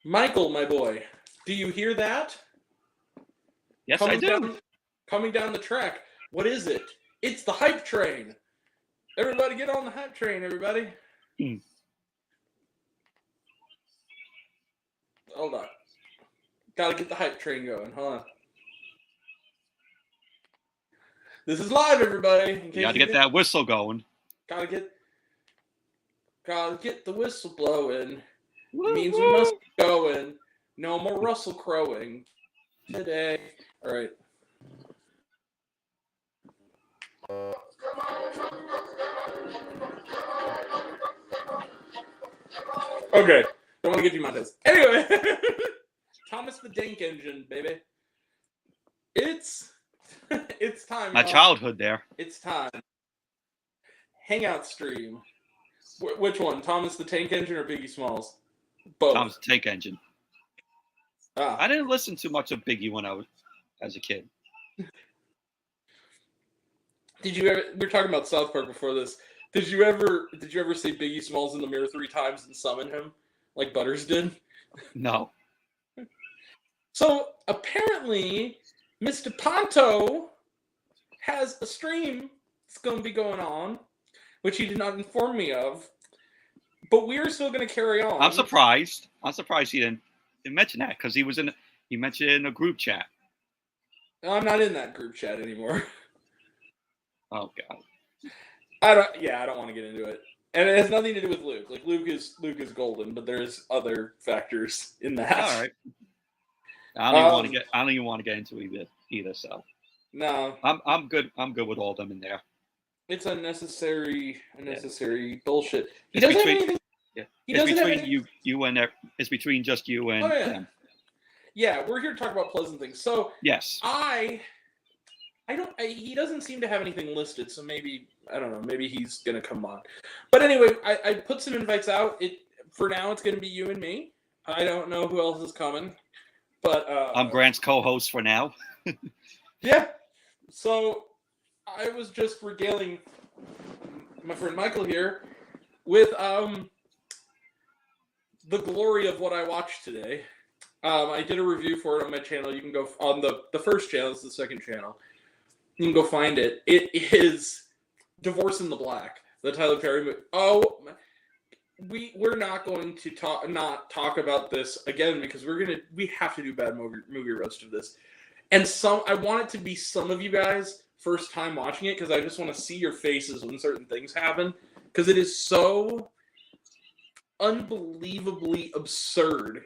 Michael, my boy, do you hear that? Yes, I do. Coming down the track. What is it? It's the hype train. Everybody get on the hype train, everybody. Hold on. Gotta get the hype train going. Hold on. This is live, everybody. You gotta get that whistle going. Gotta get the whistle blowing. Means we must be going. No more Russell crowing today. All right. Okay. Don't want to get you my this. Anyway. Thomas the Dink Engine, baby. It's time. My childhood there. It's time. Hangout stream. Which one? Thomas the Tank Engine or Biggie Smalls? Both. Thomas the Tank Engine. I didn't listen too much of Biggie when I was as a kid. Did you ever? We were talking about South Park before this. Did you ever see Biggie Smalls in the mirror 3 times and summon him like Butters did? No. So apparently, Mr. Ponto has a stream that's going to be going on, which he did not inform me of. But we are still going to carry on. I'm surprised. He didn't mention that because he mentioned it in a group chat. I'm not in that group chat anymore. Oh God. I don't want to get into it. And it has nothing to do with Luke. Like Luke is golden, but there's other factors in that. All right. I don't even want to get into it either. So no, I'm good. I'm good with all of them in there. It's unnecessary bullshit. It's between just you and them. Yeah, we're here to talk about pleasant things. So yes, he doesn't seem to have anything listed, so maybe I don't know. Maybe he's gonna come on. But anyway, I put some invites out. For now, it's gonna be you and me. I don't know who else is coming. But I'm Grant's co-host for now. Yeah. So I was just regaling my friend Michael here with the glory of what I watched today. I did a review for it on my channel. You can go on the first channel. It's the second channel. You can go find it. It is Divorce in the Black, the Tyler Perry movie. Oh. We're not going to talk about this again because we have to do bad movie roast of this, and I want it to be some of you guys first time watching it because I just want to see your faces when certain things happen because it is so unbelievably absurd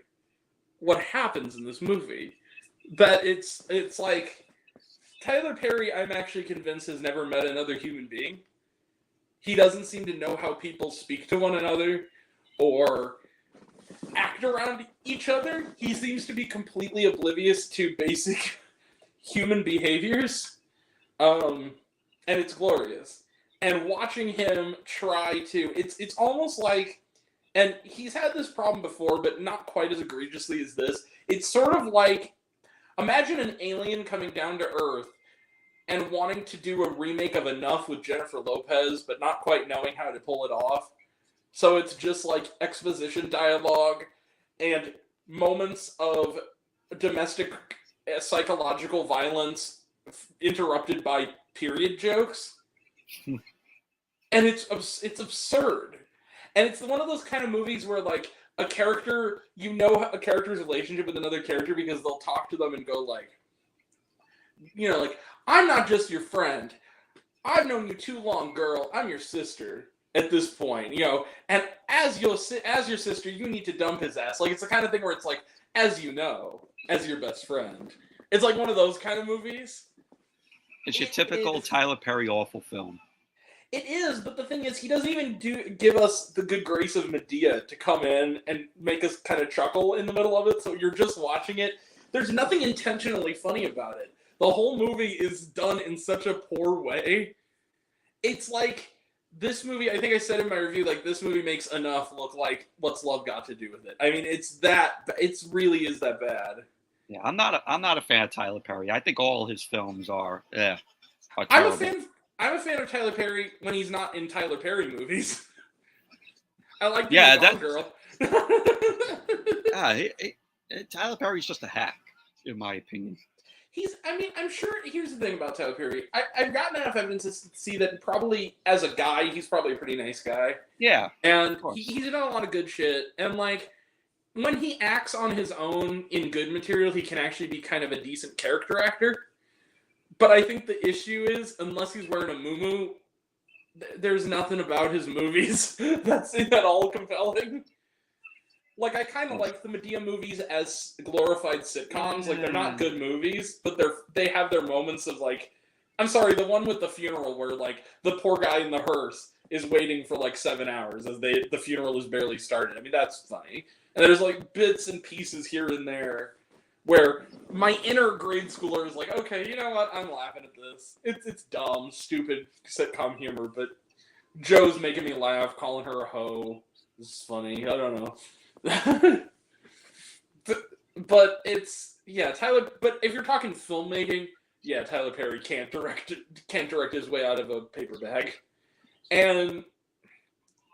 what happens in this movie that it's like Tyler Perry. I'm actually convinced has never met another human being. He doesn't seem to know how people speak to one another or act around each other. He seems to be completely oblivious to basic human behaviors. And it's glorious. And watching him try to... It's almost like... And he's had this problem before, but not quite as egregiously as this. It's sort of like... Imagine an alien coming down to Earth and wanting to do a remake of Enough with Jennifer Lopez, but not quite knowing how to pull it off. So it's just like exposition dialogue and moments of domestic psychological violence interrupted by period jokes. And it's absurd. And it's one of those kind of movies where like a character's relationship with another character because they'll talk to them and go like, like, I'm not just your friend. I've known you too long, girl. I'm your sister at this point, and as your sister, you need to dump his ass. Like, it's the kind of thing where it's like, as your best friend. It's like one of those kind of movies. It's your typical Tyler Perry awful film. It is, but the thing is, he doesn't even give us the good grace of Medea to come in and make us kind of chuckle in the middle of it, so you're just watching it. There's nothing intentionally funny about it. The whole movie is done in such a poor way. It's like, this movie, I think I said in my review, like, this movie makes Enough look like What's Love Got to Do with It. I mean, it really is that bad. Yeah, I'm not a fan of Tyler Perry. I think all his films are terrible. I'm a fan of Tyler Perry when he's not in Tyler Perry movies. I like that Girl. Tyler Perry's just a hack, in my opinion. I'm sure, here's the thing about Tyler Perry. I've gotten enough evidence to see that probably, as a guy, he's probably a pretty nice guy. Yeah. And he's done a lot of good shit. And, like, when he acts on his own in good material, he can actually be kind of a decent character actor. But I think the issue is, unless he's wearing a muumuu, there's nothing about his movies that's at all compelling. Like, I kind of like the Medea movies as glorified sitcoms. Like, they're not good movies, but they have their moments of, like, I'm sorry, the one with the funeral where, like, the poor guy in the hearse is waiting for, like, 7 hours as the funeral is barely started. I mean, that's funny. And there's, like, bits and pieces here and there where my inner grade schooler is like, okay, you know what? I'm laughing at this. It's dumb, stupid sitcom humor, but Joe's making me laugh, calling her a hoe. This is funny. I don't know. but it's Tyler. But if you're talking filmmaking, Tyler Perry can't direct his way out of a paper bag. And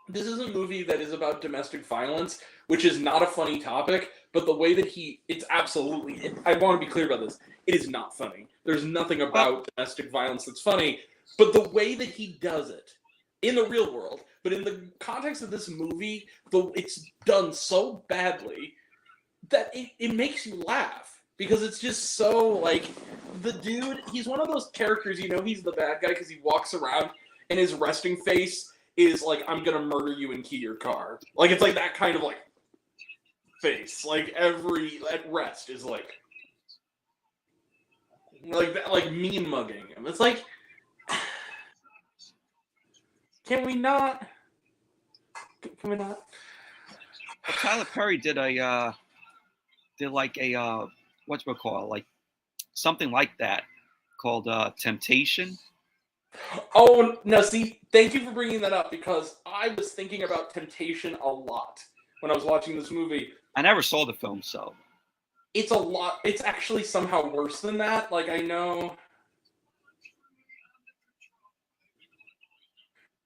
this is a movie that is about domestic violence, which is not a funny topic. But the way that it's absolutely. I want to be clear about this. It is not funny. There's nothing about domestic violence that's funny. But the way that he does it in the real world. But in the context of this movie, it's done so badly that it makes you laugh. Because it's just so, like, the dude, he's one of those characters, he's the bad guy because he walks around and his resting face is like, I'm going to murder you and key your car. Like, it's like that kind of, like, face. Like, at rest is like that, like, mean mugging him. It's like, can we not? Can we not? Well, Tyler Perry did like a whatchamacallit, like something like that called Temptation. Oh, no, see, thank you for bringing that up because I was thinking about Temptation a lot when I was watching this movie. I never saw the film, so. It's a lot. It's actually somehow worse than that. Like, I know.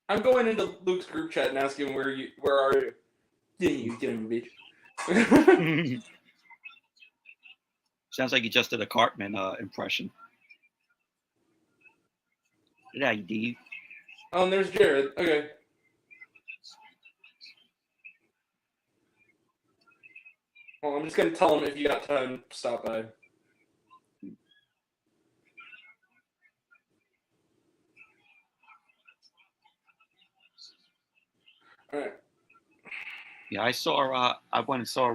I'm going into Luke's group chat and asking where are you? You get him, bitch. Sounds like you just did a Cartman impression. Yeah, you did. Oh, and there's Jared. Okay. Well, I'm just gonna tell him if you got time, stop by. All right. Yeah, I went and saw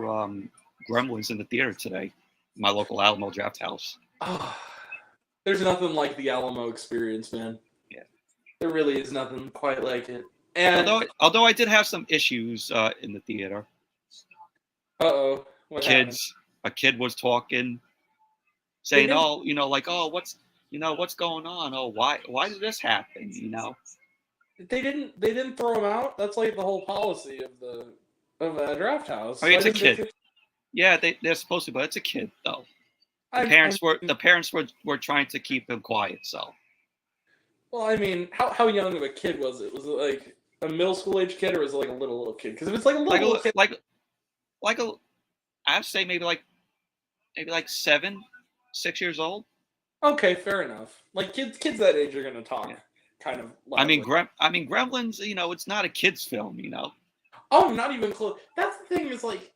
Gremlins in the theater today. My local Alamo Draft House. Oh, there's nothing like the Alamo experience, man. Yeah. There really is nothing quite like it. And although I did have some issues in the theater. Uh-oh. What happened? A kid was talking, saying, what's going on? Oh, why did this happen? They didn't throw him out. That's like the whole policy of the draft house. I mean, it's a kid. Yeah, they're supposed to, but it's a kid though. The parents were trying to keep him quiet. So. Well, I mean, how young of a kid was it? Was it like a middle school age kid, or was it like a little kid? Because if it's like a little kid, I'd say maybe like 7, 6 years old. Okay, fair enough. Like kids that age are gonna talk kind of loudly. I mean, Gremlins. It's not a kids' film. Oh, not even close. That's the thing. Is like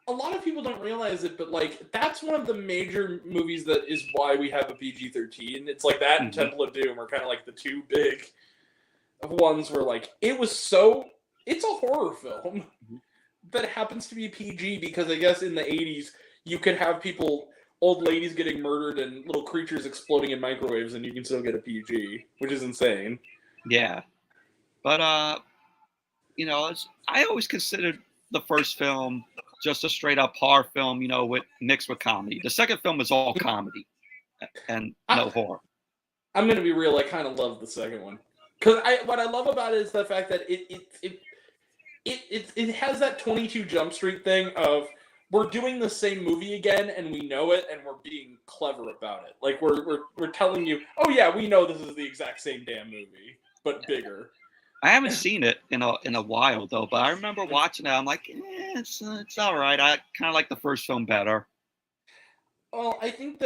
a lot of people don't realize it, but like that's one of the major movies that is why we have a PG-13. It's like that and Temple of Doom are kind of like the two big ones where like it's a horror film that happens to be PG because I guess in the 80s you could have old ladies getting murdered and little creatures exploding in microwaves and you can still get a PG, which is insane. Yeah. But I always considered the first film just a straight up horror film, mixed with comedy. The second film is all comedy and no horror. I'm gonna be real. I kind of love the second one because what I love about it is the fact that it has that 22 Jump Street thing of we're doing the same movie again and we know it and we're being clever about it. Like we're telling you, oh yeah, we know this is the exact same damn movie but bigger. I haven't seen it in a while though, but I remember watching it. I'm like, it's all right. I kind of like the first film better. Well, I think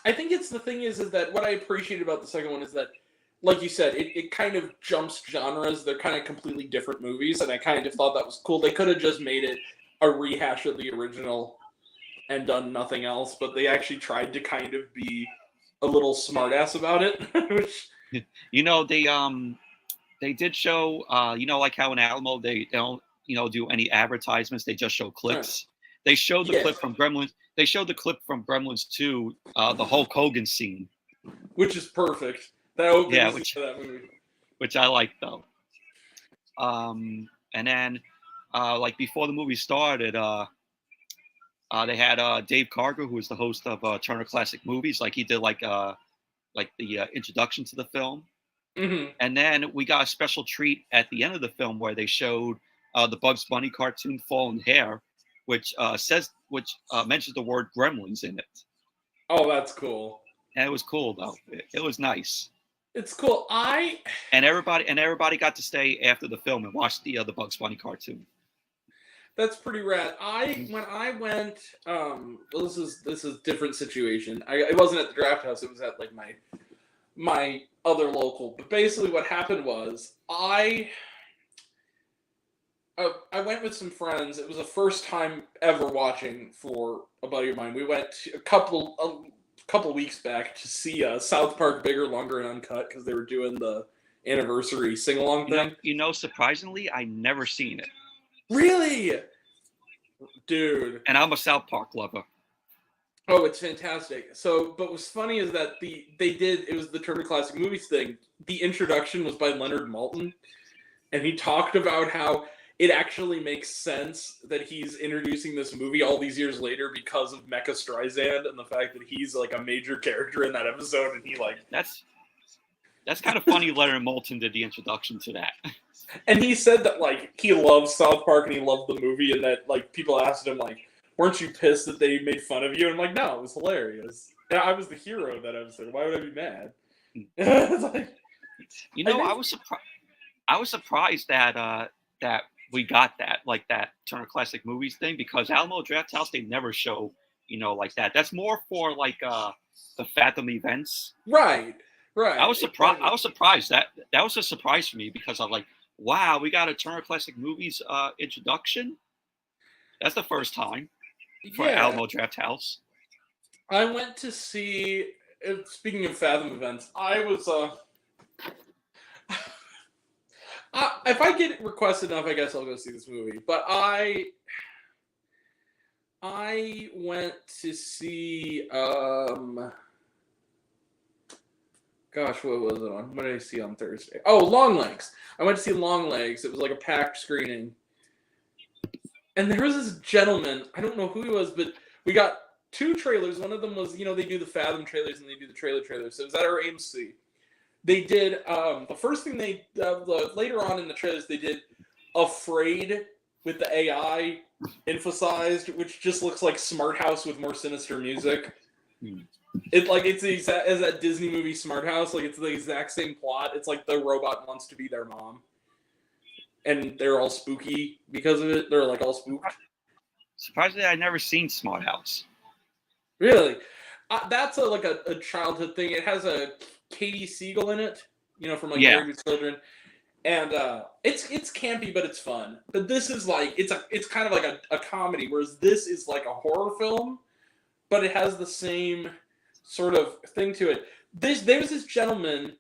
it's the thing is that what I appreciate about the second one is that, like you said, it kind of jumps genres. They're kind of completely different movies, and I kind of thought that was cool. They could have just made it a rehash of the original and done nothing else, but they actually tried to kind of be a little smartass about it. Which, You know, they did show like how in Alamo they don't do any advertisements. They just show clips. They showed the yeah, clip from Gremlins. They showed the clip from Gremlins 2, the Hulk Hogan scene. which is perfect. That opens which to that movie. I like though. And then like before the movie started, they had Dave Carger, who was the host of Turner Classic Movies. Like he did like the introduction to the film. Mm-hmm. And then we got a special treat at the end of the film where they showed the Bugs Bunny cartoon Fallen Hair, which mentions the word gremlins in it. Oh, that's cool. And it was cool though. It was nice. It's cool. And everybody got to stay after the film and watch the Bugs Bunny cartoon. That's pretty rad. When I went, well, this is different situation. It wasn't at the draft house. It was at like my other local. But basically, what happened was I went with some friends. It was the first time ever watching for a buddy of mine. We went a couple weeks back to see South Park Bigger, Longer, and Uncut because they were doing the anniversary sing along thing. Surprisingly, I never seen it. Really? Dude. And I'm a South Park lover. Oh, it's fantastic. So, but what's funny is that it was the Turner Classic Movies thing. The introduction was by Leonard Maltin, and he talked about how it actually makes sense that he's introducing this movie all these years later because of Mecha Streisand and the fact that he's like a major character in that episode, and he like... That's kind of funny Leonard Maltin did the introduction to that. And he said that, like, he loves South Park and he loved the movie, and that, like, people asked him, like, weren't you pissed that they made fun of you? And I'm like, no, it was hilarious. And I was the hero of that episode. Why would I be mad? It's like, I was surprised that we got that, like, that Turner Classic Movies thing, because Alamo Drafthouse, they never show, like that. That's more for, like, the Fathom events. Right. I was surprised. I was surprised. That was a surprise for me because I'm like, wow, we got a Turner Classic Movies introduction. That's the first time for Alamo Drafthouse. I went to see. Speaking of Fathom events, I was. If I get requested enough, I guess I'll go see this movie. But I went to see. Gosh, what was it on? What did I see on Thursday? Oh, Longlegs. I went to see Longlegs. It was like a packed screening. And there was this gentleman. I don't know who he was, but we got two trailers. One of them was, they do the Fathom trailers and they do the trailers. So it was at our AMC. They did, the first thing later on in the trailers, they did Afraid with the AI emphasized, which just looks like Smart House with more sinister music. It's the exact as that Disney movie Smart House. Like it's the exact same plot. It's like the robot wants to be their mom, and they're all spooky because of it. They're like all spooked. Surprisingly, I've never seen Smart House. Really, that's a childhood thing. It has a Katie Siegel in it, from like Married with Children, and it's campy but it's fun. But this is like it's kind of like a comedy, whereas this is like a horror film, but it has the same sort of thing to it. There was this gentleman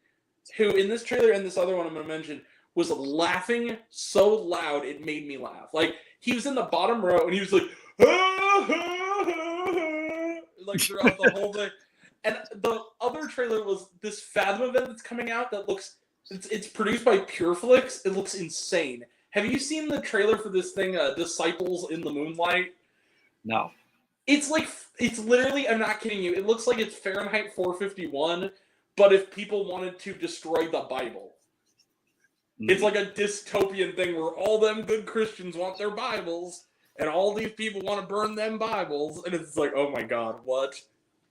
who, in this trailer and this other one I'm going to mention, was laughing so loud it made me laugh. Like, he was in the bottom row and he was like, like throughout the whole thing. And the other trailer was this Fathom event that's coming out that looks, it's produced by Pureflix. It looks insane. Have you seen the trailer for this thing, Disciples in the Moonlight? No. It's literally, I'm not kidding you, it looks like it's Fahrenheit 451, but if people wanted to destroy the Bible. It's like a dystopian thing where all them good Christians want their Bibles, and all these people want to burn them Bibles, and it's like, oh my God, what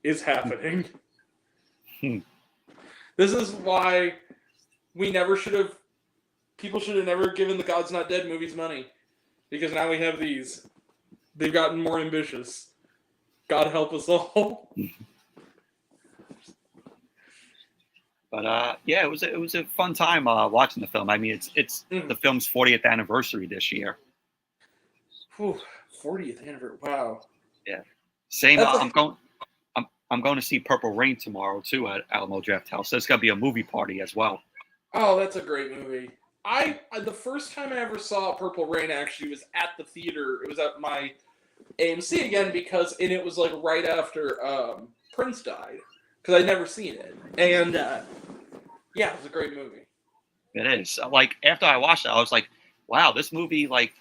is happening? This is why we never should have People should have never given the God's Not Dead movies money, because now we have these. They've gotten more ambitious. God help us all. But yeah, it was a fun time watching the film. I mean, it's the film's 40th anniversary this year. Whew, 40th anniversary. Wow. Yeah. Same. I'm going to see Purple Rain tomorrow too at Alamo Drafthouse. So it's gonna be a movie party as well. Oh, that's a great movie. The first time I ever saw Purple Rain actually was at the theater. It was at my AMC again and it was like right after Prince died, because I'd never seen it. And yeah, it was a great movie. It is. Like after I watched it, I was like, wow, this movie like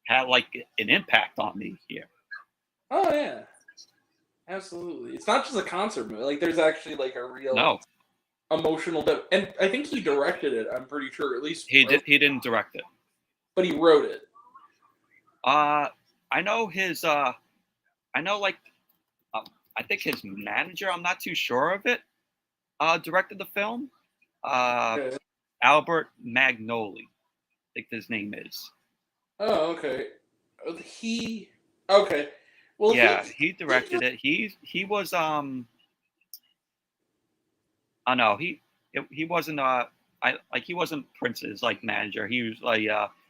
had like an impact on me here. Oh yeah, absolutely. It's not just a concert movie. Like there's actually like a real emotional depth. And I think he directed it. I'm pretty sure, at least he did. He didn't direct it, but he wrote it. I know his. I know like. I think his manager. I'm not too sure of it. Directed the film. Okay. Albert Magnoli, I think his name is. Oh, okay. Okay. Well, yeah, he directed it. He was oh no, he wasn't he wasn't Prince's like manager. He was like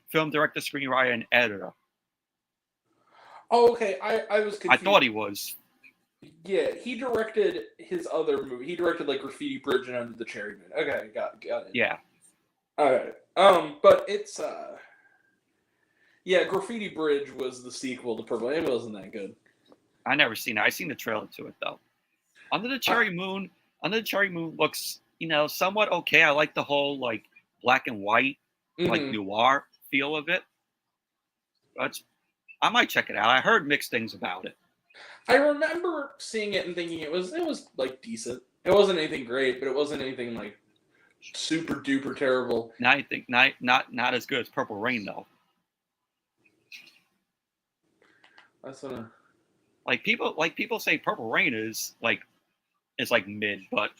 film director, screenwriter, and editor. Oh, okay. I was confused. I thought he was. Yeah, he directed his other movie. He directed like Graffiti Bridge and Under the Cherry Moon. Okay, got it. Yeah. Alright. But it's yeah, Graffiti Bridge was the sequel to Purple. It wasn't that good. I never seen it. I seen the trailer to it though. Under the Cherry Moon looks, somewhat okay. I like the whole like black and white, like noir feel of it. But I might check it out. I heard mixed things about it. I remember seeing it and thinking it was like decent. It wasn't anything great, but it wasn't anything like super duper terrible. Now I think not as good as Purple Rain though. That's what people say Purple Rain is like mid, but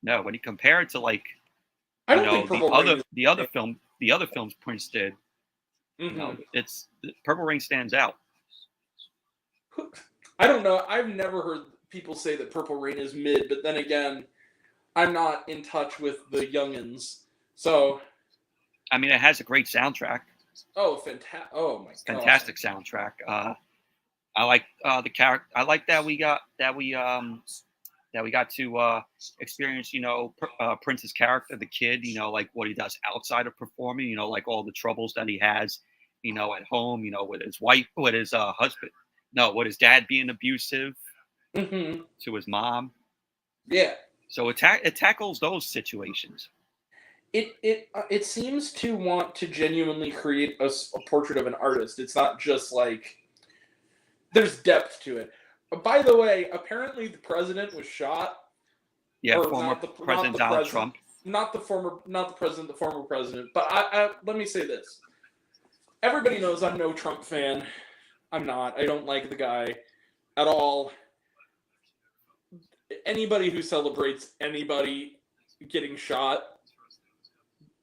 no, when you compare it to like I don't think the other films Prince did, it's Purple Rain stands out. I don't know. I've never heard people say that Purple Rain is mid, but then again, I'm not in touch with the youngins, so. I mean, it has a great soundtrack. Oh, fantastic! Oh my god, fantastic soundtrack. I like the character. I like that we got to experience, Prince's character, the kid. Like what he does outside of performing. Like all the troubles that he has, at home. With his wife, with his husband. No, with his dad being abusive to his mom. Yeah. So it tackles those situations. It seems to want to genuinely create a portrait of an artist. It's not just like there's depth to it. By the way, apparently the president was shot. Yeah, former President Donald Trump. Not the president, the former president. But I let me say this. Everybody knows I'm no Trump fan. I'm not. I don't like the guy at all. Anybody who celebrates anybody getting shot,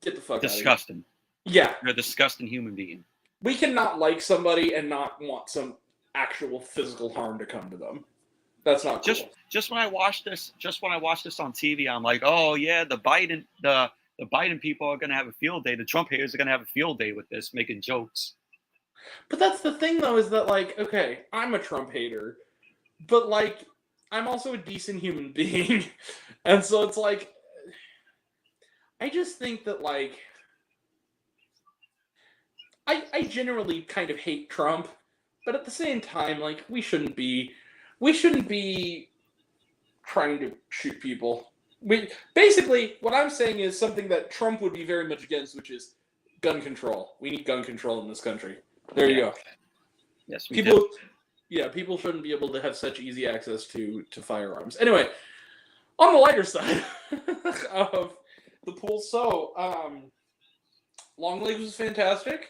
get the fuck disgusting. Out of here. Yeah. You're a disgusting human being. We cannot like somebody and not want some actual physical harm to come to them. That's not cool. Just when I watched this on TV, I'm like, oh yeah, the Biden people are gonna have a field day. The Trump haters are gonna have a field day with this, making jokes. But that's the thing, though, is that, like, okay, I'm a Trump hater, but, like, I'm also a decent human being. And so it's like, I just think that, like, I generally kind of hate Trump, but at the same time, like, we shouldn't be trying to shoot people. Basically, what I'm saying is something that Trump would be very much against, which is gun control. We need gun control in this country. There you go. Yes, people shouldn't be able to have such easy access to firearms. Anyway, on the lighter side of the pool, so Longlegs was fantastic.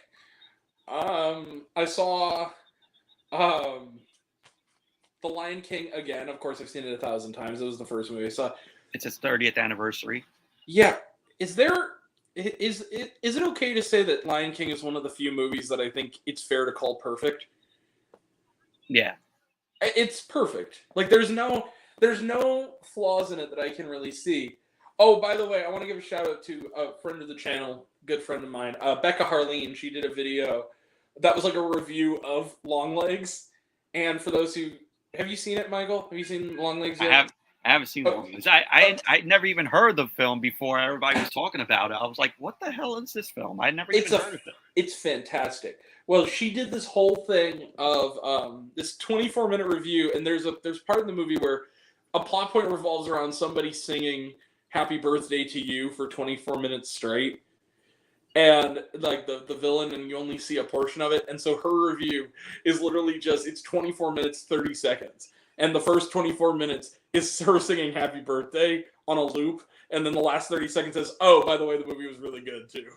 I saw The Lion King again. Of course, I've seen it 1,000 times. It was the first movie I saw. It's its 30th anniversary. Yeah. Is there Is it okay to say that Lion King is one of the few movies that I think it's fair to call perfect? Yeah. It's perfect. Like there's no flaws in it that I can really see. Oh, by the way, I want to give a shout out to a friend of the channel, good friend of mine, Becca Harleen. She did a video that was like a review of Longlegs. And for those who have you seen it, Michael? Have you seen Longlegs yet? I haven't seen Oh, Longlegs. I never even heard the film before everybody was talking about it. I was like, what the hell is this film? I never even heard of it. It's fantastic. Well, she did this whole thing of this 24-minute review, and there's part of the movie where a plot point revolves around somebody singing "Happy Birthday to You" for 24 minutes straight, and like the villain, and you only see a portion of it. And so her review is literally just it's 24 minutes 30 seconds, and the first 24 minutes is her singing "Happy Birthday" on a loop, and then the last 30 seconds says, "Oh, by the way, the movie was really good too."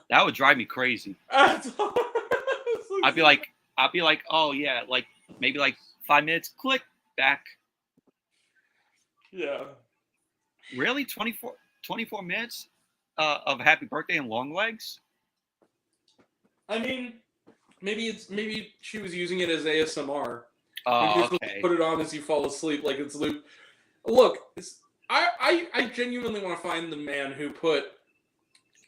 That would drive me crazy. I'd be like, oh yeah, like maybe like 5 minutes, click back. Yeah. Really? 24 minutes of Happy Birthday and Longlegs? I mean, maybe she was using it as ASMR. Oh, okay. Put it on as you fall asleep, like it's loop. Look, I genuinely want to find the man who put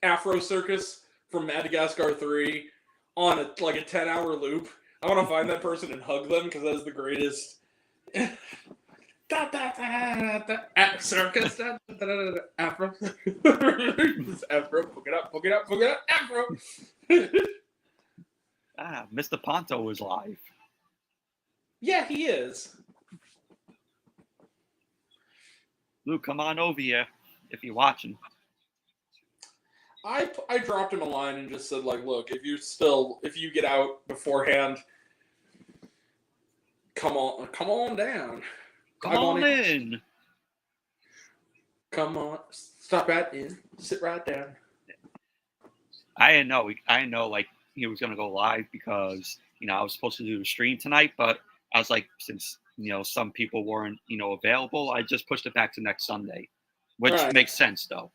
Afro Circus from Madagascar 3 on a 10-hour loop. I want to find that person and hug them because that is the greatest. Circus, Afro, Afro, poke it up, Afro. Mr. Ponto is live. Yeah, he is. Luke, come on over here if you're watching. I dropped him a line and just said, like, look, if you get out beforehand, come on down. Come on in. Come on, stop right in, sit right down. I didn't know like he was gonna go live because I was supposed to do the stream tonight, but I was like, since some people weren't available, I just pushed it back to next Sunday, which makes sense though.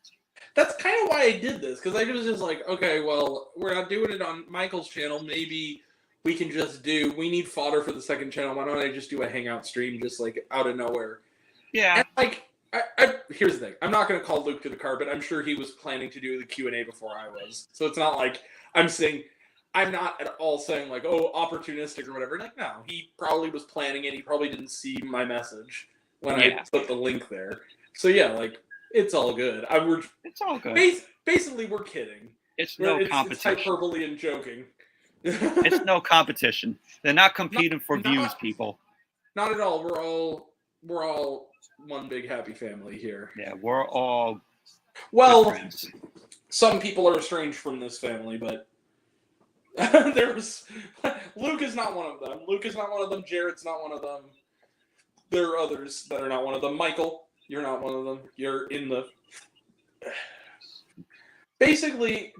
That's kind of why I did this, because I was just like, okay, well, we're not doing it on Michael's channel. Maybe we can we need fodder for the second channel. Why don't I just do a Hangout stream just like out of nowhere? Yeah. And here's the thing. I'm not going to call Luke to the carpet. I'm sure he was planning to do the Q&A before I was. So it's not like I'm not at all saying like, oh, opportunistic or whatever. Like, no, he probably was planning it. He probably didn't see my message when I put the link there. So yeah, like, it's all good. It's all good. Basically, we're kidding. It's competition. It's hyperbole and joking. It's no competition. They're not competing for views, people. Not at all. We're all one big happy family here. Yeah, we're all. Well, some people are estranged from this family, but Luke is not one of them. Luke is not one of them. Jared's not one of them. There are others that are not one of them. Michael, you're not one of them. You're in the. Basically,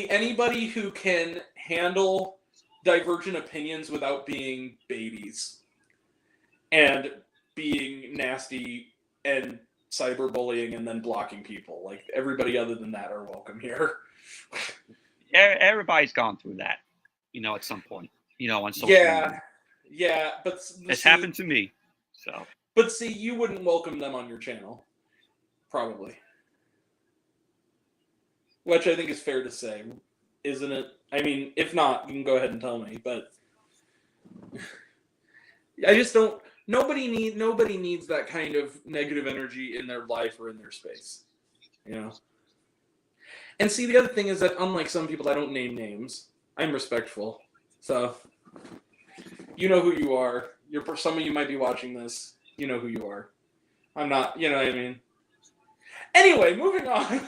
anybody who can handle divergent opinions without being babies and being nasty and cyberbullying and then blocking people. Like, everybody other than that are welcome here. Everybody's gone through that, at some point, on social media. Yeah, but it's happened to me, so. But see, you wouldn't welcome them on your channel, probably. Which I think is fair to say, isn't it? I mean, if not, you can go ahead and tell me, but I just don't. Nobody needs that kind of negative energy in their life or in their space, And see, the other thing is that unlike some people, I don't name names. I'm respectful, so you know who you are. Some of you might be watching this. You know who you are. I'm not. You know what I mean. Anyway, moving on.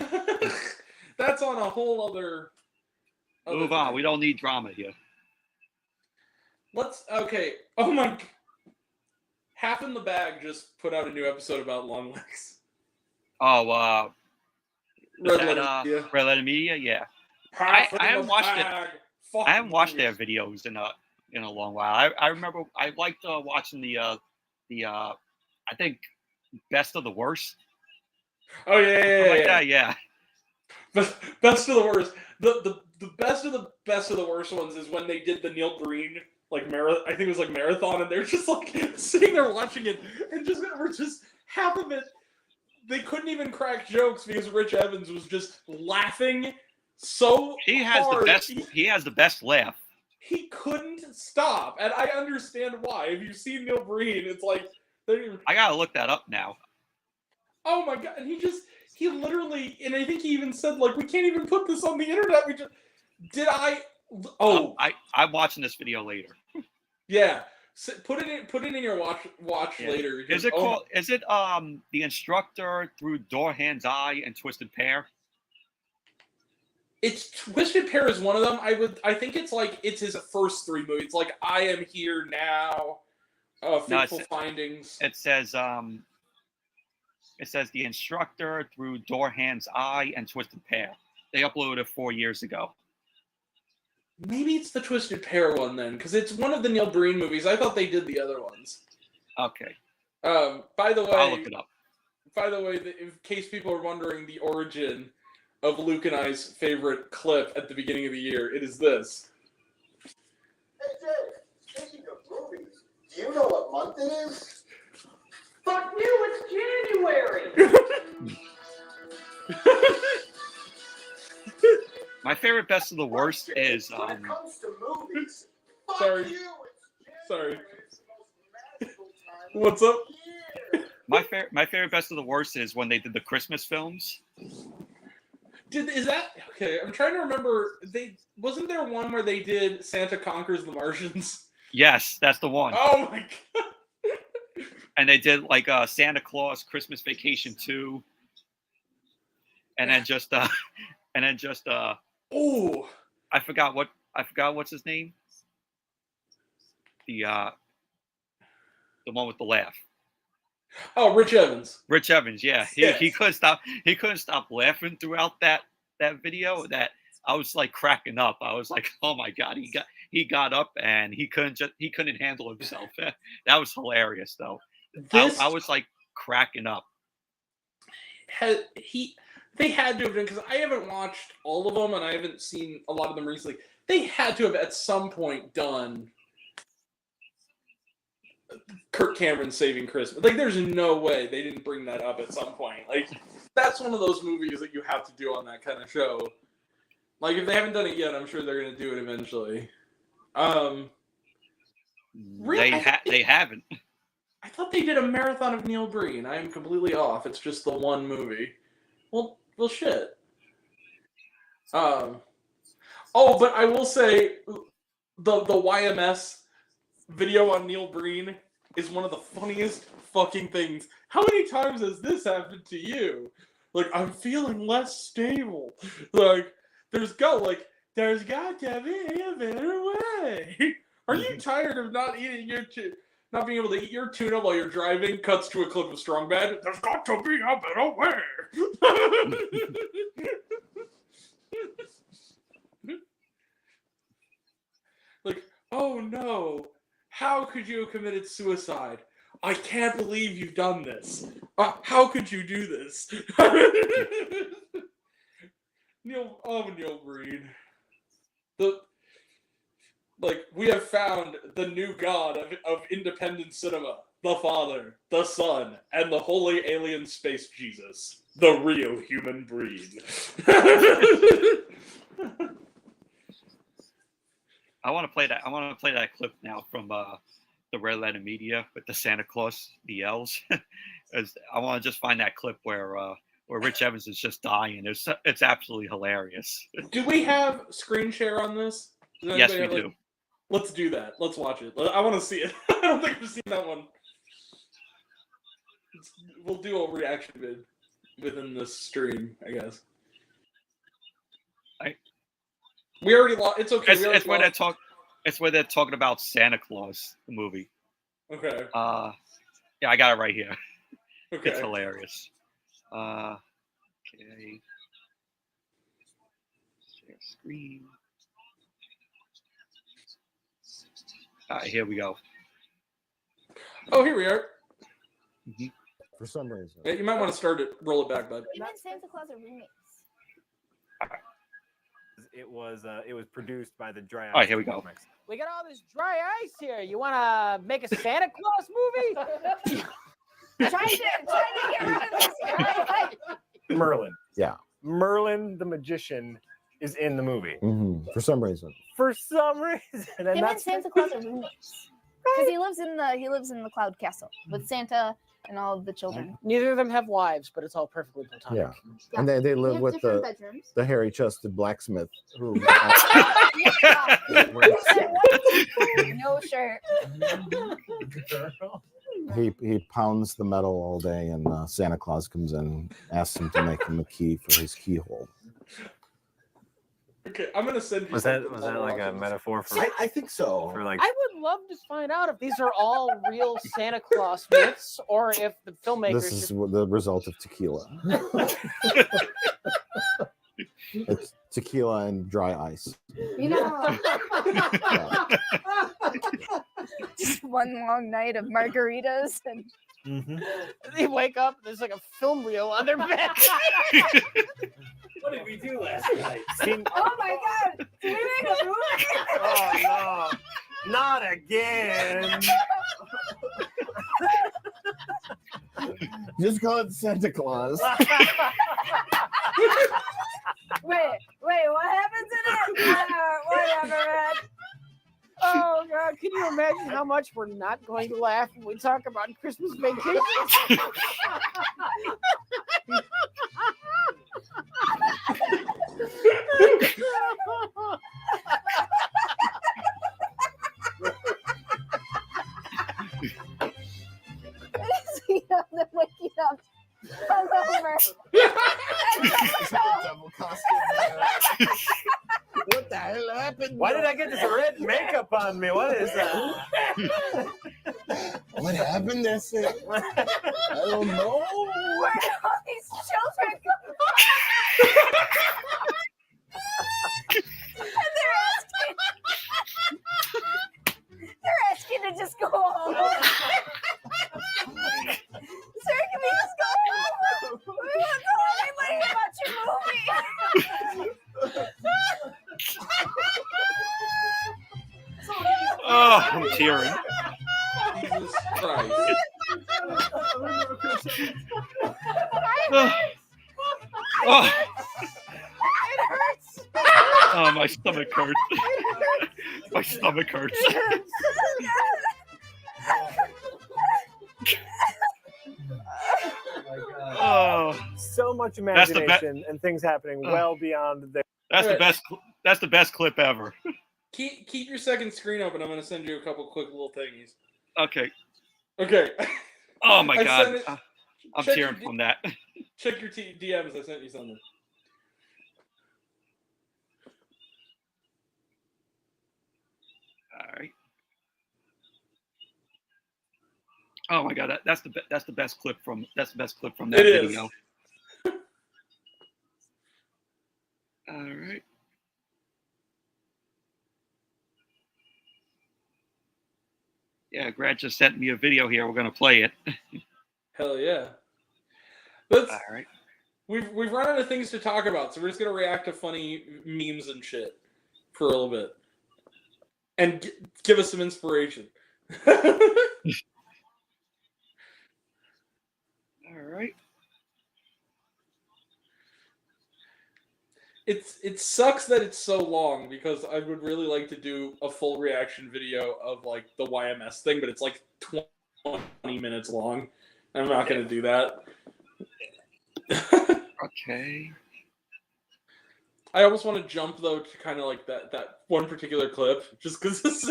That's on a whole other move on. Thing. We don't need drama here. Okay. Oh my. Half in the Bag just put out a new episode about Longlegs. Oh, Red Letter Media, yeah. I haven't watched it. I haven't watched their videos in a long while. I remember I liked watching the I think Best of the Worst. Oh yeah. Yeah. best of the worst. The best of the best of the worst ones is when they did the Neil Breen like I think it was like marathon, and they're just like sitting there watching it, and we're just half of it. They couldn't even crack jokes because Rich Evans was just laughing so hard. He has the best laugh. He couldn't stop, and I understand why. If you see Neil Breen, it's like I gotta look that up now. Oh my god! And he literally, and I think he even said like, we can't even put this on the internet. I'm watching this video later. Yeah, put it in your watch later. Is it called? Is it The Instructor, Through Door, Hand's Eye, and Twisted Pair? It's Twisted Pair is one of them. I think it's like it's his first three movies. It's like I Am Here Now, Fateful Findings. It says The Instructor, Through Door, Hand's Eye, and Twisted Pair. They uploaded it 4 years ago. Maybe it's the Twisted Pair one then, because it's one of the Neil Breen movies. I thought they did the other ones. Okay. By the way, I'll look it up. By the way, in case people are wondering the origin of Luke and I's favorite clip at the beginning of the year, it is this. Hey Jake, speaking of movies, do you know what month it is? Fuck you, it's January! My favorite best of the worst is when it comes to movies, Sorry. you, Sorry. What's up? my favorite best of the worst is when they did the Christmas films. Is that okay? I'm trying to remember. Wasn't there one where they did Santa Conquers the Martians? Yes, that's the one. Oh my god! And they did like Santa Claus Christmas Vacation 2, and then just oh, I forgot what's his name. The one with the laugh. Oh, Rich Evans. Rich Evans, yeah. Yes. He couldn't stop laughing throughout that video. That I was like cracking up. I was like, oh my god, he got up and he couldn't handle himself. That was hilarious though. I was like cracking up. They had to have done, because I haven't watched all of them and I haven't seen a lot of them recently. They had to have at some point done Kirk Cameron Saving Christmas. Like, there's no way they didn't bring that up at some point. Like, that's one of those movies that you have to do on that kind of show. Like, if they haven't done it yet, I'm sure they're going to do it eventually. They haven't. I thought they did a marathon of Neil Breen. I am completely off. It's just the one movie. Well, shit. Oh, but I will say the YMS video on Neil Breen is one of the funniest fucking things. How many times has this happened to you? Like, I'm feeling less stable. Like, there's got to be a better way. Are you tired of not being able to eat your tuna while you're driving? Cuts to a clip of Strong Bad. There's got to be a better way. Like, oh no. How could you have committed suicide? I can't believe you've done this. How could you do this? Neil Breen. We have found the new god of independent cinema. The Father, the Son, and the holy alien space Jesus. The real human breed. I want to play that clip now from the Red Letter Media with the Santa Claus, the yells. I want to just find that clip where Rich Evans is just dying. It's absolutely hilarious. Do we have screen share on this? Yes, we do. Let's do that. Let's watch it. I want to see it. I don't think I've seen that one. We'll do a reaction vid within this stream, I guess. We already lost. It's okay. It's where they're talking about Santa Claus, the movie. Okay. Yeah, I got it right here. Okay. It's hilarious. Okay. Share screen. All right, here we go. Oh, here we are. Mm-hmm. For some reason. Yeah, you might want to roll it back, bud. Even Santa Claus are roommates. it was produced by the Dry Ice. All right, here we go. Comics. We got all this dry ice here. You want to make a Santa Claus movie? Trying to get rid of this guy. Merlin. Yeah. Merlin the magician is in the movie. For some reason. For some reason. And Him and that's Santa Claus are roommates. Because he lives in the cloud castle with Santa and all of the children. Neither of them have wives, but it's all perfectly platonic. Yeah. And they live have with different the bedrooms. the hairy-chested blacksmith who No shirt. he pounds the metal all day, and Santa Claus comes in and asks him to make him a key for his keyhole. Okay, I'm gonna send you. Was that like a metaphor for? I think so. For like. I would love to find out if these are all real Santa Claus myths or if the filmmakers. This is the result of tequila. It's tequila and dry ice. You know. Just one long night of margaritas and. They wake up, there's like a film reel on their bed. What did we do last night? Oh my God! Did we make a movie? Oh no! Not again! Just call it Santa Claus. Wait, what happens in it? Whatever, man. Oh God, can you imagine how much we're not going to laugh when we talk about Christmas Vacation? Them waking up hungover. What the hell happened? Why did I get this red makeup on me? What is that? What happened? That's it. I don't know. Where did all these children come from? And they're asking to just go home. Sir, can we just go home? We won't tell anybody about your movie. Oh, I'm tearing. Jesus Christ. Oh. Oh, my stomach hurts. My stomach hurts. Oh, So much imagination and things happening well beyond the. that's the best. That's the best clip ever. Keep your second screen open. I'm gonna send you a couple quick little thingies. Okay. Okay. Oh my I God, sent it- I'm check tearing your from that. Check your DMs. I sent you something. All right. Oh my God, that's the best clip from that It is. video. All right. Yeah, Grant just sent me a video here. We're gonna play it. Hell yeah. Let's. All right. We've run out of things to talk about, so we're just gonna react to funny memes and shit for a little bit, and give us some inspiration. All right. It sucks that it's so long because I would really like to do a full reaction video of like the YMS thing, but it's like 20 minutes long. I'm not gonna do that. Okay. I almost want to jump though to kind of like that one particular clip, just because it's.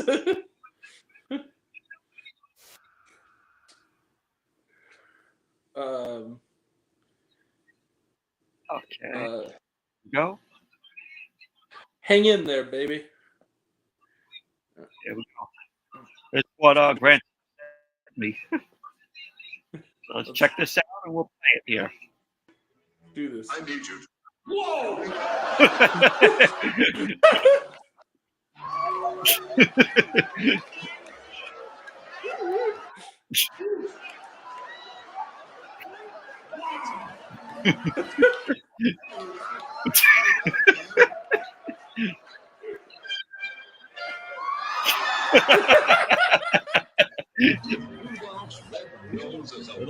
Okay. Go. Hang in there, baby. Here we go. It's what Grant sent me. So let's check this out and we'll play it here. Do this. I need you.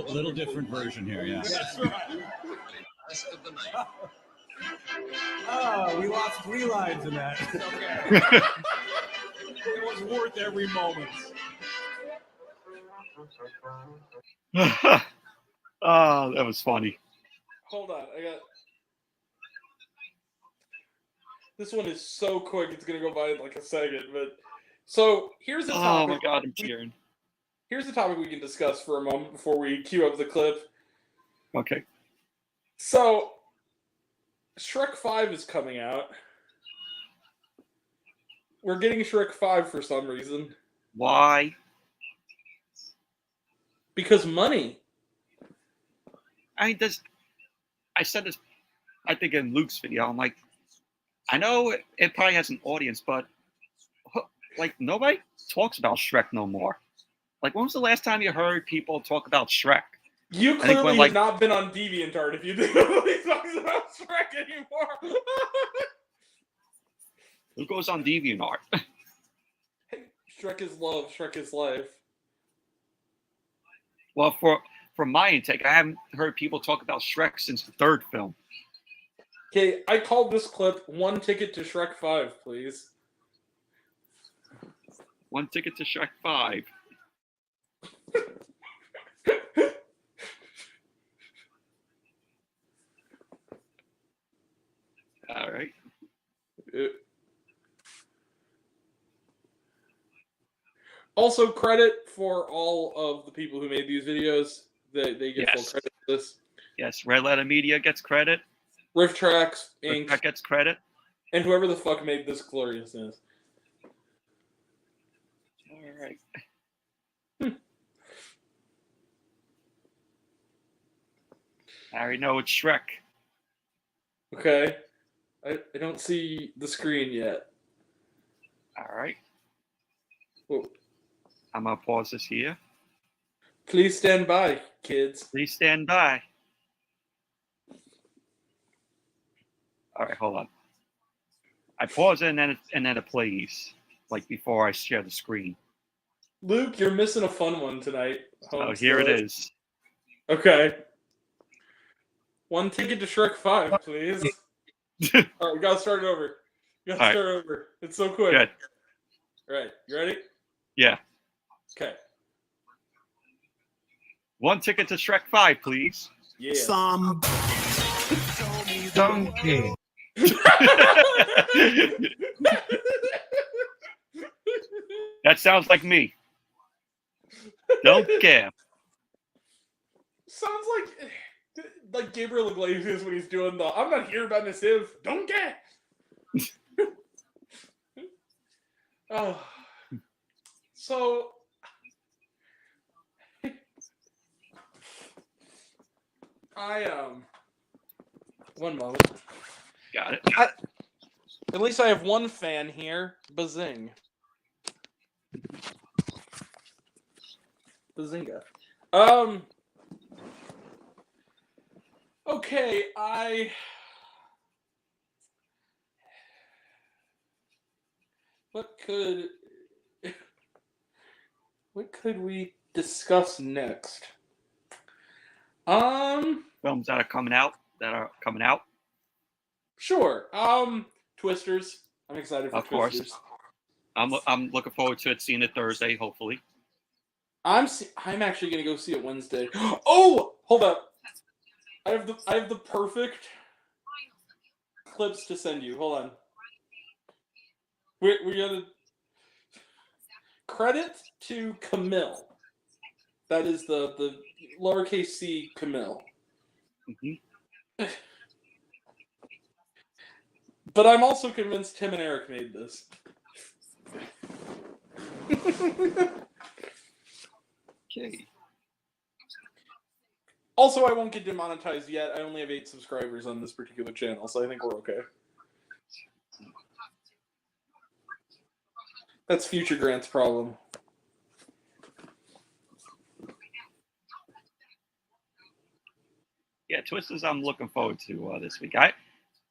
Little different version here, yeah. That's right. Oh, we lost 3 lines in that. Okay. It was worth every moment. Oh, that was funny. Hold on, I got. This one is so quick; it's gonna go by in like a second. But so here's a topic. Oh my god, I'm tearing. Here's a topic we can discuss for a moment before we cue up the clip. Okay. So, Shrek 5 is coming out. We're getting Shrek 5 for some reason. Why? Because money. I mean, I said this, I think in Luke's video. I'm like, I know it probably has an audience, but like nobody talks about Shrek no more. Like, when was the last time you heard people talk about Shrek? You clearly have not been on DeviantArt if you didn't really talk about Shrek anymore. Who goes on DeviantArt? Hey, Shrek is love. Shrek is life. Well, for my intake, I haven't heard people talk about Shrek since the 3rd film. Okay, I called this clip "One Ticket to Shrek 5, please." 1 ticket to Shrek 5. All right. Also, credit for all of the people who made these videos. They get full credit for this. Yes, Red Letter Media gets credit. Riff Tracks Inc. That gets credit. And whoever the fuck made this gloriousness. All right. I already know it's Shrek. Okay. I don't see the screen yet. All right. Whoa. I'm going to pause this here. Please stand by, kids. Please stand by. All right, hold on. I pause it and then it plays, like before I share the screen. Luke, you're missing a fun one tonight. Oh, here it is. Okay. 1 ticket to Shrek 5, please. All right, we gotta start it over. We gotta start over. It's so quick. Good. All right, you ready? Yeah. Okay. 1 ticket to Shrek 5, please. Yeah. Some donkey. That sounds like me. Don't care. Sounds like Gabriel Iglesias when he's doing the "I'm not here by myself, don't care." Oh, so one moment. Got it. At least I have one fan here. Bazing. Bazinga. Okay, what could we discuss next? Films that are coming out. Sure. Twisters. I'm excited for Of course. Twisters. I'm looking forward to it, seeing it Thursday, hopefully. I'm actually gonna go see it Wednesday. Oh, hold up. I have the perfect clips to send you. Hold on. We're gonna credit to Camille. That is the lowercase c Camille. Mm-hmm. But I'm also convinced Tim and Eric made this. Okay. Also, I won't get demonetized yet. I only have 8 subscribers on this particular channel, so I think we're okay. That's Future Grant's problem. Yeah, Twisters I'm looking forward to this week.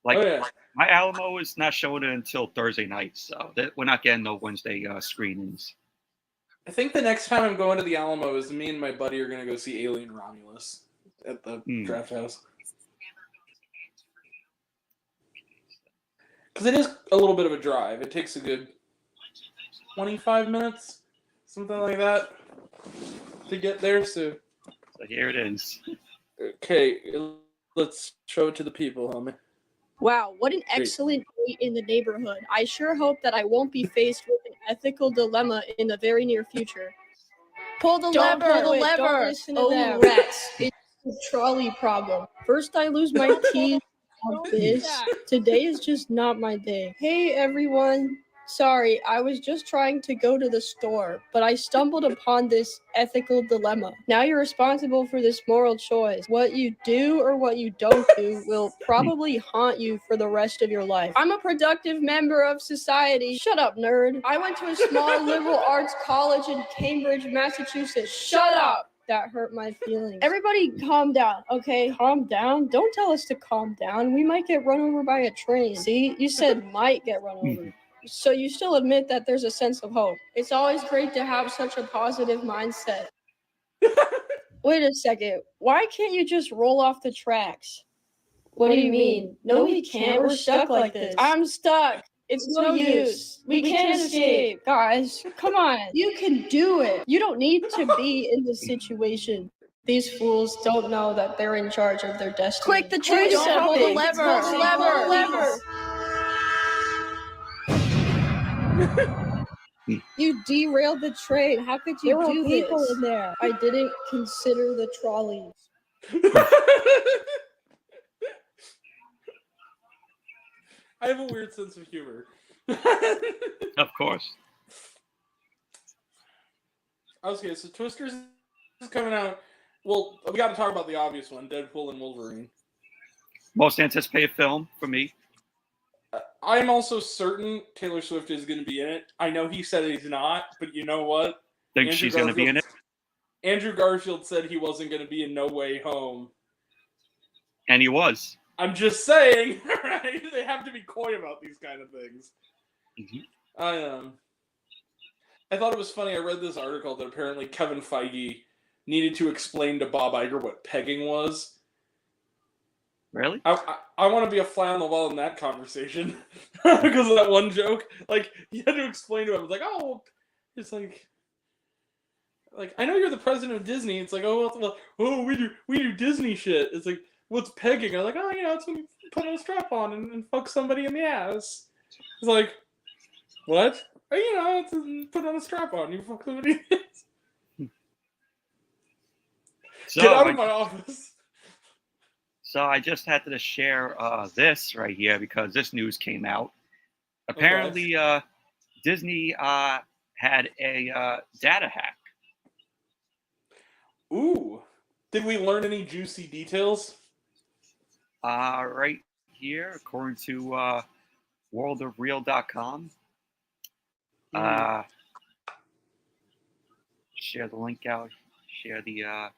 My Alamo is not showing it until Thursday night, so we're not getting no Wednesday screenings. I think the next time I'm going to the Alamo is me and my buddy are going to go see Alien Romulus at the draft house. Because it is a little bit of a drive. It takes a good 25 minutes, something like that, to get there. So here it is. Okay, let's show it to the people, homie. Wow, what an excellent date in the neighborhood. I sure hope that I won't be faced with an ethical dilemma in the very near future. Pull the Don't lever. pull the lever. Don't listen to them. Rats. It's a trolley problem. First I lose my keys on this. Today is just not my day. Hey everyone. Sorry, I was just trying to go to the store, but I stumbled upon this ethical dilemma. Now you're responsible for this moral choice. What you do or what you don't do will probably haunt you for the rest of your life. I'm a productive member of society. Shut up, nerd. I went to a small liberal arts college in Cambridge, Massachusetts. Shut up. That hurt my feelings. Everybody calm down, okay? Calm down? Don't tell us to calm down. We might get run over by a train. See? You said might get run over. So you still admit that there's a sense of hope. It's always great to have such a positive mindset. Wait a second. Why can't you just roll off the tracks? What do you mean? No, we can't. We're stuck like this. I'm stuck. It's no use. We can't escape. Guys, come on. You can do it. You don't need to be in this situation. These fools don't know that they're in charge of their destiny. Quick, the train's Pull the coming. lever. Pull the lever. Lever. You derailed the train. How could you do this? There were people in there. I didn't consider the trolleys. I have a weird sense of humor. Of course. Okay, so Twisters is coming out. Well, we got to talk about the obvious one, Deadpool and Wolverine. Most anticipated film for me. I'm also certain Taylor Swift is going to be in it. I know he said he's not, but you know what? Think she's going to be in it? Andrew Garfield said he wasn't going to be in No Way Home. And he was. I'm just saying, right? They have to be coy about these kind of things. Mm-hmm. I thought it was funny. I read this article that apparently Kevin Feige needed to explain to Bob Iger what pegging was. Really? I want to be a fly on the wall in that conversation because of that one joke. Like, you had to explain to him. It's like, oh, it's like I know you're the president of Disney. It's like, oh, we do Disney shit. It's like, what's pegging? I'm like, oh, it's when you put a strap on and fuck somebody in the ass. It's like, what? Oh, it's put on a strap on. You fuck somebody in the ass. Get out of my office. So I just had to share this right here because this news came out. Apparently, Disney had a data hack. Ooh. Did we learn any juicy details? Right here, according to worldofreal.com. Share the link out. Share the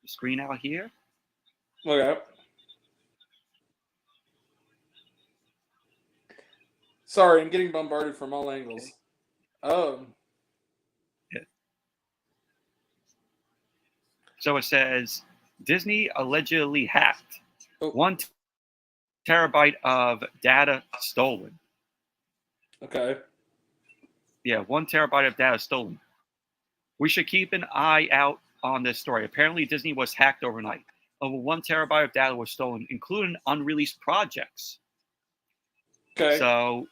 screen out here. Okay. Sorry, I'm getting bombarded from all angles. Oh. Yeah. So it says, Disney allegedly hacked 1 terabyte of data stolen. Okay. Yeah, 1 terabyte of data stolen. We should keep an eye out on this story. Apparently, Disney was hacked overnight. Over 1 terabyte of data was stolen, including unreleased projects. Okay. So,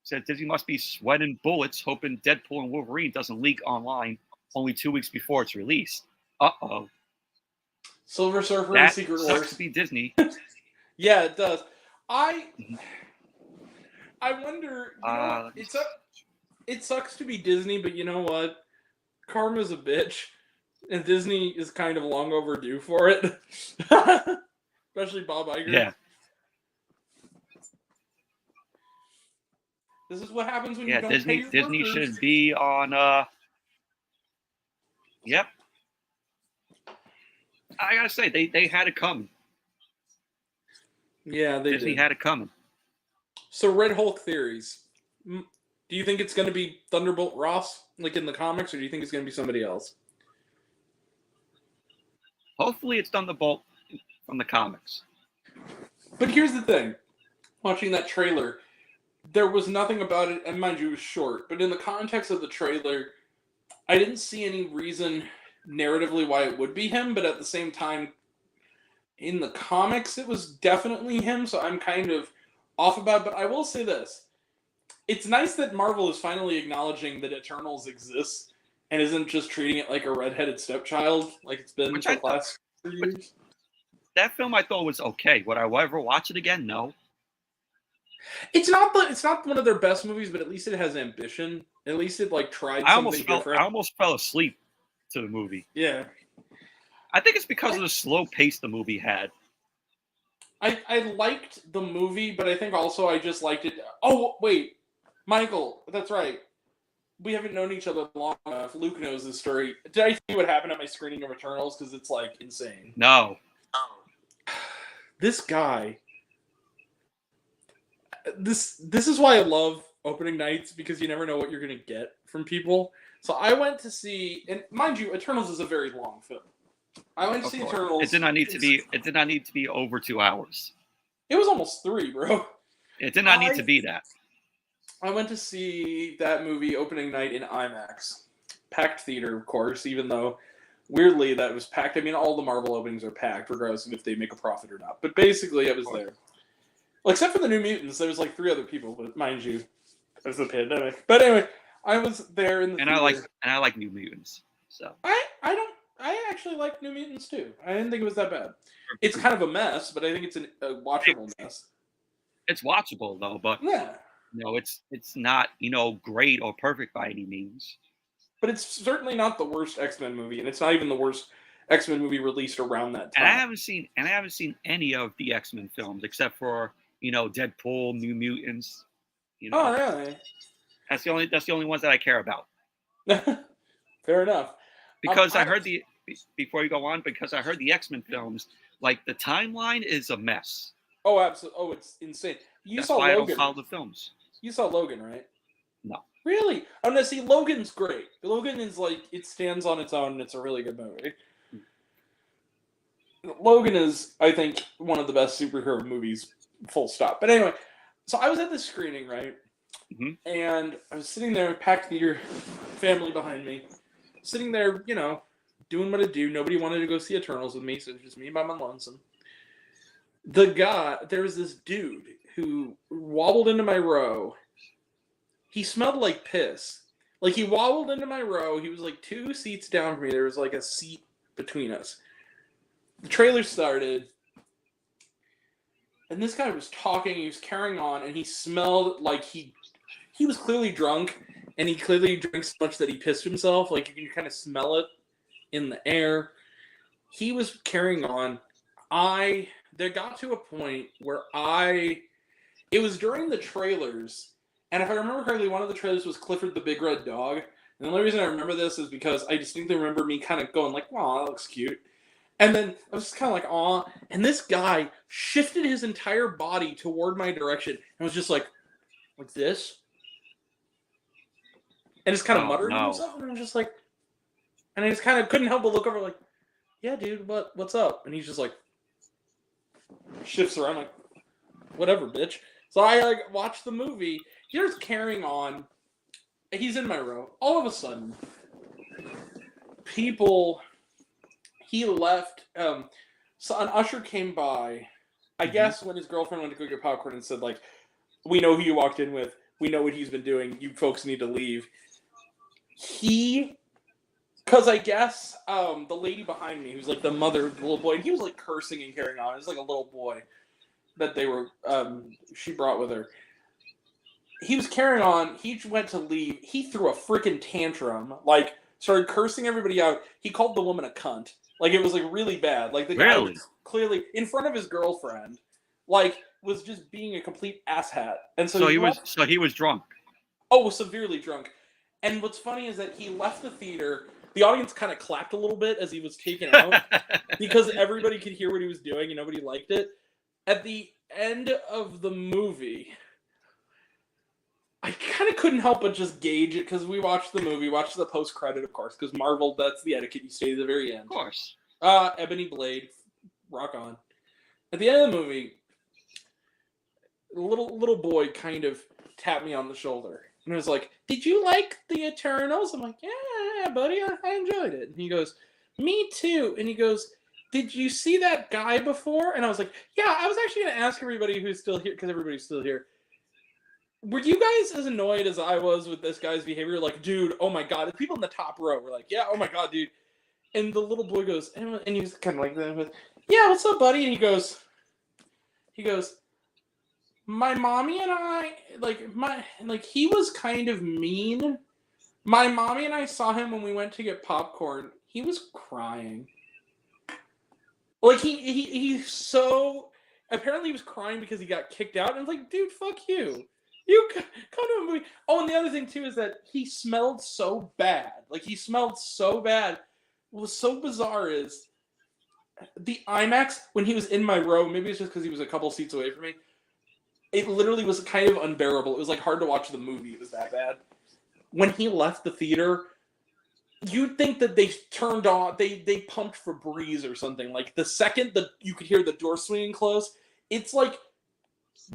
said Disney must be sweating bullets, hoping Deadpool and Wolverine doesn't leak online only 2 weeks before it's released. Uh-oh. Silver Surfer and Secret Wars. That sucks to be Disney. Yeah, it does. I wonder. It sucks to be Disney, but you know what? Karma's a bitch, and Disney is kind of long overdue for it. Especially Bob Iger. Yeah. This is what happens when you don't pay your Disney workers. should be on. Yep. I gotta say they had it coming. Yeah, Disney had it coming. So Red Hulk theories. Do you think it's going to be Thunderbolt Ross, like in the comics, or do you think it's going to be somebody else? Hopefully, it's Thunderbolt from the comics. But here's the thing. Watching that trailer, there was nothing about it, and mind you, it was short, but in the context of the trailer, I didn't see any reason narratively why it would be him, but at the same time, in the comics, it was definitely him, so I'm kind of off about it. But I will say this. It's nice that Marvel is finally acknowledging that Eternals exists and isn't just treating it like a redheaded stepchild like it's been for the last 3 years. That film I thought was okay. Would I ever watch it again? No. It's not one of their best movies, but at least it has ambition. At least it like tried something different. I almost fell asleep to the movie. Yeah. I think it's because of the slow pace the movie had. I liked the movie, but I think also I just liked it. Oh, wait. Michael, that's right. We haven't known each other long enough. Luke knows this story. Did I tell you what happened at my screening of Eternals? Because it's like insane. No. This guy. This is why I love opening nights, because you never know what you're going to get from people. So I went to see, and mind you, Eternals is a very long film. I went to see Eternals. It did not need to be over 2 hours. It was almost 3, bro. It did not need to be that. I went to see that movie opening night in IMAX. Packed theater, of course, even though, weirdly, that was packed. I mean, all the Marvel openings are packed, regardless of if they make a profit or not. But basically, I was there. Well, except for the New Mutants, there was like 3 other people, but mind you, there's a pandemic. But anyway, I was there in the theater. I like New Mutants. So I actually like New Mutants too. I didn't think it was that bad. It's kind of a mess, but I think it's a watchable mess. It's watchable though, but yeah. No, it's not, great or perfect by any means. But it's certainly not the worst X-Men movie, and it's not even the worst X-Men movie released around that time. And I haven't seen any of the X-Men films except for, Deadpool, New Mutants. Oh, really? That's the only ones that I care about. Fair enough. Because I heard before you go on, because I heard the X-Men films, like the timeline is a mess. Oh, absolutely. Oh, it's insane. That's why Logan. I don't follow the films. You saw Logan, right? No. Really? Oh, no, see, Logan's great. Logan is like, it stands on its own, and it's a really good movie. Logan is, I think, one of the best superhero movies, full stop. But anyway, so I was at this screening, right? Mm-hmm. And I was sitting there, packed theater, family behind me, sitting there, doing what I do. Nobody wanted to go see Eternals with me, so it was just me by my lonesome. There was this dude who wobbled into my row. He smelled like piss. Like, he wobbled into my row. He was like 2 seats down from me. There was like a seat between us. The trailer started, and this guy was talking. He was carrying on, and he smelled like he was clearly drunk, and he clearly drank so much that he pissed himself. Like, you can kind of smell it in the air. He was carrying on. There got to a point where it was during the trailers, and if I remember correctly, one of the trailers was Clifford the Big Red Dog. And the only reason I remember this is because I distinctly remember me kind of going like, "Aw, that looks cute." And then I was just kind of like, "Aw." And this guy shifted his entire body toward my direction and was just like this. And just kind of muttered to himself. And I was just like, and I just kind of couldn't help but look over like, "Yeah, dude, what's up?" And he's just like, shifts around like, "Whatever, bitch." So I watched the movie. Here's carrying on. He's in my row. All of a sudden, he left. So an usher came by, I guess when his girlfriend went to go get popcorn, and said like, "We know who you walked in with. We know what he's been doing. You folks need to leave." Because I guess the lady behind me, who's like the mother of the little boy, and he was like cursing and carrying on. It was like a little boy that she brought with her. He was carrying on. He went to leave. He threw a freaking tantrum. Like, started cursing everybody out. He called the woman a cunt. Like, it was like really bad. Like, the guy was clearly in front of his girlfriend. Like, was just being a complete asshat. And so he was drunk. Oh, severely drunk. And what's funny is that he left the theater. The audience kind of clapped a little bit as he was taken out because everybody could hear what he was doing and nobody liked it. At the end of the movie, I kind of couldn't help but just gauge it because we watched the movie, watched the post credit, of course, because Marvel, that's the etiquette. You stay to the very end. Of course. Ebony Blade, rock on. At the end of the movie, the little boy kind of tapped me on the shoulder and was like, "Did you like the Eternals?" I'm like, "Yeah, buddy, I enjoyed it." And he goes, "Me too." And he goes, "Did you see that guy before?" And I was like, "Yeah, I was actually going to ask everybody who's still here, because everybody's still here. Were you guys as annoyed as I was with this guy's behavior? Like, dude, oh my god." The people in the top row were like, "Yeah, oh my god, dude." And the little boy goes, and he's kind of like, "Yeah, what's up, buddy?" And he goes, "My mommy and I, he was kind of mean. My mommy and I saw him when we went to get popcorn. He was crying. Like, he's so, apparently he was crying because he got kicked out. And it's like, dude, fuck you. You come to a movie." Oh, and the other thing, too, is that he smelled so bad. Like, he smelled so bad. What was so bizarre is the IMAX, when he was in my row, maybe it's just because he was a couple seats away from me, it literally was kind of unbearable. It was like hard to watch the movie. It was that bad. When he left the theater, you'd think that they turned on, they pumped Febreze or something. Like, the second that you could hear the door swinging close, it's like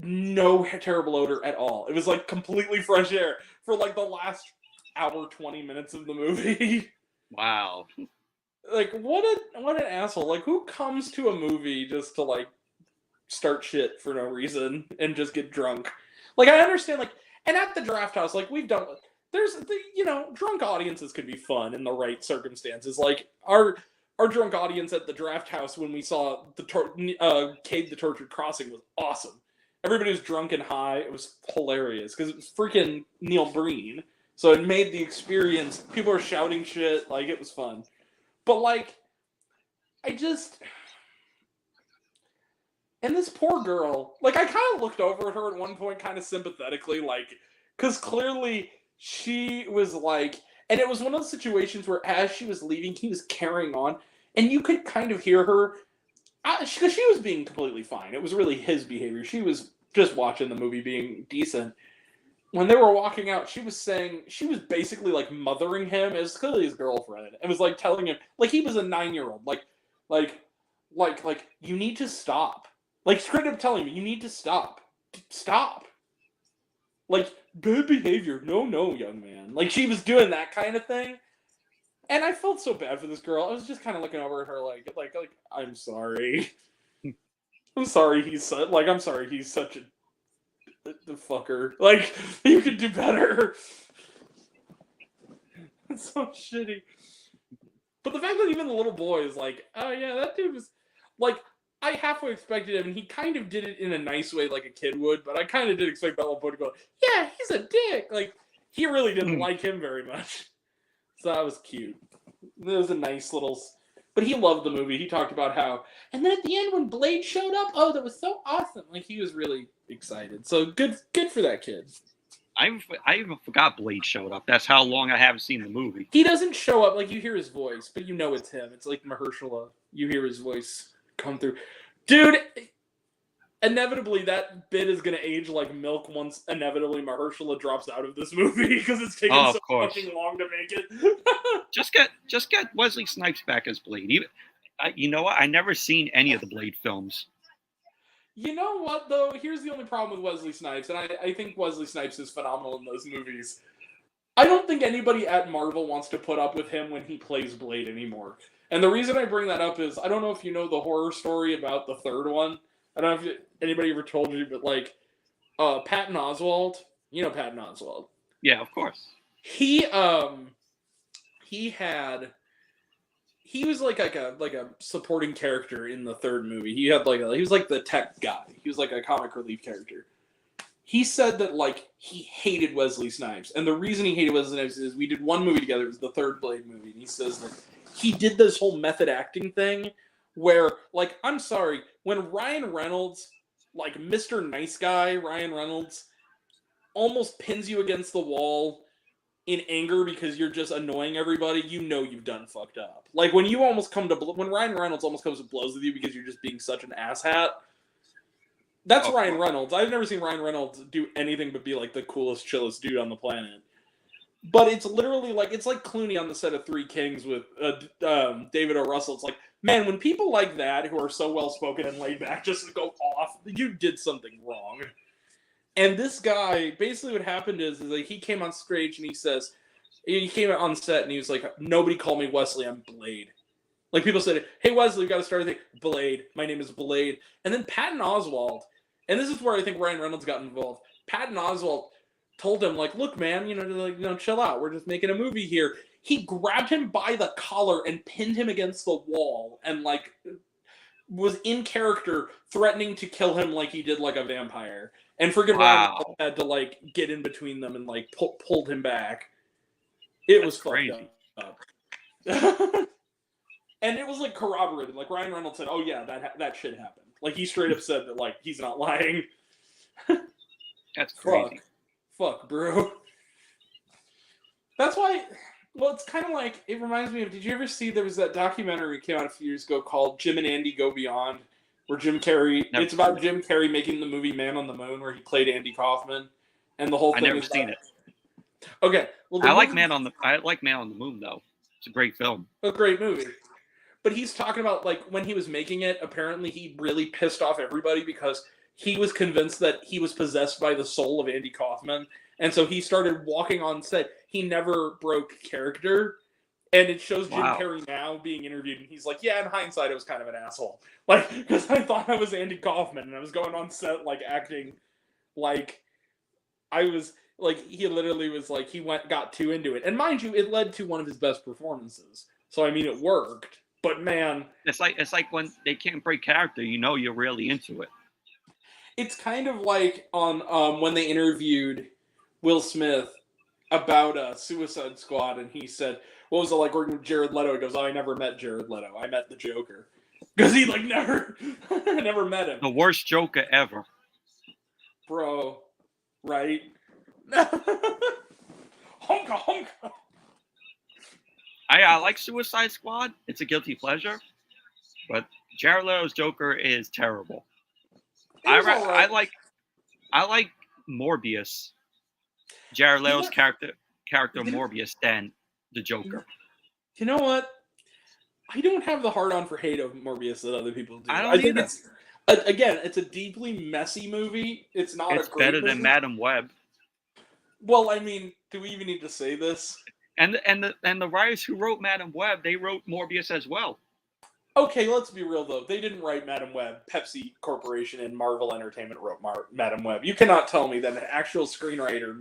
no terrible odor at all. It was like completely fresh air for like the last hour 20 minutes of the movie. Wow. Like, what an asshole. Like, who comes to a movie just to like start shit for no reason and just get drunk? Like, I understand, like, and at the Draft House, like, we've done, there's the, drunk audiences could be fun in the right circumstances. Like, our drunk audience at the Draft House when we saw the Cade the Tortured Crossing was awesome. Everybody was drunk and high. It was hilarious because it was freaking Neil Breen. So it made the experience, people were shouting shit, like, it was fun. But, like, and this poor girl, like, I kind of looked over at her at one point kind of sympathetically, like, because clearly she was like, and it was one of those situations where as she was leaving, he was carrying on, and you could kind of hear her, because she was being completely fine. It was really his behavior. She was just watching the movie being decent. When they were walking out, she was basically like mothering him as clearly his girlfriend. It was like telling him, like he was a 9-year-old, like you need to stop. Like straight up telling me, you need to stop. Stop. Like, bad behavior. No, young man. Like, she was doing that kind of thing. And I felt so bad for this girl. I was just kind of looking over at her like, I'm sorry. I'm sorry he's such a the fucker. Like, you could do better. It's so shitty. But the fact that even the little boy is like, oh yeah, that dude was like, I halfway expected him, and he kind of did it in a nice way like a kid would, but I kind of did expect that little boy to go, yeah, he's a dick. Like, he really didn't like him very much. So that was cute. It was a nice little, but he loved the movie. He talked about how, and then at the end when Blade showed up, oh, that was so awesome. Like, he was really excited. So good for that kid. I even forgot Blade showed up. That's how long I haven't seen the movie. He doesn't show up, like, you hear his voice, but you know it's him. It's like Mahershala. You hear his voice come through. Dude, inevitably that bit is going to age like milk once inevitably Mahershala drops out of this movie because it's taken so fucking long to make it. just get Wesley Snipes back as Blade. You know what? I never seen any of the Blade films. You know what, though? Here's the only problem with Wesley Snipes, and I think Wesley Snipes is phenomenal in those movies. I don't think anybody at Marvel wants to put up with him when he plays Blade anymore. And the reason I bring that up is, I don't know if you know the horror story about the third one. I don't know if anybody ever told you, but like, Patton Oswalt, you know Patton Oswalt. Yeah, of course. He was like a supporting character in the third movie. He was like the tech guy. He was like a comic relief character. He said that like he hated Wesley Snipes, and the reason he hated Wesley Snipes is we did one movie together. It was the third Blade movie, and he says that he did this whole method acting thing where, like, I'm sorry, when Ryan Reynolds, like Mr. Nice Guy Ryan Reynolds, almost pins you against the wall in anger because you're just annoying everybody, you know you've done fucked up. Like, when Ryan Reynolds almost comes to blows with you because you're just being such an asshat, That's Oh, Ryan Reynolds. I've never seen Ryan Reynolds do anything but be like the coolest, chillest dude on the planet. But it's literally like it's like Clooney on the set of Three Kings with David O. Russell. It's like, man, when people like that who are so well spoken and laid back just go off, you did something wrong. And this guy, basically, what happened is like he came on stage and he came on set and he was like, nobody call me Wesley, I'm Blade. Like people said, hey Wesley, we got to start a thing. Blade, my name is Blade. And then Patton Oswalt, and this is where I think Ryan Reynolds got involved. Patton Oswalt told him, like, look, man, chill out. We're just making a movie here. He grabbed him by the collar and pinned him against the wall and, like, was in character threatening to kill him like he did, like, a vampire. And freaking Ryan had to, like, get in between them and, like, pulled him back. It was crazy. And it was, like, corroborated. Like, Ryan Reynolds said, oh, yeah, that shit happened. Like, he straight up said that, like, he's not lying. That's crazy. Fuck, bro. That's why, well, it's kind of like, it reminds me of, did you ever see, there was that documentary that came out a few years ago called Jim and Andy Go Beyond, where it's about Jim Carrey making the movie Man on the Moon, where he played Andy Kaufman, and the whole thing I never seen it. Okay. Well, I like Man on the Moon, though. It's a great film. A great movie. But he's talking about, like, when he was making it, apparently he really pissed off everybody because he was convinced that he was possessed by the soul of Andy Kaufman. And so he started walking on set. He never broke character. And it shows Jim Carrey now being interviewed. And he's like, yeah, in hindsight, I was kind of an asshole. Like, because I thought I was Andy Kaufman. And I was going on set, like, acting like I was, like, he literally was like, got too into it. And mind you, it led to one of his best performances. So, I mean, it worked. But, man. It's like when they can't break character, you're really into it. It's kind of like on when they interviewed Will Smith about Suicide Squad, and he said, what was it like working with Jared Leto? He goes, oh, I never met Jared Leto. I met the Joker. Because he, like, never met him. The worst Joker ever. Bro. Right? Honka, honka. I like Suicide Squad. It's a guilty pleasure. But Jared Leto's Joker is terrible. I like Morbius, Jared Leto's character Morbius, than the Joker. You know what? I don't have the hard on for hate of Morbius that other people do. I think it's a deeply messy movie. It's not. It's better than Madam Web. Well, I mean, do we even need to say this? And the writers who wrote Madam Web, they wrote Morbius as well. Okay, let's be real, though. They didn't write Madam Web. Pepsi Corporation and Marvel Entertainment wrote Madam Web. You cannot tell me that an actual screenwriter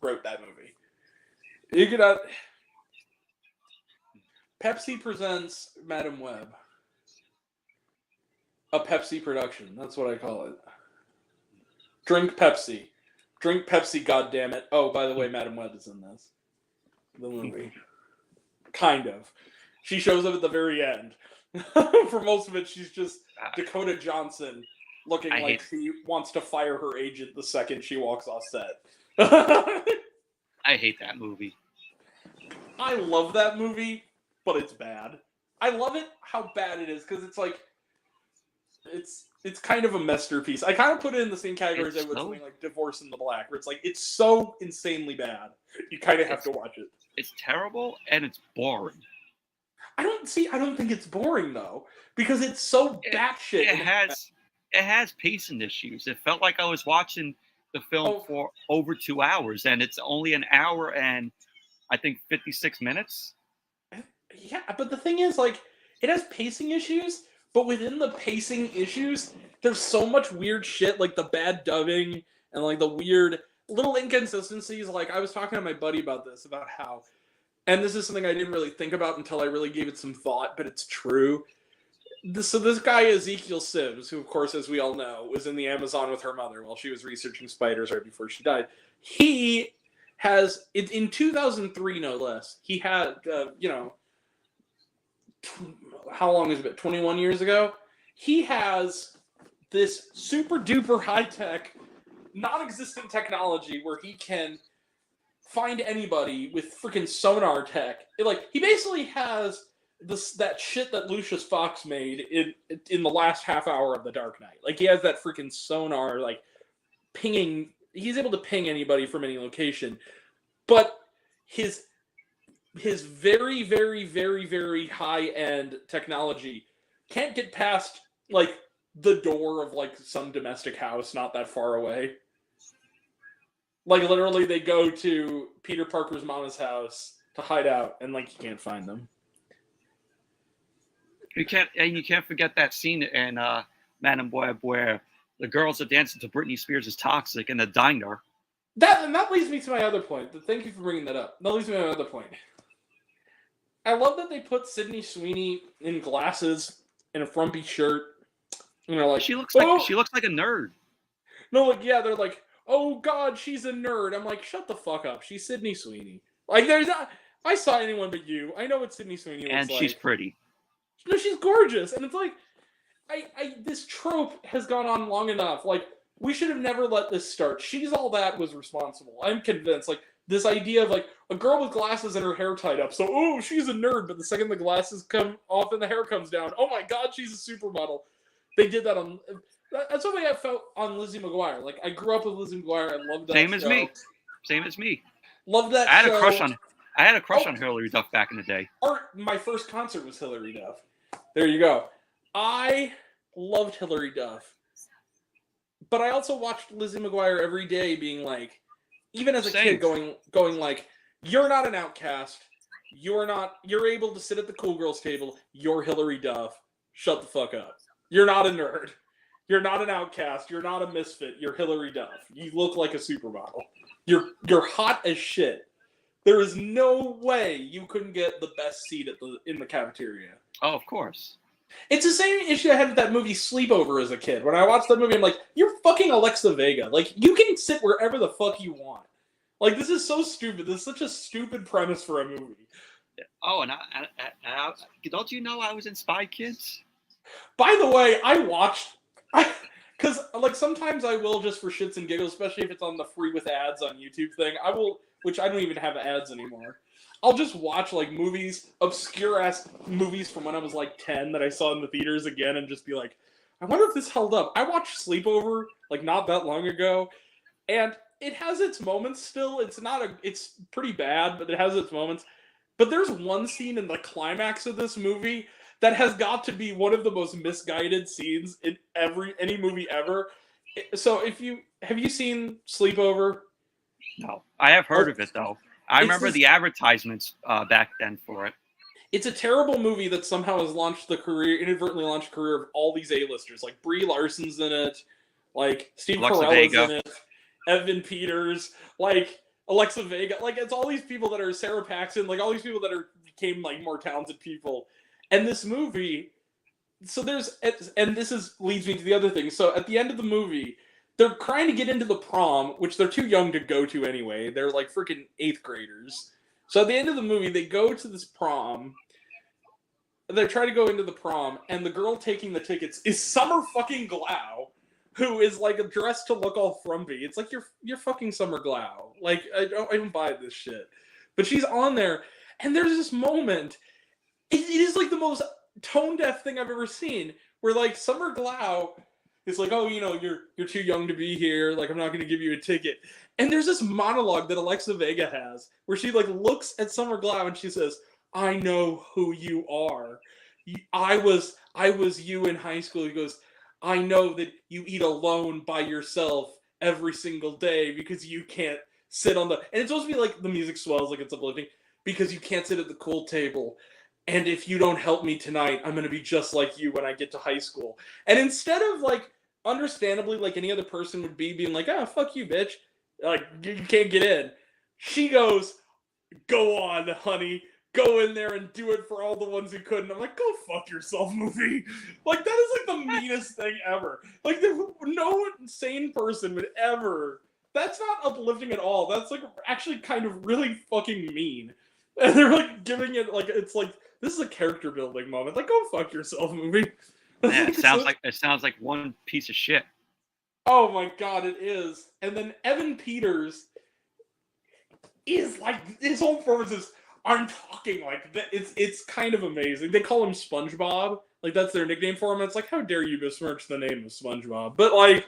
wrote that movie. You cannot... Pepsi presents Madam Web. A Pepsi production. That's what I call it. Drink Pepsi. Drink Pepsi, goddammit. Oh, by the way, Madam Web is in this. The movie. Kind of. She shows up at the very end. For most of it, she's just Dakota Johnson looking like she wants to fire her agent the second she walks off set. I hate that movie. I love that movie, but it's bad. I love it how bad it is because it's like it's kind of a masterpiece. I kind of put it in the same category as I would something like Divorce in the Black, where it's like it's so insanely bad you kind of have to watch it. It's terrible and it's boring. I don't think it's boring though, because it's so batshit. It has pacing issues. It felt like I was watching the film for over 2 hours, and it's only an hour and I think 56 minutes. Yeah, but the thing is, like, it has pacing issues, but within the pacing issues, there's so much weird shit, like the bad dubbing and like the weird little inconsistencies. Like, I was talking to my buddy about this, about how, and this is something I didn't really think about until I really gave it some thought, but it's true. So this guy, Ezekiel Sims, who, of course, as we all know, was in the Amazon with her mother while she was researching spiders right before she died. He has, in 2003, no less, he had, how long has it been? 21 years ago? He has this super duper high-tech, non-existent technology where he can find anybody with freaking sonar tech. He basically has that shit that Lucius Fox made in the last half hour of The Dark Knight. Like, he has that freaking sonar, like, pinging. He's able to ping anybody from any location. But his very, very, very, very high-end technology can't get past, like, the door of, like, some domestic house not that far away. Like, literally, they go to Peter Parker's mama's house to hide out, and, like, you can't find them. You can't forget that scene in Man and Boy where the girls are dancing to Britney Spears' Toxic in the diner. That leads me to my other point. Thank you for bringing that up. That leads me to my other point. I love that they put Sydney Sweeney in glasses and a frumpy shirt. You know, like, she looks like a nerd. No, like, yeah, they're like, oh God, she's a nerd. I'm like, shut the fuck up. She's Sydney Sweeney. Like, there's not. I saw Anyone But You. I know what Sydney Sweeney looks and like. she's pretty. No, she's gorgeous, and it's like, this trope has gone on long enough. Like, we should have never let this start. She's All That was responsible. I'm convinced. Like, this idea of, like, a girl with glasses and her hair tied up. So, oh, she's a nerd, but the second the glasses come off and the hair comes down, oh my God, she's a supermodel. They did that on. That's what I felt on Lizzie McGuire. Like, I grew up with Lizzie McGuire. I loved that Same show. Same as me. Loved that I had show. I had a crush on Hilary Duff back in the day. My first concert was Hilary Duff. There you go. I loved Hilary Duff. But I also watched Lizzie McGuire every day being like, even as a kid going like, you're not an outcast. You're able to sit at the cool girls table. You're Hilary Duff. Shut the fuck up. You're not a nerd. You're not an outcast. You're not a misfit. You're Hilary Duff. You look like a supermodel. You're hot as shit. There is no way you couldn't get the best seat in the cafeteria. Oh, of course. It's the same issue I had with that movie Sleepover as a kid. When I watched that movie, I'm like, you're fucking Alexa Vega. Like, you can sit wherever the fuck you want. Like, this is so stupid. This is such a stupid premise for a movie. Oh, and I don't you know I was in Spy Kids? By the way, I watched... Because, like, sometimes I will just for shits and giggles, especially if it's on the free with ads on YouTube thing. I will... Which I don't even have ads anymore. I'll just watch, like, movies, obscure-ass movies from when I was, like, 10 that I saw in the theaters again and just be like, I wonder if this held up. I watched Sleepover, like, not that long ago, and it has its moments still. It's pretty bad, but it has its moments. But there's one scene in the climax of this movie that has got to be one of the most misguided scenes in any movie ever. So have you seen Sleepover? No, I have heard of it though. I remember the advertisements back then for it. It's a terrible movie that somehow has inadvertently launched the career of all these A-listers. Like, Brie Larson's in it, like Steve Carell's in it, Evan Peters, like Alexa Vega. Like, it's all these people that are Sarah Paxton, like all these people that became like more talented people. And this movie, leads me to the other thing. So at the end of the movie, they're trying to get into the prom, which they're too young to go to anyway. They're like freaking 8th graders. So at the end of the movie, they go to this prom. They try to go into the prom, and the girl taking the tickets is Summer fucking Glau, who is like dressed to look all frumpy. It's like you're fucking Summer Glau. Like, I don't buy this shit. But she's on there, and there's this moment. It is like the most tone deaf thing I've ever seen, where like Summer Glau is like, oh, you're too young to be here. Like, I'm not going to give you a ticket. And there's this monologue that Alexa Vega has where she like looks at Summer Glau and she says, I know who you are. I was you in high school. He goes, I know that you eat alone by yourself every single day because you can't sit on and it's supposed to be like the music swells, like it's uplifting, because you can't sit at the cool table. And if you don't help me tonight, I'm going to be just like you when I get to high school. And instead of like, understandably, like any other person would be being like, fuck you, bitch. Like, you can't get in. She goes, go on, honey. Go in there and do it for all the ones who couldn't. I'm like, go fuck yourself, movie. Like, that is like the meanest thing ever. Like, no sane person would ever. That's not uplifting at all. That's like actually kind of really fucking mean. And they're like giving it like, it's like, this is a character building moment. Like, go fuck yourself, movie. Yeah, it sounds like one piece of shit. Oh my god, it is. And then Evan Peters is like, his whole performance is, I'm talking like that. It's kind of amazing. They call him SpongeBob. Like, that's their nickname for him. It's like, how dare you besmirch the name of SpongeBob? But, like,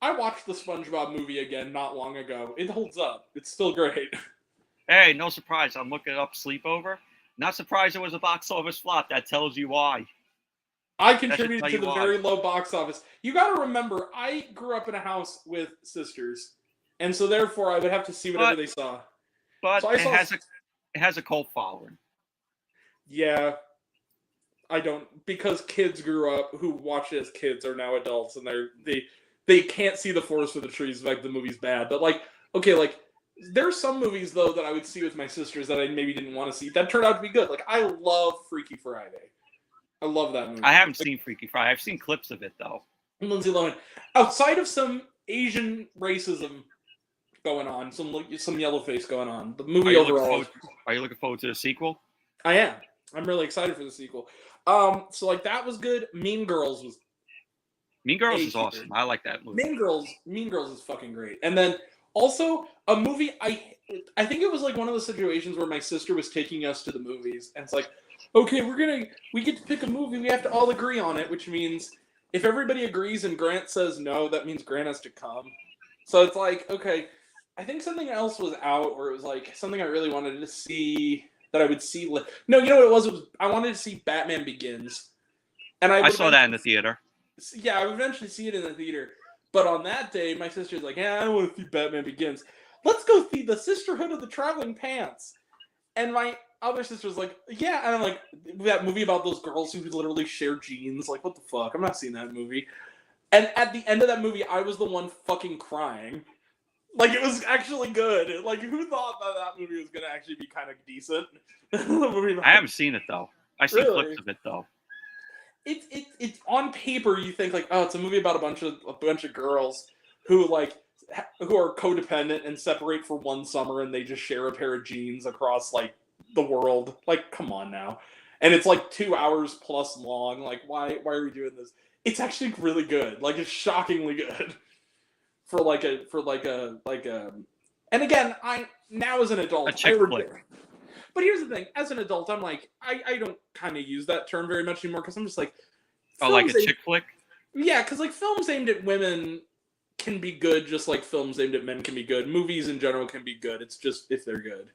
I watched the SpongeBob movie again not long ago. It holds up. It's still great. Hey, no surprise. I'm looking up Sleepover. Not surprised it was a box office flop. That tells you why. I contributed to the very low box office. You gotta remember, I grew up in a house with sisters. And so, therefore, I would have to see whatever they saw. But so it has a cult following. Yeah. I don't, because kids grew up who watched it as kids are now adults, and they can't see the forest for the trees. Like, the movie's bad, but like, okay, like there are some movies though that I would see with my sisters that I maybe didn't want to see that turned out to be good. Like, I love Freaky Friday. I love that movie. I haven't seen Freaky Friday. I've seen clips of it though. Lindsay Lohan, outside of some Asian racism going on, some yellow face going on, the movie overall. Are you looking forward to the sequel? I am. I'm really excited for the sequel. So like that was good. Mean Girls is awesome. I like that movie. Mean Girls is fucking great. And then also a movie I think it was like one of the situations where my sister was taking us to the movies, and it's like, okay, we get to pick a movie, we have to all agree on it, which means if everybody agrees and Grant says no, that means Grant has to come. So it's like, okay, I think something else was out, or it was like something I really wanted to see that I would see. No, you know what it was? It was I wanted to see Batman Begins, and I saw that in the theater. Yeah, I would eventually see it in the theater. But on that day, my sister's like, "Yeah, I don't want to see Batman Begins. Let's go see the Sisterhood of the Traveling Pants." And my other sister's like, "Yeah," and I'm like, "That movie about those girls who literally share jeans. Like, what the fuck? I'm not seeing that movie." And at the end of that movie, I was the one fucking crying. Like, it was actually good. Like, who thought that movie was going to actually be kind of decent? I haven't seen it, though. I've seen clips of it, though. It's on paper, you think, like, oh, it's a movie about a bunch of girls who are codependent and separate for one summer, and they just share a pair of jeans across, like, the world. Like, come on now. And it's, like, 2 hours plus long. Like, why are we doing this? It's actually really good. Like, it's shockingly good. And again, I now as an adult, a chick flick. But here's the thing: as an adult, I'm like, I don't kind of use that term very much anymore because I'm just like, like a chick flick. Yeah, because like films aimed at women can be good, just like films aimed at men can be good. Movies in general can be good. It's just if they're good.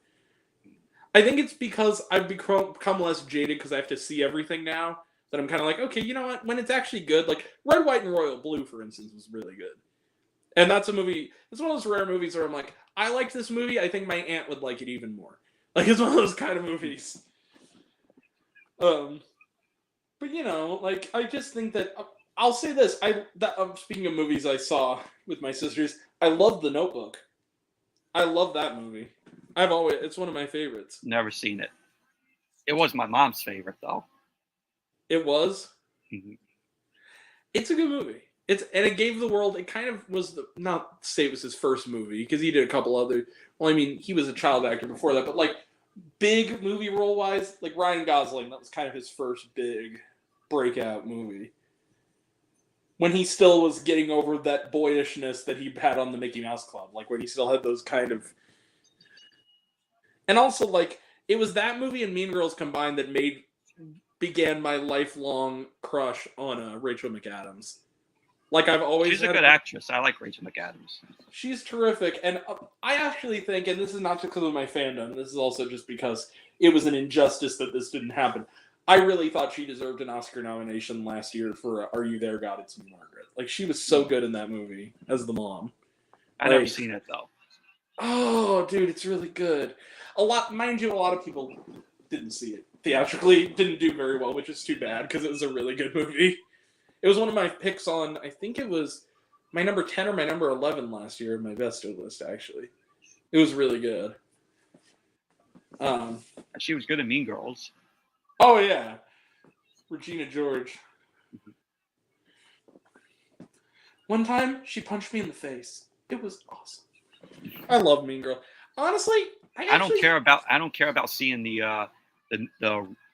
I think it's because I've become less jaded because I have to see everything now. That I'm kind of like, okay, you know what? When it's actually good, like Red, White, and Royal Blue, for instance, was really good. And that's a movie, it's one of those rare movies where I'm like, I liked this movie, I think my aunt would like it even more. Like, it's one of those kind of movies. But, you know, like, I just think that, I'll say this, speaking of movies I saw with my sisters, I love The Notebook. I love that movie. It's one of my favorites. Never seen it. It was my mom's favorite, though. It was? Mm-hmm. It's a good movie. And it gave the world, it kind of was, not to say it was his first movie, because he did a couple other, well, I mean, he was a child actor before that, but like, big movie role-wise, like Ryan Gosling, that was kind of his first big breakout movie. When he still was getting over that boyishness that he had on the Mickey Mouse Club, like when he still had those kind of... And also, like, it was that movie and Mean Girls combined that began my lifelong crush on Rachel McAdams. Like, I've always She's a good actress. I like Rachel McAdams. She's terrific. And I actually think, and this is not just because of my fandom, this is also just because it was an injustice that this didn't happen. I really thought she deserved an Oscar nomination last year for Are You There, God? It's Me, Margaret. Like, she was so good in that movie as the mom. I've never seen it, though. Oh, dude, it's really good. Mind you, a lot of people didn't see it theatrically, didn't do very well, which is too bad because it was a really good movie. It was one of my picks on, I think it was my number 10 or my number 11 last year in my best of list, actually. It was really good. She was good in Mean Girls. Oh, yeah. Regina George. One time, she punched me in the face. It was awesome. I love Mean Girl. Honestly, I don't care about seeing the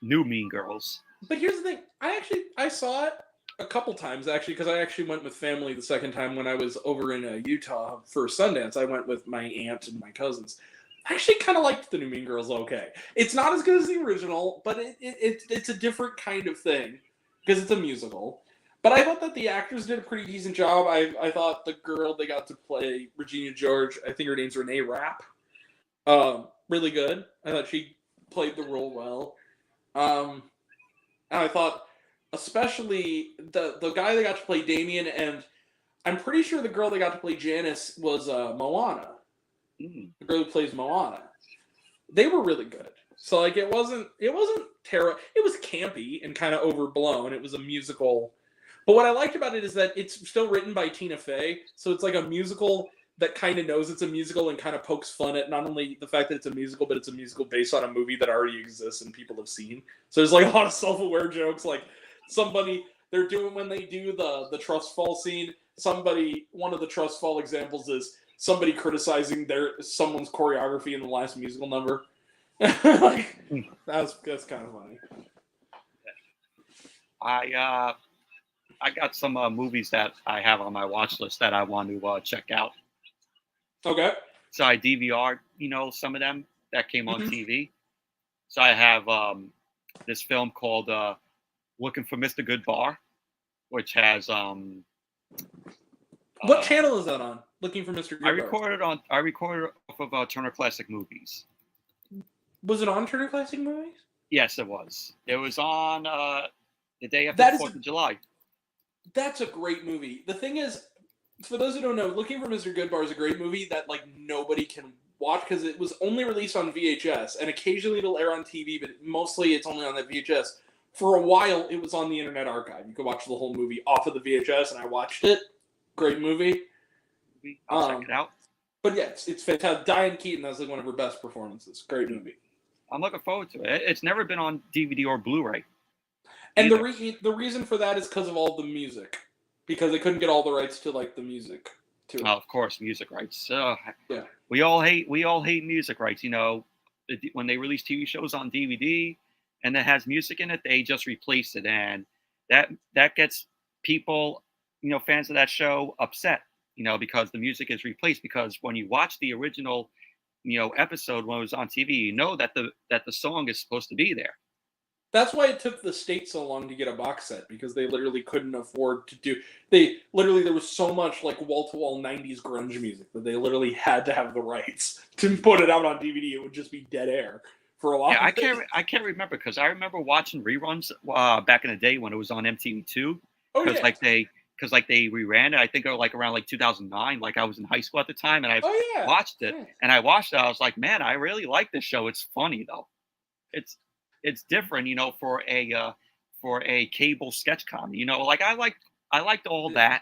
new Mean Girls. But here's the thing. I saw it a couple times, actually, because I actually went with family the second time when I was over in Utah for Sundance. I went with my aunt and my cousins. I actually kind of liked the new Mean Girls. Okay, it's not as good as the original, but it's a different kind of thing because it's a musical. But I thought that the actors did a pretty decent job. I thought the girl they got to play Regina George, I think her name's Renee Rapp, really good. I thought she played the role well. And I thought, especially the guy they got to play Damien, and I'm pretty sure the girl they got to play Janice was Moana. Mm. The girl who plays Moana. They were really good. So like it wasn't terrible. It was campy and kind of overblown. It was a musical. But what I liked about it is that it's still written by Tina Fey. So it's like a musical that kind of knows it's a musical and kind of pokes fun at not only the fact that it's a musical, but it's a musical based on a movie that already exists and people have seen. So there's like a lot of self-aware jokes, like they're doing when they do the trust fall scene. One of the trust fall examples is somebody criticizing someone's choreography in the last musical number. Like that's kind of funny. I got some movies that I have on my watch list that I want to check out. Okay. So I DVR'd, some of them that came on TV. So I have this film called Looking for Mr. Goodbar, which has what channel is that on? Looking for Mr. Goodbar. I recorded off of Turner Classic Movies. Was it on Turner Classic Movies? Yes, it was. It was on the day after the 4th of July. That's a great movie. The thing is, for those who don't know, Looking for Mr. Goodbar is a great movie that like nobody can watch because it was only released on VHS, and occasionally it'll air on TV, but mostly it's only on that VHS. For a while, it was on the Internet Archive. You could watch the whole movie off of the VHS, and I watched it. Great movie. I'll check it out. But yeah, it's fantastic. Diane Keaton has like one of her best performances. Great movie. I'm looking forward to it. It's never been on DVD or Blu-ray. And the reason for that is because of all the music, because they couldn't get all the rights to like the music. Oh, of course, music rights. Yeah. We all hate music rights. When they release TV shows on DVD and it has music in it, they just replace it, and that gets people, fans of that show upset. Because the music is replaced. Because when you watch the original, episode when it was on TV, that the song is supposed to be there. That's why it took the state so long to get a box set, because they literally couldn't afford to do. There was so much like wall-to-wall 90s grunge music that they literally had to have the rights to put it out on DVD. It would just be dead air for a while. Yeah, I can't remember, because I remember watching reruns back in the day when it was on MTV2. Because they reran it. I think around 2009. Like I was in high school at the time, and I watched it. And I watched it. I was like, man, I really like this show. It's funny though. It's different, for a cable sketch comedy. I liked all that,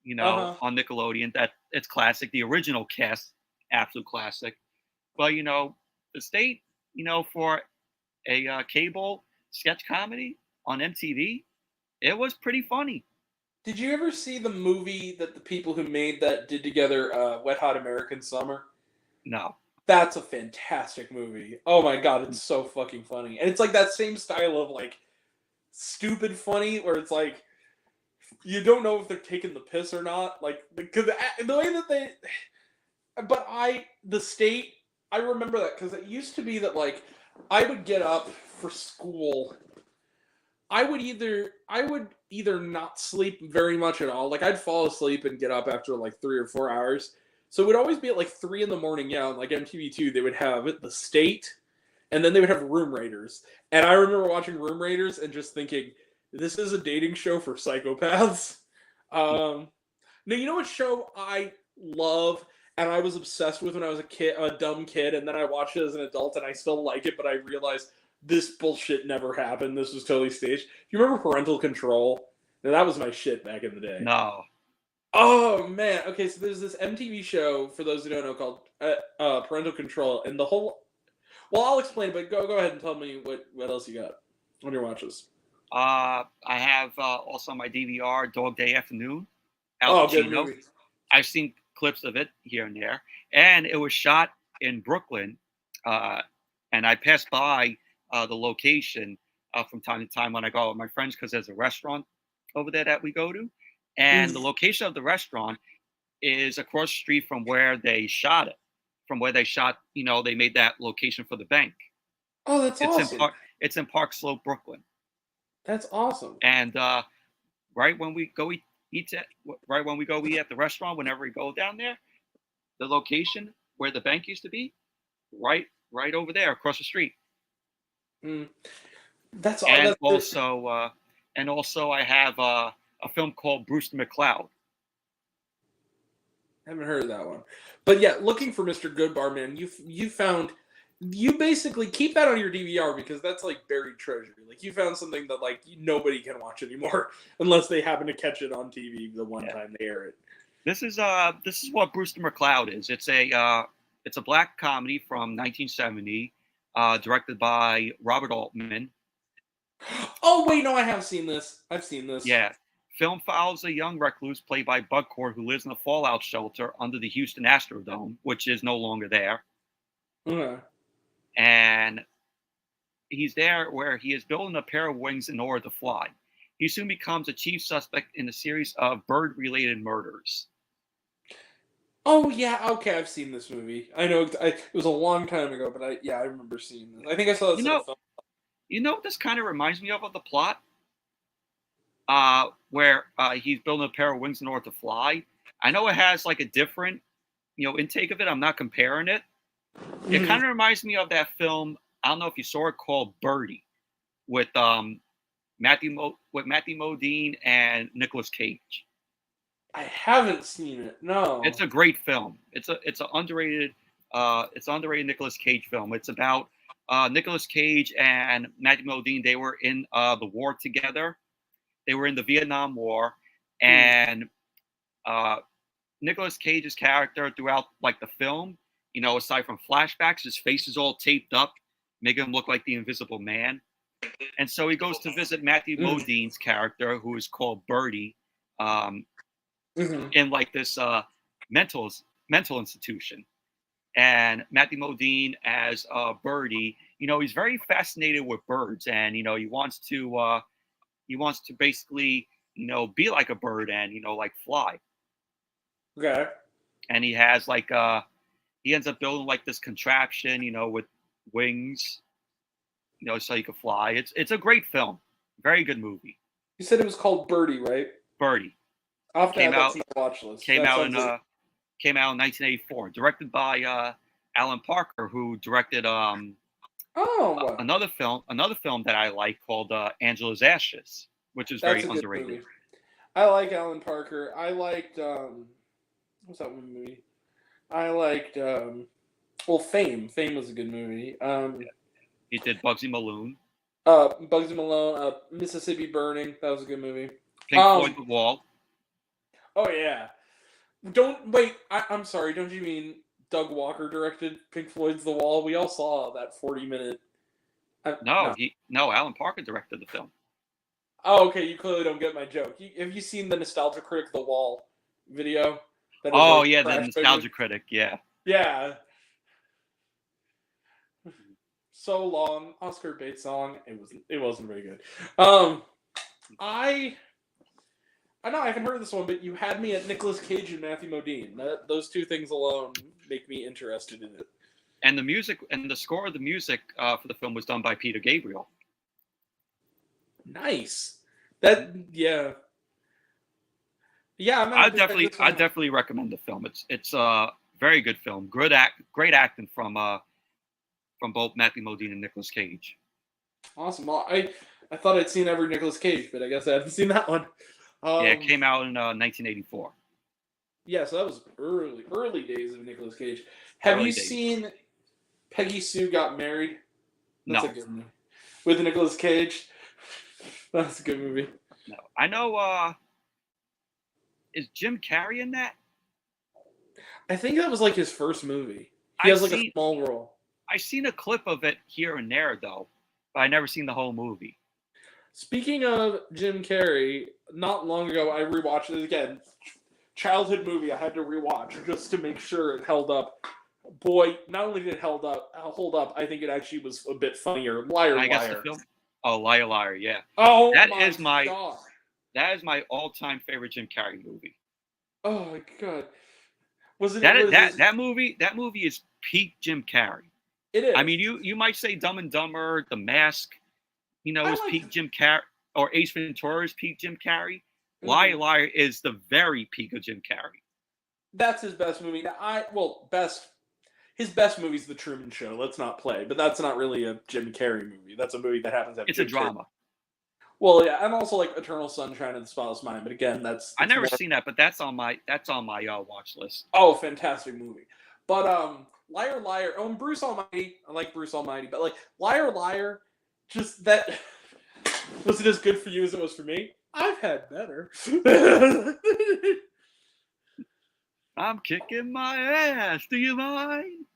on Nickelodeon. That it's classic. The original cast, absolute classic. But the state, for a cable sketch comedy on MTV, it was pretty funny. Did you ever see the movie that the people who made that did together, Wet Hot American Summer? No. That's a fantastic movie. Oh my god, it's so fucking funny. And it's like that same style of like stupid funny where it's like you don't know if they're taking the piss or not. Like, because the way that they. But the state, I remember that because it used to be that like I would get up for school. I would either not sleep very much at all. Like I'd fall asleep and get up after like 3 or 4 hours. So it would always be at like 3 a.m. Yeah, on like MTV2, they would have the state, and then they would have Room Raiders. And I remember watching Room Raiders and just thinking, this is a dating show for psychopaths. Now, you know what show I love and I was obsessed with when I was a dumb kid, and then I watched it as an adult and I still like it, but I realized this bullshit never happened. This was totally staged. Do you remember Parental Control? Now, that was my shit back in the day. No. Oh, man. Okay, so there's this MTV show, for those who don't know, called Parental Control. And the whole... Well, I'll explain, but go ahead and tell me what else you got on your watches. I have also my DVR, Dog Day Afternoon. Good movie. I've seen clips of it here and there. And it was shot in Brooklyn. And I passed by the location from time to time when I go out with my friends, because there's a restaurant over there that we go to. And the location of the restaurant is across the street from where they shot it, from where they shot. They made that location for the bank. Oh, that's awesome. It's in Park Slope, Brooklyn. That's awesome. And right when we go eat at the restaurant, whenever we go down there, the location where the bank used to be, right over there across the street. That's all. And also I have a film called Brewster McCloud. I haven't heard of that one, but yeah, looking for Mr. Goodbar, man. You basically keep that on your DVR because that's like buried treasure. Like you found something that like nobody can watch anymore unless they happen to catch it on TV the one time they air it. This is what Brewster McCloud is. It's a black comedy from 1970, directed by Robert Altman. Oh wait, no, I have seen this. I've seen this. Yeah. Film follows a young recluse played by Buckhorn who lives in a fallout shelter under the Houston Astrodome, which is no longer there. Okay. And he's there where he is building a pair of wings in order to fly. He soon becomes a chief suspect in a series of bird-related murders. Oh yeah, okay, I've seen this movie. I know it was a long time ago, but I remember seeing this. I think I saw this in a film. What this kind of reminds me of the plot? Where he's building a pair of wings in order to fly. I know it has like a different, intake of it. I'm not comparing it. It kind of reminds me of that film. I don't know if you saw it, called Birdie, with Matthew Modine and Nicolas Cage. I haven't seen it. No. It's a great film. It's an underrated Nicolas Cage film. It's about Nicolas Cage and Matthew Modine. They were in the war together. They were in the Vietnam War, and Nicolas Cage's character throughout like the film, aside from flashbacks, his face is all taped up, making him look like the Invisible Man. And so he goes to visit Matthew Modine's character, who is called Birdie, in like this mental institution. And Matthew Modine as Birdie, he's very fascinated with birds, and he wants to basically be like a bird and like fly. Okay. And he has like he ends up building like this contraption, with wings, so he could fly. It's a great film, very good movie. You said it was called Birdie, right? Birdie. I'll have to add that to the watch list. Came out in 1984, directed by Alan Parker, who directed another film that I like called Angela's Ashes, which is very underrated. I like Alan Parker. I liked what's that one movie? I liked Fame. Fame was a good movie. He did Bugsy Malone. Bugsy Malone, Mississippi Burning. That was a good movie. Pink Floyd The Wall. Oh yeah. Don't wait. I'm sorry. Don't you mean Doug Walker directed Pink Floyd's The Wall? We all saw that 40-minute. No, Alan Parker directed the film. Oh, okay. You clearly don't get my joke. Have you seen the Nostalgia Critic The Wall video? The Nostalgia Critic. Yeah. Yeah. So long. Oscar Bates song. It wasn't very good. I know I haven't heard of this one, but you had me at Nicolas Cage and Matthew Modine. Those two things alone make me interested in it. And the music and the score of the music for the film was done by Peter Gabriel. Nice. Yeah. I definitely recommend the film. It's a very good film. Great acting from both Matthew Modine and Nicolas Cage. Awesome. Well, I thought I'd seen every Nicolas Cage, but I guess I haven't seen that one. It came out in 1984. Yeah, so that was early days of Nicolas Cage. Have you seen Peggy Sue Got Married? That's a good movie. With Nicolas Cage. That's a good movie. No, I know. Is Jim Carrey in that? I think that was like his first movie. He has a small role. I've seen a clip of it here and there, though, but I never seen the whole movie. Speaking of Jim Carrey, not long ago I rewatched it again. Childhood movie I had to rewatch just to make sure it held up. Boy, not only did it hold up, I think it actually was a bit funnier. Liar, Liar. Liar, Liar, yeah. Oh, that my is my God. That is my all-time favorite Jim Carrey movie. Oh my God. Was it that movie is peak Jim Carrey. It is. I mean, you might say Dumb and Dumber, The Mask, is peak Jim Carrey, or Ace Ventura is peak Jim Carrey. Liar Liar is the very peak of Jim Carrey. That's his best movie. His best movie is The Truman Show. Let's not play, but that's not really a Jim Carrey movie. That's a movie that happens to have. It's a drama. Well, yeah, and also like Eternal Sunshine of the Spotless Mind. But again, I never seen that, but that's on my watch list. Oh, fantastic movie! But Liar Liar. Oh, and Bruce Almighty. I like Bruce Almighty, but like Liar Liar, just that was it as good for you as it was for me? I've had better. I'm kicking my ass. Do you mind?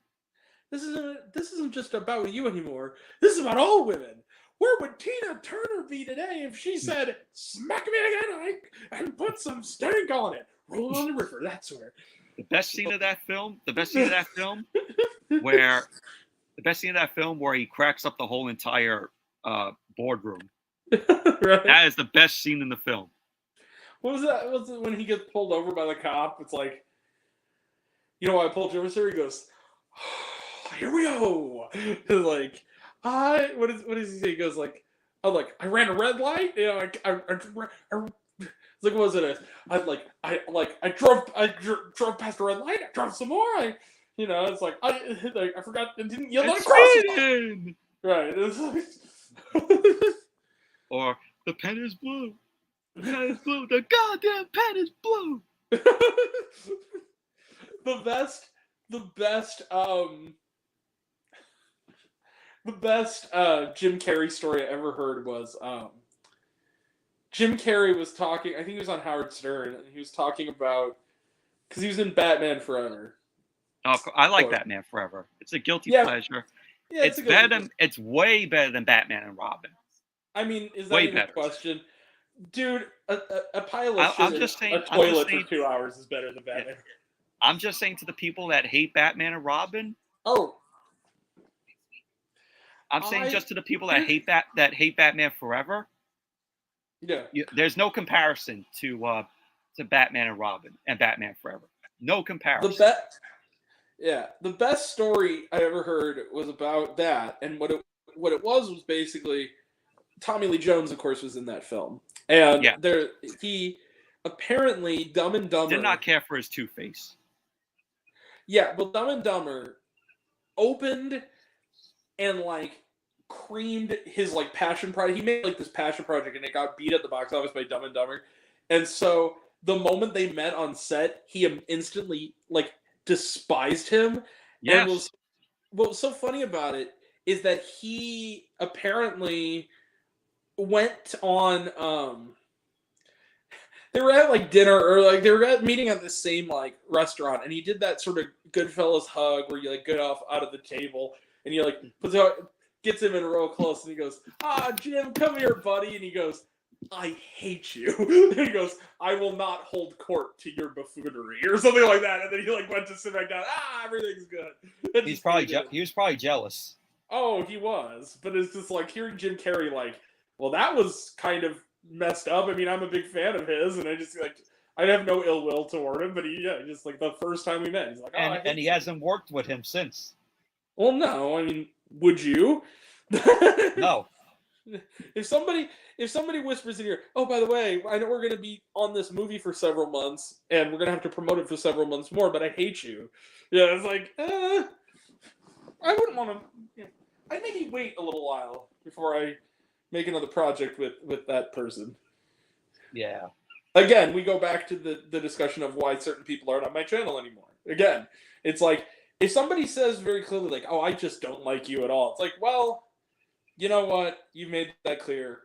This isn't just about you anymore. This is about all women. Where would Tina Turner be today if she said, "Smack me again, Ike, and put some stank on it. Roll on the river." That's where. The best scene of that film where he cracks up the whole entire boardroom. Right. That is the best scene in the film. What was that? Was it when he gets pulled over by the cop? It's like, you know why I pulled you over, sir? He goes, oh, "Here we go." Like, what does he say? He goes like, "I ran a red light." You know, I like, what was it? I drove past a red light. I drove some more. It's like I forgot and didn't yell at crosswalk. Right. It's like, or the pen is blue. The pen is blue. The goddamn pen is blue. The best Jim Carrey story I ever heard was Jim Carrey was talking. I think he was on Howard Stern, and he was talking about because he was in Batman Forever. Oh, I like Batman Forever. It's a guilty pleasure. Yeah, it's way better than Batman and Robin. I mean, is that even a question? Dude, a pile of I'm shit just saying, a toilet for 2 hours is better than Batman. I'm just saying to the people that hate Batman and Robin. Oh. I'm saying just to the people that hate Batman Forever. Yeah. There's no comparison to Batman and Robin and Batman Forever. No comparison. The best story I ever heard was about that, and what it was basically Tommy Lee Jones, of course, was in that film, and he apparently Dumb and Dumber did not care for his Two-Face. Yeah, but Dumb and Dumber opened and creamed his passion project. He made this passion project, and it got beat at the box office by Dumb and Dumber. And so the moment they met on set, he instantly despised him. Yes. And what was so funny about it is that he apparently went on. They were at dinner or they were at meeting at the same restaurant, and he did that sort of Goodfellas hug where you get off out of the table and you gets him in real close, and he goes, Jim, come here, buddy. And he goes, I hate you. And he goes, I will not hold court to your buffoonery, or something like that. And then he went to sit back down. Everything's good. He was probably jealous. Oh, he was. But it's just hearing Jim Carrey well, that was kind of messed up. I mean, I'm a big fan of his, and I just I have no ill will toward him. But just the first time we met, he's like, and he hasn't worked with him since. Well, no, I mean, would you? No. If somebody whispers in here, oh, by the way, I know we're going to be on this movie for several months, and we're going to have to promote it for several months more, but I hate you. Yeah, it's I wouldn't want to. I'd maybe wait a little while before I make another project with that person. Yeah. Again, we go back to the discussion of why certain people aren't on my channel anymore. Again, it's if somebody says very clearly, oh, I just don't like you at all, it's well, you know what? You made that clear.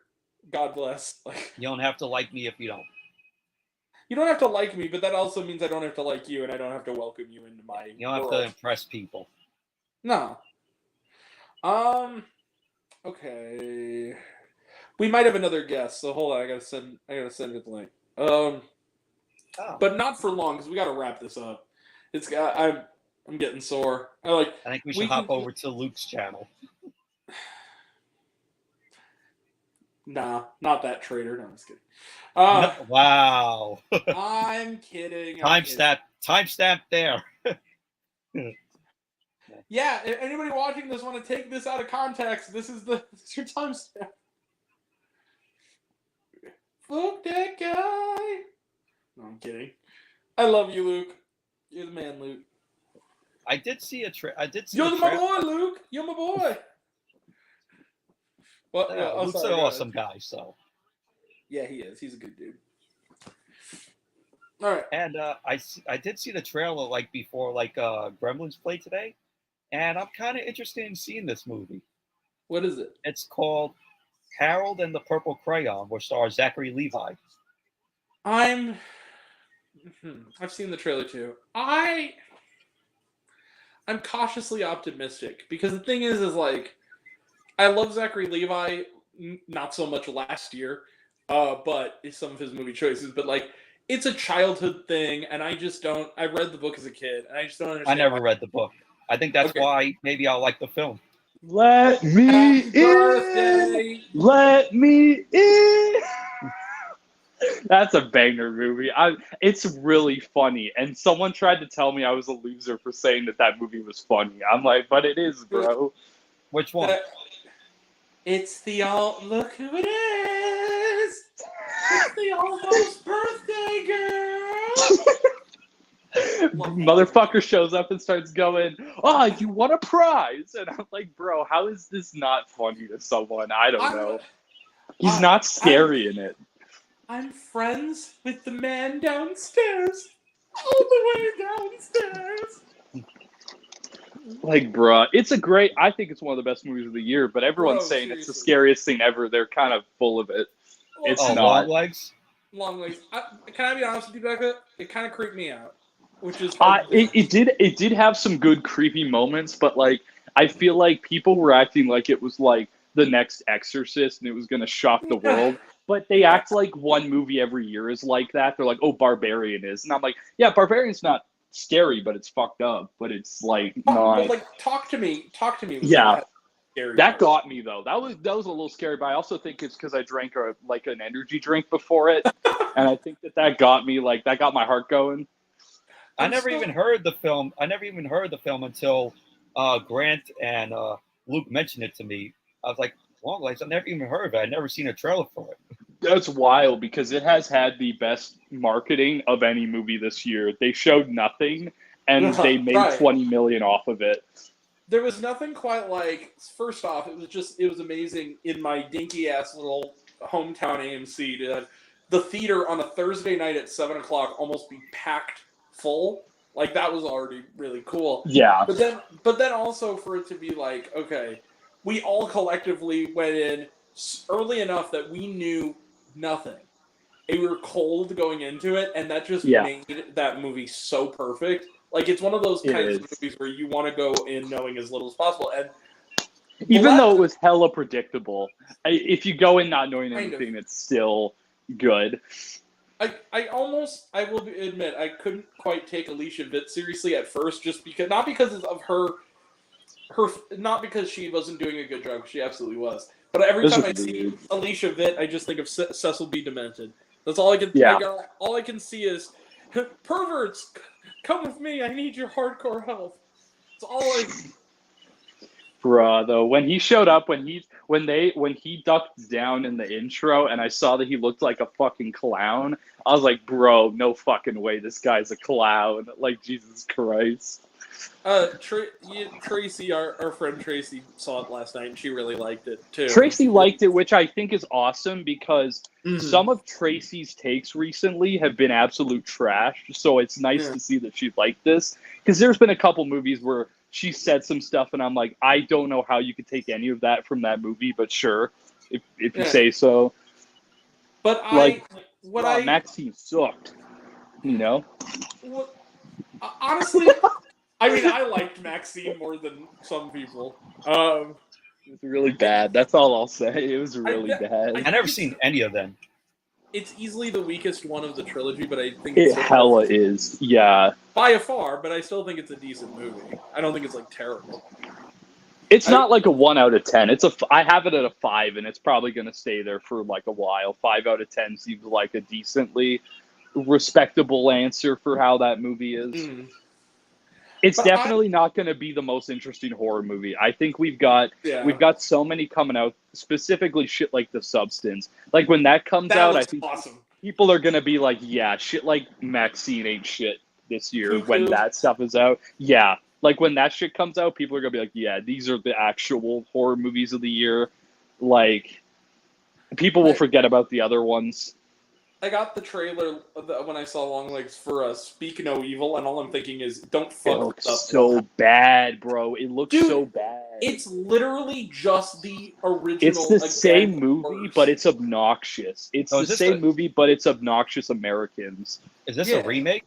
God bless. You don't have to like me if you don't. You don't have to like me, but that also means I don't have to like you, and I don't have to welcome you into my You don't world. have to impress people. No. Okay. We might have another guest, so hold on. I gotta send it the link. But not for long, because we gotta wrap this up. I'm getting sore. I think we should hop over to Luke's channel. Nah, not that traitor. No, I'm just kidding. Wow. I'm kidding. I'm kidding. Timestamp there. Yeah, if anybody watching this want to take this out of context, this is your timestamp. Fuck that guy. No, I'm kidding. I love you, Luke. You're the man, Luke. I did see a You're my boy, Luke. You're my boy. Well, Luke's an awesome guy, so. Yeah, he is. He's a good dude. All right. And I did see the trailer like before Gremlins played today, and I'm kind of interested in seeing this movie. What is it? It's called Harold and the Purple Crayon, which stars Zachary Levi. I've seen the trailer too. I'm cautiously optimistic because the thing is like I love Zachary Levi, not so much last year, but some of his movie choices. But like, it's a childhood thing, and I just don't. I read the book as a kid, and I just don't understand. I never read the book. I think that's why maybe I'll like the film. Let me in. Let me in. That's a banger movie. It's really funny, and someone tried to tell me I was a loser for saying that movie was funny. I'm like, but it is, bro. Which one? It's the look who it is. It's the almost birthday girl. Motherfucker shows up and starts going, "Oh, you won a prize!" And I'm like, "Bro, how is this not funny to someone? I don't know." He's not scary in it. I'm friends with the man downstairs, all the way downstairs. Like, bruh, I think it's one of the best movies of the year, but everyone's saying seriously. It's the scariest thing ever. They're kind of full of it. It's not. Long Legs? Long Legs. Can I be honest with you, Becca? It kind of creeped me out. Which is it did have some good creepy moments, but like I feel like people were acting like it was like the next Exorcist and it was gonna shock the world. But they act like one movie every year is like that. They're like, "Oh, Barbarian is," and I'm like, "Yeah, Barbarian's not scary, but it's fucked up. But it's like not." But like, talk to me. Yeah, that got me though. That was a little scary, but I also think it's because I drank an energy drink before it, and I think that got me like that got my heart going. I never even heard the film until Grant and Luke mentioned it to me. I was like, Long Legs, I've never even heard of it. I've never seen a trailer for it. That's wild because it has had the best marketing of any movie this year. They showed nothing and they made 20 million off of it. There was nothing quite like, first off, it was amazing in my dinky ass little hometown AMC to have the theater on a Thursday night at 7:00 almost be packed full. Like that was already really cool. Yeah. But then also for it to be like, okay, we all collectively went in early enough that we knew nothing. And we were cold going into it, and that just made that movie so perfect. Like, it's one of those kinds of movies where you want to go in knowing as little as possible. And even though it was hella predictable, if you go in not knowing anything, it's still good. I will admit, I couldn't quite take Alicia Witt seriously at first, just because, not because of her, not because she wasn't doing a good job, she absolutely was. But every time I see Alicia Witt, I just think of Cecil B. Demented. That's all I can. Yeah. All I can see is perverts. Come with me. I need your hardcore help. It's all I. Bruh, though, when he showed up, when he ducked down in the intro, and I saw that he looked like a fucking clown, I was like, bro, no fucking way, this guy's a clown. Like, Jesus Christ. Tracy, our friend Tracy, saw it last night, and she really liked it too. Tracy liked it, which I think is awesome because some of Tracy's takes recently have been absolute trash. So it's nice to see that she liked this, because there's been a couple movies where she said some stuff, and I'm like, I don't know how you could take any of that from that movie, but sure, if you say so. But Maxine sucked, you know. Honestly. I mean, I liked Maxine more than some people. It was really bad. That's all I'll say. It was really bad. I never seen any of them. It's easily the weakest one of the trilogy, but I think it hella is. Yeah. By far, but I still think it's a decent movie. I don't think it's like terrible. It's not like a 1 out of 10. I have it at a 5, and it's probably going to stay there for like a while. 5 out of 10 seems like a decently respectable answer for how that movie is. Mm. It's But definitely not going to be the most interesting horror movie. I think we've got so many coming out, specifically shit like The Substance. Like when that comes out, I think awesome. people are going to be like, yeah, shit like Maxine ain't shit this year Cuckoo. when that stuff is out. Yeah. Like when that shit comes out, people are going to be like, yeah, these are the actual horror movies of the year. Like people will forget about the other ones. I got the trailer when I saw Longlegs for Speak No Evil, and all I'm thinking is, don't fuck it looks up. so bad, bro. It looks Dude, so bad. It's literally just the original. It's the same movie, but it's obnoxious. It's the same movie, but it's obnoxious Americans. Is this a remake?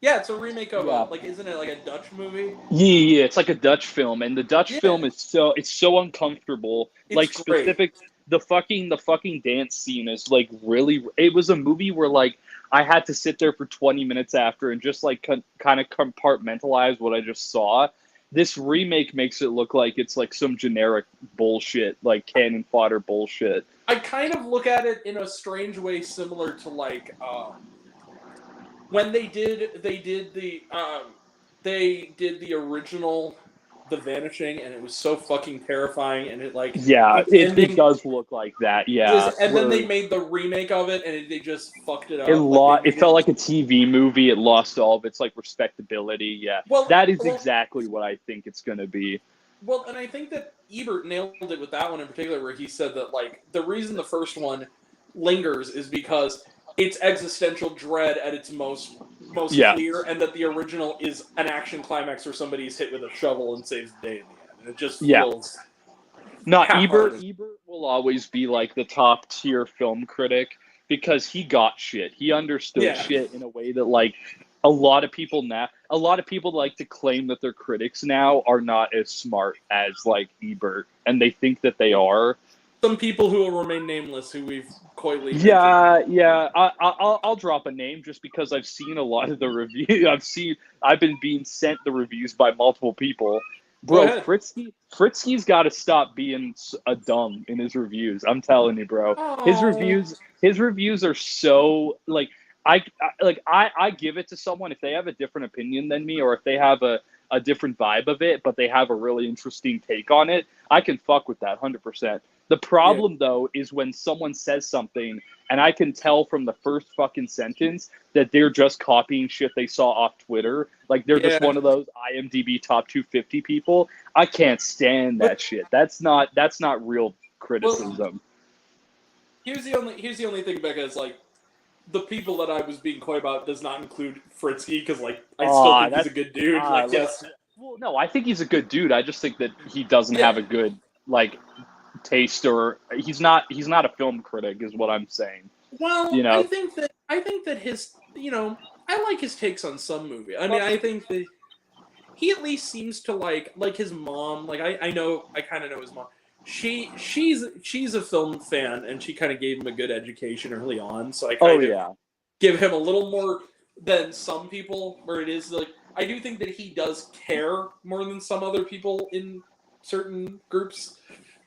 Yeah, it's a remake of isn't it like a Dutch movie? Yeah, it's like a Dutch film, and the Dutch film is so uncomfortable. It's like great. specific, the fucking dance scene is like really. It was a movie where like I had to sit there for 20 minutes after and just like kind of compartmentalize what I just saw. This remake makes it look like it's like some generic bullshit, like cannon fodder bullshit. I kind of look at it in a strange way, similar to like when they did the original The Vanishing, and it was so fucking terrifying, and it like it does look like that. Yeah, and then they made the remake of it, and they just fucked it up. It felt like a TV movie. It lost all of its like respectability. Yeah, that is exactly what I think it's gonna be. Well, and I think that Ebert nailed it with that one in particular, where he said that like the reason the first one lingers is because it's existential dread at its most clear, and that the original is an action climax where somebody's hit with a shovel and saves the day in the end. And it just feels Ebert will always be like the top tier film critic because he got shit. He understood shit in a way that like a lot of people like to claim that their critics now are not as smart as like Ebert, and they think that they are. Some people who will remain nameless, who we've coyly mentioned. I'll drop a name just because I've seen a lot of the reviews. I've been being sent the reviews by multiple people. Bro, Fritzky's got to stop being a dumb in his reviews. I'm telling you, bro. Aww. His reviews are so like I give it to someone if they have a different opinion than me, or if they have a different vibe of it, but they have a really interesting take on it. I can fuck with that 100%. The problem, though, is when someone says something and I can tell from the first fucking sentence that they're just copying shit they saw off Twitter. Like, they're just one of those IMDb top 250 people. I can't stand that shit. That's not real criticism. Well, here's the only thing, Becca, is, like, the people that I was being coy about does not include Fritzky, because, like, I still think he's a good dude. Well, no, I think he's a good dude. I just think that he doesn't have a good, like, taste, or he's not a film critic is what I'm saying. Well, you know? I think that his, you know, I like his takes on some movies. I mean, I think that he at least seems to like his mom. Like I kind of know his mom. She's a film fan, and she kind of gave him a good education early on. So I kind of give him a little more than some people, where it is like I do think that he does care more than some other people in certain groups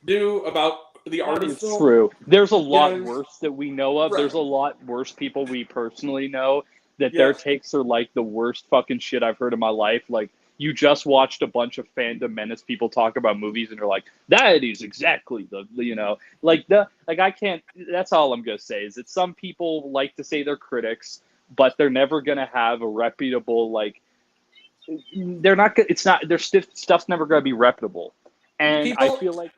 do about the art of film. True. There's a lot worse that we know of. Right. There's a lot worse people we personally know that their takes are like the worst fucking shit I've heard in my life. Like, you just watched a bunch of Fandom Menace people talk about movies and you're like, that is exactly I can't, that's all I'm going to say is that some people like to say they're critics, but they're never going to have a reputable, like, their stuff's never going to be reputable. And I feel like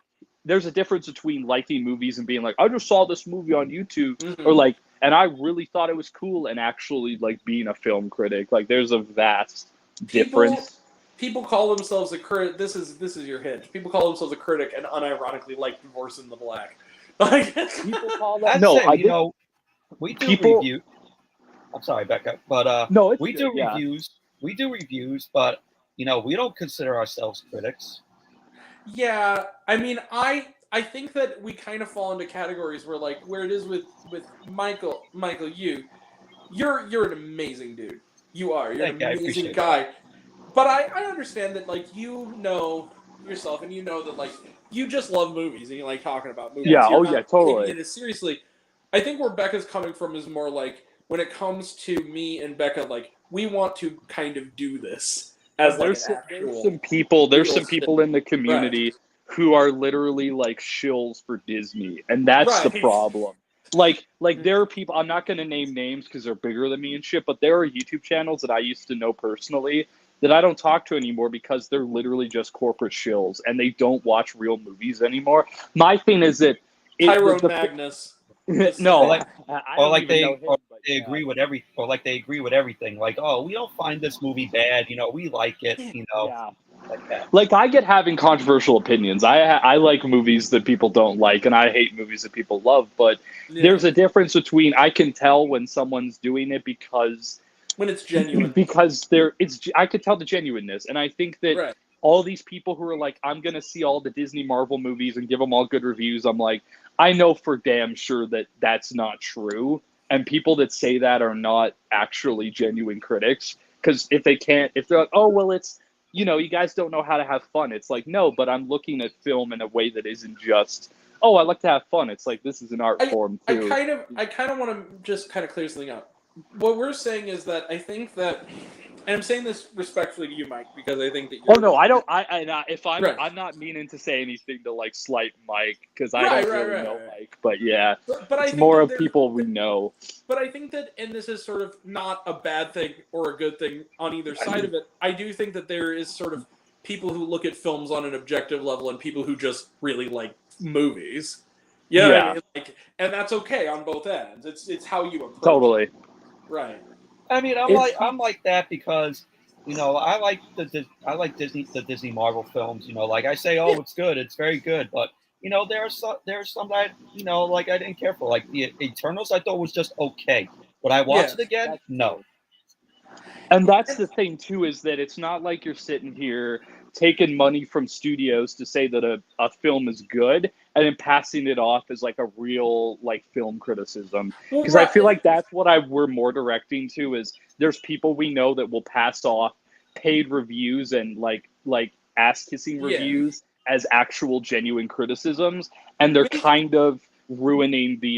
there's a difference between liking movies and being like, I just saw this movie on YouTube, or like, and I really thought it was cool, and actually like being a film critic. Like, there's a vast difference. People call themselves a critic. This is your hint. People call themselves a critic and unironically like Divorce in the Black. Like, people call that. We do review. I'm sorry, Becca, but we do reviews. We do reviews, but we don't consider ourselves critics. Yeah, I mean, I think that we kind of fall into categories where it is with Michael, you're an amazing dude. You are. You're an amazing guy. But I understand that, like, yourself, and you know that like you just love movies and you like talking about movies. Yeah. You're Oh not yeah. Totally. taking it as seriously. I think where Becca's coming from is more like when it comes to me and Becca, like we want to kind of do this as like an There's actual some people. There's real some thing. people in the Right. community who are literally like shills for Disney, and that's the Right. problem. Like there are people. I'm not going to name names because they're bigger than me and shit. But there are YouTube channels that I used to know personally that I don't talk to anymore because they're literally just corporate shills and they don't watch real movies anymore. My thing is that Tyrone Magnus. no, Or like, I or don't like even know they, him. or But they yeah. agree with every, or like they agree with everything. Like, oh, we don't find this movie bad. You know, we like it. You know, Yeah. like that. Like I get having controversial opinions. I like movies that people don't like, and I hate movies that people love. But there's a difference between I can tell when someone's doing it because when it's genuine. Because I could tell the genuineness, and I think that all these people who are like, I'm gonna see all the Disney Marvel movies and give them all good reviews. I'm like, I know for damn sure that that's not true, and people that say that are not actually genuine critics. Because if they're like, oh well, it's you guys don't know how to have fun. It's like, no, but I'm looking at film in a way that isn't just, oh, I like to have fun. It's like, this is an art form too. I kind of want to just kind of clear something up. What we're saying is that I think that, and I'm saying this respectfully to you, Mike, because I think that you're. Oh no, I don't. If I'm, Right. I'm not meaning to say anything to like slight Mike because I Right, don't right, really right, know right. Mike. But yeah, But I it's think more that of there- people we know. But I think that, and this is sort of not a bad thing or a good thing on either side of it. I do think that there is sort of people who look at films on an objective level and people who just really like movies. You know what I mean? Like, and that's okay on both ends. It's how you approach Totally. it. Right. I mean, I'm like that because I like the Disney Marvel films. Like I say, oh, it's good, it's very good, but there's some that like I didn't care for. Like the Eternals, I thought was just okay. Would I watch it again? No. And that's the thing too, is that it's not like you're sitting here taking money from studios to say that a film is good and then passing it off as like a real like film criticism. Because I feel like that's what we're more directing to is there's people we know that will pass off paid reviews and like ass kissing reviews as actual genuine criticisms, and they're kind of ruining the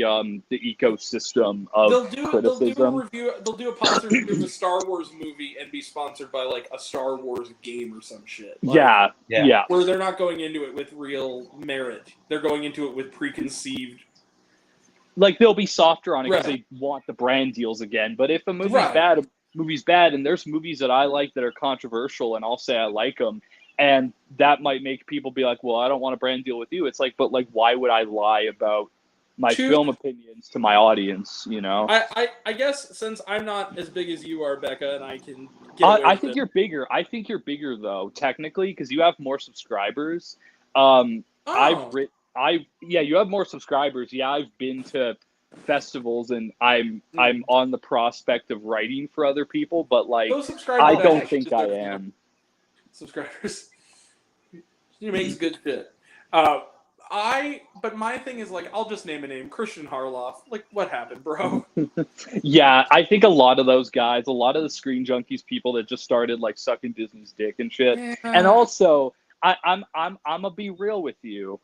ecosystem of criticism. They'll do a positive review of a Star Wars movie and be sponsored by like a Star Wars game or some shit. Like, yeah. Where they're not going into it with real merit. They're going into it with preconceived. Like they'll be softer on it because they want the brand deals again. But if a movie's bad, and there's movies that I like that are controversial, and I'll say I like them, and that might make people be like, well, I don't want a brand deal with you. It's like, but like, why would I lie about my film opinions to my audience? I guess since I'm not as big as you are, Becca, and I can get away I with think it. you're bigger. I think you're bigger though, technically, because you have more subscribers. You have more subscribers. Yeah, I've been to festivals and I'm on the prospect of writing for other people, but like I don't think I am. Subscribers. He makes good shit. But my thing is like, I'll just name a name, Christian Harloff. Like, what happened, bro? Yeah, I think a lot of those guys, a lot of the Screen Junkies people that just started like sucking Disney's dick and shit. Yeah. And also, I'm gonna be real with you.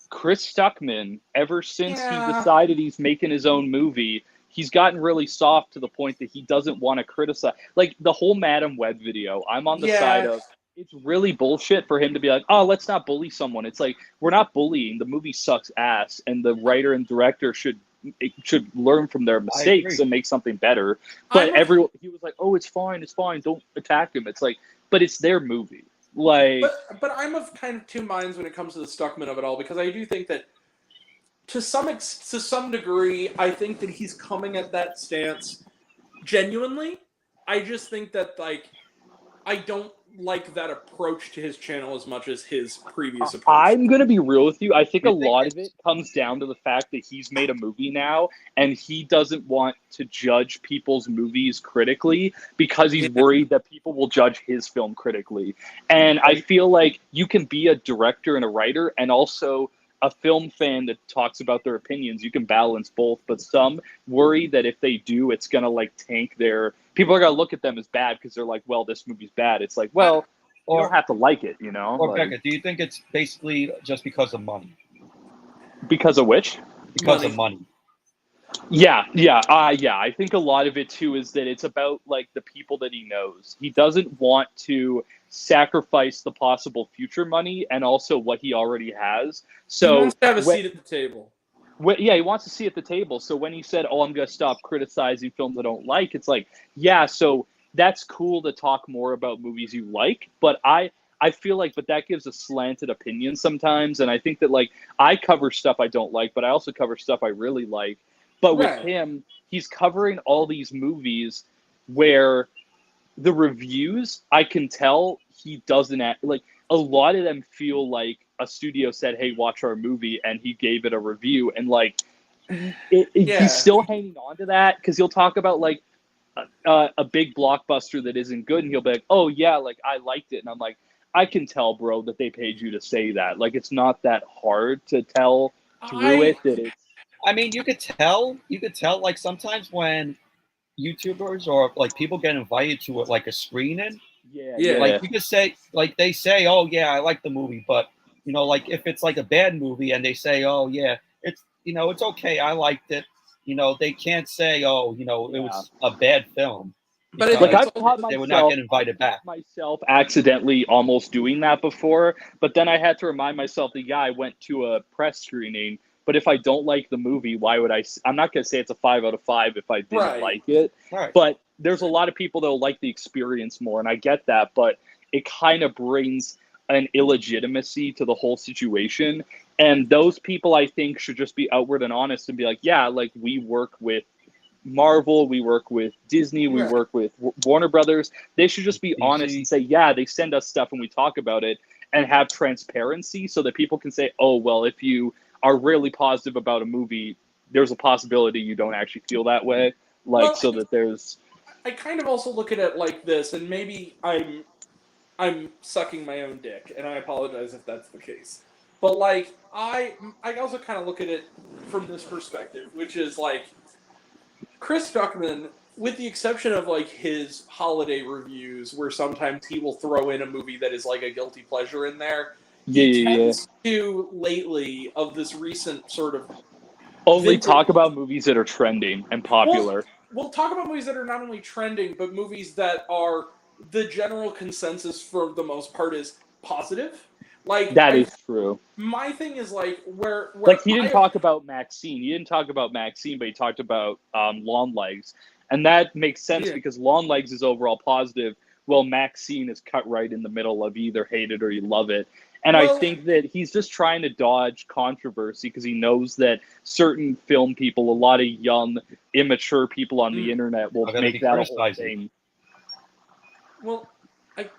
Chris Stuckman, ever since he decided he's making his own movie, he's gotten really soft to the point that he doesn't want to criticize. Like the whole Madam Web video, I'm on the side of it's really bullshit for him to be like, oh, let's not bully someone. It's like, we're not bullying. The movie sucks ass, and the writer and director should learn from their mistakes and make something better. But he was like, oh, it's fine, don't attack him. It's like, but it's their movie. Like, but I'm of kind of two minds when it comes to the Stuckman of it all, because I do think that to some degree, I think that he's coming at that stance genuinely. I just think that like I don't like that approach to his channel as much as his previous approach. I'm going to be real with you. I think a lot of it comes down to the fact that he's made a movie now and he doesn't want to judge people's movies critically because he's worried that people will judge his film critically. And I feel like you can be a director and a writer and also a film fan that talks about their opinions. You can balance both, but some worry that if they do, it's going to like tank their... People are going to look at them as bad because they're like, well, this movie's bad. It's like, well, you don't have to like it, you know. Or like, Becca, do you think it's basically just because of money? because of which? Because of money. Yeah. I think a lot of it too is that it's about like the people that he knows. He doesn't want to sacrifice the possible future money and also what he already has. So he wants to have a seat at the table. Yeah, he wants to see at the table. So when he said, "Oh, I'm going to stop criticizing films I don't like," it's like, yeah, so that's cool to talk more about movies you like, but I feel like, but that gives a slanted opinion sometimes, and I think that like I cover stuff I don't like, but I also cover stuff I really like. But with him, he's covering all these movies where the reviews, I can tell he doesn't act like a lot of them feel like a studio said, "Hey, watch our movie," and he gave it a review, and like he's still hanging on to that because he'll talk about like a big blockbuster that isn't good, and he'll be like, "Oh yeah, like I liked it," and I'm like, I can tell, bro, that they paid you to say that. Like it's not that hard to tell through it that it's. I mean, you could tell. Like sometimes when YouTubers or like people get invited to like a screening. Yeah. Like you could say, like they say, "Oh yeah, I like the movie," but you know, like if it's like a bad movie and they say, "Oh yeah, it's it's okay, I liked it," they can't say, "Oh, it was a bad film." But like I've caught they would not get invited back. Myself accidentally almost doing that before, but then I had to remind myself that I went to a press screening. But if I don't like the movie, why would I? I'm not going to say it's a 5 out of 5 if I didn't like it. Right. But there's a lot of people that will like the experience more, and I get that. But it kind of brings an illegitimacy to the whole situation. And those people, I think, should just be outward and honest and be like, yeah, like we work with Marvel, we work with Disney, we work with Warner Brothers. They should just be honest and say, yeah, they send us stuff and we talk about it and have transparency so that people can say, oh, well, if you are really positive about a movie, there's a possibility you don't actually feel that way. Like, Well, so that there's... I kind of also look at it like this, and maybe I'm sucking my own dick, and I apologize if that's the case. But like, I also kind of look at it from this perspective, which is like, Chris Duckman, with the exception of like his holiday reviews, where sometimes he will throw in a movie that is like a guilty pleasure in there, he tends to lately, of this recent sort of only talk about movies that are trending and popular. We'll talk about movies that are not only trending, but movies that are the general consensus for the most part is positive. Like that is true. My thing is like where like he didn't talk about Maxine. He didn't talk about Maxine, but he talked about Long Legs, and that makes sense because Long Legs is overall positive. Well, Maxine is cut right in the middle of either hate it or you love it. And I think that he's just trying to dodge controversy because he knows that certain film people, a lot of young, immature people on the internet will make that a whole thing. Well,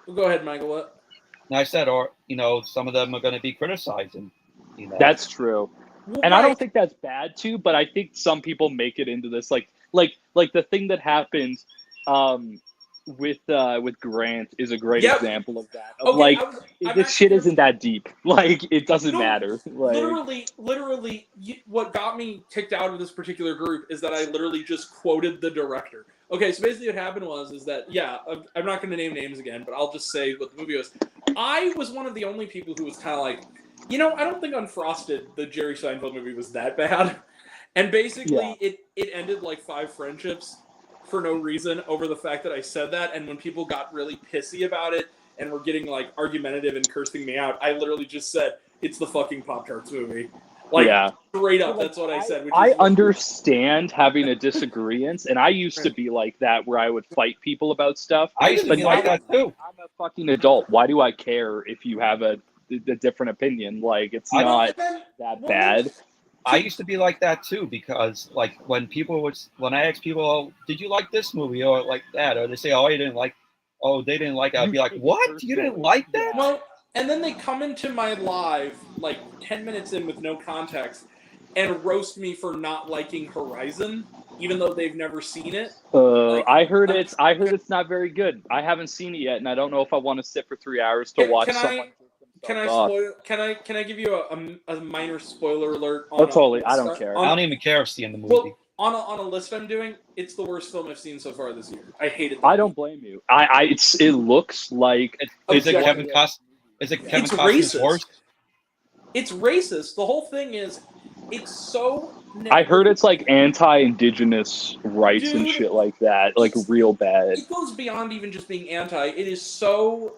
go ahead, Michael. What? And I said, or some of them are going to be criticizing. That's true, and I don't think that's bad too. But I think some people make it into this, like the thing that happened. With Grant is a great example of that. This shit isn't that deep. Like it doesn't matter. Like, literally, what got me kicked out of this particular group is that I literally just quoted the director. Okay, so basically what happened is that I'm not going to name names again, but I'll just say what the movie was. I was one of the only people who was kind of like, I don't think Unfrosted, the Jerry Seinfeld movie, was that bad. And basically, it ended like 5 friendships. For no reason over the fact that I said that, and when people got really pissy about it and were getting like argumentative and cursing me out, I literally just said it's the fucking Pop-Tarts movie. Like straight up, that's what I said. I understand having a disagreement, and I used to be like that where I would fight people about stuff. I used to be like that too. I'm a fucking adult. Why do I care if you have a different opinion? Like it's not that bad. I used to be like that too because, like, when I ask people, "Oh, did you like this movie?" or like that, or they say, "Oh, they didn't like it," I'd be like, "What? You didn't like that?" Well, and then they come into my live like 10 minutes in with no context and roast me for not liking Horizon, even though they've never seen it. I heard it's not very good. I haven't seen it yet, and I don't know if I want to sit for 3 hours to watch someone. Can I give you a minor spoiler alert? On totally. I don't care. I don't even care if seeing the movie. on a list I'm doing, it's the worst film I've seen so far this year. I hated it. I don't blame you. It looks like Is it Objectively- Kevin Costner? Is it Kevin It's Costner's racist. worst? It's racist. The whole thing is, it's so. I heard it's like anti-indigenous rights and Dude, shit like that, like real bad. It goes beyond even just being anti. It is so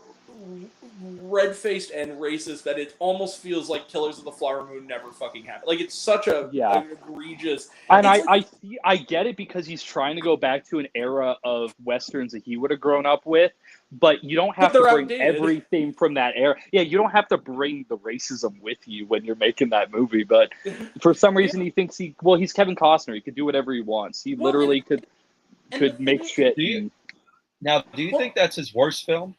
red-faced and racist that it almost feels like Killers of the Flower Moon never fucking happened. Like, it's such a an egregious. And it's I get it because he's trying to go back to an era of westerns that he would have grown up with, but you don't have to they're bring outdated. everything from that era. Yeah, you don't have to bring the racism with you when you're making that movie. But for some reason, he thinks he's Kevin Costner. He could do whatever he wants. He literally could make shit. Do you think that's his worst film?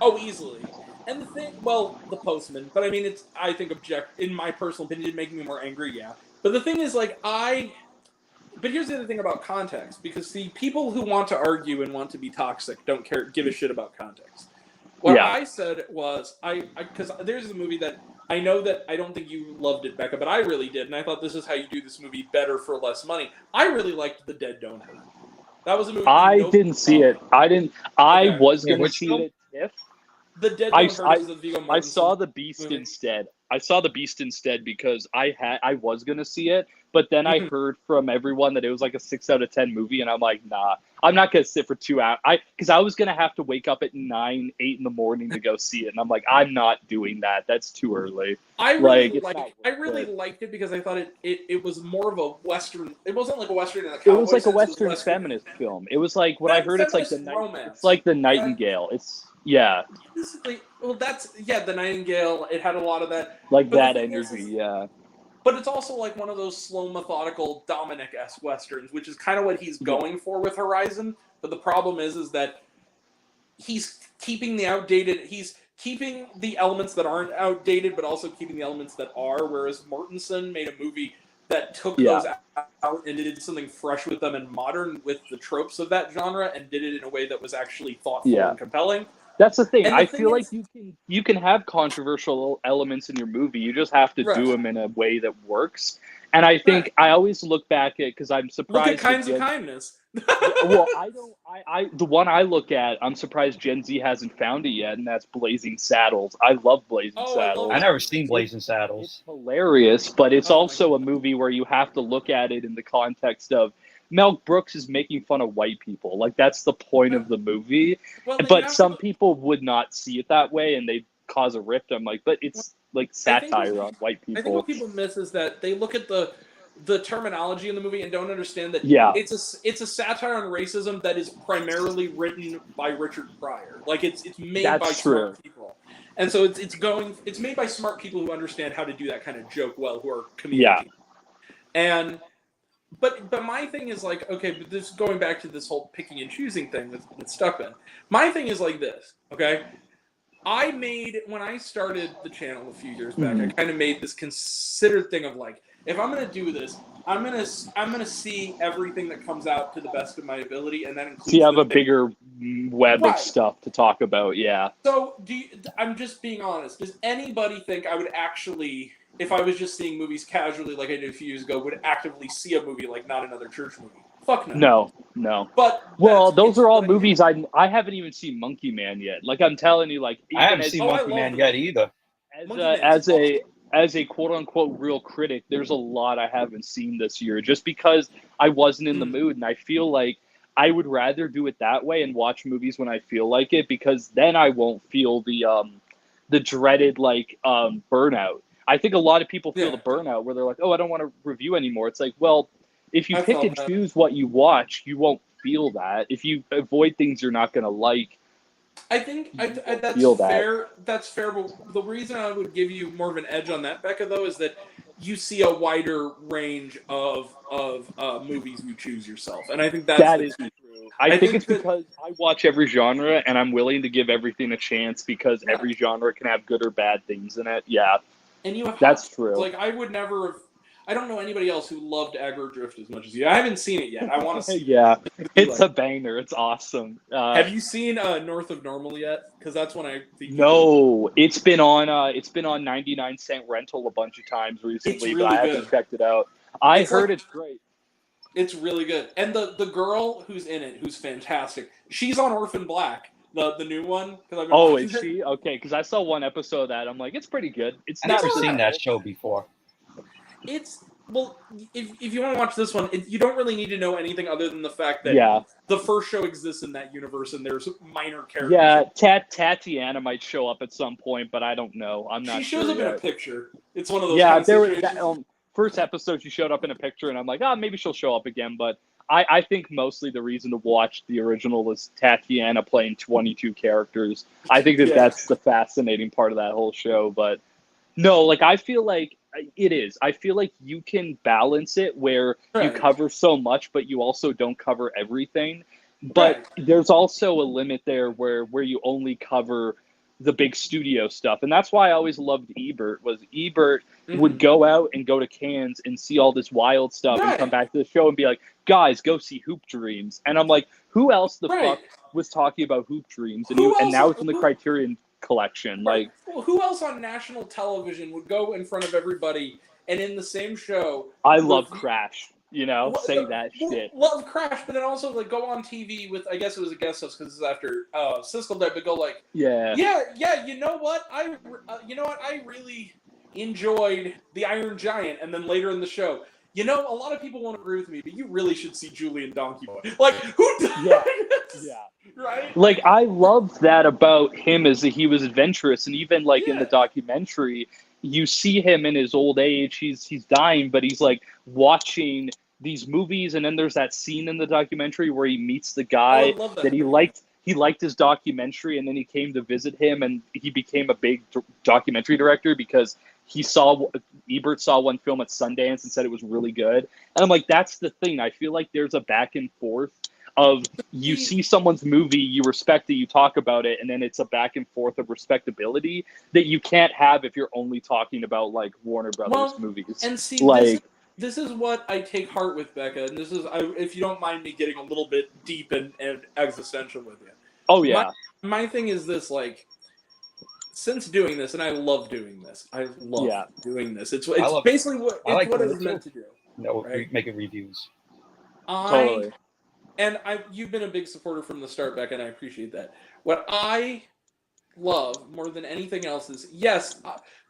Oh, easily. And the thing, well, The Postman, but I mean, I think in my personal opinion, it made me more angry, yeah. But the thing is, like, but here's the other thing about context, because see, people who want to argue and want to be toxic don't give a shit about context. What I said was, because there's a movie that I know that I don't think you loved it, Becca, but I really did, and I thought this is how you do this movie better for less money. I really liked The Dead Don't Hurt. That was a movie. I didn't see it. I was going to see it if. The Dead Don't Hurt is the Viggo Mortensen I saw The Beast movie. instead. I saw The Beast instead because I was gonna see it, but then I heard from everyone that it was like a 6 out of 10 movie, and I'm like, nah, I'm not gonna sit for 2 hours. Because I was gonna have to wake up at 9, 8 in the morning to go see it, and I'm like, I'm not doing that. That's too early. I really liked it because I thought it was more of a Western. It wasn't like a Western in a cowboy It was like a sense, Western feminist film. It was like what I heard. It's like romance. It's like the Nightingale. Yeah. Basically, well, the Nightingale. It had a lot of that. Like but that energy, yeah. But it's also like one of those slow, methodical Dominic-esque westerns, which is kind of what he's going for with Horizon. But the problem is that he's keeping the outdated. He's keeping the elements that aren't outdated, but also keeping the elements that are. Whereas Mortensen made a movie that took those out and did something fresh with them and modern with the tropes of that genre, and did it in a way that was actually thoughtful and compelling. That's the thing. And I feel like you can have controversial elements in your movie. You just have to do them in a way that works. And I think I always look back at, because I'm surprised. Look at Kinds of Kindness. Well, the one I look at, I'm surprised Gen Z hasn't found it yet, and that's Blazing Saddles. I love Blazing Saddles. I never seen Blazing Saddles. It's hilarious, but it's also a movie where you have to look at it in the context of Mel Brooks is making fun of white people. Like, that's the point of the movie. But some people would not see it that way, and they cause a rift. I'm like, but it's like satire on white people. I think what people miss is that they look at the terminology in the movie and don't understand that it's a satire on racism that is primarily written by Richard Pryor. Like, it's made by smart people. And so it's made by smart people who understand how to do that kind of joke well, who are comedians. And But my thing is like, okay, but this going back to this whole picking and choosing thing that's stuck in. My thing is like this, okay? When I started the channel a few years back, I kind of made this considered thing of like, if I'm gonna do this, I'm gonna see everything that comes out to the best of my ability, and that includes. So you have a bigger web of stuff to talk about, yeah. So I'm just being honest. Does anybody think I would actually, if I was just seeing movies casually like I did a few years ago, would actively see a movie like Not Another Church Movie? Fuck no. No. But those are all movies I haven't even seen Monkey Man yet. Like, I'm telling you, like, I haven't seen Monkey Man yet either. As a quote unquote real critic, there's a lot I haven't seen this year just because I wasn't in the mood, and I feel like I would rather do it that way and watch movies when I feel like it, because then I won't feel the dreaded burnout. I think a lot of people feel the burnout where they're like, oh, I don't want to review anymore. It's like, well, if you pick and choose what you watch, you won't feel that. If you avoid things you're not going to like, I think that's fair. That's fair. But the reason I would give you more of an edge on that, Becca, though, is that you see a wider range of movies you choose yourself, and I think that is true. I think it's because I watch every genre, and I'm willing to give everything a chance because every genre can have good or bad things in it. Yeah, and that's true. Like, I would never have. I don't know anybody else who loved Aggro Drift as much as you. I haven't seen it yet. I want to see. Yeah, it's a banger. It's awesome. Have you seen North of Normal yet? Because that's when I think. No, it's been on 99-cent rental a bunch of times recently, really but I haven't checked it out. I heard it's great. It's really good. And the girl who's in it, who's fantastic, she's on Orphan Black, the new one. Because I've been Oh, watching is it. she? Okay, because I saw one episode of that. I'm like, it's pretty good. It's I've not never seen that original. show before. It's well, if you want to watch this one, you don't really need to know anything other than the fact that Yeah. the first show exists in that universe, and there's minor characters. Yeah, Tatiana might show up at some point, but I don't know. I'm not She sure shows up in yet. a picture. It's one of those Yeah, kind of there was situations. first episode she showed up in a picture, and I'm like, oh, maybe she'll show up again. But I think mostly the reason to watch the original is Tatiana playing 22 characters. I think that Yeah. that's the fascinating part of that whole show. But no, like I feel like it is. I feel like you can balance it where you Right. cover so much, but you also don't cover everything. But Right. there's also a limit there where you only cover the big studio stuff. And that's why I always loved Ebert, was Ebert would go out and go to Cannes and see all this wild stuff and Right. come back to the show and be like, guys, go see Hoop Dreams. And I'm like, who else the Right. fuck was talking about Hoop Dreams? And, Who and now else- it's in the Criterion collection. Like, Well, who else on national television would go in front of everybody and in the same show? I love with- Crash, you know, Well, say that shit. Love Crash, but then also like go on TV with, I guess it was a guest host because it's after Siskel died, but go like, Yeah. yeah. You know what? I really enjoyed The Iron Giant, and then later in the show, a lot of people won't agree with me, but you really should see Julian Donkey Boy. Like, who does? Yeah. Yeah. Right? Like, I loved that about him, is that he was adventurous, and even like in the documentary, you see him in his old age, he's dying, but he's like watching these movies, and then there's that scene in the documentary where he meets the guy love that. that he liked his documentary, and then he came to visit him, and he became a big documentary director because Ebert saw one film at Sundance and said it was really good. And I'm like, that's the thing. I feel like there's a back and forth of you see someone's movie, you respect it, you talk about it, and then it's a back and forth of respectability that you can't have if you're only talking about like Warner Brothers movies. And see, like, this is what I take heart with, Becca, and this is, if you don't mind me getting a little bit deep and existential with you. Oh yeah. My thing is this, like, since doing this, and I love doing this. I love doing this. It's basically what it's meant to do. No, right? making reviews. Totally. And you've been a big supporter from the start, Becca, and I appreciate that. What I love more than anything else is, yes,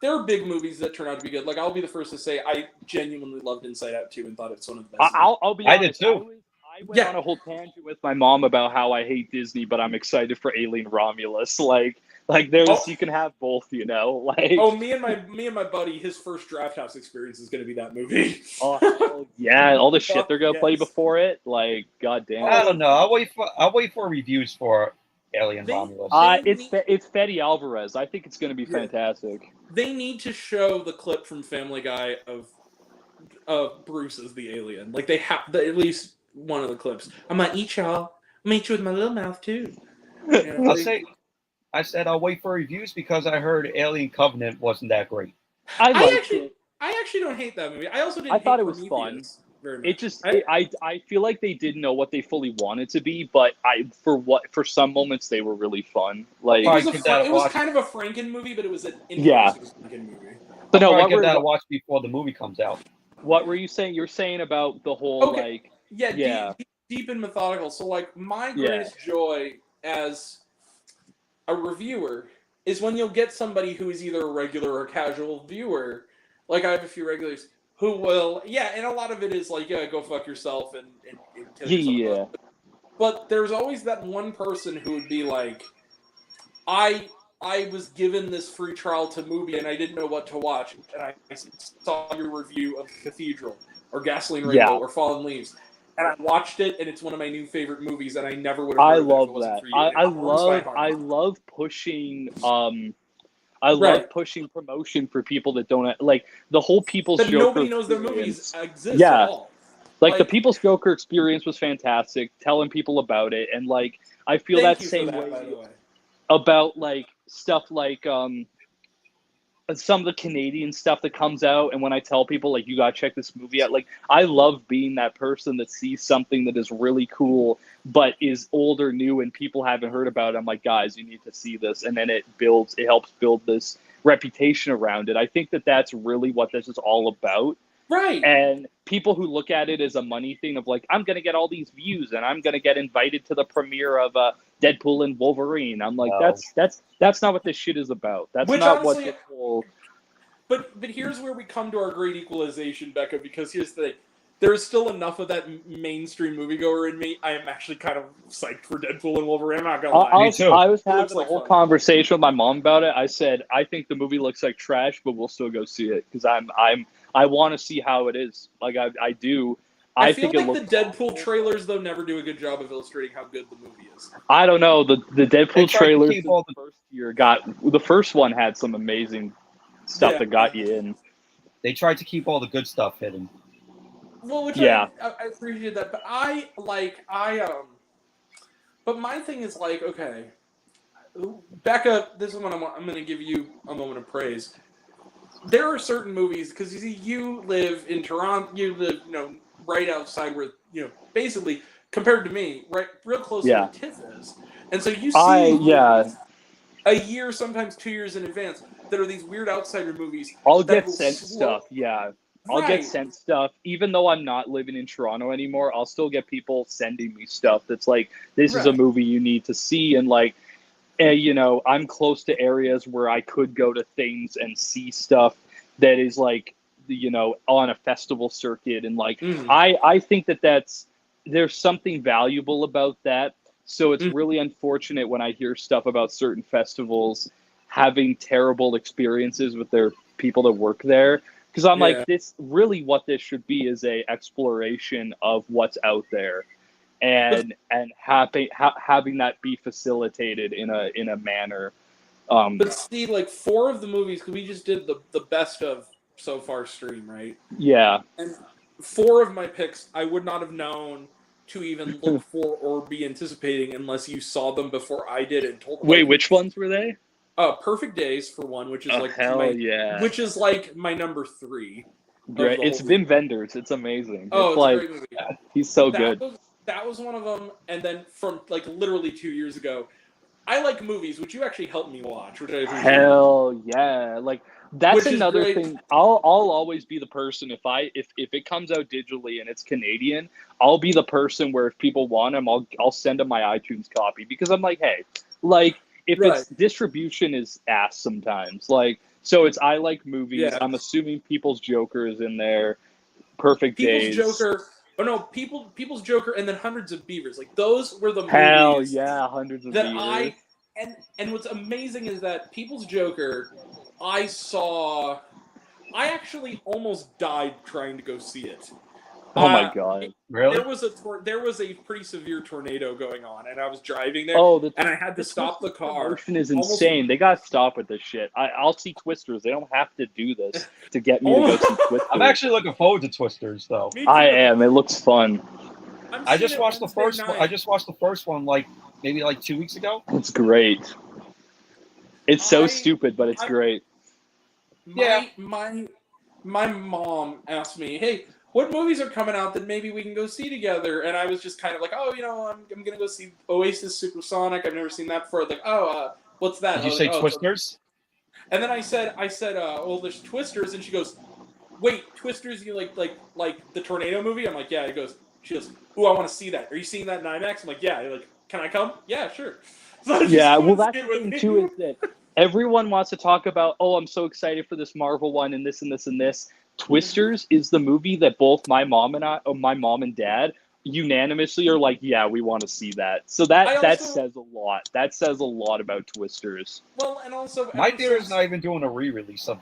there are big movies that turn out to be good. Like, I'll be the first to say I genuinely loved Inside Out 2 and thought it's one of the best. I'll be honest. I did too. I went on a whole tangent with my mom about how I hate Disney, but I'm excited for Alien Romulus. Like there's you can have both, you know. Like me and my buddy, his first Draft House experience is going to be that movie. Oh yeah, all the shit they're gonna play before it. Like, goddamn. I don't know. I'll wait for reviews for Alien Romulus. It's Fede Alvarez. I think it's gonna be fantastic. They need to show the clip from Family Guy of Bruce as the alien. Like, they have at least one of the clips. I'm gonna eat y'all. I'm gonna eat you with my little mouth too. I said I'll wait for reviews because I heard Alien Covenant wasn't that great. I actually don't hate that movie. I also didn't. I thought hate it was fun. Very much. It just I feel like they didn't know what they fully wanted to be, but for some moments they were really fun. Like it was kind of a Franken movie, but it was an interesting Franken movie. But no, I'll give that a watch before the movie comes out. What were you saying? You're saying about the whole deep and methodical. So like my greatest joy as a reviewer is when you'll get somebody who is either a regular or casual viewer. Like, I have a few regulars who will, and a lot of it is like, go fuck yourself and kill yourself. But there's always that one person who would be like, I was given this free trial to movie and I didn't know what to watch, and I saw your review of Cathedral or Gasoline Rainbow or Fallen Leaves. And I watched it, and it's one of my new favorite movies, and I never would have heard of it if it wasn't for you. I love pushing pushing promotion for people that don't like the whole People's Joker. Nobody knows their movies exist at all. Like the People's Joker experience was fantastic, telling people about it, and like I feel that same way about like stuff like some of the Canadian stuff that comes out, and when I tell people like you gotta check this movie out, like I love being that person that sees something that is really cool but is old or new and people haven't heard about it. I'm like, guys, you need to see this, and then it helps build this reputation around it. I think that that's really what this is all about, Right. And people who look at it as a money thing of like, I'm gonna get all these views and I'm gonna get invited to the premiere of Deadpool and Wolverine. I'm like, No. that's not what this shit is about. That's Which not honestly, what this whole. But here's where we come to our great equalization, Becca, because here's the thing. There's still enough of that mainstream moviegoer in me. I am actually kind of psyched for Deadpool and Wolverine. I'm not gonna lie. I was It looks having a like whole fun. conversation with my mom about it. I said, I think the movie looks like trash, but we'll still go see it because I want to see how it is. Like I do. I feel think it like looks. the Deadpool trailers though never do a good job of illustrating how good the movie is. I don't know. The They Deadpool tried to trailers keep in all the first year the first one had some amazing stuff that got you in. They tried to keep all the good stuff hidden. Well, which Yeah. I appreciate that, but but my thing is like, okay, Becca, this is what I'm going to give you a moment of praise. There are certain movies because you see, you live in Toronto, you live, right outside where, basically compared to me, right, real close to where TIFF is, and so you see movies a year, sometimes 2 years in advance that are these weird outsider movies. I'll that get will sent stuff. Yeah. I'll get sent stuff. Even though I'm not living in Toronto anymore, I'll still get people sending me stuff that's like, this is a movie you need to see. And like, I'm close to areas where I could go to things and see stuff that is like, on a festival circuit. And like, I think there's something valuable about that. So it's really unfortunate when I hear stuff about certain festivals having terrible experiences with their people that work there. Because I'm like, this really what this should be is a exploration of what's out there, and having that be facilitated in a manner. But see, like 4 of the movies, because we just did the best of so far stream, right? Yeah. And 4 of my picks, I would not have known to even look for or be anticipating unless you saw them before I did and told them. Wait, which ones were they? Perfect Days for one, which is which is like my number 3. Great. It's Wim Wenders. It's amazing. Oh, it's a great movie. He's so good. That was one of them, and then from like literally 2 years ago, I like movies, which you actually helped me watch, which I appreciate. Hell yeah! Like that's Which another is great. thing. I'll always be the person if it comes out digitally and it's Canadian, I'll be the person where if people want them, I'll send them my iTunes copy because I'm like, hey, like. If it's distribution is ass sometimes, like so I like movies. Yeah. I'm assuming People's Joker is in there. Perfect Days. People's Joker, and then Hundreds of Beavers. Like those were the Hell movies. yeah, Hundreds of that Beavers. And what's amazing is that People's Joker, I actually almost died trying to go see it. Oh my god! Really? There was a pretty severe tornado going on, and I was driving there. And I had to stop the car. Promotion is insane. They got to stop with this shit. I'll see Twisters. They don't have to do this to get me to go see Twisters. I'm actually looking forward to Twisters, though. I am. It looks fun. I just watched the first one. I just watched the first one maybe 2 weeks ago. It's great. It's so stupid, but it's great. My mom asked me, "Hey, what movies are coming out that maybe we can go see together?" And I was just kind of like, "Oh, I'm gonna go see Oasis Supersonic. I've never seen that before." Like, what's that? Did you say Twisters? And then I said, well, there's Twisters, and she goes, "Wait, Twisters? You like the tornado movie?" I'm like, "Yeah." She goes, "Ooh, I want to see that. Are you seeing that in IMAX?" I'm like, "Yeah." Like, "Can I come?" "Yeah, sure." So yeah, well, that's the thing too is that everyone wants to talk about, "Oh, I'm so excited for this Marvel one and this and this and this." Twisters is the movie that both my mom and dad unanimously are like, yeah, we want to see that. So that says a lot. That says a lot about Twisters. Well, and also my theater's not even doing a re-release of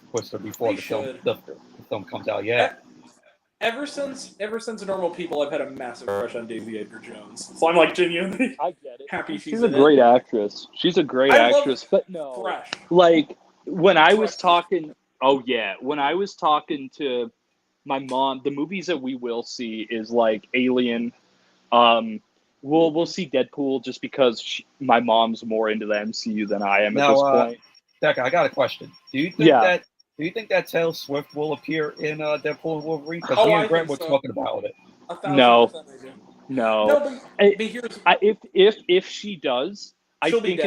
Twister before the film comes out yet. Ever since Normal People, I've had a massive crush on Daisy Edgar Jones. So I'm like genuinely happy she's a great actress. She's a great actress, but no, Fresh. Like when I was talking. Oh yeah, when I was talking to my mom, the movies that we will see is like Alien. We'll see Deadpool just because my mom's more into the MCU than I am at this point. Becca, I got a question. Do you think that Taylor Swift will appear in Deadpool and Wolverine? Because me and Grant were talking about it. No. But if she does, I think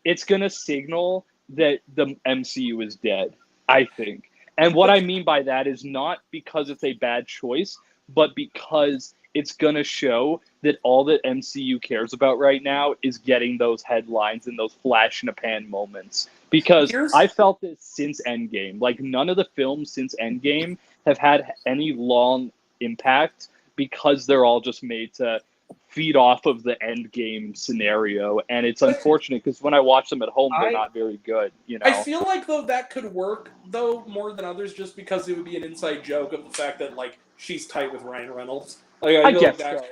it's gonna signal that the MCU is dead. I think, And what I mean by that is not because it's a bad choice, but because it's going to show that all that MCU cares about right now is getting those headlines and those flash in a pan moments. Because I felt this since Endgame. Like, none of the films since Endgame have had any long impact because they're all just made to feed off of the Endgame scenario. And it's unfortunate because when I watch them at home, they're not very good, you know? I feel like, though, that could work, though, more than others, just because it would be an inside joke of the fact that, like, she's tight with Ryan Reynolds. Like, I feel guess like that, so.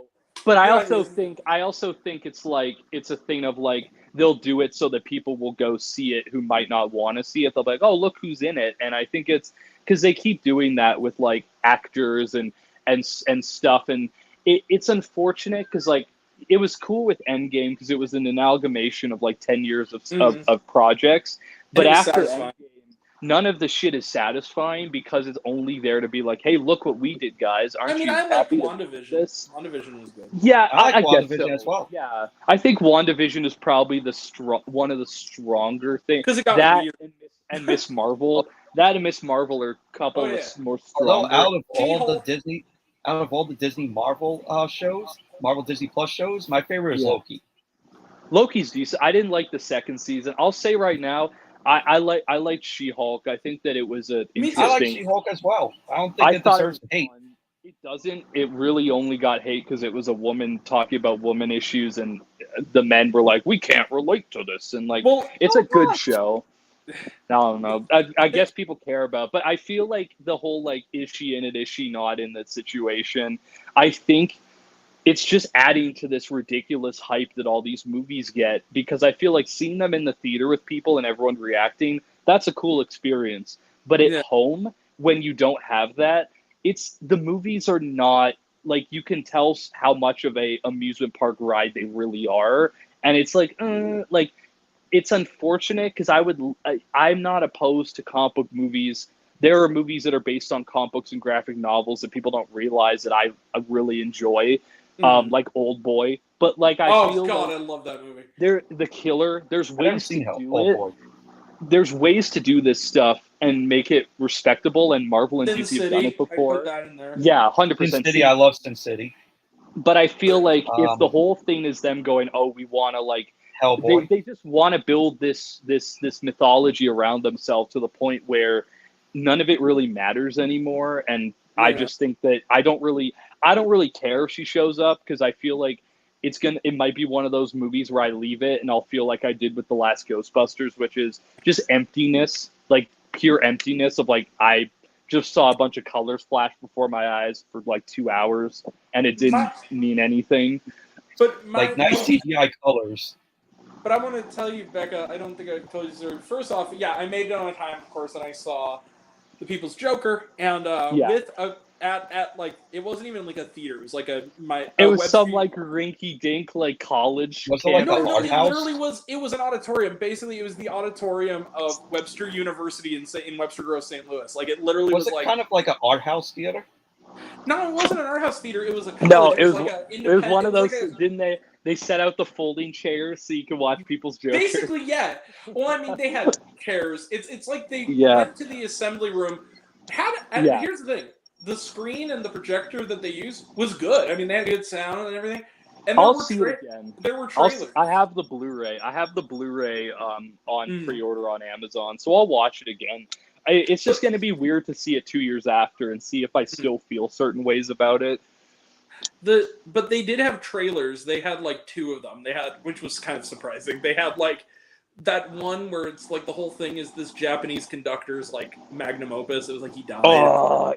But I you know also what I mean? think it's like, it's a thing of like, they'll do it so that people will go see it who might not want to see it. They'll be like, oh, look who's in it. And I think it's because they keep doing that with like actors and stuff. And it's unfortunate because like, it was cool with Endgame because it was an amalgamation of like 10 years of projects. But after Endgame, none of the shit is satisfying because it's only there to be like, hey, look what we did, guys. Aren't you happy liked WandaVision. WandaVision was good. Yeah, I like guess WandaVision so. as well. Yeah, I think WandaVision is probably one of the stronger things. Because it got that weird. and Miss Marvel. That and Miss Marvel are a couple of more stronger. Although out of all the Disney Marvel shows, Marvel Disney Plus shows, my favorite is Loki. Loki's decent. I didn't like the second season. I'll say right now, I liked She-Hulk. I think that it was an interesting. I like She-Hulk as well. I don't think it deserves hate. It doesn't. It really only got hate because it was a woman talking about woman issues, and the men were like, "We can't relate to this." And like, it's a good show. I don't know. I guess people care about, but I feel like the whole like, is she in it? Is she not in that situation? I think it's just adding to this ridiculous hype that all these movies get, because I feel like seeing them in the theater with people and everyone reacting, that's a cool experience. But at home, when you don't have that, the movies are not like, you can tell how much of a amusement park ride they really are. And it's like it's unfortunate because I'm not opposed to comic book movies. There are movies that are based on comic books and graphic novels that people don't realize that I really enjoy. Like Old Boy, but like I feel like I love that movie. The Killer. There's ways to do it. There's ways to do this stuff and make it respectable. And Marvel and DC have done it before. I put that in there. Yeah, 100%. Sin City, I love Sin City. But I feel like if the whole thing is them going, oh, we want to like Hellboy, they just want to build this mythology around themselves to the point where none of it really matters anymore. And I just think that I don't really care if she shows up, because I feel like it might be one of those movies where I leave it and I'll feel like I did with the last Ghostbusters, which is just emptiness, like pure emptiness of like, I just saw a bunch of colors flash before my eyes for like 2 hours and it didn't mean anything. But like nice CGI colors. But I want to tell you, Becca, I don't think I told you this. First off, I made it on time, of course, and I saw The People's Joker, and at like, it wasn't even like a theater. It was like it was some like rinky dink like college. Was it like no, it literally was. It was an auditorium. Basically, it was the auditorium of Webster University in Webster Groves, St. Louis. Like, it literally was like kind of like an art house theater. No, it wasn't an art house theater. It was a it was one of those. Didn't they set out the folding chairs so you could watch people's Joker? Basically, yeah. Well, I mean, they had chairs. It's like they went to the assembly room. Here's the thing. The screen and the projector that they used was good. I mean, they had good sound and everything. And I'll see it again. There were trailers. I have the Blu-ray. On pre-order on Amazon, so I'll watch it again. It's just going to be weird to see it 2 years after and see if I still feel certain ways about it. But they did have trailers. They had like 2 of them. Which was kind of surprising. They had like that one where it's like the whole thing is this Japanese conductor's like magnum opus. It was like he died. Oh,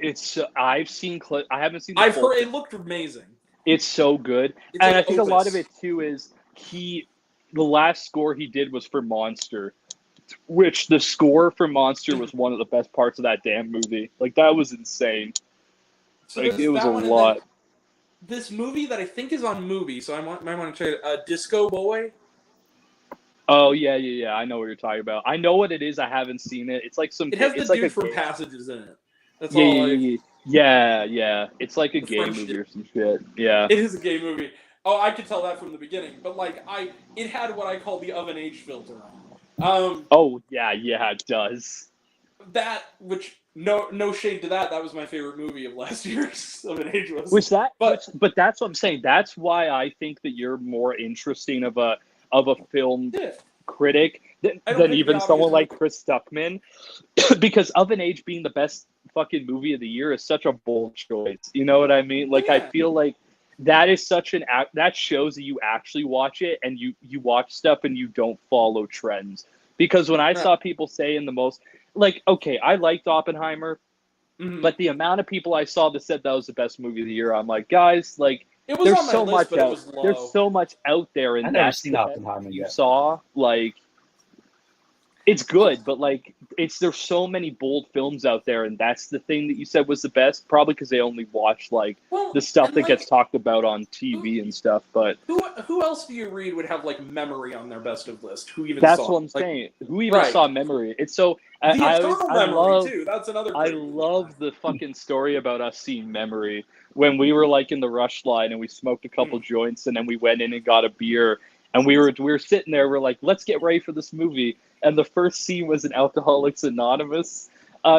I've seen clips. I haven't seen. I've heard it looked amazing. It's so good, and I think a lot of it too is the last score he did was for Monster, which the score for Monster was one of the best parts of that damn movie. Like, that was insane. So like, it was a lot. This movie that I think is on Mubi, so I might want to check it. Disco Boy. Oh yeah. I know what you're talking about. I know what it is. I haven't seen it. It's like some. It has the dude from Passages in it. That's all. Yeah. It's like a gay movie or some shit. Yeah. It is a gay movie. Oh, I could tell that from the beginning. But like, it had what I call the oven age filter on. Oh yeah, it does. That, which no shade to that. That was my favorite movie of last year's. Of an Age Was that? But That's what I'm saying. That's why I think that you're more interesting of a film yeah, critic I don't than pick even the someone obvious like Chris Stuckman, because Of an Age being the best fucking movie of the year is such a bold choice. You know what I mean? Like, I yeah. feel like that is such an act that shows that you actually watch it and you watch stuff and you don't follow trends. Because when I Right. saw people say in the most, like, okay, I liked Oppenheimer, Mhm. but the amount of people I saw that said that was the best movie of the year, I'm like, guys, like, It was there's on my so list, much but it out. was low. There's so much out there, and I've never that's seen the best Oppenheimer you yet. saw. Like, it's good, but like, there's so many bold films out there, and that's the thing that you said was the best. Probably because they only watch like Well, the stuff and that like, gets talked about on TV and stuff. But who else do you read would have like Memory on their best of list? Who even that's saw what it? I'm Like, saying. Who even right. saw Memory? It's so The Eternal I Memory love. too. That's another. I Great movie. love the fucking story about us seeing Memory when we were like in the rush line and we smoked a couple joints and then we went in and got a beer and we were sitting there. We're like, let's get ready for this movie. And the first scene was an Alcoholics Anonymous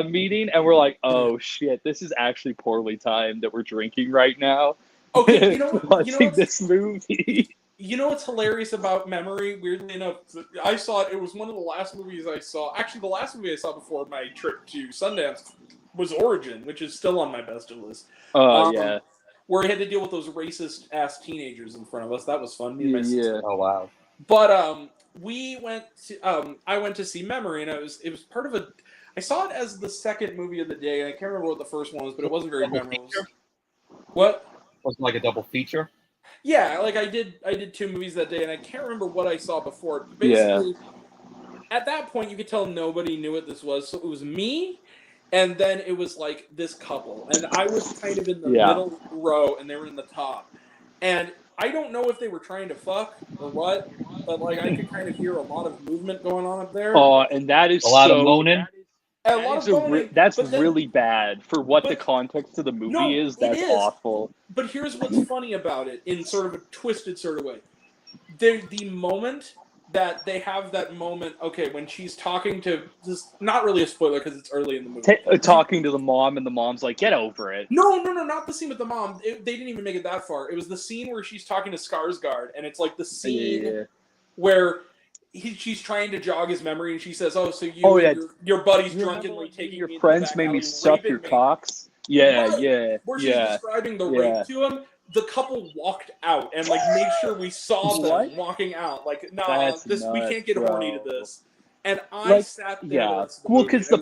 meeting, and we're like, oh shit, this is actually poorly timed that we're drinking right now. Okay, you know watching this movie. You know what's hilarious about Memory? Weirdly enough, I saw it. It was one of the last movies I saw. Actually, the last movie I saw before my trip to Sundance was Origin, which is still on my best of list. Yeah. Where I had to deal with those racist ass teenagers in front of us. That was fun. Me and my sister. Oh wow. But we went to I went to see Memory, and it was part of a. I saw it as the second movie of the day, and I can't remember what the first one was, but it wasn't very memorable. What? Wasn't like a double feature. Yeah, like I did two movies that day, and I can't remember what I saw before. But basically, at that point, you could tell nobody knew what this was. So it was me, and then it was like this couple, and I was kind of in the middle row, and they were in the top. And I don't know if they were trying to fuck or what, but like I could kind of hear a lot of movement going on up there. Oh, and that is a lot of moaning. That's really bad for what the context of the movie is. That's awful. But here's what's funny about it, in sort of a twisted sort of way. The moment that they have that moment, okay, when she's talking to, this not really a spoiler because it's early in the movie. Talking to the mom, and the mom's like, get over it. No, not the scene with the mom. They didn't even make it that far. It was the scene where she's talking to Skarsgård, and it's like the scene where she's trying to jog his memory, and she says, "Oh, so your buddy's drunkenly taking your me friends to the back made me alley, suck your raping me." cocks." Yeah, Right. Where she's describing the rape to him. The couple walked out and like made sure we saw them walking out. Like, we can't get horny to this. And I sat there. Well, because the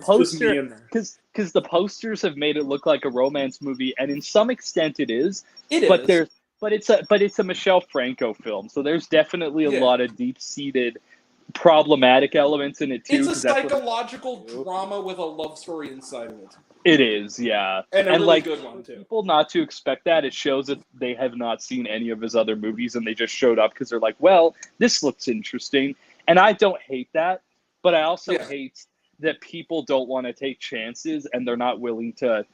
posters have made it look like a romance movie, and in some extent it is. But it's a Michelle Franco film, so there's definitely a lot of deep-seated problematic elements in it too. It's a psychological drama with a love story inside of it. It is, yeah, and a really like, good one too. People not to expect that. It shows that they have not seen any of his other movies, and they just showed up because they're like, "Well, this looks interesting." And I don't hate that, but I also hate that people don't want to take chances and they're not willing to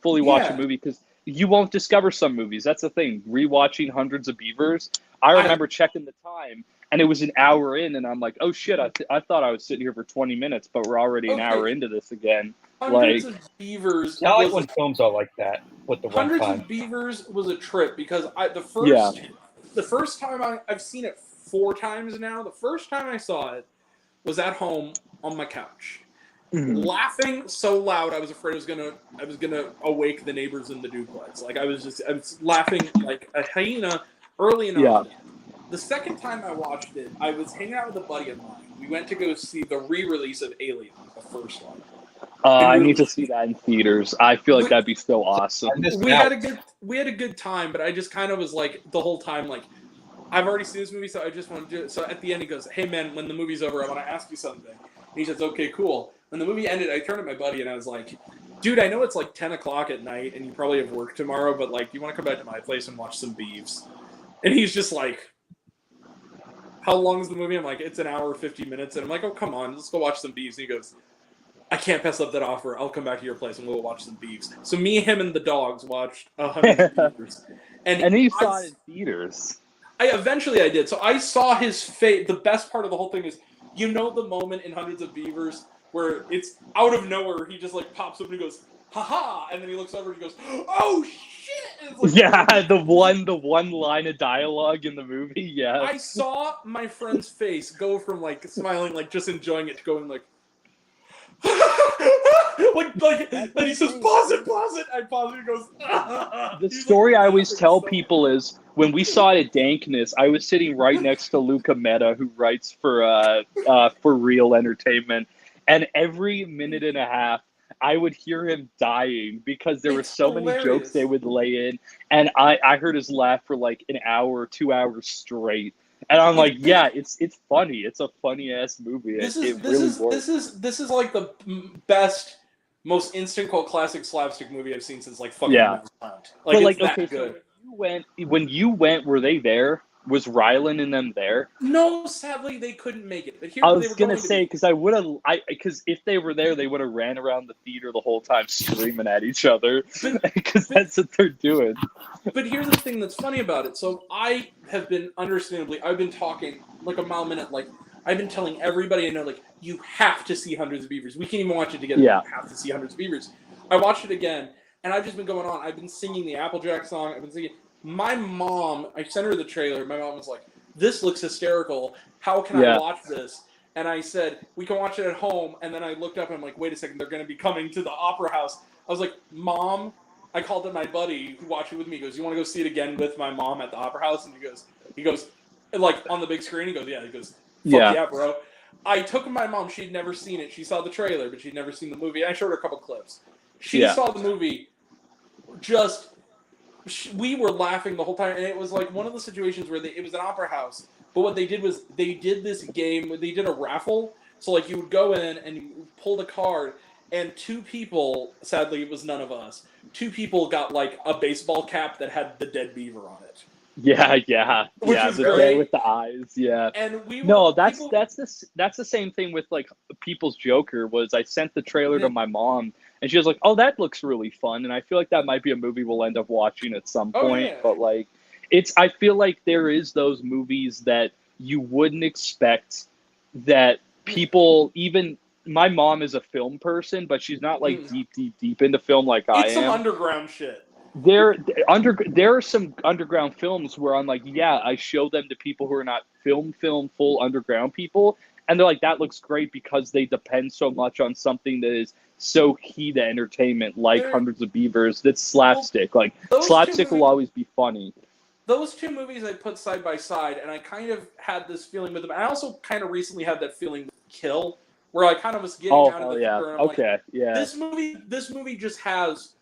fully watch a movie because you won't discover some movies. That's the thing. Rewatching Hundreds of Beavers, I remember checking the time. And it was an hour in, and I'm like, oh, shit, I thought I was sitting here for 20 minutes, but we're already an hour into this again. Hundreds of Beavers. I like when films are like that with the Hundreds runtime. of Beavers was a trip because the first time I've seen it 4 times now. The first time I saw it was at home on my couch, laughing so loud I was afraid I was gonna awake the neighbors in the duplex. Like I was laughing like a hyena early enough. The second time I watched it, I was hanging out with a buddy of mine. We went to go see the re-release of Alien, the first one. I need to see that in theaters. I feel like that'd be so awesome. We had a good time, but I just kind of was like the whole time like, I've already seen this movie, so I just want to do it. So at the end, he goes, "Hey man, when the movie's over, I want to ask you something." And he says, "Okay, cool." When the movie ended, I turned to my buddy and I was like, "Dude, I know it's like 10 o'clock at night, and you probably have work tomorrow, but like, you want to come back to my place and watch some Beeves?" And he's just like, "How long is the movie?" I'm like, "It's an hour 50 minutes." And I'm like, "Oh, come on, let's go watch some Beeves." And he goes, "I can't pass up that offer. I'll come back to your place and we'll watch some Beeves." So me, him, and the dogs watched 100 Beavers. And he saw it in theaters. Eventually I did. So I saw his face. The best part of the whole thing is, the moment in Hundreds of Beavers where it's out of nowhere. He just like pops up and he goes, "Ha-ha!" And then he looks over and he goes, "Oh shit!" And it's like, the one line of dialogue in the movie. Yeah, I saw my friend's face go from like smiling, like just enjoying it, to going like, and he says, "Pause it." I pause it. He goes, the story I always tell people is when we saw it at Dankness, I was sitting right next to Luca Meta, who writes for Real Entertainment, and every minute and a half, I would hear him dying because there were so many jokes they would lay in, and I heard his laugh for like an hour, 2 hours straight. And I'm like, yeah, it's funny. It's a funny ass movie. This is like the best, most instant quote classic slapstick movie I've seen since like fucking Yeah. Hunt. But like, it's that okay, good. so when you went, were they there? Was Rylan and them there? No, sadly they couldn't make it. But here I they was were gonna going say because if they were there, they would have ran around the theater the whole time screaming at each other because that's what they're doing. But here's the thing that's funny about it. So I have been I've been talking like a mile a minute. Like I've been telling everybody I know, like you have to see Hundreds of Beavers. We can't even watch it together. Yeah. You have to see Hundreds of Beavers. I watched it again, and I've just been going on. I've been singing the Applejack song. I've been singing. My mom, I sent her the trailer. My mom was like, "This looks hysterical. How can I watch this?" And I said, "We can watch it at home." And then I looked up and I'm like, "Wait a second, they're going to be coming to the Opera House." I was like, "Mom," I called up my buddy who watched it with me. He goes, "You want to go see it again with my mom at the Opera House?" And he goes, like on the big screen. He goes, "Yeah." He goes, "Fuck yeah, bro." I took my mom. She'd never seen it. She saw the trailer, but she'd never seen the movie. I showed her a couple clips. She saw the movie. We were laughing the whole time, and it was like one of the situations where it was an opera house. But what they did was they did this game. They did a raffle. So like you would go in and you pulled a card, and two people, sadly it was none of us, two people got like a baseball cap that had the dead beaver on it. Which is the guy great. with the eyes. Yeah. And that's the same thing with like People's Joker. Was I sent the trailer to my mom and she was like, "Oh, that looks really fun," and I feel like that might be a movie we'll end up watching at some point. But like, I feel like there is those movies that you wouldn't expect that people even. My mom is a film person, but she's not like deep into film like I am. It's some underground shit. There are some underground films where I'm like, yeah, I show them to people who are not full underground people, and they're like, that looks great because they depend so much on something that is so key to entertainment, like Hundreds of Beavers. That's slapstick. Like slapstick will always be funny. Those two movies I put side by side, and I kind of had this feeling with them. I also kind of recently had that feeling with Kill, where I kind of was getting out of the theater, and I'm this movie just has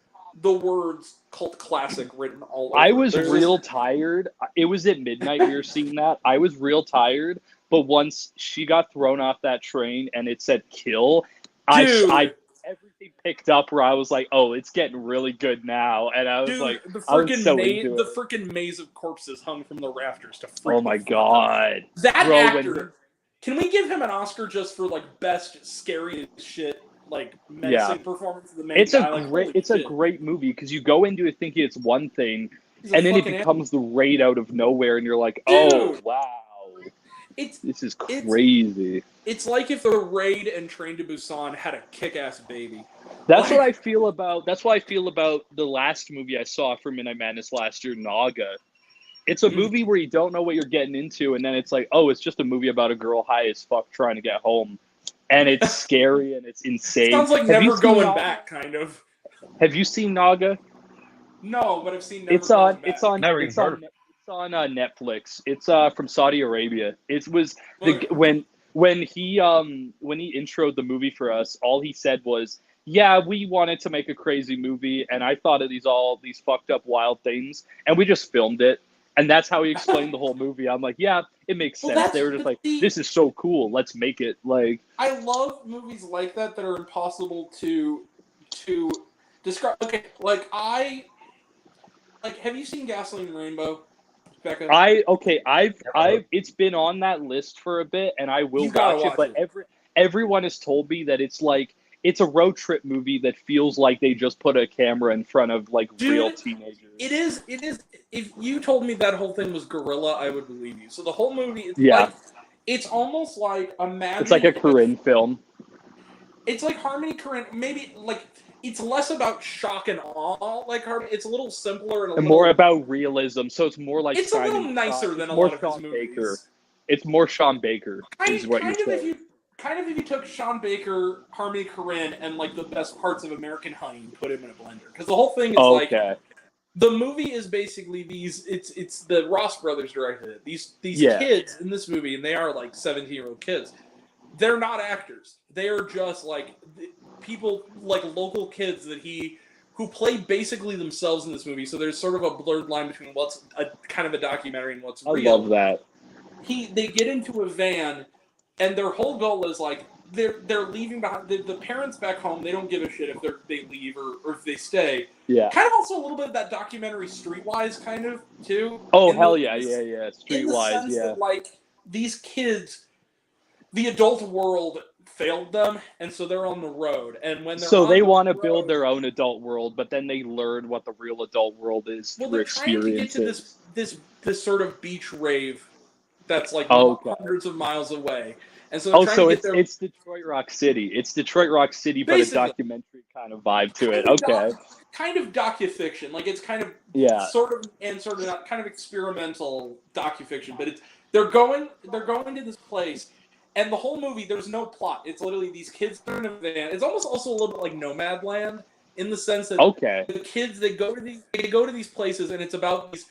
the words cult classic written all over. I was real tired. It was at midnight we were seeing that. I was real tired, but once she got thrown off that train and it said kill, I everything picked up where I was like, oh, it's getting really good now. And I was like, the freaking maze of corpses hung from the rafters to freak. Oh my god. That actor, can we give him an Oscar just for like best scary shit? Like menacing performance of the main guy. It's a great movie because you go into it thinking it's one thing, and then it becomes the raid out of nowhere, and you're like, oh wow, this is crazy. It's like if the Raid and Train to Busan had a kick-ass baby. That's what I feel about. That's what I feel about the last movie I saw for Midnight Madness last year, Naga. It's a movie where you don't know what you're getting into, and then it's like, oh, it's just a movie about a girl high as fuck trying to get home. And it's scary and it's insane. Sounds like Never Going Back, kind of. Have you seen Naga? No, but I've seen It's on Netflix. It's from Saudi Arabia. It was when he introed the movie for us. All he said was, "Yeah, we wanted to make a crazy movie, and I thought of these fucked up wild things, and we just filmed it." And that's how he explained the whole movie. I'm like, yeah, it makes sense. They were just like, this is so cool. Let's make it. Like, I love movies like that are impossible to describe. Okay, have you seen Gasoline Rainbow, Becca? It's been on that list for a bit, and I will watch it. But everyone has told me that it's like it's a road trip movie that feels like they just put a camera in front of like real teenagers. It is. If you told me that whole thing was guerrilla, I would believe you. So the whole movie, it's almost like It's like a Korean film. it's like Harmony Korine. Maybe like it's less about shock and awe. Like Harmony, it's a little simpler and more about realism. So it's more like it's a little nicer than a lot of his movies. Baker. It's more Sean Baker, is what you're saying. If you took Sean Baker, Harmony Korine, and like the best parts of American Honey and put him in a blender, because the whole thing is like the movie is basically these. It's the Ross brothers directed it. These kids in this movie, and they are like 17-year-old kids. They're not actors. They are just like people, like local kids who play basically themselves in this movie. So there's sort of a blurred line between what's a kind of a documentary and what's real. I love that. They get into a van, and their whole goal is like they're leaving behind the parents back home. They don't give a shit if they leave or if they stay. Yeah. Kind of also a little bit of that documentary Streetwise kind of too. Oh hell yeah. Streetwise, yeah. That, like these kids, the adult world failed them, and so they're on the road. And when they want to build their own adult world, but then they learn what the real adult world is through experiences. Trying to get to this sort of beach rave that's like hundreds of miles away. And so it's Detroit Rock City. It's Detroit Rock City, but a documentary kind of vibe to it. Kind of docufiction. Like it's kind of sort of not kind of experimental docufiction, but they're going to this place. And the whole movie, there's no plot. It's literally these kids are in a van. It's almost also a little bit like Nomadland in the sense that the kids they go to these places, and it's about these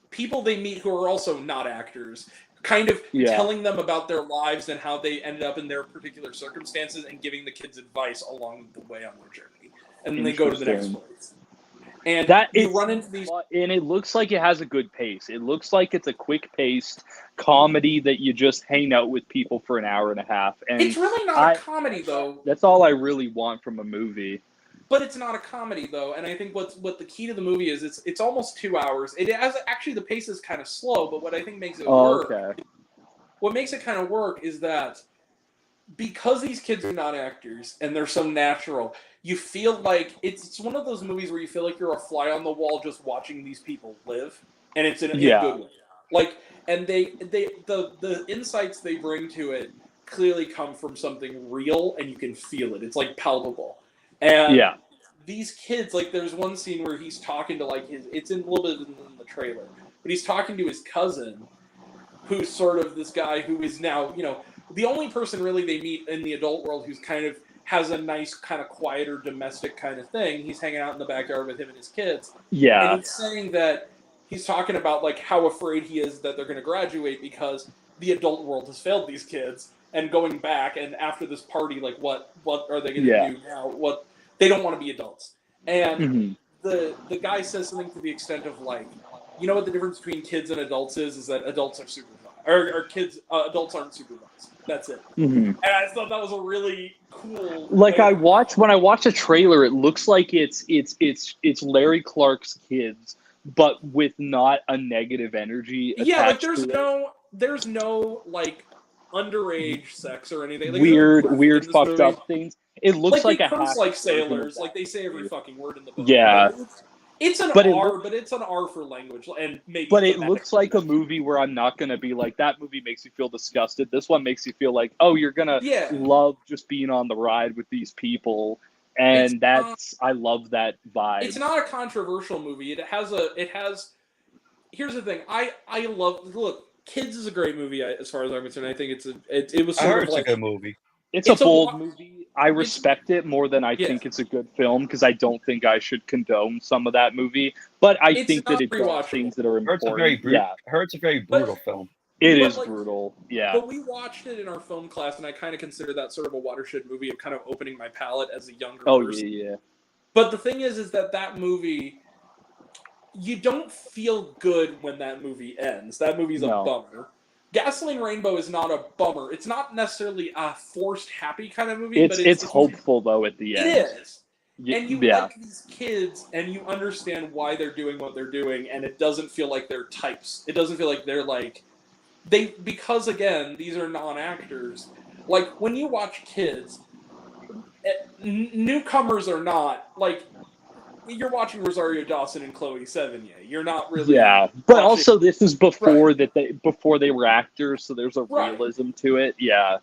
people they meet who are also not actors, kind of telling them about their lives and how they ended up in their particular circumstances, and giving the kids advice along the way on their journey. And then they go to the next place. And you run into these, and it looks like it has a good pace. It looks like it's a quick-paced comedy that you just hang out with people for an hour and a half. And it's really not a comedy, though. That's all I really want from a movie. But it's not a comedy, though, and I think what the key to the movie is it's almost 2 hours. It has actually the pace is kind of slow, but what I think makes it work. What makes it kind of work is that because these kids are not actors and they're so natural, you feel like it's one of those movies where you feel like you're a fly on the wall just watching these people live, and it's in a good way. Like, and the insights they bring to it clearly come from something real, and you can feel it. It's like palpable. And these kids, like, there's one scene where he's talking to like it's in a little bit in the trailer, but he's talking to his cousin, who's sort of this guy who is now, the only person really they meet in the adult world who's kind of has a nice kind of quieter domestic kind of thing. He's hanging out in the backyard with him and his kids. Yeah. And he's saying that he's talking about like how afraid he is that they're going to graduate because the adult world has failed these kids, and going back and after this party, like what are they going to do now? What they don't want to be adults. And the guy says something to the extent of like, you know what the difference between kids and adults is that adults are supervised, or kids, adults aren't supervised. That's it. And I thought that was a really cool. Like when I watch a trailer, it looks like it's Larry Clark's kids, but with not a negative energy. Yeah, like there's no like underage sex or anything. Like, weird fucked up things. It looks like a curse like sailors. Like they say every fucking word in the book. Yeah. It's an R, but it's an R for language, and maybe. But it looks like a movie where I'm not gonna be like, that movie makes you feel disgusted. This one makes you feel like, oh, you're gonna love just being on the ride with these people, and I love that vibe. It's not a controversial movie. It has. Here's the thing. I love. Look, Kids is a great movie as far as I'm concerned. I think it was. Sort of like, a good movie. It's a bold movie. I respect it more than I think it's a good film, because I don't think I should condone some of that movie. But I think that it does things that are important. It's a very brutal film. It is brutal, yeah. But we watched it in our film class, and I kind of consider that sort of a watershed movie of kind of opening my palate as a younger person. Yeah. But the thing is that movie, you don't feel good when that movie ends. That movie's a bummer. Gasoline Rainbow is not a bummer. It's not necessarily a forced happy kind of movie, but it's hopeful though at the end. It is. And you like these kids, and you understand why they're doing what they're doing, and it doesn't feel like they're types. It doesn't feel like they're like because again, these are non-actors. Like when you watch Kids, newcomers or not, like you're watching Rosario Dawson and Chloe Sevigny. You're not really but also this is before they were actors, so there's a realism to it. Yeah.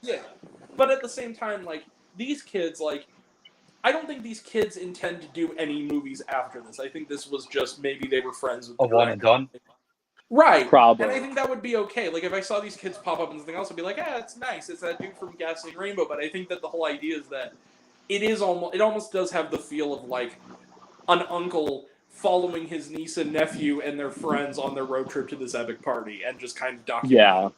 But at the same time, like these kids, like, I don't think these kids intend to do any movies after this. I think this was just maybe they were friends with the A one and director. done. Right. Probably. And I think that would be okay. Like, if I saw these kids pop up in something else, I'd be like, it's nice. It's that dude from Gasoline Rainbow. But I think that the whole idea is that it almost does have the feel of, like, an uncle following his niece and nephew and their friends on their road trip to this epic party and just kind of documenting. Yeah.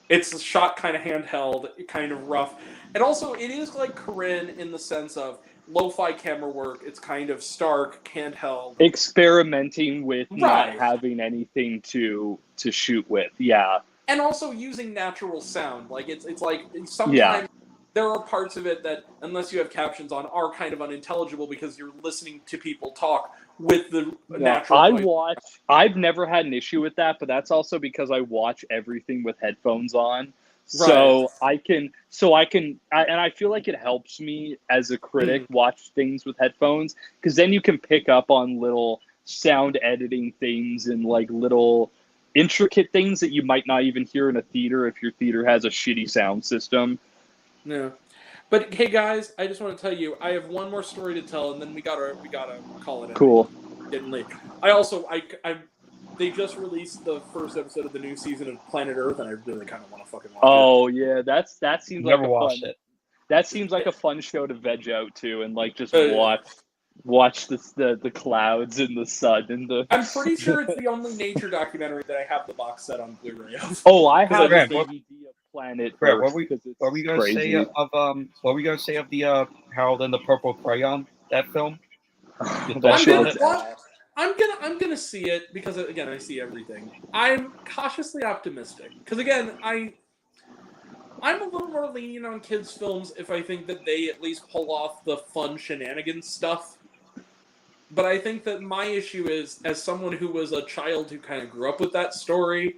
It's shot kind of handheld, kind of rough. And also, it is like Corinne in the sense of lo-fi camera work. It's kind of stark, handheld. Experimenting with not Right. having anything to shoot with. Yeah. And also using natural sound. Like, it's like, sometimes there are parts of it that, unless you have captions on, are kind of unintelligible because you're listening to people talk with the natural voice. I've never had an issue with that, but that's also because I watch everything with headphones on. So I can, and I feel like it helps me as a critic watch things with headphones, because then you can pick up on little sound editing things and like little intricate things that you might not even hear in a theater if your theater has a shitty sound system. Yeah. But hey guys, I just want to tell you, I have one more story to tell, and then we gotta call it. Cool. Getting late. They just released the first episode of the new season of Planet Earth, and I really kind of want to fucking watch it. Oh yeah, that seems like Never watched it. That seems like a fun show to veg out to and like just watch the clouds and the sun and the. I'm pretty sure it's the only nature documentary that I have the box set on Blu-ray of. Oh, I have Grant, a DVD of Planet Grant, Earth. what were we gonna say of the Harold and the Purple Crayon, that film? I'm gonna see it because, again, I see everything. I'm cautiously optimistic because, again, I'm a little more lenient on kids' films if I think that they at least pull off the fun shenanigans stuff. But I think that my issue is, as someone who was a child who kind of grew up with that story,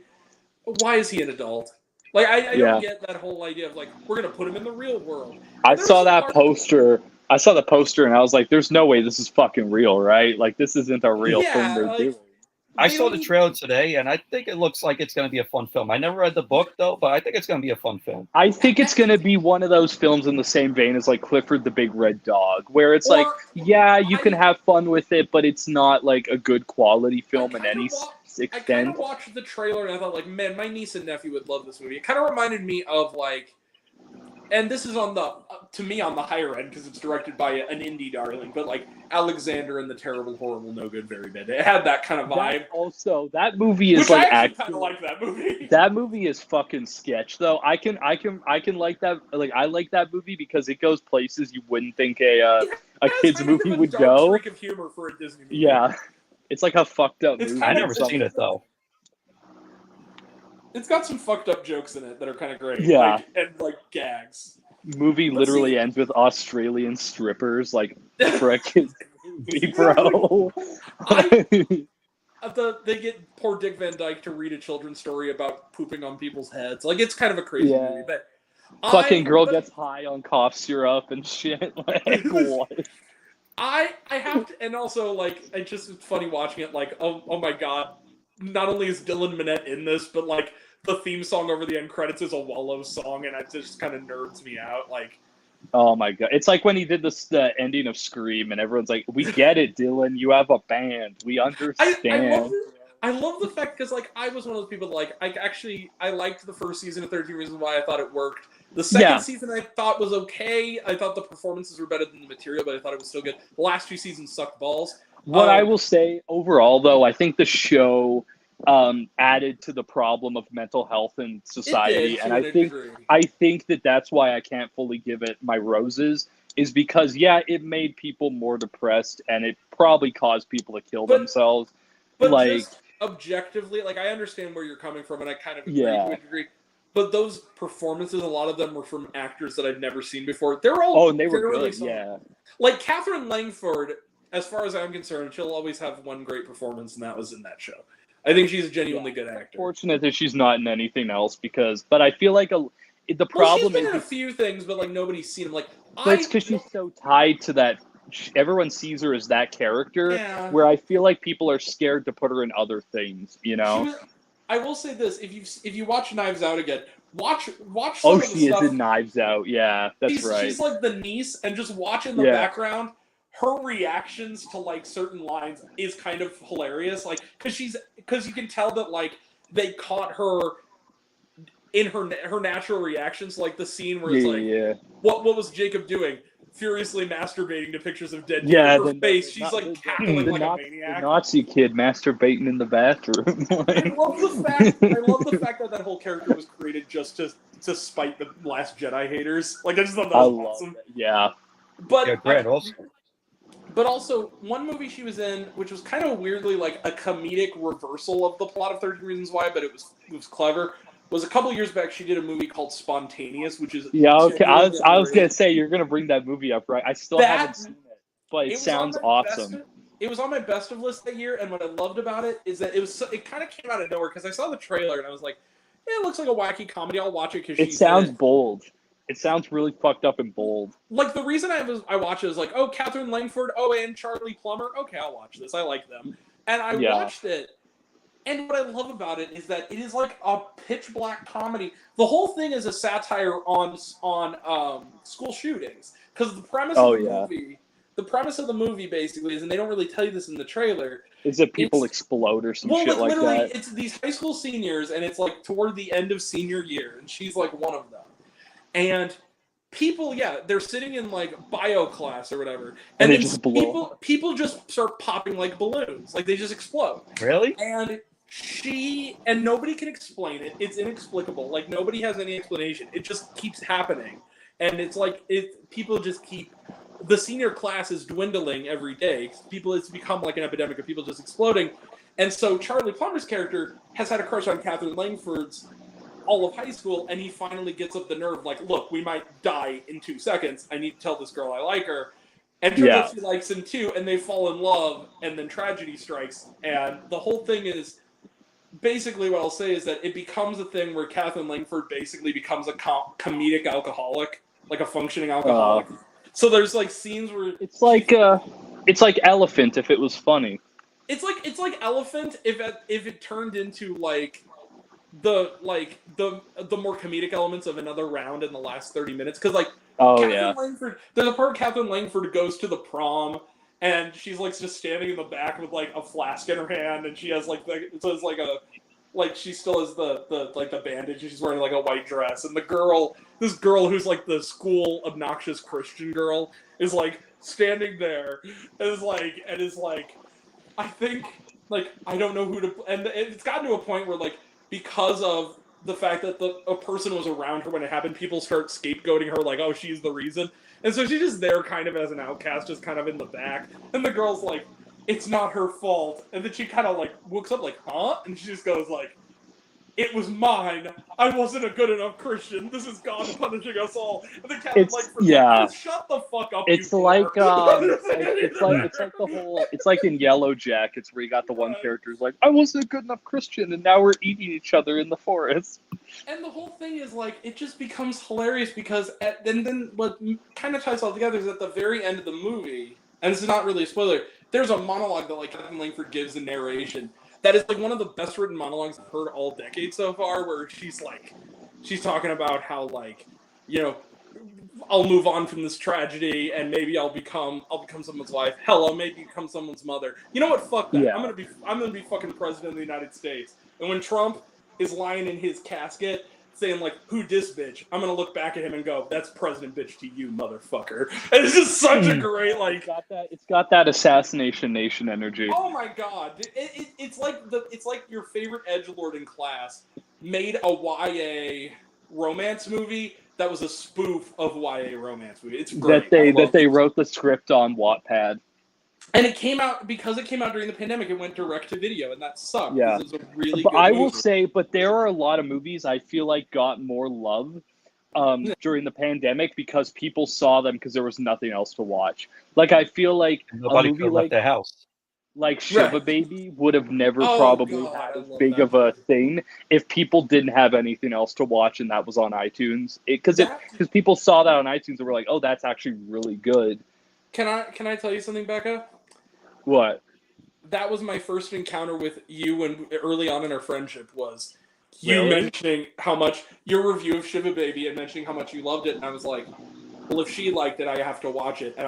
why is he an adult? Like, I don't get that whole idea of, like, we're going to put him in the real world. I saw that poster. I saw the poster and I was like, there's no way this is fucking real, right? Like, this isn't a real thing they're doing. I saw the trailer today, and I think it looks like it's going to be a fun film. I never read the book, though, but I think it's going to be a fun film. I think it's going to be one of those films in the same vein as, like, Clifford the Big Red Dog, where it's like, yeah, you can have fun with it, but it's not, like, a good quality film in any extent. I kind of watched the trailer, and I thought, like, man, my niece and nephew would love this movie. It kind of reminded me of, like, and this is on the, to me, on the higher end, because it's directed by an indie darling, but like Alexander and the Terrible, Horrible, No Good, Very Bad. It had that kind of vibe. That movie is like I actually kind of like that movie. That movie is fucking sketch, though. I can like that. Like, I like that movie because it goes places you wouldn't think a kids movie would go. Streak of humor for a Disney movie. Yeah, it's like a fucked up movie. I never seen it though. It's got some fucked up jokes in it that are kind of great. Yeah. Like, and like gags. Movie literally ends with Australian strippers, like, for a kid's movie, bro. They get poor Dick Van Dyke to read a children's story about pooping on people's heads. Like, it's kind of a crazy movie, but fucking girl gets high on cough syrup and shit. Like, what? I have to, and also, like, it's funny watching it, like, oh my god, not only is Dylan Minnette in this, but, like, the theme song over the end credits is a Wallow song, and it just kind of nerds me out, like... Oh my god. It's like when he did the ending of Scream, and everyone's like, we get it, Dylan, you have a band, we understand. I love the fact, because, like, I was one of those people, like, I liked the first season of 13 Reasons Why. I thought it worked. The second season I thought was okay. I thought the performances were better than the material, but I thought it was still good. The last 2 seasons sucked balls. What I will say, overall, though, I think the show added to the problem of mental health in society, and I think that's why I can't fully give it my roses, is because, yeah, it made people more depressed, and it probably caused people to kill themselves. But like, just objectively, like, I understand where you're coming from, and I kind of agree to a degree. But those performances, a lot of them were from actors that I've never seen before. They're all and they were good, yeah. Like, Catherine Langford, as far as I'm concerned, she'll always have one great performance, and that was in that show. I think she's a genuinely good actor. Fortunate that she's not in anything else, but I feel like the problem she's been in a few things, but like nobody's seen them. Like, it's because she's so tied to that. Everyone sees her as that character, where I feel like people are scared to put her in other things. You know, I will say this: if you watch Knives Out again, watch some Oh, of the she is stuff. in Knives Out. Yeah, that's right. She's like the niece, and just watch in the background. Her reactions to like certain lines is kind of hilarious, like because you can tell that like they caught her in her natural reactions, like the scene where it's like, what was Jacob doing? Furiously masturbating to pictures of dead deer. Her face, she's like cackling like a maniac. The Nazi kid masturbating in the bathroom. I love the fact that whole character was created just to spite the Last Jedi haters. Like I just thought that was awesome. Yeah. But yeah, great. Also, but also one movie she was in, which was kind of weirdly like a comedic reversal of the plot of 13 Reasons Why, but it was clever. Was a couple years back she did a movie called Spontaneous, which is okay. I was gonna say you're gonna bring that movie up, right? I still haven't seen it, but it sounds awesome. It was on my best of list that year, and what I loved about it is that it kind of came out of nowhere because I saw the trailer and I was like, it looks like a wacky comedy. I'll watch it because it sounds bold. It sounds really fucked up and bold. Like the reason I watched it was like, oh, Catherine Langford, and Charlie Plummer. Okay, I'll watch this. I like them, and I watched it. And what I love about it is that it is like a pitch black comedy. The whole thing is a satire on school shootings because the premise of the movie basically is, and they don't really tell you this in the trailer, is that people explode or some shit like that. It's these high school seniors, and it's like toward the end of senior year, and she's like one of them. And people, they're sitting in like bio class or whatever, and then just people just start popping like balloons, like they just explode. Really? And nobody can explain it. It's inexplicable. Like nobody has any explanation. It just keeps happening, and it's like people just keep. The senior class is dwindling every day. It's become like an epidemic of people just exploding, and so Charlie Plummer's character has had a crush on Catherine Langford's all of high school, and he finally gets up the nerve, like, look, we might die in 2 seconds. I need to tell this girl I like her. And turns out she likes him too, and they fall in love, and then tragedy strikes. And the whole thing is, basically what I'll say is that it becomes a thing where Catherine Langford basically becomes a comedic alcoholic, like a functioning alcoholic. So there's like scenes where it's like Elephant if it was funny. It's like Elephant if it turned into like the more comedic elements of Another Round in the last 30 minutes, because like Langford, there's a part Catherine Langford goes to the prom and she's like just standing in the back with like a flask in her hand, and she has like she still has the bandage, and she's wearing like a white dress, and this girl who's like the school obnoxious Christian girl is like standing there and is like I think like I don't know who to, and it's gotten to a point where like because of the fact that a person was around her when it happened, people start scapegoating her like, oh, she's the reason. And so she's just there kind of as an outcast, just kind of in the back. And the girl's like, it's not her fault. And then she kind of like looks up like, huh? And she just goes like, it was mine. I wasn't a good enough Christian. This is God punishing us all. And then Catherine like, shut the fuck up. It's like it's like in Yellow Jackets where you got the one character who's like, I wasn't a good enough Christian, and now we're eating each other in the forest. And the whole thing is like, it just becomes hilarious because then what kind of ties all together is at the very end of the movie, and this is not really a spoiler, there's a monologue that like Catherine Langford gives in narration. That is like one of the best written monologues I've heard all decade so far, where she's talking about how like, you know, I'll move on from this tragedy and maybe I'll become someone's wife. Hell, I'll maybe become someone's mother. You know what? Fuck that. Yeah. I'm gonna be fucking president of the United States. And when Trump is lying in his casket saying like, who dis bitch, I'm gonna look back at him and go, that's President bitch to you, motherfucker. And it's just such a great like. It's got that Assassination Nation energy. Oh my god, it's like your favorite edgelord in class made a YA romance movie that was a spoof of YA romance movie. It's great. That they wrote the script on Wattpad. And it came out during the pandemic. It went direct to video, and that sucked. Yeah, it was a really but good I movie. will say, but there are a lot of movies I feel like got more love during the pandemic because people saw them because there was nothing else to watch. Like I feel like nobody a movie could like left their house. Like Shiva Baby would have never probably had as big of a thing if people didn't have anything else to watch and that was on iTunes. Because people saw that on iTunes and were like, oh, that's actually really good. Can I tell you something, Becca? What? that was my first encounter with you, and early on in our friendship was you Really? mentioning how much your review of Shiva Baby and mentioning how much you loved it, and I was like, well, if she liked it, I have to watch it, and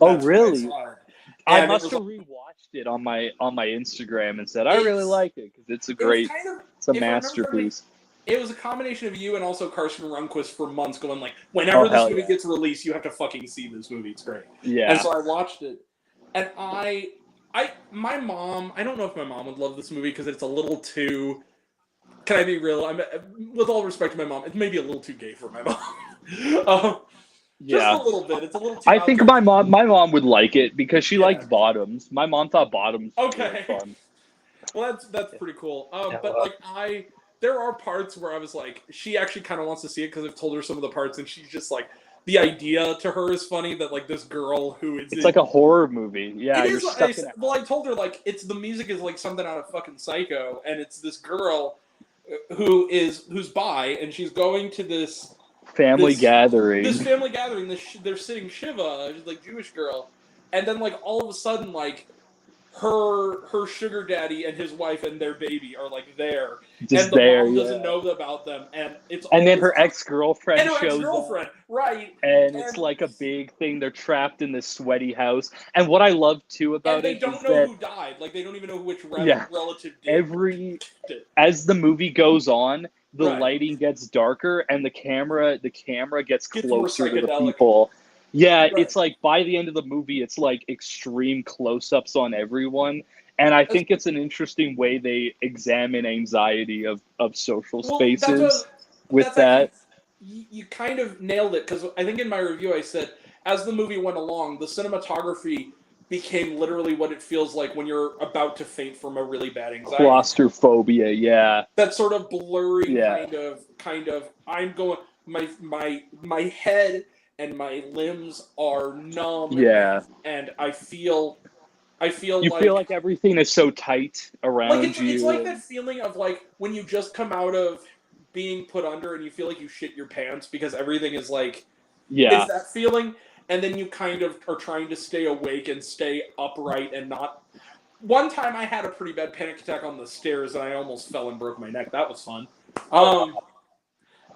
that's when I saw it. I And it must was have rewatched it on my Instagram and said I really like it because it's a great, it's a if I remember masterpiece. it was a combination of you and also Carson Runquist for months going like, whenever this movie gets released, you have to fucking see this movie. It's great. Yeah. And so I watched it, and my mom, I don't know if my mom would love this movie because it's a little too. Can I be real? With all respect to my mom, it's maybe a little too gay for my mom. Just a little bit. It's a little too. I think my mom would like it because she likes Bottoms. My mom thought Bottoms was okay. fun. Well, that's pretty cool. But like there are parts where I was like, she actually kind of wants to see it because I've told her some of the parts, and she's just like, the idea to her is funny that like this girl who is it's like a horror movie. Yeah, it you're is, stuck in it. Well, I told her like the music is like something out of fucking Psycho, and it's this girl who's bi, and she's going to this family gathering. This family gathering. They're sitting Shiva, she's like Jewish girl, and then like all of a sudden like her sugar daddy and his wife and their baby are like there, Just and the there, mom doesn't know about them, and it's and then her ex-girlfriend shows up, right? And it's like a big thing. They're trapped in this sweaty house, and what I love too about they it don't is know that who died. Like they don't even know which relative did. As the movie goes on, the Right. lighting gets darker and the camera gets more closer to the psychedelic. people. Yeah, Right. it's like by the end of the movie, it's like extreme close-ups on everyone. And I think it's an interesting way they examine anxiety of social spaces with that. You kind of nailed it, because I think in my review I said, as the movie went along, the cinematography became literally what it feels like when you're about to faint from a really bad anxiety. Claustrophobia, yeah. That sort of blurry kind of I'm going, my head and my limbs are numb. Yeah. And I feel You feel like everything is so tight around like you. it's like that feeling of like when you just come out of being put under and you feel like you shit your pants because everything is like, Yeah. is that feeling, and then you kind of are trying to stay awake and stay upright and not. One time I had a pretty bad panic attack on the stairs and I almost fell and broke my neck. That was fun.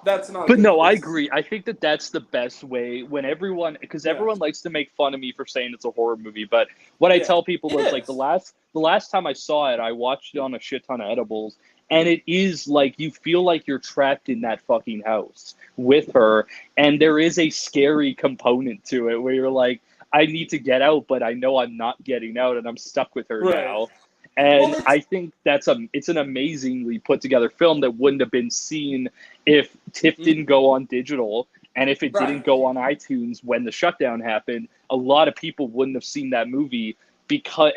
That's not. But no, I agree. I think that's the best way when everyone, because everyone likes to make fun of me for saying it's a horror movie. But what I tell people is like the last time I saw it, I watched it on a shit ton of edibles, and it is like you feel like you're trapped in that fucking house with her, and there is a scary component to it where you're like, I need to get out, but I know I'm not getting out, and I'm stuck with her now. And I think it's an amazingly put together film that wouldn't have been seen if TIFF didn't go on digital, and if it didn't go on iTunes when the shutdown happened. A lot of people wouldn't have seen that movie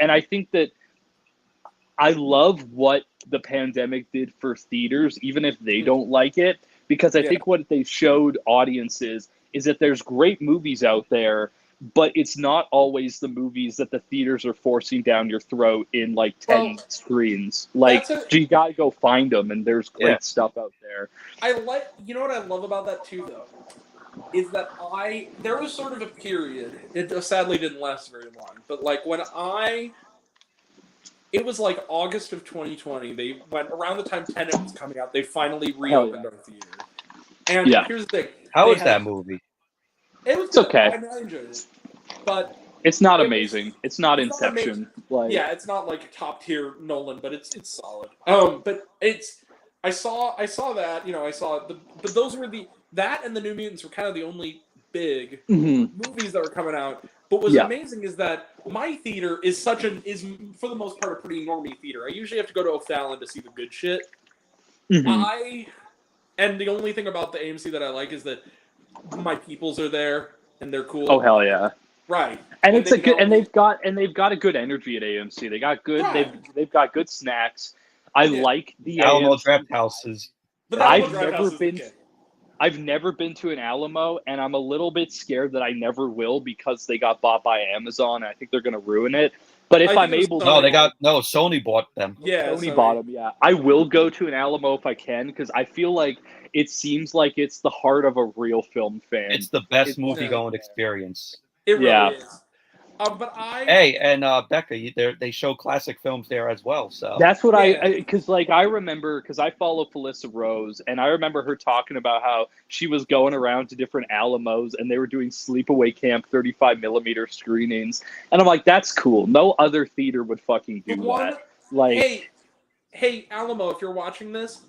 and I think that I love what the pandemic did for theaters, even if they don't like it, because I think what they showed audiences is that there's great movies out there, but it's not always the movies that the theaters are forcing down your throat in like 10 screens. Like, you gotta go find them, and there's great stuff out there. You know what I love about that too, though, is that there was sort of a period. It sadly didn't last very long, but like it was like August of 2020. They went around the time Tenet was coming out. They finally reopened our theater. And here's the thing: How is that movie? It's okay. I enjoyed it, but it's not amazing. It's not Inception. It's not like top tier Nolan, but it's solid. But I saw that, but those were that and the New Mutants were kind of the only big movies that were coming out. But what's amazing is that my theater is for the most part a pretty normie theater. I usually have to go to O'Fallon to see the good shit. And the only thing about the AMC that I like is that my peoples are there and they're cool. Oh hell yeah! Right, and it's a good, and they've got a good energy at AMC. They got good, they've got good snacks. I like the Alamo AMC. Draft Houses. I've never been to an Alamo, and I'm a little bit scared that I never will because they got bought by Amazon, and I think they're going to ruin it. But if I'm able to... Sony bought them. Yeah, Sony bought them, yeah. I will go to an Alamo if I can, because I feel like it seems like it's the heart of a real film fan. It's the best movie-going experience. It really is. But Hey, and Becca, they show classic films there as well. So That's what Yeah. because like I remember because I follow Felissa Rose and I remember her talking about how she was going around to different Alamos and they were doing sleepaway camp 35mm screenings and I'm like that's cool. No other theater would fucking do that. Like, hey, Alamo, if you're watching this,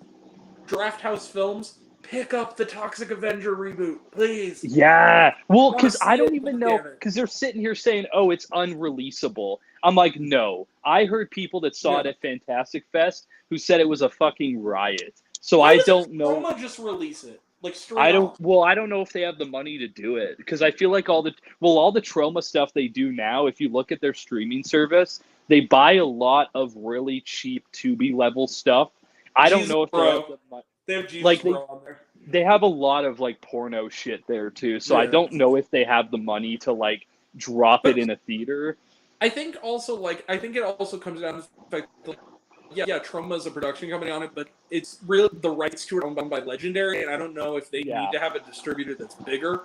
Draft House Films, pick up the Toxic Avenger reboot, please. yeah. Well, because I don't it, even know because they're sitting here saying, "Oh, it's unreleasable." I'm like, no. I heard people that saw it at Fantastic Fest who said it was a fucking riot. So Why I doesn't don't know. Troma just release it like straight I don't. off? Well, I don't know if they have the money to do it because I feel like all the Trauma stuff they do now. If you look at their streaming service, they buy a lot of really cheap Tubi level stuff. I don't know if they have the money. They have Jesus Like Bro on there. they have a lot of like porno shit there too. So I Yeah. don't know if they have the money to like drop it in a theater. I think also I think it also comes down to the fact that Troma is a production company on it, but it's really the rights to it are owned by Legendary, and I don't know if they need to have a distributor that's bigger.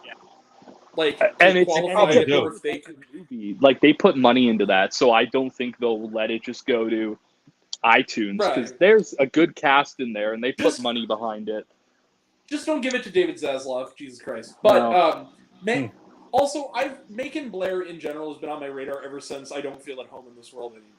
Like And it's qualify it, or if they can. Like they put money into that, so I don't think they'll let it just go to iTunes because there's a good cast in there and they put money behind it. Just don't give it to David Zaslav, Jesus Christ. But also, Macon Blair in general has been on my radar ever since I Don't Feel at Home in This World Anymore.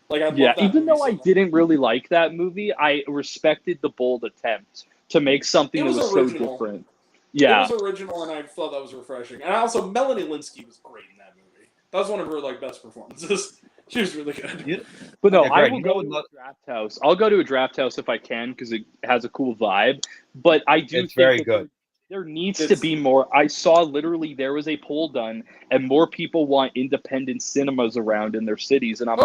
Like I love that even movie though so I much. didn't really like that movie, I respected the bold attempt to make something that was original. so different. Yeah, It was original, and I thought that was refreshing. And also, Melanie Linsky was great in that movie. That was one of her best performances. She was really good. But no, Yeah, I Greg, will you go know to a what- draft house. I'll go to a draft house if I can because it has a cool vibe. But I do It's think very that good. there needs to be more. I saw literally there was a poll done, and more people want independent cinemas around in their cities. And I'm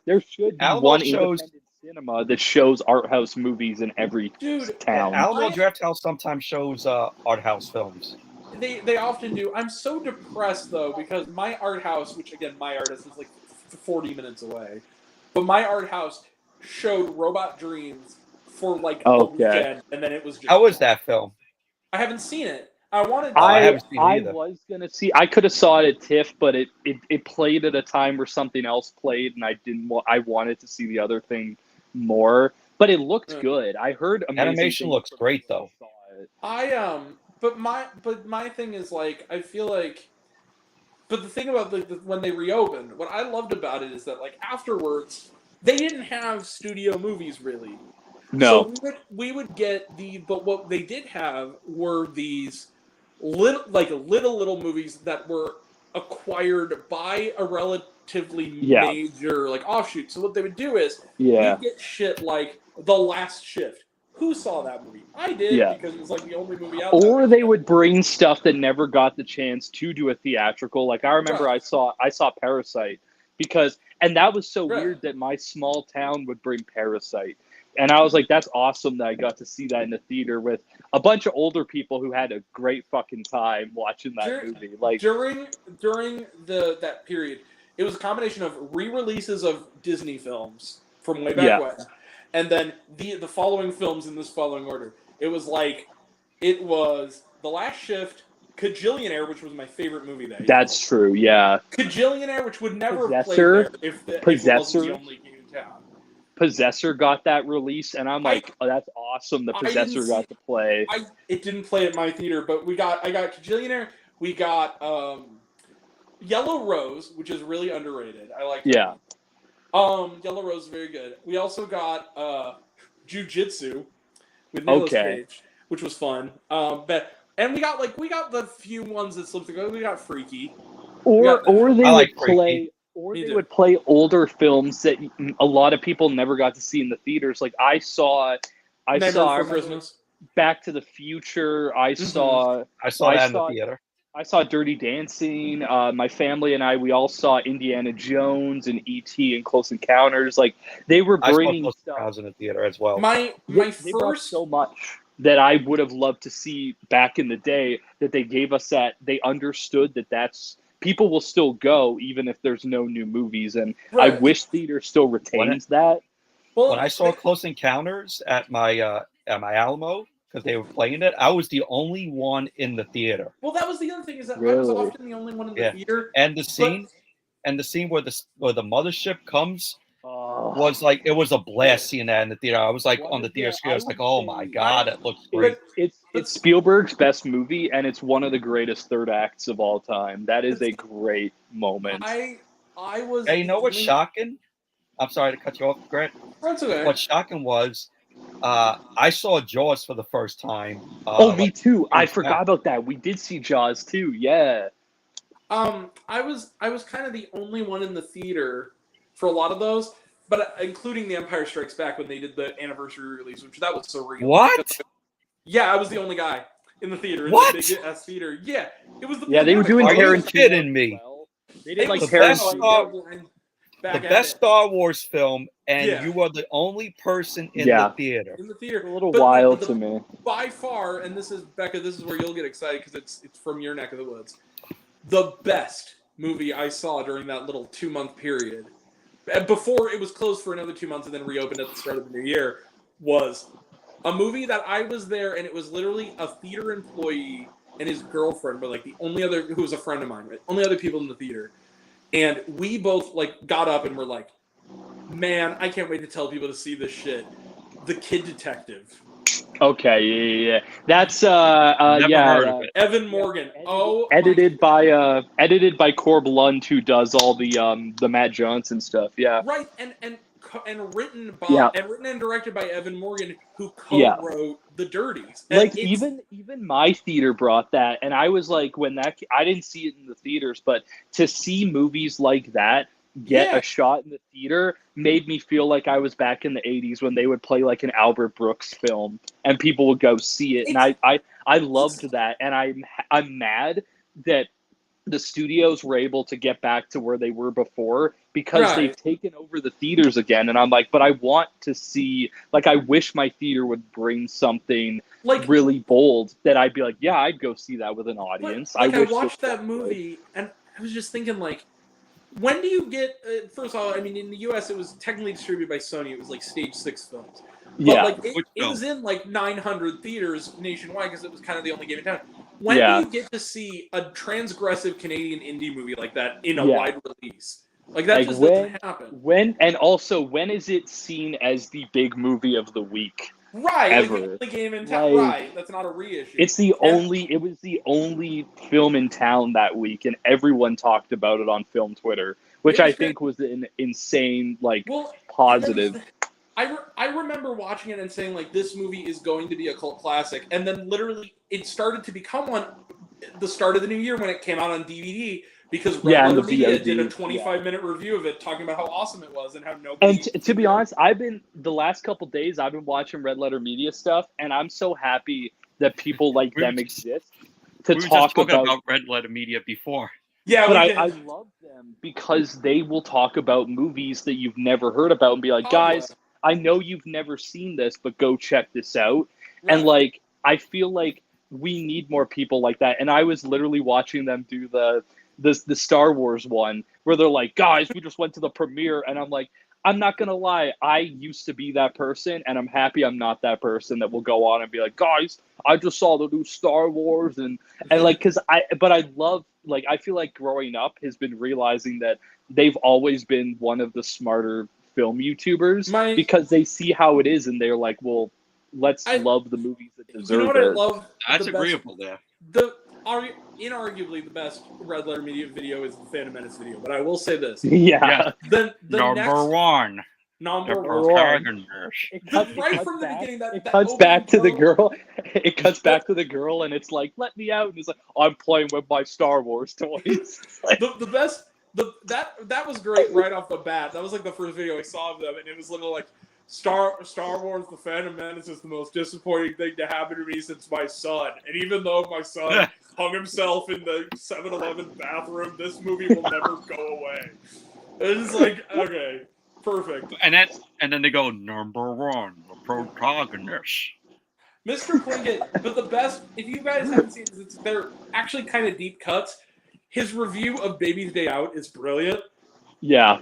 there should be Alamo one shows- independent cinema that shows art house movies in every town. Alamo Draft House sometimes shows art house films. They often do. I'm so depressed though because my art house, which again my art house is like 40 minutes away, but my art house showed Robot Dreams for like a weekend, and then it was just. How was that film? I haven't seen it. I wanted to. I haven't seen it either. was gonna see. I could have saw it at TIFF, but it played at a time where something else played, and I didn't. I wanted to see the other thing more, but it looked good. I heard amazing Animation things looks from great people though. who saw it. But my thing is like I feel like. But the thing about when they reopened, what I loved about it is that like afterwards, they didn't have studio movies really. No. So we would get but what they did have were these little movies that were acquired by a relatively major like offshoot. So what they would do is you'd get shit like The Last Shift. Who saw that movie? I did because it was like the only movie out there. Or they would bring stuff that never got the chance to do a theatrical. Like I remember I saw Parasite and that was so weird that my small town would bring Parasite. And I was like, that's awesome that I got to see that in the theater with a bunch of older people who had a great fucking time watching that movie. Like during that period, it was a combination of re-releases of Disney films from way back when, and then the following films in this following order. It was The Last Shift, Kajillionaire, which was my favorite movie that year. That's true, yeah. Kajillionaire, which would never have played there if it wasn't the only game in town. Possessor got that release, and I'm like, oh, that's awesome. The Possessor got to play. It didn't play at my theater, but I got Kajillionaire. We got Yellow Rose, which is really underrated. I like that. Yellow Rose is very good. We also got Jiu-Jitsu with Nicolas Cage, which was fun. And we got the few ones that slipped through. We got Freaky. Or they would Freaky. would play older films that a lot of people never got to see in the theaters. Like I saw Christmas. Back to the Future. I saw that in the theater. I saw Dirty Dancing. My family and we all saw Indiana Jones and E.T. and Close Encounters. Like they were bringing stuff in the theater as well. They brought so much that I would have loved to see back in the day that they gave us that they understood that's people will still go even if there's no new movies, and I wish theater still retains that. Well, when I saw Close Encounters at my Alamo because they were playing it, I was the only one in the theater. Well, that was the other thing is that I was often the only one in the theater. And the scene, and the scene where the mothership comes was like, it was a blast seeing that in the theater. I was like on the theater screen. I was like, oh my god, it looks great. It's Spielberg's best movie, and it's one of the greatest third acts of all time. That is a great moment. I was. Hey, you know what's shocking? I'm sorry to cut you off, Grant. That's okay. What's shocking was I saw Jaws for the first time. Me too. I forgot about that. We did see Jaws too. Yeah. I was kind of the only one in the theater for a lot of those, but including The Empire Strikes Back when they did the anniversary release, which that was surreal. What? Yeah, I was the only guy in the theater. What? In the big ass theater. Yeah, it was the. Yeah, they were doing Are you Tarantino. kidding me? They did like the best Tarantino. The best Star Wars film, and Yeah. you are the only person in the theater. In the theater. A little wild to me. By far, and this is Becca. This is where you'll get excited because it's from your neck of the woods. The best movie I saw during that little 2-month period, before it was closed for another 2 months and then reopened at the start of the new year, was a movie that I was there, and it was literally a theater employee and his girlfriend, but like the only other, who was a friend of mine, right? Only other people in the theater. And we both like got up and were like, man, I can't wait to tell people to see this shit. The Kid Detective. Okay, yeah. That's Never heard of it. Evan Morgan. Edited by Corb Lund, who does all the Matt Johnson stuff. Yeah. Right, and written by and written and directed by Evan Morgan, who co-wrote The Dirties. And Like even my theater brought that, and I was like, when that I didn't see it in the theaters, but to see movies like that get a shot in the theater made me feel like I was back in the 80s when they would play like an Albert Brooks film and people would go see it. And I loved that. And I'm mad that the studios were able to get back to where they were before because they've taken over the theaters again. And I'm like, but I want to see, like, I wish my theater would bring something like really bold that I'd be like, yeah, I'd go see that with an audience. I watched that movie and I was just thinking, like, when do you get, first of all, I mean, in the US, it was technically distributed by Sony. It was like Stage 6 films. But like, it was in like 900 theaters nationwide because it was kind of the only game in town. When do you get to see a transgressive Canadian indie movie like that in a wide release? Like, that just doesn't happen. And also, when is it seen as the big movie of the week? Right, ever. like the only game in town. Right, that's not a reissue. It's it was the only film in town that week, and everyone talked about it on film Twitter, which I think was an insane, positive. I remember watching it and saying, like, this movie is going to be a cult classic, and then literally it started to become one the start of the new year when it came out on DVD. Because Red Letter Media did a 25-minute review of it, talking about how awesome it was and how nobody. And to be honest, the last couple days I've been watching Red Letter Media stuff, and I'm so happy that people like them exist to talk about Red Letter Media before. Yeah, but I love them because they will talk about movies that you've never heard about and be like, guys, I know you've never seen this, but go check this out. Right. And like, I feel like we need more people like that. And I was literally watching them do the Star Wars one where they're like, guys, we just went to the premiere, and I'm like, I'm not gonna lie, I used to be that person, and I'm happy I'm not that person that will go on and be like, guys, I just saw the new Star Wars, and like, because I love, like, I feel like growing up has been realizing that they've always been one of the smarter film YouTubers because they see how it is and they're like, well, let's love the movies that deserve it. You know what I love? That's agreeable there. Inarguably the best Red Letter Media video is the Phantom Menace video, but I will say this. Yeah. The Number one. It cuts back to the girl. It cuts back to the girl, and it's like, let me out. And he's like, I'm playing with my Star Wars toys. The best. That was great right off the bat. That was like the first video I saw of them, and it was literally like, Star Wars: The Phantom Menace is the most disappointing thing to happen to me since my son. And even though my son hung himself in the 7-Eleven bathroom, this movie will never go away. It's like, okay, perfect. And then they go, number one, the protagonist. Mr. Plinkett, but the best, if you guys haven't seen it, they're actually kind of deep cuts. His review of Baby's Day Out is brilliant. Yeah.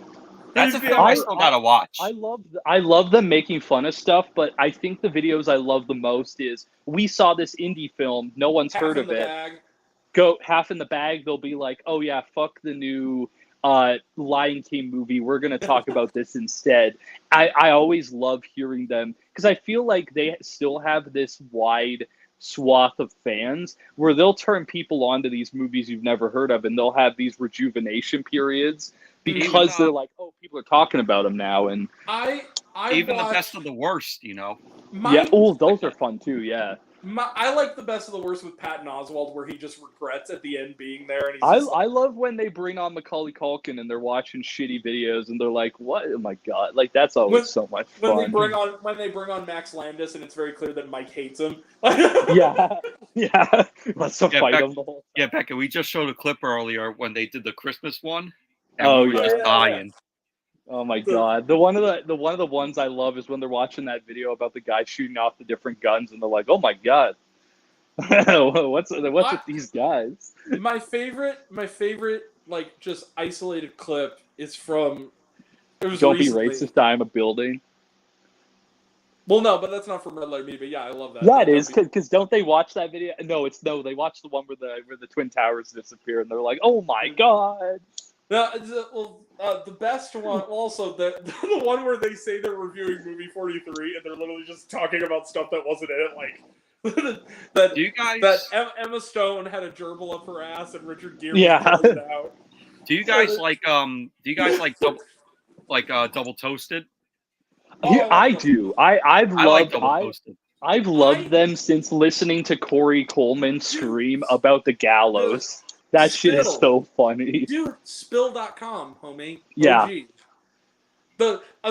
That's a film I still gotta watch. I love them making fun of stuff, but I think the videos I love the most is we saw this indie film, no one's heard of it. Go half in the bag. They'll be like, oh yeah, fuck the new Lion King movie. We're going to talk about this instead. I always love hearing them because I feel like they still have this wide swath of fans where they'll turn people onto these movies you've never heard of, and they'll have these rejuvenation periods because they're like, oh, people are talking about them now. And even the best of the worst, you know. Those are fun too. Yeah. I like the best of the worst with Patton Oswalt, where he just regrets at the end being there. And I love when they bring on Macaulay Culkin and they're watching shitty videos and they're like, "What? Oh my god!" Like that's always so much fun. When they bring on Max Landis and it's very clear that Mike hates him. yeah. Let's fight him the whole time. Yeah, Becca, we just showed a clip earlier when they did the Christmas one. And we were just dying. Oh my god! The one of the ones I love is when they're watching that video about the guy shooting off the different guns, and they're like, "Oh my god, what's with these guys?" My favorite, like just isolated clip is from. Don't recently. Be racist. I'm a building. Well, no, but that's not from Red Letter Media. But yeah, I love that. Yeah, it is because don't they watch that video? No, they watch the one where the Twin Towers disappear, and they're like, "Oh my god." The best one, also the one where they say they're reviewing movie 43 and they're literally just talking about stuff that wasn't in it, like that Emma Stone had a gerbil up her ass and Richard Gere was it out. Do you guys like Double Toasted? Yeah, I do. I've loved them since listening to Corey Coleman scream about the gallows. That shit is so funny. Dude, spill.com, homie. Yeah.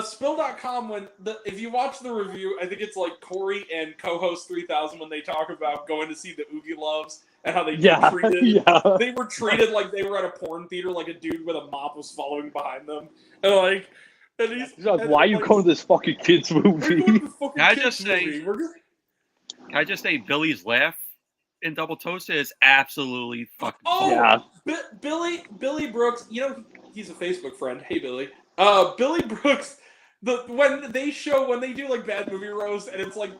Spill.com, if you watch the review, I think it's like Corey and co-host 3000 when they talk about going to see the Oogie Loves and how they they were treated like they were at a porn theater, like a dude with a mop was following behind them. And why are you going to this fucking kids movie? Can I just say Billy's laugh in Double Toasted is absolutely fucking Billy Brooks, he's a Facebook friend. Hey Billy. Billy Brooks, when they do like bad movie roast and it's like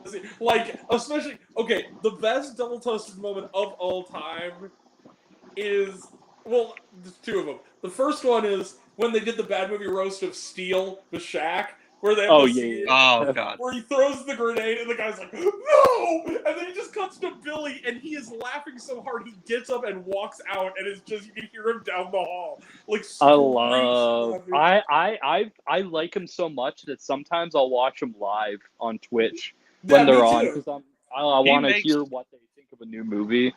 especially the best Double Toasted moment of all time is there's two of them. The first one is when they did the bad movie roast of Steel the Shack. Where they oh god! Where he throws the grenade and the guy's like, "No!" And then he just cuts to Billy and he is laughing so hard he gets up and walks out and it's just you can hear him down the hall. I like him so much that sometimes I'll watch him live on Twitch when they're on because I want to hear what they think of a new movie.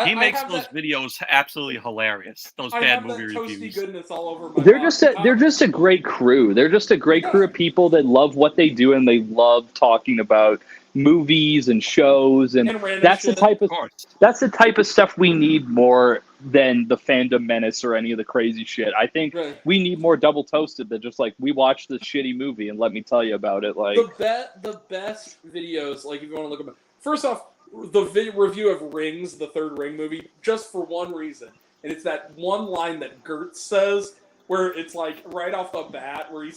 He makes those videos absolutely hilarious. Those bad movie reviews. Goodness all over my they're just a great crew. They're just a great crew of people that love what they do and they love talking about movies and shows and that's the type of stuff we need more than the Fandom Menace or any of the crazy shit. I think we need more Double Toasted that just like we watched this shitty movie and let me tell you about it. Like the best videos, like if you want to look at them. First off, the review of Rings, the third Ring movie, just for one reason. And it's that one line that Gertz says, where it's like right off the bat, where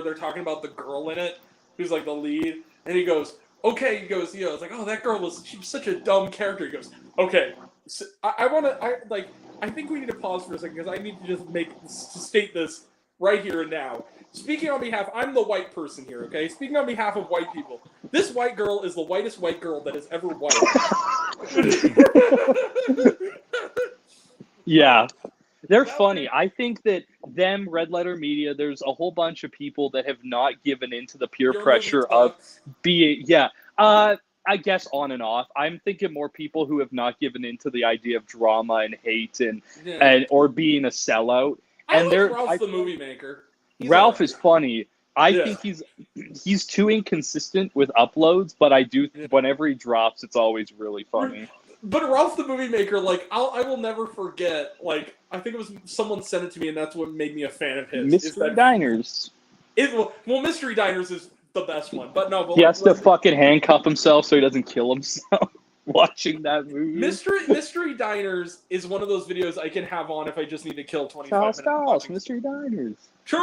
they're talking about the girl in it, who's like the lead, and he goes, it's like, oh, that girl she's such a dumb character. He goes, okay, so I think we need to pause for a second, because I need to just state this right here and now. Speaking on behalf, I'm the white person here, okay? Speaking on behalf of white people, this white girl is the whitest white girl that has ever white. Yeah. They're funny. I think that Red Letter Media, there's a whole bunch of people that have not given into the peer pressure of being, I guess on and off. I'm thinking more people who have not given into the idea of drama and hate and or being a sellout. And Ralph the movie maker. Ralph is funny. I think he's too inconsistent with uploads, but I do whenever he drops, it's always really funny. But Ralph the movie maker, I will never forget. I think it was someone sent it to me, and that's what made me a fan of his. Mystery Diners. Mystery Diners is the best one, but no. But he has to fucking handcuff himself so he doesn't kill himself watching that movie. Mystery Diners is one of those videos I can have on if I just need to kill 25 minutes. Mystery Diners.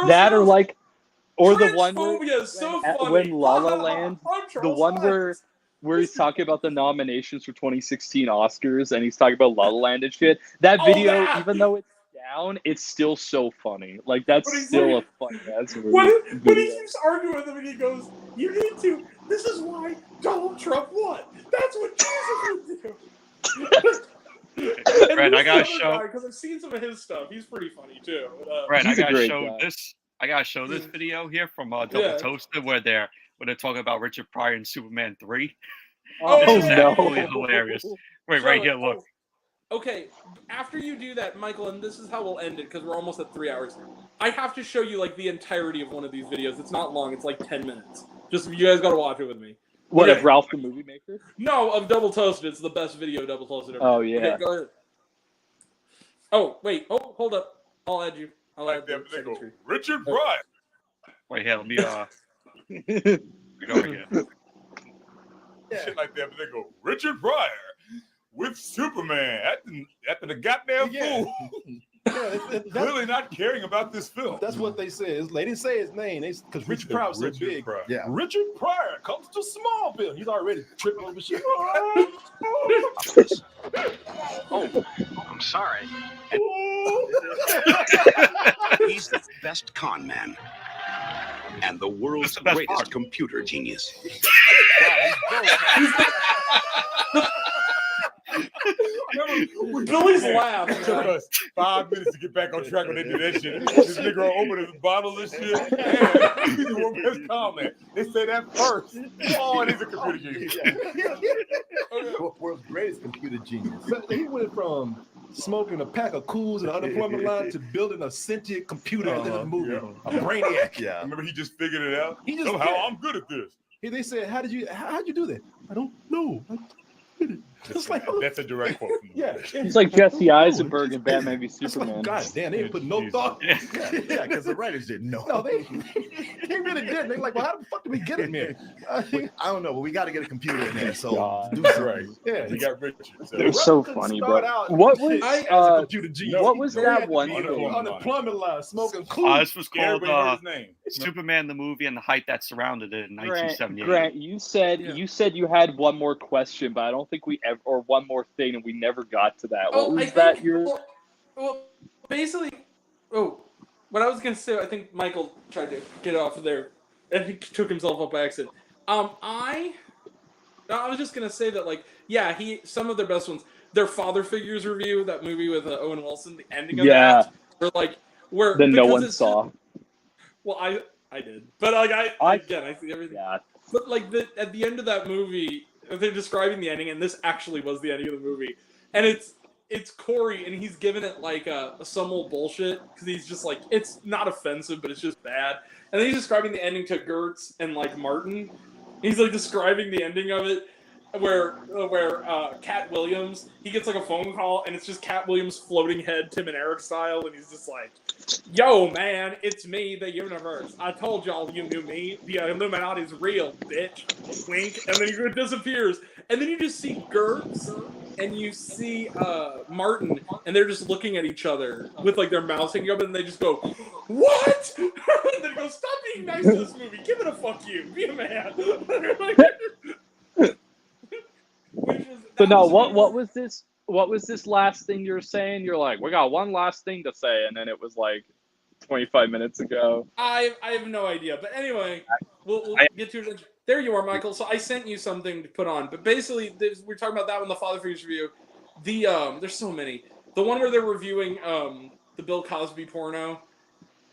That or the one when La La Land, the one where he's talking about the nominations for 2016 Oscars and he's talking about La La Land and shit. That video, even though it's down, it's still so funny. Like that's But he's still like- a funny ass movie. When he keeps arguing with him and he goes, "You need to. This is why Donald Trump won. That's what Jesus would do." Red, I gotta show. because I've seen some of his stuff. He's pretty funny too. Red, I He's a gotta great show guy. this. I gotta show this video here from Double Yeah. Toasted where they're talking about Richard Pryor in Superman 3. Oh, This is no. absolutely hilarious. Wait, right here, look. Okay, after you do that, Michael, and this is how we'll end it because we're almost at 3 hours. I have to show you like the entirety of one of these videos. It's not long. It's like 10 minutes. Just you guys got to watch it with me. What Okay. of Ralph the Movie Maker? No, of Double Toasted. It's the best video of Double Toasted ever. Oh, yeah. Okay, go ahead. Oh wait. Oh, hold up. I'll add you. I'll add the second screen. Richard Pryor. Wait here, let me go here. Shit like that, but they go, Richard Pryor with Superman after the goddamn fool. Really not caring about this film. That's what they said. They didn't say his name because Richard Pryor was so Richard big. Pryor. Yeah. Richard Pryor comes to Smallville. He's already tripping over shit. Oh, I'm sorry. He's the best con man and the world's the best greatest part. computer genius. Billy's laugh. It took us 5 minutes to get back on track when they did that shit. This nigga opened his bottle and shit. Man, he's the one best comment. They say that first. Oh, and he's a computer genius. World's greatest computer genius. But he went from smoking a pack of cools and unemployment line to building a sentient computer at the end of the movie. Yeah. A brainiac. Yeah. Remember, he just figured it out. He just Somehow did. I'm good at this. They said, how'd you do that? I don't know. I did it. It's like, That's a direct quote. From the yeah. movie. It's like Jesse Eisenberg in Batman v It's like, Superman. God damn, they didn't put no Jesus. thought. Yeah, because the writers didn't know. No, they really did. They like, well, how the fuck did we get in there? I don't know, but we got to get a computer in there. So God. do That's something. right. Yeah, He got Richard. So. They're so couldn't funny, start bro. out What was as a computer genius. what was He that had to one be thing? on the plumbing line, smoking cool. This was called Everybody heard his name. Superman the movie and the hype that surrounded it in Grant, 1978. Grant, you said you had one more question, but I don't think we ever, or one more thing, and we never got to that. What was that? Well, basically, what I was gonna say, I think Michael tried to get off of there, and he took himself up by accident. I was just gonna say that, like, yeah, some of their best ones, their Father Figures review, that movie with Owen Wilson, the ending of that, where That no because one it's saw. just- well, I did, but like I see everything. Yeah. But like at the end of that movie, they're describing the ending, and this actually was the ending of the movie, and it's Corey, and he's giving it like some old bullshit because he's just like, it's not offensive, but it's just bad. And then he's describing the ending to Gertz and like Martin. He's like describing the ending of it, where Cat Williams, he gets like a phone call, and it's just Cat Williams' floating head, Tim and Eric style, and he's just like, "Yo, man, it's me, the universe. I told y'all you knew me. The Illuminati's real, bitch." Wink, and then he disappears, and then you just see Gertz, and you see Martin, and they're just looking at each other with like their mouths hanging up, and they just go, "What?" And then he goes, "Stop being nice to this movie. Give it a fuck you. Be a man." But no, what was this? What was this last thing you were saying? You're like, we got one last thing to say, and then it was like 25 minutes ago. I have no idea, but anyway, we'll get to it. There you are, Michael. So I sent you something to put on, but basically, we're talking about that one, the Father Figures review. There's so many. The one where they're reviewing the Bill Cosby porno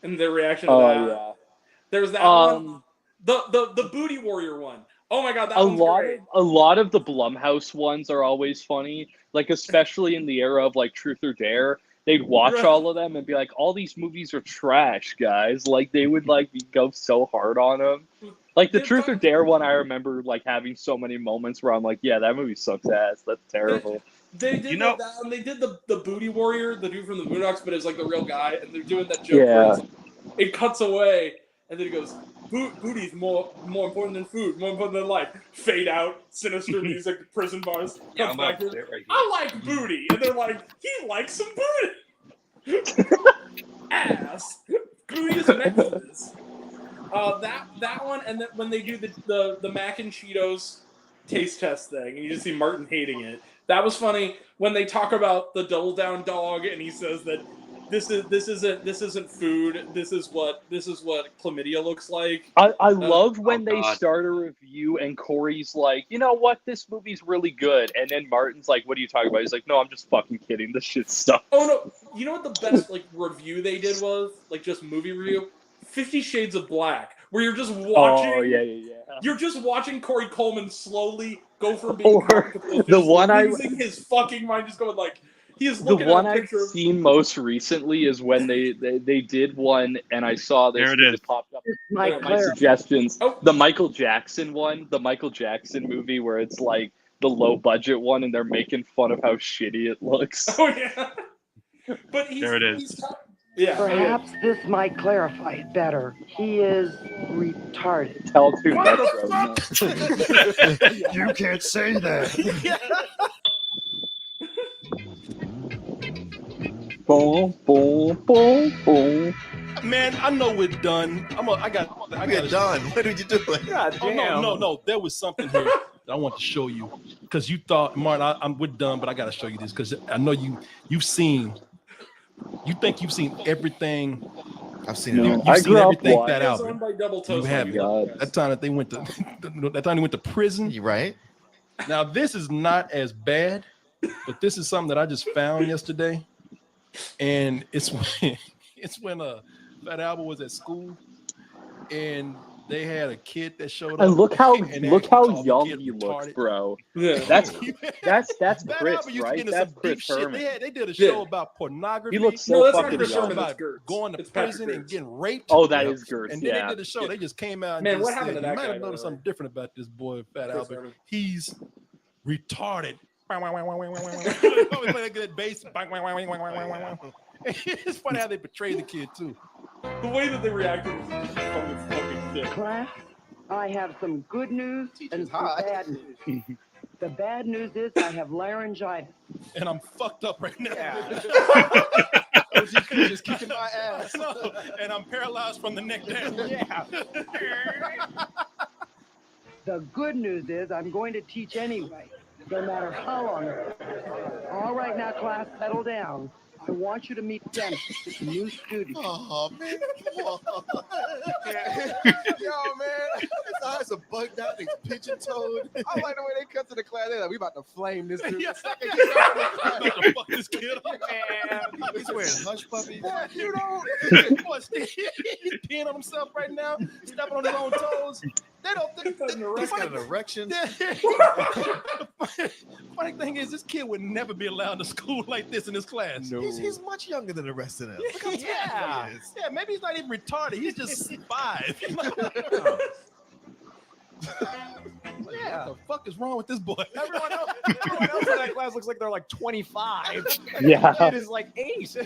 and their reaction to that. Yeah. There's that one. The Booty Warrior one. Oh my god, that one's great. A lot of the Blumhouse ones are always funny, like especially in the era of like Truth or Dare. They'd watch all of them and be like, all these movies are trash, guys. Like they would like go so hard on them. Like the Truth or Dare one, I remember like having so many moments where I'm like, yeah, that movie sucks ass. That's terrible. They did that, and they did the Booty Warrior, the dude from the Boondocks, but it's like the real guy, and they're doing that joke where it's like, it cuts away, and then it goes, booty's more important than food, more important than life. Fade out, sinister music, prison bars. Yeah, Comes I'm back up to, there right here. I like booty, and they're like, he likes some booty. Ass. Booty is next to this. That one, and then when they do the Mac and Cheetos taste test thing, and you just see Martin hating it. That was funny when they talk about the Double Down dog, and he says that this isn't food. This is what chlamydia looks like. I love when oh they God. start a review and Corey's like, you know what, this movie's really good, and then Martin's like, what are you talking about? He's like, no, I'm just fucking kidding. This shit sucks. Oh no, you know what the best like review they did was? Like just movie review? 50 Shades of Black, where you're just watching. Oh yeah. You're just watching Corey Coleman slowly go from being Or the one losing his fucking mind, just going like he is the looking one at a I've picture. seen most recently is when they did one, and I saw this. There it is. Popped up My in my suggestions. The Michael Jackson one, the Michael Jackson movie, where it's like the low budget one, and they're making fun of how shitty it looks. Oh yeah, but There it is. Yeah. Perhaps this might clarify it better. He is retarded. Tell two Metro. You can't say that. Boom, boom, boom, boom. Man, I know we're done. I got. done. What did you do? God Oh damn. no. There was something here that I want to show you because you thought, Martin, we're done, but I got to show you this because I know you've seen. You think you've seen everything? I've seen it. You've I seen grew up everything watching. that Albert. By Double You Toast. have that time that they went to prison. You right? Now this is not as bad, but this is something that I just found yesterday, and it's when Fat Albert was at school, and they had a kid that showed up. And look how and they young called the kid he looks, retarded. bro. Yeah. That's Fat Chris, Albert used to right? get into That's some Chris deep shit. Herman. They did a show about pornography. He looks so No, that's not fucking Chris young. Herman, that's about Gertz. going to It's Patrick prison and Gertz. getting raped. Oh, that is Gertz. And then Yeah. they did a show. They just came out and Man, just what happened said, to that you might guy, have by noticed the way? something different about this boy, Fat Chris Albert. Herman. He's retarded. That bass. It's funny how they portray the kid too. The way that they reacted was just fucking sick. Class, I have some good news and some bad news. The bad news is I have laryngitis. And I'm fucked up right now. OG Chris is kicking my ass. No, and I'm paralyzed from the neck down. Yeah. The good news is I'm going to teach anyway, no matter how long it takes. All right, now, class, settle down. I want you to meet Dennis, the new student. Oh man. Yo, man. His eyes are bugged out. He's pigeon-toed. I like the way they cut to the class. They're like, we about to flame this dude. About to fuck this kid up. He's wearing hush puppies. You know, he's peeing on himself right now, stepping on his own toes. They don't think He's got an erection. Funny thing is, this kid would never be allowed to school like this in his class. No. He's much younger than the rest of them. Look how Yeah. he is. Yeah, maybe he's not even retarded. He's just 5. Yeah. What the fuck is wrong with this boy? Everyone else in that class looks like they're like 25. Yeah. It is like 8.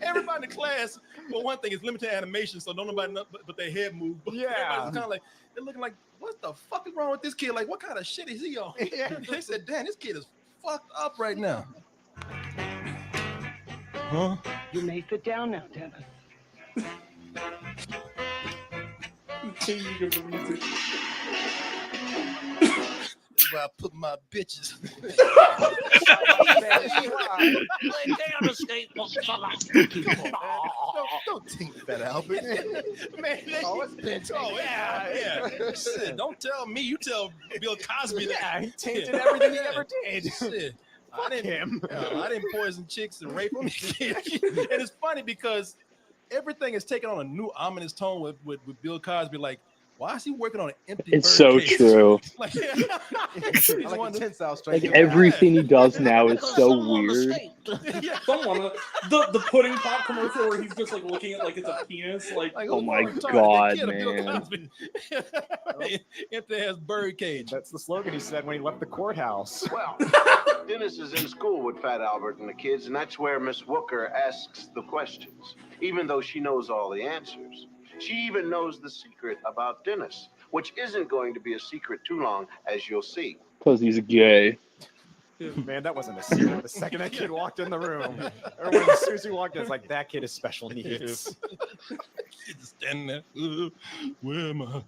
Everybody in the class, well, one thing is limited animation, so don't nobody know, but their head move. But Yeah. everybody's kind of like, they're looking like, what the fuck is wrong with this kid? Like, what kind of shit is he on? They said, damn, this kid is fucked up right now. Huh? You may sit down now, Dennis. Where I put my bitches. Don't think that, Albert. Man, it's pinch. Oh, yeah. Shit, don't tell me. You tell Bill Cosby that. Yeah, he tainted everything he ever did. Shit. Fuck him. I didn't poison chicks and rape them. And it's funny because everything is taken on a new ominous tone with Bill Cosby. Like, why is he working on an empty It's so birdcage? true. Like, I like a tensile strike. Like everything he does now is so weird. Someone, the pudding pop commercial where he's just like looking at like it's a penis. Like, Oh my God, Bill man. Cosby. Empty ass birdcage. That's the slogan he said when he left the courthouse. Well, Dennis is in school with Fat Albert and the kids, and that's where Miss Wooker asks the questions, even though she knows all the answers. She even knows the secret about Dennis, which isn't going to be a secret too long, as you'll see. Because he's gay. Man, that wasn't a secret. The second that kid walked in the room, or when as soon as he walked in, it's like, that kid is special needs. He's standing there. Where am I?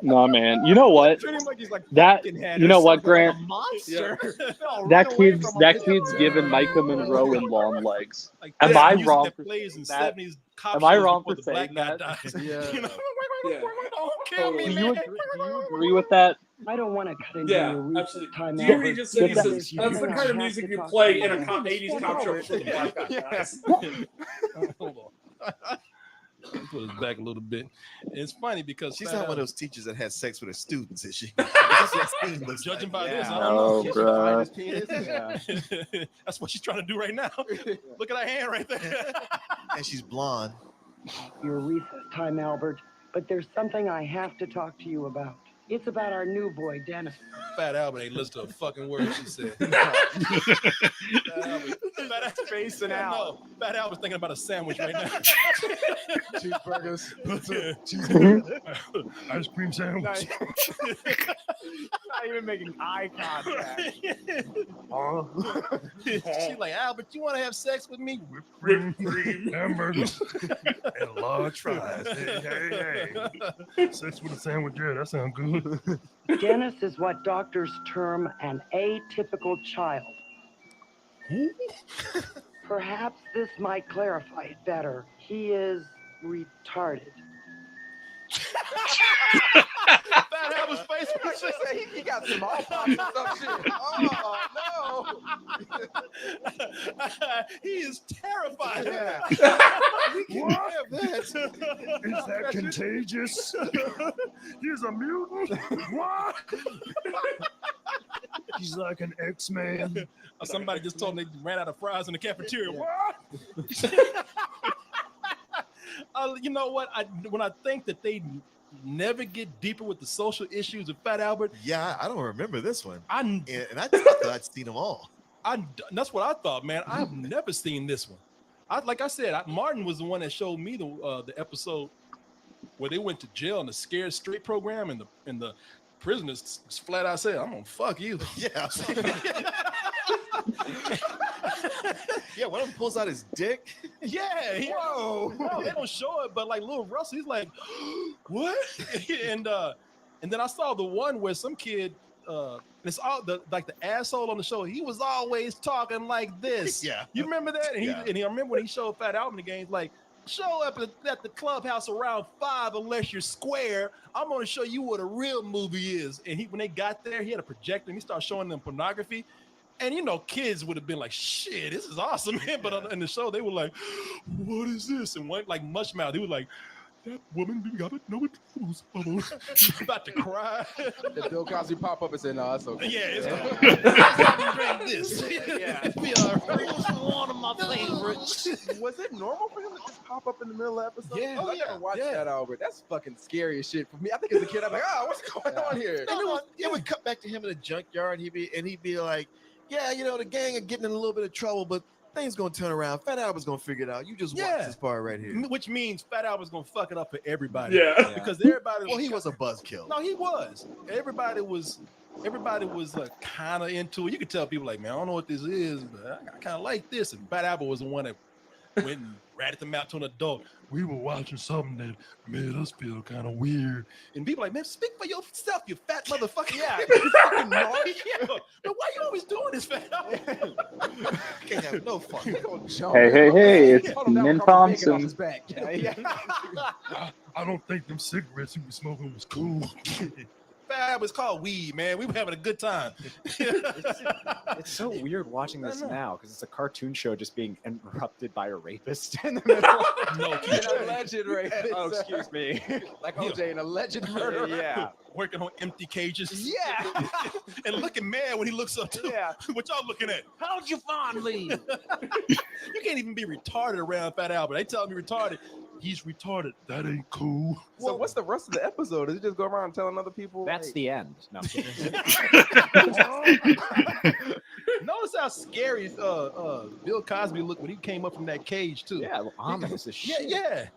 No, man. You know what? Treat him like he's like That Pumpkinhead you or know what, something, like a Grant? monster. They'll run That away kid's from him. that kid's giving Micah Monroe and long legs. Like Am that's I music wrong that for plays in saying that? 70s cop Am I shows wrong before for the black saying guy that? dies? Yeah. You know? Yeah. Don't kill me, Do man. you agree with that? I don't want to cut into Yeah, your recess absolutely. time, Do you hear Albert. he just said he but says there's that's the something kind I of have music to you talk play to you in a about. 80s cop show before the black guy dies. Hold on. Put us back a little bit. It's funny because She's Fat not one of Albert- those teachers that has sex with her students, is she? Judging by this, I No, don't know. bruh. That's what she's trying to do right now. Look at her hand right there. And she's blonde. Your recess time, Albert. But there's something I have to talk to you about. It's about our new boy, Dennis. Fat Albert ain't listen to a fucking word she said. Fat Spacing out. No, Fat Albert's thinking about a sandwich right now. Cheeseburgers. Ice cream sandwich. Not even making eye contact. She's like, Albert, you want to have sex with me? Whipped cream. Hamburgers. And large fries. Hey. Sex with a sandwich, yeah, that sounds good. Dennis is what doctors term an atypical child. Perhaps this might clarify it better. He is retarded. Fat Albert's face. He got smallpox or some shit. Oh no! He is terrified. What? Is that contagious? He's a mutant? What? He's like an X-Man. Somebody just told me they ran out of fries in the cafeteria. What? You know what? When I think that they never get deeper with the social issues of Fat Albert. Yeah, I don't remember this one. And I thought I'd seen them all. That's what I thought, man. I've never seen this one. Like I said, Martin was the one that showed me the episode where they went to jail in the Scared Straight program, and the prisoners flat out said, "I'm gonna fuck you." Yeah. Yeah, one of them pulls out his dick. Yeah. Whoa. No, they don't show it, but like little Russell, he's like, "What?" and then I saw the one where some kid, it's all the asshole on the show. He was always talking like this. Yeah. You remember that? And Yeah. I remember when he showed Fat Albert in the games, like, show up at the clubhouse around 5 unless you're square. I'm going to show you what a real movie is. And when they got there, he had a projector and he started showing them pornography. And, kids would have been like, shit, this is awesome, man. But in the show, they were like, what is this? And one, like Mushmouth, he was like, that woman, we got to know it. She's about to cry. Did Bill Cosby pop up and say, no, that's okay? Yeah, it's drink this. Yeah. It'd be all right. One of my favorites. Was it normal for him to just pop up in the middle of the episode? Yeah. I never watched that, Albert. That's fucking scary as shit for me. I think as a kid, I'm like, what's going on here? And it would cut back to him in a junkyard. He'd be like, yeah, the gang are getting in a little bit of trouble, but things gonna turn around. Fat Albert's gonna figure it out. You just watch this part right here. Which means Fat Albert's gonna fuck it up for everybody. Yeah. Because everybody. Well, he was a buzzkill. No, he was. Everybody was like kind of into it. You could tell people like, man, I don't know what this is, but I kind of like this. And Fat Albert was the one that went and ratted them out to an adult. We were watching something that made us feel kind of weird. And people like, man, speak for yourself, you fat motherfucker. Yeah. You fucking naughty. Yeah. But why you always doing this, Fat Albert? Can't have no fun. Hey, it's Keenan Thompson. I don't think them cigarettes he was smoking was cool. Fat was called weed, man. We were having a good time. It's so weird watching this now because it's a cartoon show just being interrupted by a rapist in the middle. No, An alleged rapist. Oh, excuse me. Like OJ, an alleged murderer. Yeah. Working on empty cages. Yeah. And looking mad when he looks up to what y'all looking at. How'd you find me? You can't even be retarded around Fat Albert. They tell me retarded. He's retarded. That ain't cool. So what's the rest of the episode? Does it just go around telling other people? That's the end. No. Notice how scary Bill Cosby looked when he came up from that cage too. Yeah, ominous as shit. Yeah.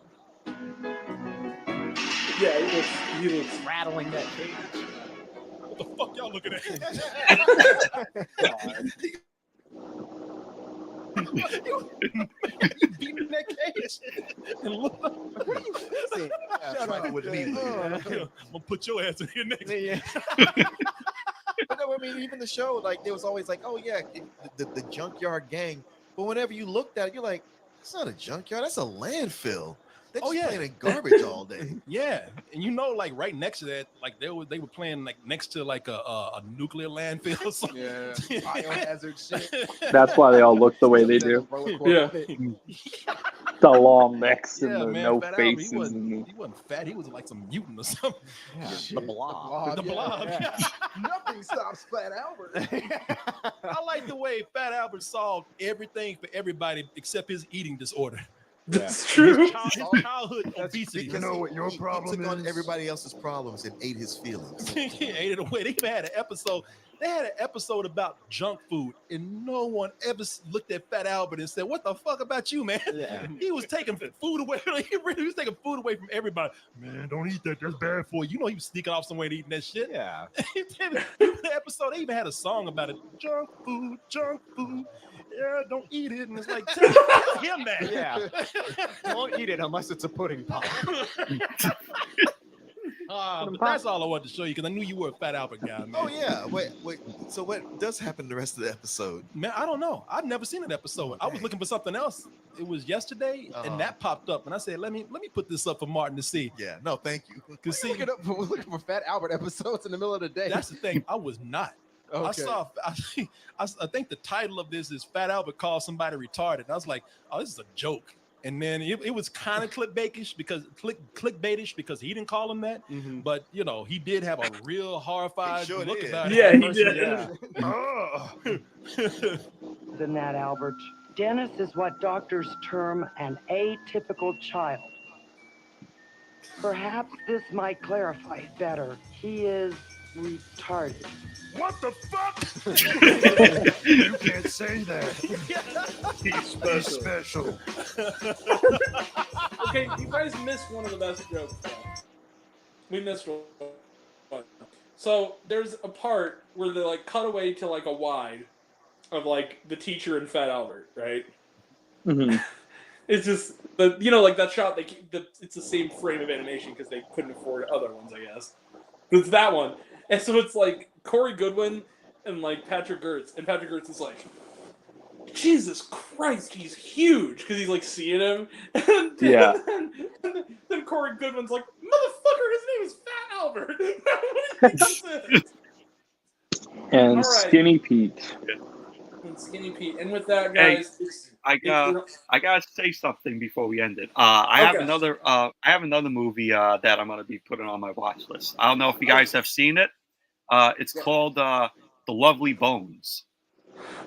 Yeah, he looks rattling that cage. What the fuck y'all looking at? you beating that cage and look. What are you fixing? Shut up with me. I'm gonna put your ass in here next. Yeah. But no, I mean, even the show, like, there was always like, oh yeah, the junkyard gang. But whenever you looked at it, you're like, that's not a junkyard, that's a landfill. They're just playing in garbage all day. Yeah, and you know, like right next to that, like they were playing like next to like a nuclear landfill. Or something. Yeah, biohazard shit. That's why they all look the way they do. Yeah. The long necks and Yeah, the man, no Fat Albert, faces. he wasn't fat. He was like some mutant or something. Yeah. The blob. The blob. Nothing stops Fat Albert. I like the way Fat Albert solved everything for everybody except his eating disorder. That's true. His childhood obesity. You know what your problem is? Took on everybody else's problems and ate his feelings. He ate it away. They even had an episode. They had an episode about junk food, and no one ever looked at Fat Albert and said, "What the fuck about you, man?" Yeah. He was taking food away. He was taking food away from everybody. Man, don't eat that. That's bad for you. You know, he was sneaking off somewhere and eating that shit. Yeah. The episode, they even had a song about it. Junk food, junk food. Yeah, don't eat it. And it's like, tell him that. Yeah. Don't eat it unless it's a pudding pop. But that's all I wanted to show you because I knew you were a Fat Albert guy, man. Oh yeah. Wait. So what does happen the rest of the episode? Man, I don't know. I've never seen an episode. I was looking for something else. It was yesterday, and that popped up, and I said, "Let me put this up for Martin to see." Yeah. No, thank you. Because We're looking for Fat Albert episodes in the middle of the day. That's the thing. I was not. Okay. I think the title of this is Fat Albert calls somebody retarded. And I was like, oh, this is a joke. And then it was kind of clickbaitish because he didn't call him that. Mm-hmm. But you know, he did have a real horrified look about it. Yeah, he did. Than that, Albert. Dennis is what doctors term an atypical child. Perhaps this might clarify it better. He is retarded. What the fuck? You can't say that. He's special. Okay, you guys missed one of the best jokes, though. We missed one. So there's a part where they like cut away to like a wide of like the teacher and Fat Albert, right? Mm-hmm. It's just like that shot. It's the same frame of animation because they couldn't afford other ones, I guess. But it's that one, and so it's like Corey Goodwin and like Patrick Gertz, and Patrick Gertz is like, Jesus Christ, he's huge because he's like seeing him. Yeah. And then Corey Goodwin's like, motherfucker, his name is Fat Albert. What do you think this is? And All right. Skinny Pete. And Skinny Pete. And with that, guys, I gotta say something before we end it. I have another movie that I'm gonna be putting on my watch list. I don't know if you guys have seen it. It's called The Lovely Bones.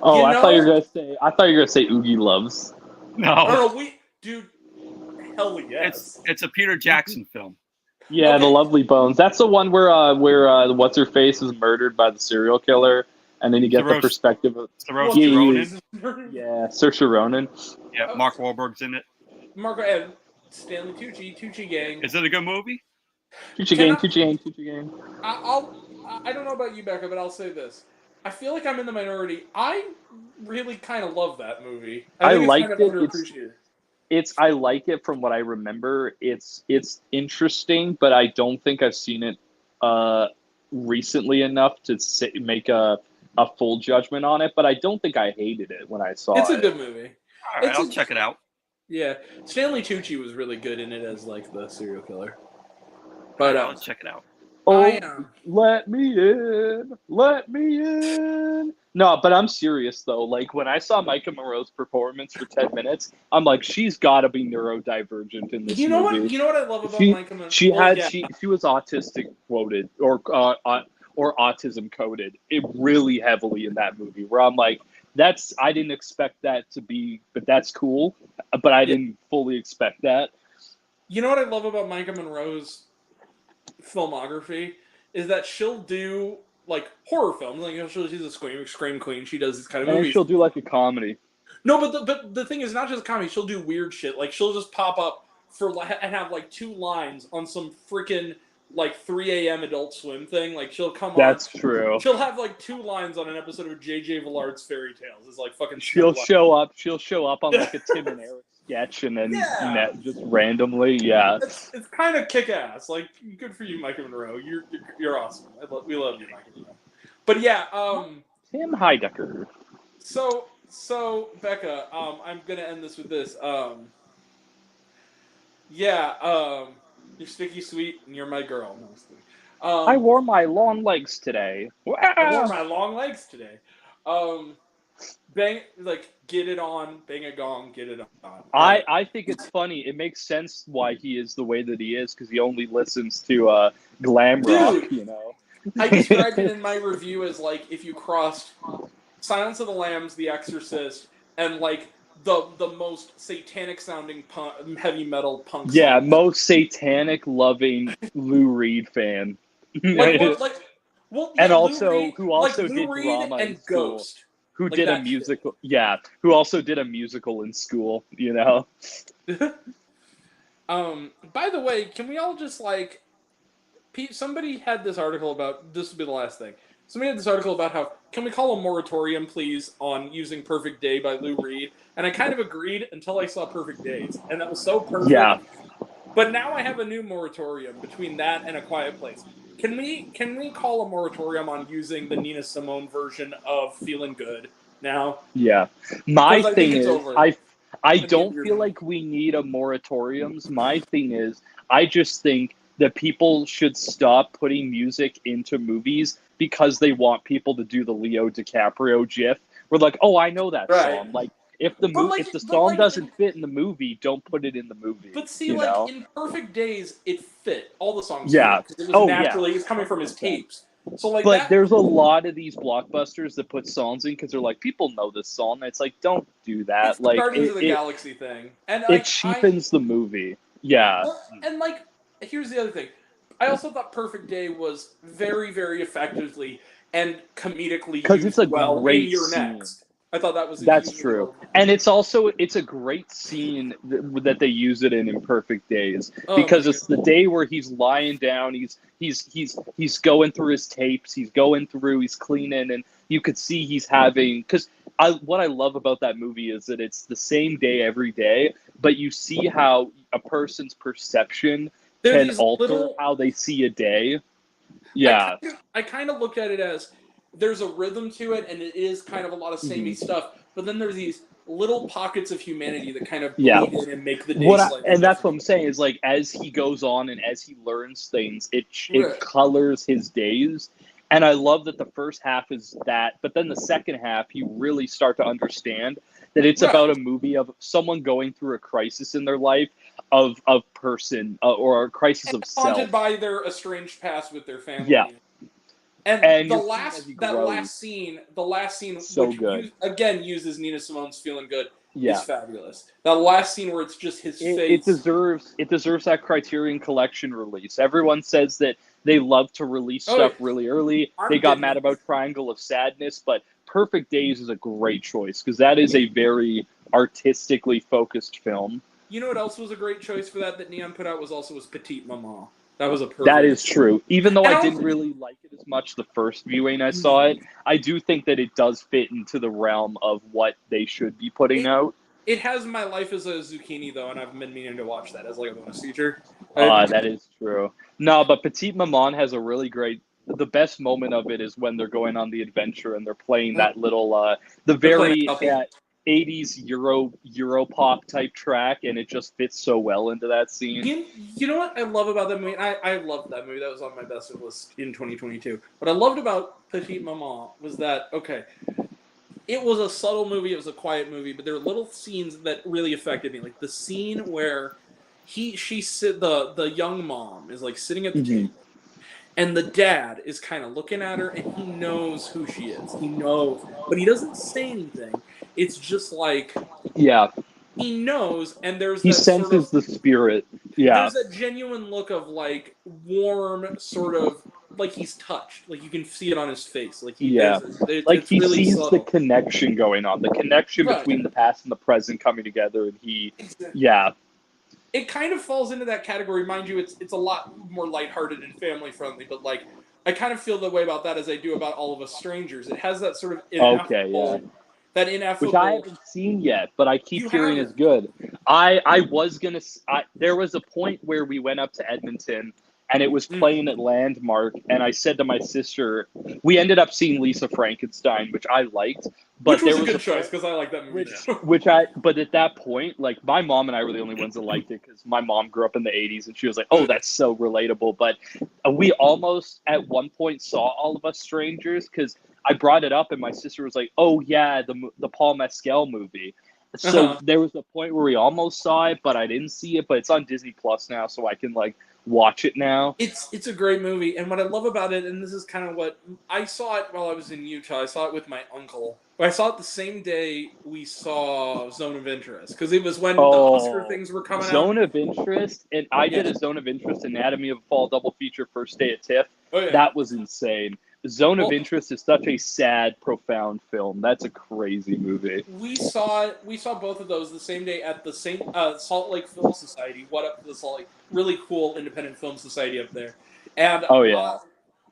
Oh, I thought you were gonna say Oogie Loves. No. Dude, hell yes. It's a Peter Jackson film. Yeah, The Lovely Bones. That's the one where what's her face is murdered by the serial killer, and then you get the perspective of Saoirse Ronan. Yeah, Saoirse Ronan. Yeah, Mark Wahlberg's in it. Marco and Stanley Tucci gang. Is it a good movie? Tucci gang. I don't know about you, Becca, but I'll say this. I feel like I'm in the minority. I really kind of love that movie. I think liked it's kind of it. underappreciated. I like it from what I remember. It's interesting, but I don't think I've seen it recently enough to make a full judgment on it. But I don't think I hated it when I saw it. It's a good movie. All right, I'll check it out. Yeah, Stanley Tucci was really good in it as like the serial killer. But I'll check it out. Oh, let me in. No, but I'm serious though. Like when I saw Micah Moreau's performance for 10 minutes, I'm like, she's got to be neurodivergent in this movie. You know what I love about Micah Moreau? She was autistic quoted or autism coded it really heavily in that movie. Where I'm like, I didn't expect that to be, but that's cool. But I didn't fully expect that. You know what I love about Micah Monroe's filmography is that she'll do like horror films. Like she's a scream queen. She does this kind of movies. And she'll do like a comedy. No, but the thing is not just a comedy. She'll do weird shit. Like she'll just pop up and have like 2 lines on some freaking like 3 a.m. Adult Swim thing. Like she'll come on. That's true. She'll have like 2 lines on an episode of J.J. Villard's Fairy Tales. It's like fucking. She'll show up on like a Tim and Eric. sketch and then Yeah. just randomly. Yeah. It's kind of kick ass. Like, good for you, Micah Monroe. You're awesome. We love you, Micah Monroe. But yeah, Tim Heidecker. So Becca, I'm gonna end this with this. You're sticky sweet and you're my girl. No, I'm just kidding. I wore my long legs today. I wore my long legs today. Get it on, bang a gong, get it on. I think it's funny. It makes sense why he is the way that he is because he only listens to glam rock. Dude. You know. I described it in my review as like if you crossed Silence of the Lambs, The Exorcist, and like the most satanic sounding heavy metal punk. Yeah, songs. most satanic loving Lou Reed fan. And also Lou Reed, who also Lou did Reed drama and in school. Ghost. Who Like did a that musical? Yeah, who also did a musical in school. You know. By the way, can we all just like? Somebody had this article about. This will be the last thing. Somebody had this article about how can we call a moratorium, please, on using "Perfect Day" by Lou Reed, and I kind of agreed until I saw "Perfect Days," and that was so perfect. Yeah. But now I have a new moratorium between that and A Quiet Place. Can we call a moratorium on using the Nina Simone version of "Feeling Good" now? Yeah. My Because I thing think it's is, over. I don't feel like we need a moratoriums. My thing is, I just think that people should stop putting music into movies because they want people to do the Leo DiCaprio gif. We're like, oh, I know that song. Like, if the song doesn't fit in the movie, don't put it in the movie. But see, you like know? in Perfect Days, it fit. All the songs Yeah. fit because it was Oh, naturally yeah. it's coming from his tapes. So like But that. there's a lot of these blockbusters that put songs in because they're like, people know this song. And it's like, don't do that. It's the Like, Guardians of the Galaxy thing, and it cheapens the movie. Yeah. And like, here's the other thing. I also thought Perfect Day was very, very effectively and comedically Because used it's a well great in Your scene. Next. I thought that was That's used true, well. and it's a great scene that they use it in Perfect Days Oh, because my it's the day where he's lying down, he's going through his tapes, he's cleaning, and you could see he's having what I love about that movie is that it's the same day every day, but you see how a person's perception can alter how they see a day. Yeah. I kind of looked at it as there's a rhythm to it, and it is kind of a lot of samey stuff. But then there's these little pockets of humanity that kind of bleed in and make the day slightly and that's what I'm saying is like as he goes on and as he learns things, it colors his days. And I love that the first half is that, but then the second half you really start to understand that it's about a movie of someone going through a crisis in their life of person or a crisis of self. haunted by their estranged past with their family. Yeah. And the you're last seeing as scene, So which good. again uses Nina Simone's "Feeling Good," Yeah. is fabulous. That last scene where it's just his face. It deserves that Criterion Collection release. Everyone says that they love to release stuff really early. They got mad about Triangle of Sadness, but Perfect Days is a great choice because that is a very artistically focused film. You know what else was a great choice for that Neon put out was Petite Maman. That was a perfect. That is true. Even though I didn't really like it as much the first viewing I saw it, I do think that it does fit into the realm of what they should be putting out. It has My Life as a Zucchini, though, and I've been meaning to watch that as like a bonus feature. That is true. No, but Petite Maman has a really great... The best moment of it is when they're going on the adventure and they're playing that little... the very 80s Europop type track, and it just fits so well into that scene. You know what I love about that movie? I loved that movie. That was on my best of list in 2022. What I loved about Petite Maman was that, it was a subtle movie, it was a quiet movie, but there were little scenes that really affected me. Like the scene where the young mom is like sitting at the table, and the dad is kind of looking at her, and he knows who she is. He knows, but he doesn't say anything. It's just like he knows, and he senses the spirit. Yeah, there's a genuine look of like warm, sort of like he's touched. Like you can see it on his face. Like he like he really sees subtle. the connection going on, the connection between the past and the present coming together, and It kind of falls into that category, mind you. It's a lot more lighthearted and family friendly, but like I kind of feel the way about that as I do about All of Us Strangers. It has that sort of ineffable, that ineffable. which I haven't seen yet, but I keep hearing is good. I was gonna. There was a point where we went up to Edmonton, and it was playing at Landmark, and I said to my sister, we ended up seeing Lisa Frankenstein, which I liked, but Which was there a was good choice because I like that movie now. but at that point, like my mom and I were the only ones that liked it because my mom grew up in the '80s, and she was like, "Oh, that's so relatable." But we almost at one point saw All of Us Strangers because I brought it up, and my sister was like, "Oh yeah, the Paul Mescal movie." So there was a point where we almost saw it, but I didn't see it. But it's on Disney Plus now, so I can like watch it now. It's a great movie, and what I love about it, and this is kind of what I saw it while I was in Utah. I saw it with my uncle. I saw it the same day we saw Zone of Interest because it was when the Oscar things were coming out. Zone of Interest, and I did a Zone of Interest, Anatomy of a Fall double feature first day at TIFF. That was insane. Zone of Interest is such a sad, profound film. That's a crazy movie. We saw both of those the same day at the same Salt Lake Film Society. What up to the Salt Lake? Really cool independent film society up there. And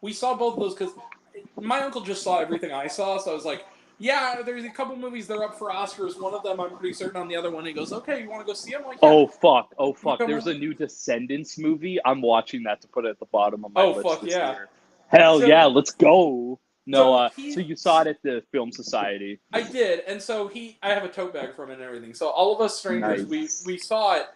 we saw both of those because my uncle just saw everything I saw, so I was like, yeah, there's a couple movies that are up for Oscars. One of them I'm pretty certain on the other one. He goes, okay, you want to go see them? Like, yeah. Oh fuck! There's a new Descendants movie. I'm watching that to put it at the bottom of my list. Oh fuck this yeah! year. Hell yeah, let's go. No, so you saw it at the Film Society. I did, and so I have a tote bag from it and everything. So All of Us Strangers, we saw it,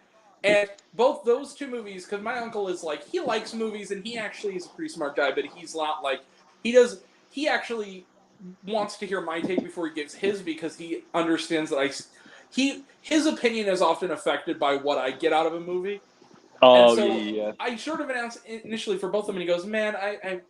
and both those two movies, because my uncle is like, he likes movies, and he actually is a pretty smart guy, but he's not like, he actually wants to hear my take before he gives his, because he understands that his opinion is often affected by what I get out of a movie. Oh, and so yeah. I sort of announced initially for both of them, and he goes, "Man,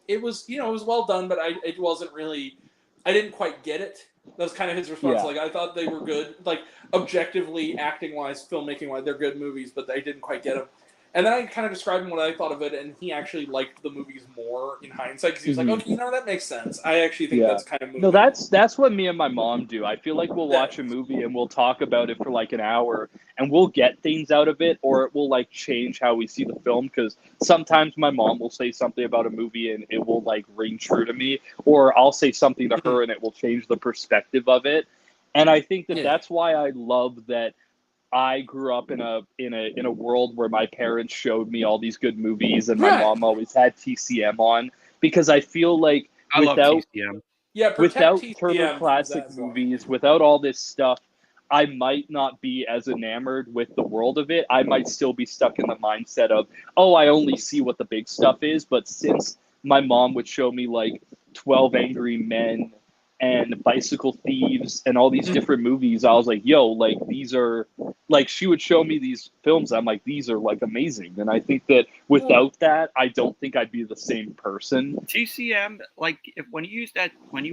it was it was well done, but it wasn't really, I didn't quite get it." That was kind of his response. Yeah. Like, I thought they were good, like objectively, acting wise, filmmaking wise, they're good movies, but I didn't quite get them. And then I kind of described him what I thought of it, and he actually liked the movies more in hindsight because he was like, "Okay, that makes sense." I actually think that's kind of movie. No, that's what me and my mom do. I feel like we'll watch a movie and we'll talk about it for like an hour, and we'll get things out of it, or it will like change how we see the film. Because sometimes my mom will say something about a movie and it will like ring true to me, or I'll say something to her and it will change the perspective of it. And I think that's why I love that I grew up in a world where my parents showed me all these good movies, and my mom always had TCM on, because I feel like love TCM. Without TCM Turner Classic Movies, without all this stuff, I might not be as enamored with the world of it. I might still be stuck in the mindset of, oh, I only see what the big stuff is. But since my mom would show me like 12 Angry Men and Bicycle Thieves and all these different movies, I was like, yo, like these are, like, she would show me these films, I'm like, these are like amazing. And I think that without that, I don't think I'd be the same person. TCM, like when you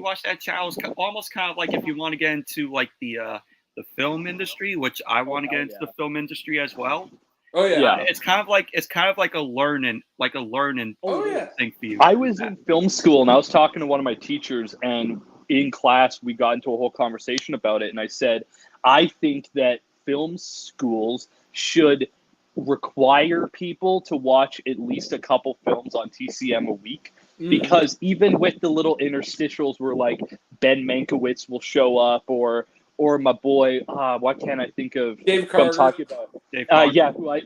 watch that channel, it's almost kind of like if you want to get into like the film industry, which I want to get into the film industry as well. Oh yeah. It's kind of like a learning thing for you. I was in film school and I was talking to one of my teachers, and in class we got into a whole conversation about it, and I said, I think that film schools should require people to watch at least a couple films on TCM a week, because even with the little interstitials where like Ben Mankiewicz will show up, or my boy, what can I think of? Dave Carter. I'm talking about.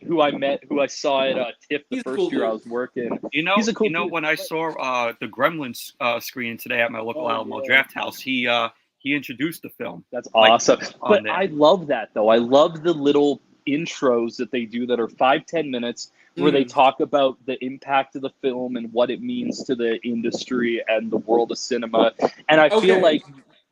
Who I met, who I saw at TIFF the first year I was working. He's a cool dude. When I saw the Gremlins screening today at my local Alamo Draft House, he introduced the film. That's awesome. But I love that though. I love the little intros that they do that are 5-10 minutes where they talk about the impact of the film and what it means to the industry and the world of cinema. And I feel like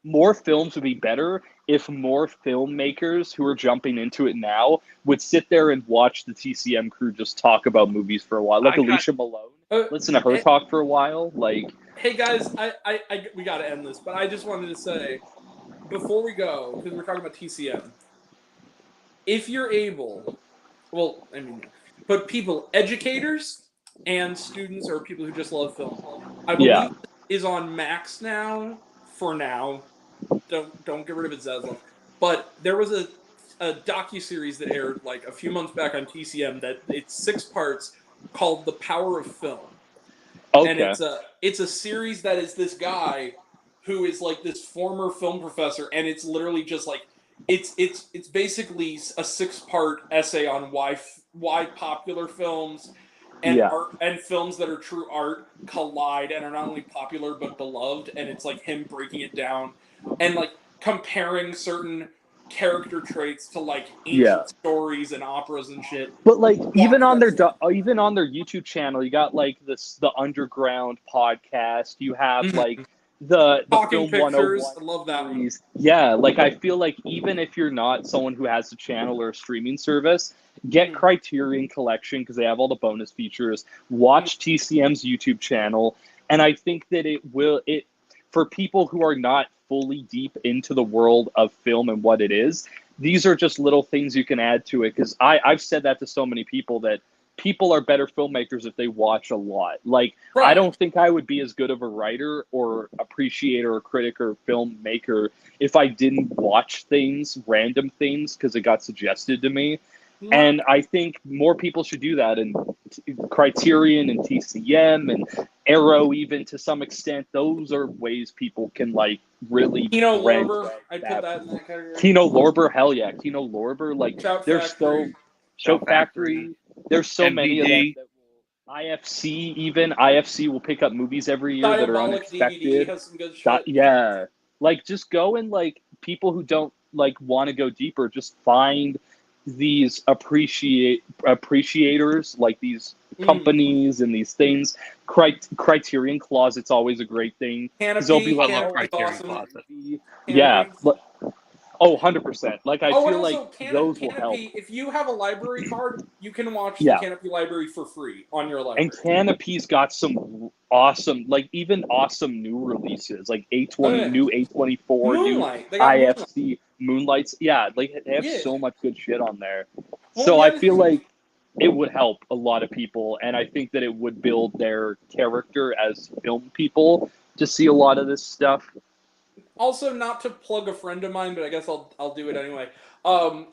more films would be better if more filmmakers who are jumping into it now would sit there and watch the TCM crew just talk about movies for a while. Like Alicia Malone. Listen to her talk for a while. Like, hey guys, we got to end this, but I just wanted to say before we go, because we're talking about TCM, if you're able, well, I mean, but people, educators and students, or people who just love film, I believe is on Max now. For now, don't get rid of it, Zaslav. But there was a docuseries that aired like a few months back on TCM that it's 6 parts called The Power of Film. Okay. And it's a series that is this guy who is like this former film professor, and it's literally just like it's basically a 6-part essay on why popular films and art and films that are true art collide and are not only popular but beloved, and it's like him breaking it down and like comparing certain character traits to like ancient stories and operas and shit. But like even on their YouTube channel, you got like the underground podcast. You have like the Talking film Pictures. 101 I love that one. Yeah, like I feel like even if you're not someone who has a channel or a streaming service, get Criterion Collection because they have all the bonus features. Watch TCM's YouTube channel, and I think that it for people who are not fully deep into the world of film and what it is, these are just little things you can add to it. Because I've said that to so many people that people are better filmmakers if they watch a lot. Like, I don't think I would be as good of a writer or appreciator or critic or filmmaker if I didn't watch random things, because it got suggested to me. And I think more people should do that. And Criterion and TCM and Arrow, even to some extent, those are ways people can like really Kino branch Lorber, out I'd put that in that category. Kino Lorber, hell yeah. Kino Lorber, like Shout there's Factory. Shout Factory. There's so many of them. IFC even. IFC will pick up movies every year that are Diabolic unexpected. DVD has some good shit. Yeah. Like just go and like people who don't like want to go deeper, just find these appreciators, like these companies and these things. Criterion Closet's always a great thing. Canopy, They'll be like, I love Canopy's Criterion awesome. Closet. yeah. Oh, 100%. Like I feel like those will help. Canopy, if you have a library card, you can watch the Yeah. Canopy library for free on your library. And Canopy's got some awesome, like even awesome new releases, like new A24, Moonlight. new They got IFC, Moonlights. Yeah, like they have so much good shit on there. Well, So the I other feel thing- like it would help a lot of people, and I think that it would build their character as film people to see a lot of this stuff. Also, not to plug a friend of mine, but I guess I'll do it anyway. On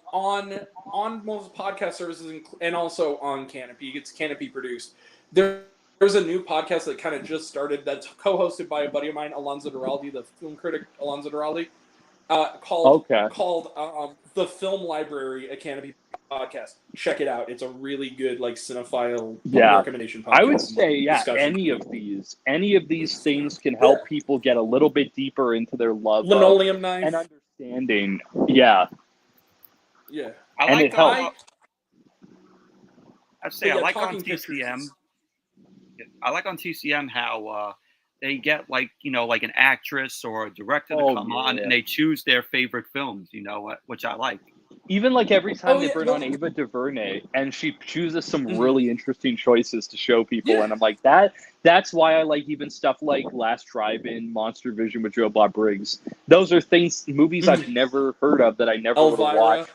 most podcast services and also on Canopy, it's Canopy produced. There's a new podcast that kind of just started that's co-hosted by a buddy of mine, Alonzo Duralde, the film critic Alonzo Duralde, called The Film Library, a Canopy podcast. Check it out. It's a really good like cinephile recommendation podcast. I would say discussion. any of these things can help people get a little bit deeper into their love Linoleum of Knife and understanding. Yeah. Yeah. I like it helps. I'd say But I yeah, like on Talking Pictures TCM. is- I like on TCM how they get like like an actress or a director to come on and they choose their favorite films. Which I like. Even like every time Oh, they yeah, bring no. on Ava DuVernay and she chooses some really interesting choices to show people, and I'm like that's why I like even stuff like Last Drive-In, Monster Vision with Joe Bob Briggs. Those are movies I've never heard of that I never would have Elvira. watched.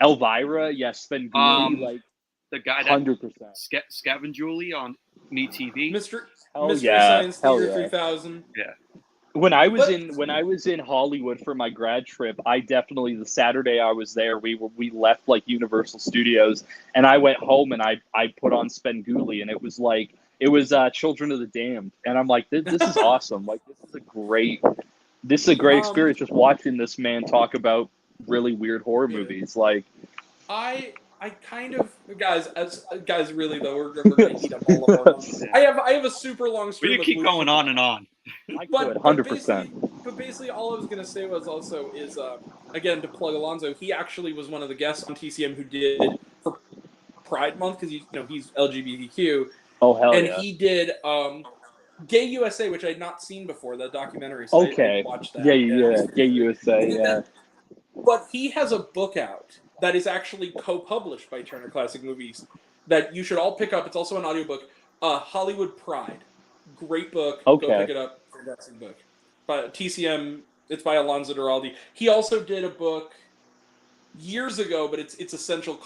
Elvira, yes, Sven Gulli, like The guy that 100%. Scaven Julie on MeTV. Mystery Hell Mystery yeah. Science Hell Theater yeah. 3000. Yeah. When I was in Hollywood for my grad trip, I definitely the Saturday I was there, we left like Universal Studios, and I went home and I put on Spenguli, and it was Children of the Damned, and I'm like this is awesome, like this is a great experience just watching this man talk about really weird horror movies. Like I kind of guys really though we're gonna eat up all of our lunch. I have a super long stream. We can of keep movies. going on and on. But 100%. But basically, all I was gonna say was again to plug Alonzo. He actually was one of the guests on TCM who did for Pride Month because he's LGBTQ. Oh hell and yeah! he did Gay USA, which I'd not seen before, the documentary. So I watched that. Yeah, Gay USA, yeah. But he has a book out that is actually co-published by Turner Classic Movies that you should all pick up. It's also an audiobook. Hollywood Pride. Great book. Okay. Go pick it up. Fantastic book. But TCM, it's by Alonzo Duralde. He also did a book years ago, but it's essential.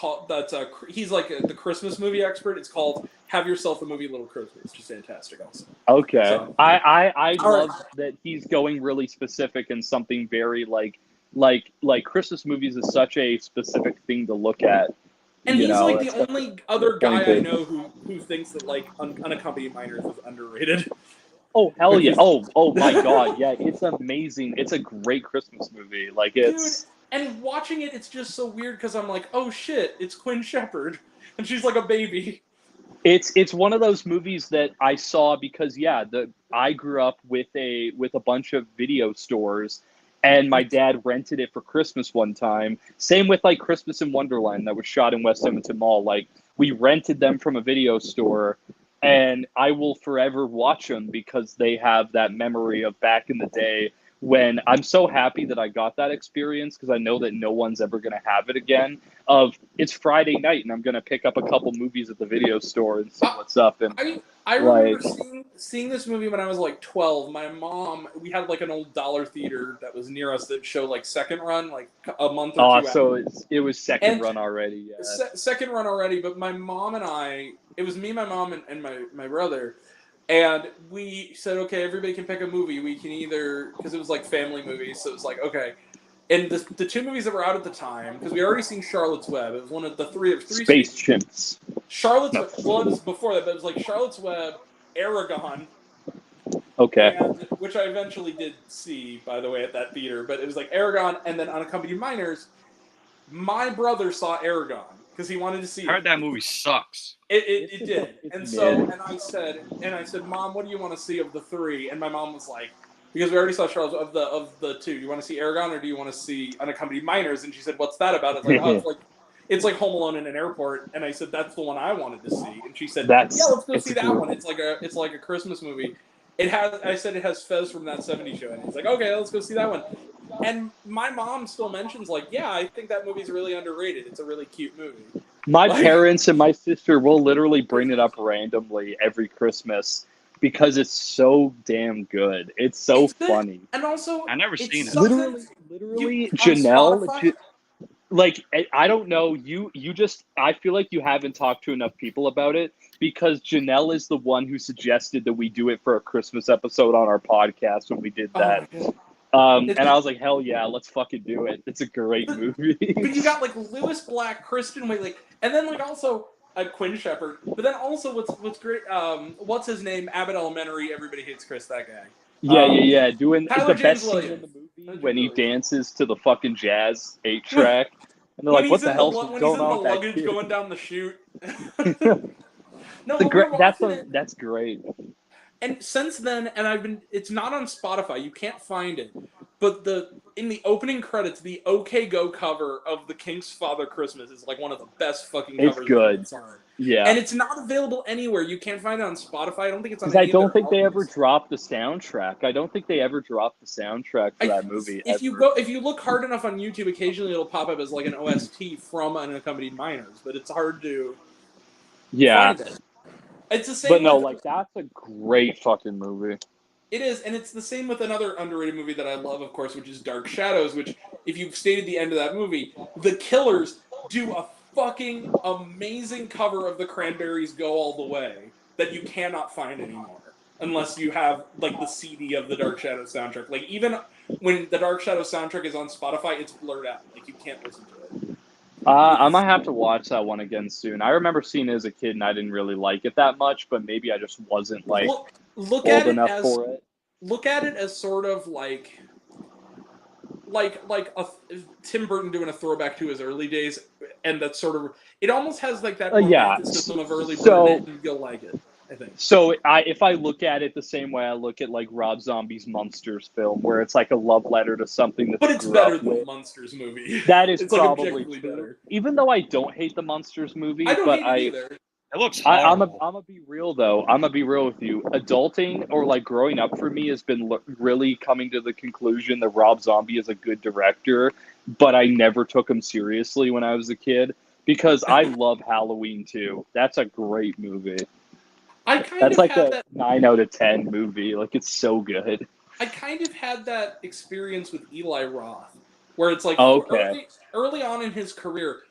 He's like the Christmas movie expert. It's called "Have Yourself a Movie, Little Christmas." It's just fantastic, also. Okay, So, I love that he's going really specific and something very like Christmas movies is such a specific thing to look at. and he's like that's the only other guy I good. know who thinks that like Unaccompanied Minors is underrated. Oh hell yeah! Oh my god! Yeah, it's amazing. It's a great Christmas movie. Like it's And watching it, it's just so weird because I'm like, oh shit, it's Quinn Shepard, and she's like a baby. It's one of those movies that I saw because I grew up with a bunch of video stores, and my dad rented it for Christmas one time. Same with like Christmas in Wonderland that was shot in West Edmonton Mall. Like we rented them from a video store, and I will forever watch them because they have that memory of back in the day when I'm so happy that I got that experience because I know that no one's ever going to have it again. Of it's Friday night and I'm going to pick up a couple movies at the video store and see what's up. And I remember seeing this movie when I was like 12. My mom, we had like an old dollar theater that was near us that showed like second run, like a month or two. So it was second run already. Yeah. Second run already, but my mom and I, it was me, my mom, and my brother. And we said, okay, everybody can pick a movie. We can either, because it was like family movies, so it was like, okay. And the two movies that were out at the time, because we already seen Charlotte's Web. It was one of the three Space Chimps. Charlotte's Web. Well, it was before that, but it was like Charlotte's Web, Aragon. Okay. Which I eventually did see, by the way, at that theater. But it was like Aragon, and then Unaccompanied Minors. My brother saw Aragon because he wanted to see it. I heard that movie sucks. It did. And so, and I said, Mom, what do you want to see of the three? And my mom was like, because we already saw Charles of the two. Do you want to see Aragon or do you want to see Unaccompanied Minors? And she said, what's that about? It's like, it's like Home Alone in an airport. And I said, that's the one I wanted to see. And she said, let's go see that one. It's like a Christmas movie. I said it has Fez from That 70s Show. And he's like, okay, let's go see that one. And my mom still mentions like, yeah, I think that movie's really underrated. It's a really cute movie. My parents and my sister will literally bring it up randomly every Christmas because it's so damn good. It's so funny. And also, I never seen it. Literally, Janelle. Like I don't know, you just I feel like you haven't talked to enough people about it because Janelle is the one who suggested that we do it for a Christmas episode on our podcast when we did that. And I was like, hell yeah, let's fucking do it. It's a great movie. But you got like Lewis Black, Kristen Wiig, and then like also Quinn Shepard. But then also what's great, what's his name? Abbott Elementary. Everybody hates Chris. That guy. Yeah. Doing Tyler the best James scene in the movie when he dances to the fucking jazz 8-track. And they're like, what the hell's going on with that luggage kid? going down the chute. That's great. And since then, it's not on Spotify. You can't find it. But in the opening credits, the OK Go cover of The King's Father Christmas is like one of the best fucking covers. It's good. Yeah. And it's not available anywhere. You can't find it on Spotify. I don't think it's on. I don't think they ever dropped the soundtrack. I don't think they ever dropped the soundtrack for that movie. If you look hard enough on YouTube, occasionally it'll pop up as like an OST from Unaccompanied Minors, but it's hard to. Yeah. Find it. It's the same. But no, like that's a great fucking movie. It is, and it's the same with another underrated movie that I love, of course, which is Dark Shadows, which, if you've stated the end of that movie, the Killers do a fucking amazing cover of the Cranberries' Go All the Way that you cannot find anymore, unless you have, like, the CD of the Dark Shadows soundtrack. Like, even when the Dark Shadows soundtrack is on Spotify, it's blurred out. Like, you can't listen to it. I might have to watch that one again soon. I remember seeing it as a kid, and I didn't really like it that much, but maybe I just wasn't, like, look old at enough it as, for it. Look at it as sort of like Tim Burton doing a throwback to his early days, and that's sort of it. Almost has like that romanticism of early Burton, and you'll like it. I think. So if I look at it the same way I look at like Rob Zombie's Monsters film, where it's like a love letter to something that's but it's better than the Monsters movie. That is it's probably like better. Even though I don't hate the Monsters movie, I don't but hate it either. It looks I'm gonna be real though. I'm gonna be real with you. Adulting or like growing up for me has been really coming to the conclusion that Rob Zombie is a good director, but I never took him seriously when I was a kid because I love Halloween 2. That's a great movie. That's like a 9 out of 10 movie. Like it's so good. I kind of had that experience with Eli Roth, where it's like early on in his career.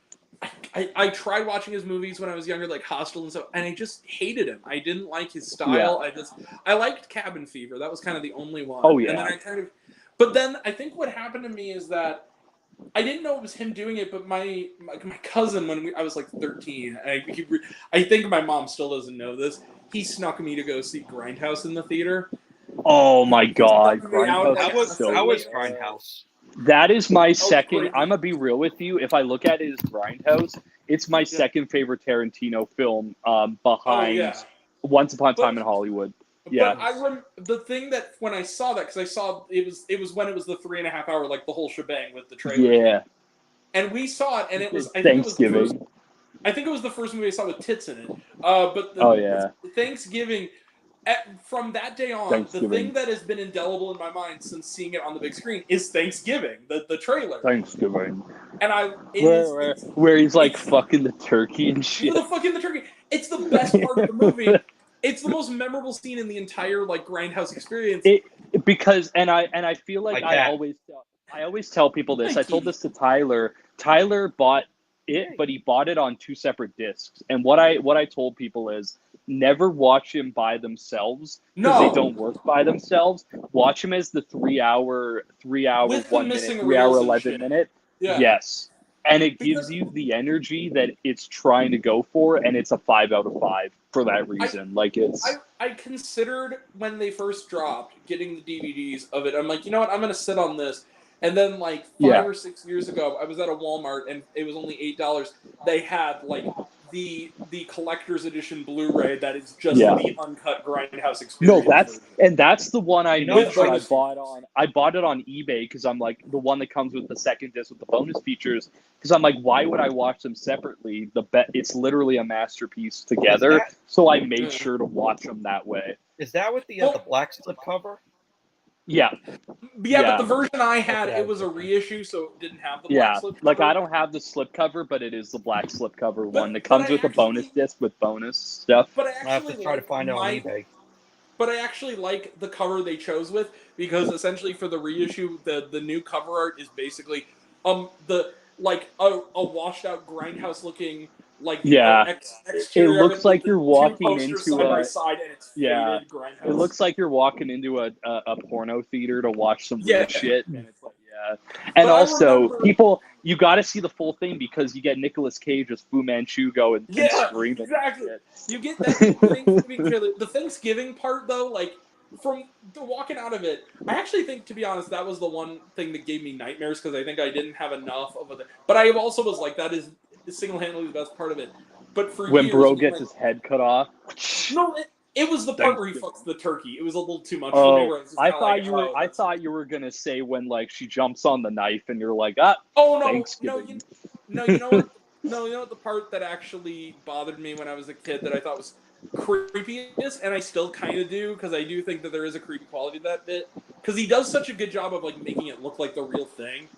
I tried watching his movies when I was younger, like Hostel and stuff, and I just hated him. I didn't like his style. Yeah. I liked Cabin Fever. That was kind of the only one. Oh, yeah. And then but then I think what happened to me is that I didn't know it was him doing it, but my cousin, when I was like 13, I think my mom still doesn't know this, he snuck me to go see Grindhouse in the theater. Oh my god, Grindhouse. How was Grindhouse? That is my second. crazy. I'm gonna be real with you. If I look at it as Grindhouse, it's my second favorite Tarantino film, behind Once Upon a Time in Hollywood. Yeah. But the thing that when I saw that, because I saw it was when it was the 3.5 hour, like the whole shebang with the trailer. Yeah. And we saw it, and it was Thanksgiving. I think it was the first movie I saw with tits in it. But the Thanksgiving. From that day on, the thing that has been indelible in my mind since seeing it on the big screen is Thanksgiving, the trailer. Thanksgiving. And where he's like fucking the turkey and shit. The turkey. It's the best part of the movie. It's the most memorable scene in the entire like Grindhouse experience. Because I feel like I always tell people this. I told this to Tyler. Tyler bought it, but he bought it on 2 separate discs. And what I told people is never watch them by themselves because they don't work by themselves. Watch them as the 3 hour, 1 minute, 3 hour 11 minute. Yeah. Yes. And it gives you the energy that it's trying to go for, and it's a 5 out of 5 for that reason. I considered when they first dropped getting the DVDs of it. I'm like, you know what? I'm gonna sit on this. And then like 5 or 6 years ago, I was at a Walmart and it was only $8. They had like the collector's edition Blu-ray that is just the uncut Grindhouse experience. No, that's the one I know that I bought it on eBay because I'm like the one that comes with the second disc with the bonus features. Because I'm like, why would I watch them separately? It's literally a masterpiece together. So I made sure to watch them that way. Is that with the black slip cover? Yeah. But the version I had, it was a reissue, so it didn't have the black slip cover. Like I don't have the slip cover, but it is the black slip cover one that comes with a bonus disc with bonus stuff. But I have to try to find it on eBay. But I actually like the cover they chose with because essentially for the reissue, the new cover art is basically a washed out Grindhouse looking it looks like you're walking into Grindhouse. It looks like you're walking into a porno theater to watch some weird shit, and it's like and also you got to see the full thing because you get Nicolas Cage as Fu Manchu going and screaming. Exactly. You get that the Thanksgiving part though, like from the walking out of it, I actually think, to be honest, that was the one thing that gave me nightmares because I think I didn't have enough of it. But I also was like, that is single-handedly the best part of it. But for when years, Bro gets his head cut off. No, it was the part where he fucks the turkey. It was a little too much for me. I thought you were gonna say when like she jumps on the knife and you're like, Thanksgiving. You know what? No, you know what the part that actually bothered me when I was a kid that I thought was creepiest, and I still kind of do because I do think that there is a creepy quality to that bit because he does such a good job of like making it look like the real thing.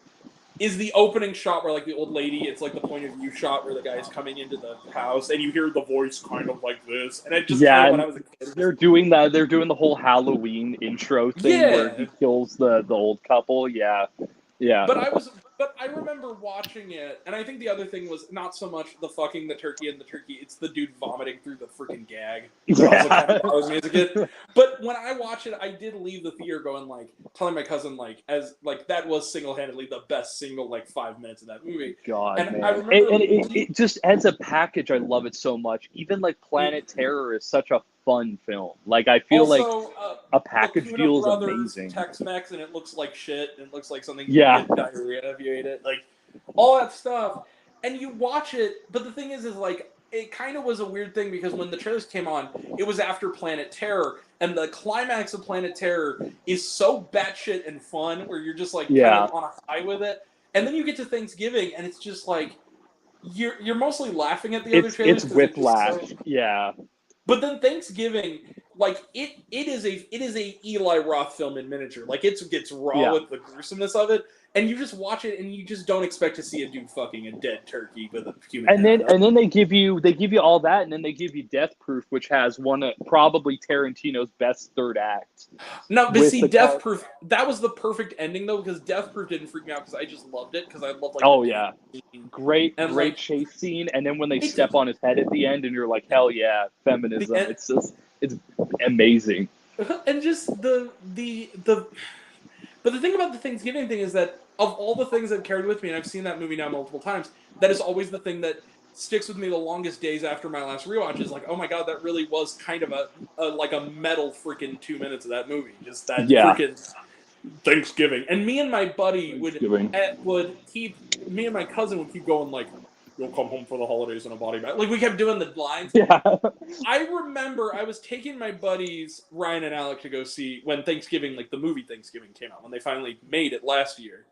Is the opening shot where like the old lady, it's like the point of view shot where the guy's coming into the house and you hear the voice kind of like this, and it just kind of when I was a kid. They're doing the whole Halloween intro thing where he kills the old couple. Yeah. But I remember watching it, and I think the other thing was not so much the fucking the turkey, it's the dude vomiting through the freaking gag. Also kind of bothers me as a kid. But when I watched it, I did leave the theater going like, telling my cousin that was single-handedly the best single 5 minutes of that movie. God, and man. I remember it just as a package, I love it so much. Even like Planet Terror is such a fun film. Like I feel also, a package deal is amazing. Tex-Mex, and it looks like shit. And it looks like something you get diarrhea if you ate it. Like all that stuff, and you watch it. But the thing is like it kind of was a weird thing because when the trailers came on, it was after Planet Terror, and the climax of Planet Terror is so batshit and fun, where you're just like kind of on a high with it. And then you get to Thanksgiving, and it's just like you're mostly laughing at the other trailers. It's whiplash. But then Thanksgiving, like it is a Eli Roth film in miniature. Like it gets raw with the gruesomeness of it, and you just watch it and you just don't expect to see a dude fucking a dead turkey with a human. And then they give you all that, and then they give you Death Proof, which has one of probably Tarantino's best third act. No, but see, Death Proof, that was the perfect ending though, because Death Proof didn't freak me out because I just loved it because I love great chase scene, and then when they step on his head at the end, and you're like, hell yeah, feminism. It's amazing. And just but the thing about the Thanksgiving thing is that of all the things that carried with me, and I've seen that movie now multiple times, that is always the thing that sticks with me the longest days after my last rewatch is like, oh my god, that really was kind of a metal freaking 2 minutes of that movie. Just that freaking Thanksgiving, and me and my buddy Thanksgiving. would keep me and my cousin would keep going like, "You'll come home for the holidays in a body bag." Like we kept doing the lines. Yeah. I remember I was taking my buddies Ryan and Alec to go see when Thanksgiving, like the movie Thanksgiving came out when they finally made it last year.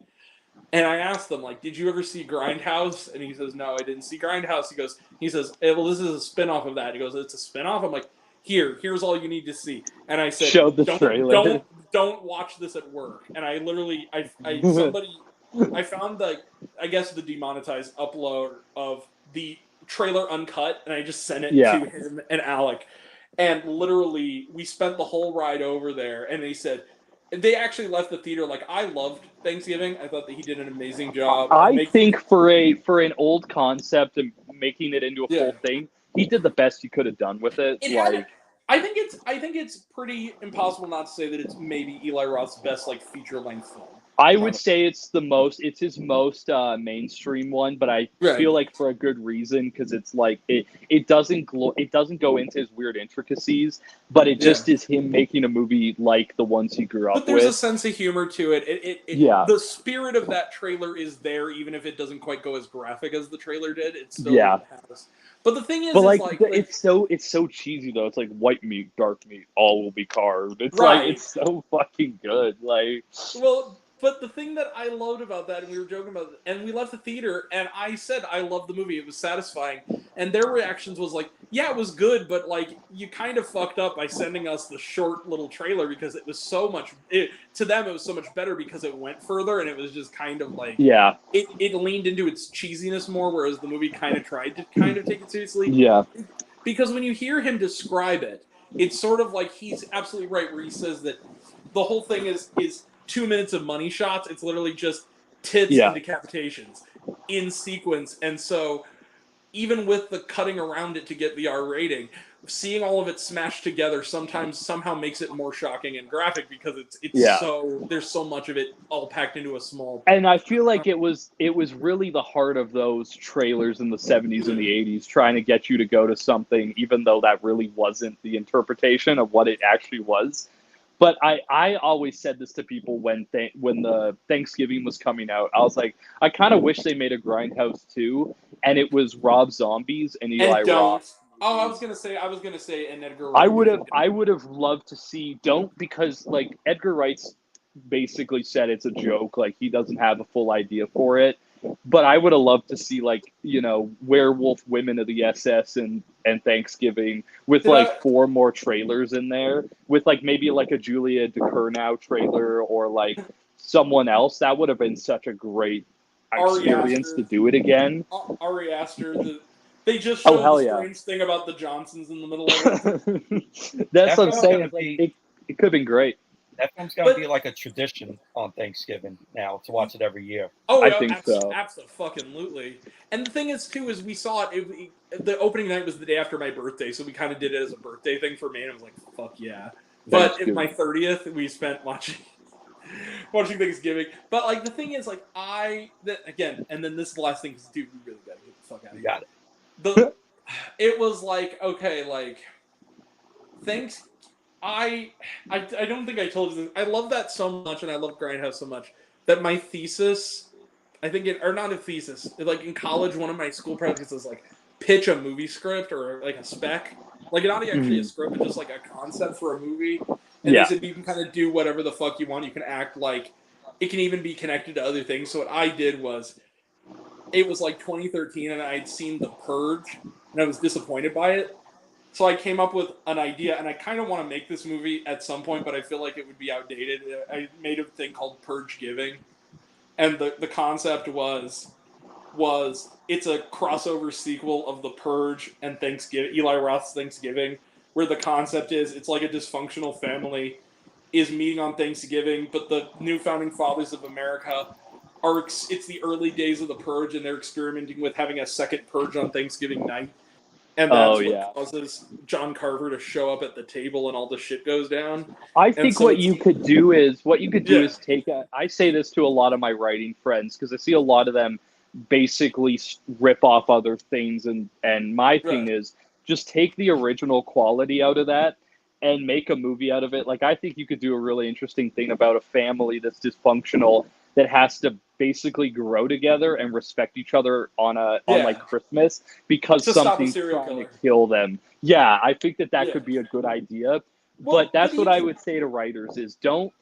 And I asked them, like, did you ever see Grindhouse? And he says, no, I didn't see Grindhouse. He says, hey, well, this is a spin-off of that. He goes, it's a spin-off? I'm like, here's all you need to see. And I said, Showed the trailer. Don't watch this at work. And I literally, I found I guess the demonetized upload of the trailer uncut, and I just sent it to him and Alec. And literally, we spent the whole ride over there, and they actually left the theater like, I loved Thanksgiving. I thought that he did an amazing job. I think for an old concept and making it into a full thing, he did the best he could have done with it. I think it's pretty impossible not to say that it's maybe Eli Roth's best like feature length film. I would say it's his most mainstream one, but I feel like for a good reason, because it's like it doesn't go into his weird intricacies, but it just is him making a movie like the ones he grew up with. But there's a sense of humor to it. The spirit of that trailer is there, even if it doesn't quite go as graphic as the trailer did. It still has. But the thing is, it's so cheesy though. It's like white meat, dark meat, all will be carved. It's like it's so fucking good. Like, well. But the thing that I loved about that, and we were joking about it, and we left the theater, and I said I loved the movie. It was satisfying. And their reactions was like, yeah, it was good, but like you kind of fucked up by sending us the short little trailer because it was so much, to them it was so much better because it went further, and it was just kind of like, it leaned into its cheesiness more, whereas the movie kind of tried to kind of take it seriously. Yeah. Because when you hear him describe it, it's sort of like he's absolutely right where he says that the whole thing is 2 minutes of money shots. It's literally just tits and decapitations in sequence. And so even with the cutting around it to get the R rating, seeing all of it smashed together somehow makes it more shocking and graphic because there's so much of it all packed into a small. And I feel like it was really the heart of those trailers in the 70s and the 80s, trying to get you to go to something, even though that really wasn't the interpretation of what it actually was. But I always said this to people when the Thanksgiving was coming out. I was like, I kind of wish they made a Grindhouse 2, and it was Rob Zombies and Eli Roth. Oh, I was gonna say, and Edgar Wright. I would have loved to see because like Edgar Wright's basically said it's a joke, like he doesn't have a full idea for it. But I would have loved to see Werewolf Women of the SS and Thanksgiving with 4 more trailers in there with maybe a Julia DeCurnow trailer or someone else. That would have been such a great experience to do it again. Ari Aster, they just showed the strange thing about the Johnsons in the middle of it. That's what I'm saying. It could have been great. That film's going to be like a tradition on Thanksgiving now to watch it every year. Oh, I think so. Absolutely. And the thing is, too, is we saw it. The opening night was the day after my birthday, so we kind of did it as a birthday thing for me, and I was like, fuck yeah. But at my 30th, we spent watching Thanksgiving. But, the thing is, again, and then this is the last thing, because, dude, we really got to get the fuck out of here. Got it. It was okay, thanks. I don't think I told you this. I love that so much, and I love Grindhouse so much that my thesis, not a thesis, in college, one of my school projects was pitch a movie script or a spec, not actually a script, but just a concept for a movie. And they said you can kind of do whatever the fuck you want. You can act it can even be connected to other things. So what I did was, it was 2013, and I'd seen The Purge, and I was disappointed by it. So I came up with an idea, and I kind of want to make this movie at some point, but I feel like it would be outdated. I made a thing called Purge Giving, and the concept was it's a crossover sequel of The Purge and Thanksgiving, Eli Roth's Thanksgiving, where the concept is it's like a dysfunctional family is meeting on Thanksgiving, but the new founding fathers of America it's the early days of the Purge, and they're experimenting with having a second Purge on Thanksgiving night. And that's what causes John Carver to show up at the table and all the shit goes down. I think what you could do is take I say this to a lot of my writing friends, because I see a lot of them basically rip off other things. And my thing is just take the original quality out of that and make a movie out of it. Like, I think you could do a really interesting thing about a family that's dysfunctional that has to basically grow together and respect each other on like Christmas because To stop a something's serial trying killer. to kill them. Yeah, I think that Yeah. could be a good idea. Well, but that's but what you I can- would say to writers is don't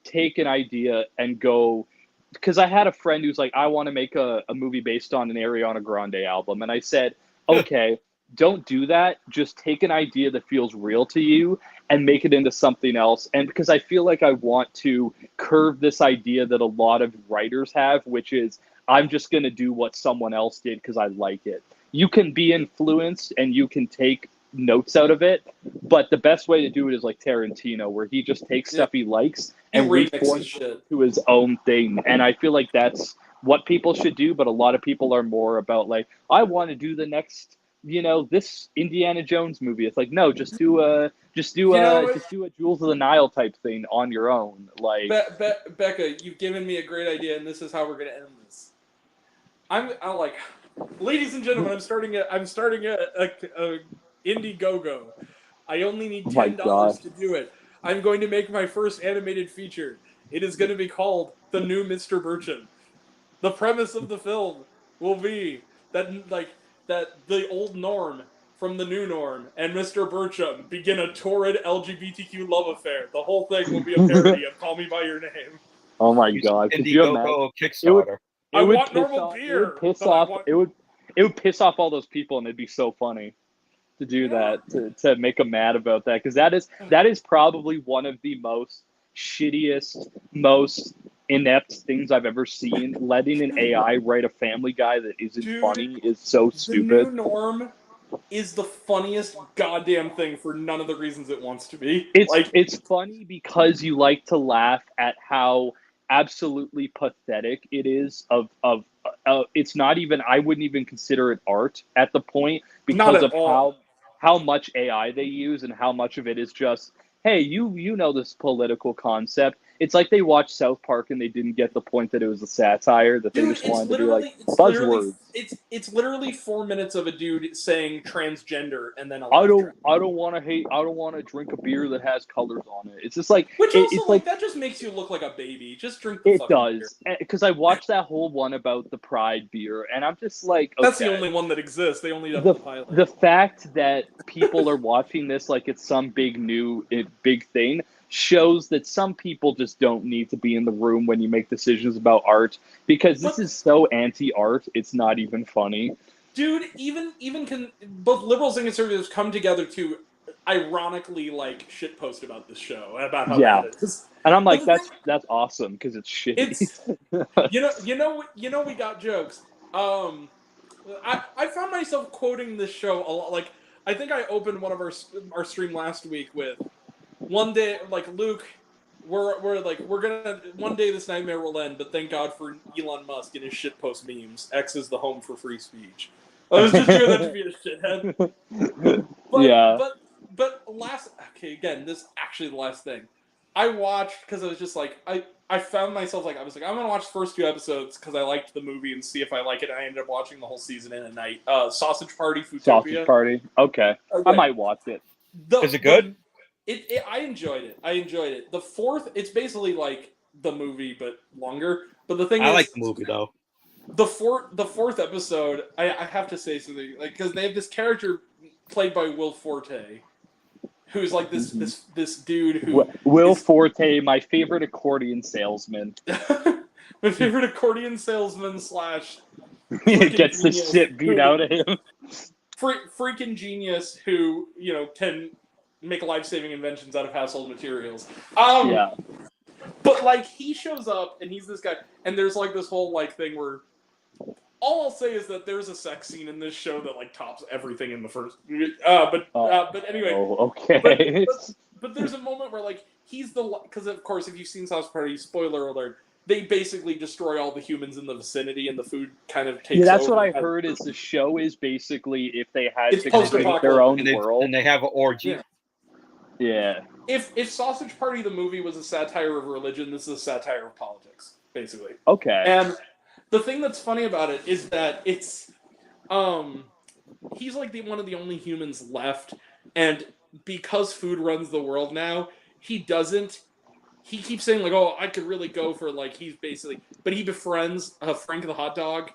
take an idea and go, because I had a friend who's like, I want to make a movie based on an Ariana Grande album. And I said, okay, don't do that. Just take an idea that feels real to you and make it into something else. And because I feel like I want to curve this idea that a lot of writers have, which is I'm just going to do what someone else did because I like it. You can be influenced and you can take notes out of it, but the best way to do it is like Tarantino, where he just takes stuff he likes He and remixes reforms shit. it to his own thing. And I feel like that's what people should do, but a lot of people are more about like, I want to do the next, this Indiana Jones movie. It's like, no, just do a Jewels of the Nile type thing on your own. Like, Becca, you've given me a great idea, and this is how we're gonna end this. I'm like, ladies and gentlemen, I'm starting a Indiegogo. I only need oh my $10 God. to do it. I'm going to make my first animated feature. It is going to be called The New Mr. Burcham. The premise of the film will be that the old Norm from the new Norm and Mr. Burcham begin a torrid LGBTQ love affair. The whole thing will be a parody of Call Me By Your Name. Oh my God! Could you imagine? Indiegogo Kickstarter. I want normal beer, but I want- It would piss off all those people, and it'd be so funny to do that, to make them mad about that, because that is probably one of the most shittiest, most inept things I've ever seen. Letting an AI write a Family Guy that isn't funny is so The stupid. new Norm is the funniest goddamn thing for none of the reasons it wants to be. It's funny because you like to laugh at how absolutely pathetic it is of it's not even, I wouldn't even consider it art at the point because of how much AI they use and how much of it is just, hey, you know this political concept. It's like they watched South Park and they didn't get the point that it was a satire, that they just wanted to be like buzzwords. It's literally 4 minutes of a dude saying transgender and then a I laugh don't track. want to drink a beer that has colors on it. It's just like Which also, it's like that just makes you look like a baby. Just drink the it fucking does, because I watched that whole one about the Pride beer, and I'm just like, okay. That's the only one that exists. They only have the pilot. The fact that people are watching this like it's some big thing shows that some people just don't need to be in the room when you make decisions about art, because this is so anti-art, it's not even funny. Dude, even can both liberals and conservatives come together to ironically like shitpost about this show, about how bad it is. And I'm like, that's awesome because it's shitty. We got jokes. I found myself quoting this show a lot. Like, I think I opened one of our stream last week with, one day, like, Luke, we're gonna, one day this nightmare will end, but thank God for Elon Musk and his shitpost memes. X is the home for free speech. I was just doing that to be a shithead. But again, this is actually the last thing. I watched, because I was just like, I found myself like, I was like, I'm going to watch the first 2 episodes because I liked the movie and see if I like it. And I ended up watching the whole season in a night. Sausage Party, Foodtopia. Sausage Party. Okay. I might watch it. Is it good? I enjoyed it. The fourth, it's basically like the movie, but longer. But the thing is, I like the movie, though. The fourth episode, I have to say something, like, because they have this character played by Will Forte, who's like this dude who Will Forte, my favorite accordion salesman. My favorite accordion salesman / He gets the shit beat out of him. Freaking genius who, can make life-saving inventions out of household materials. But like, he shows up and he's this guy, and there's like this whole like thing where all I'll say is that there's a sex scene in this show that like tops everything in the first. But anyway. Okay. But there's a moment where like because of course if you've seen Sausage Party, spoiler alert, they basically destroy all the humans in the vicinity and the food kind of takes over. Yeah, that's what I heard. Is the show is basically if they had to create their own world and they have an orgy. Yeah. If Sausage Party the movie was a satire of religion, this is a satire of politics, basically. Okay. And the thing that's funny about it is that it's he's like one of the only humans left, and because food runs the world now, he keeps saying like, oh, I could really go for like, but he befriends Frank the hot dog,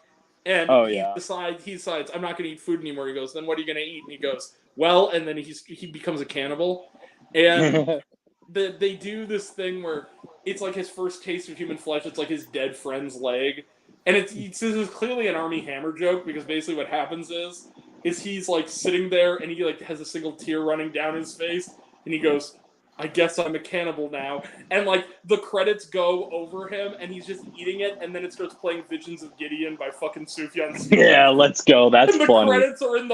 and he decides I'm not going to eat food anymore. He goes, then what are you going to eat? And he goes, well, and then he becomes a cannibal, and they do this thing where it's like his first taste of human flesh. It's like his dead friend's leg, and this is clearly an Army Hammer joke, because basically what happens is he's like sitting there and he like has a single tear running down his face, and he goes, I guess I'm a cannibal now. And like the credits go over him and he's just eating it, and then it starts playing Visions of Gideon by fucking Sufjan Stevens. Yeah, let's go. That's and the funny. credits are in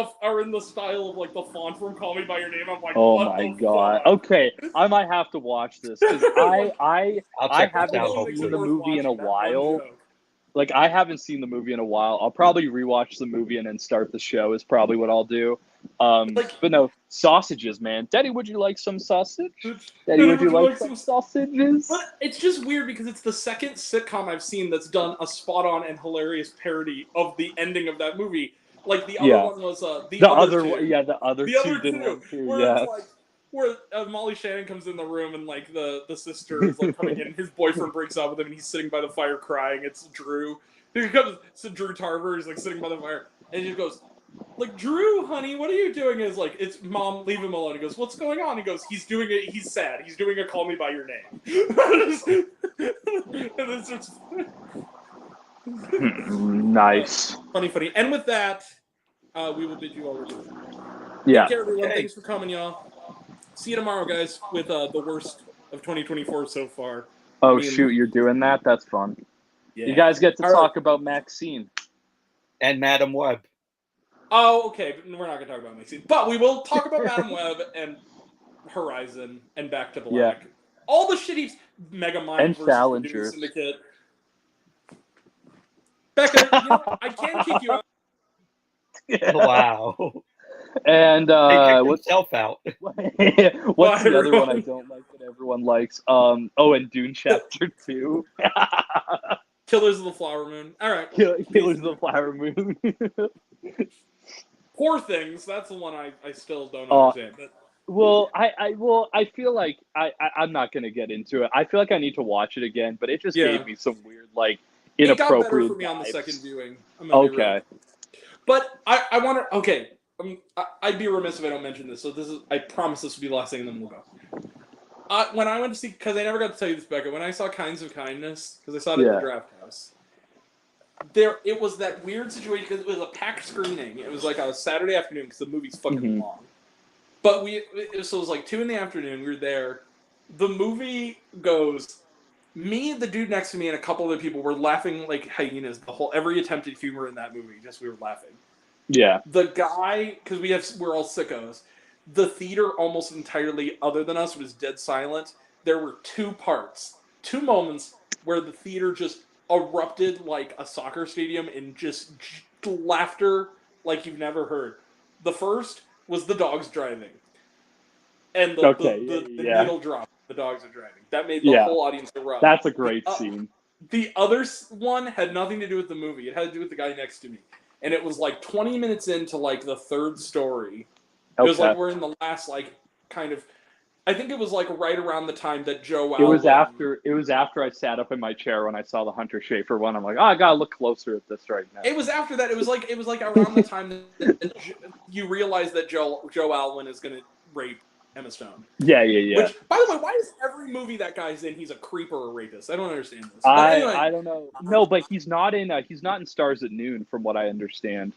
the style of like the font from Call Me by Your Name. I'm like, Oh what my the god. fuck? Okay, I might have to watch this because I haven't seen the movie in a while. Like, I haven't seen the movie in a while. I'll probably rewatch the movie and then start the show is probably what I'll do. But no, sausages, man. Daddy, would you like some sausage? Daddy, would you like some sausages? But it's just weird because it's the second sitcom I've seen that's done a spot-on and hilarious parody of the ending of that movie. Like the other one was the other two. Yeah, the other two did one too. Where Yeah. it's like where Molly Shannon comes in the room and like the sister is like coming in, his boyfriend breaks up with him and he's sitting by the fire crying. It's Drew. Here comes Drew Tarver. He's like sitting by the fire and he just goes, like, Drew, honey, what are you doing? Is like, it's Mom, leave him alone. He goes, what's going on? He goes, he's doing it. He's sad. He's doing a Call Me by Your Name. And it's just nice. funny. And with that, we will bid you all adieu. Yeah. Take care, everyone. Thanks for coming, y'all. See you tomorrow, guys, with the worst of 2024 so far. Oh, shoot, you're doing that? That's fun. Yeah. You guys get to talk about Maxine. And Madam Web. Oh, okay. We're not going to talk about Maxine. But we will talk about Madam Web and Horizon and Back to Black. Yeah. All the shitty Mega Mind and versus Challengers. Syndicate. Becca, I can kick you out. Wow. And what's yourself out? What's the other one I don't like that everyone likes? And Dune Chapter 2. Killers of the Flower Moon. All right. Killers of the Flower Moon. Poor Things. That's the one I still don't understand. But well, I feel like I'm not gonna get into it. I feel like I need to watch it again, but it just gave me some weird, like, inappropriate. It got better for me on the second viewing. Okay. But I want to. Okay. I'd be remiss if I don't mention this. So I promise this will be the last thing, and then we'll go. When I went to see, because I never got to tell you this, Becca, when I saw Kinds of Kindness, because I saw it at the Draft House, it was that weird situation because it was a packed screening. It was like a Saturday afternoon because the movie's fucking long. But it was like 2 p.m. We were there. The movie goes. Me, the dude next to me, and a couple other people were laughing like hyenas. Every attempt at humor in that movie, we were laughing. Yeah. The guy, because we're all sickos. The theater almost entirely, other than us, was dead silent. There were 2 moments where the theater just erupted like a soccer stadium in just laughter like you've never heard. The first was the dogs driving, and the needle drop. The dogs are driving. That made the whole audience erupt. That's a great scene. The other one had nothing to do with the movie. It had to do with the guy next to me. And it was like 20 minutes into like the 3rd story. It was like we're in the last kind of. I think it was like right around the time that Joe Alwyn. It was after I sat up in my chair when I saw the Hunter Schafer one. I'm like, I gotta look closer at this right now. It was after that. It was like around the time that you realize that Joe Alwyn is gonna rape Emma Stone. Yeah. Which, by the way, why is every movie that guy's in he's a creeper or a rapist? I don't understand this. I don't know. No, but he's not in Stars at Noon, from what I understand.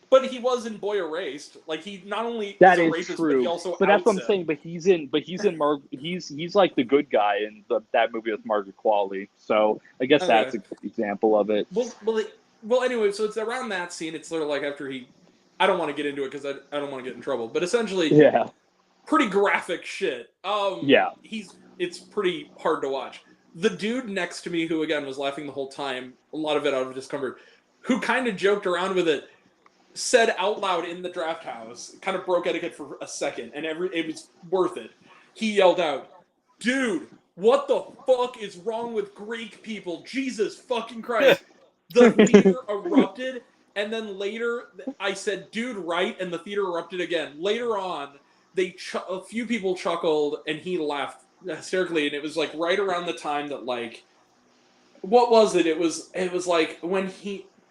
But he was in Boy Erased. Like, he not only that is a is rapist, true. but he also but that's what I'm saying. But he's like the good guy in that movie with Margaret Qualley. So I guess that's an example of it. Well, anyway, so it's around that scene. It's sort of like after I don't want to get into it because I don't want to get in trouble. But essentially, pretty graphic shit. It's pretty hard to watch. The dude next to me, who again was laughing the whole time, a lot of it out of discomfort, who kind of joked around with it, said out loud in the Draft House, kind of broke etiquette for a second, and it was worth it. He yelled out, "Dude, what the fuck is wrong with Greek people? Jesus fucking Christ!" The theater erupted, and then later I said, "Dude, right?" and the theater erupted again. Later on, a few people chuckled and he laughed hysterically, and it was like right around the time that like, what was it? It was like when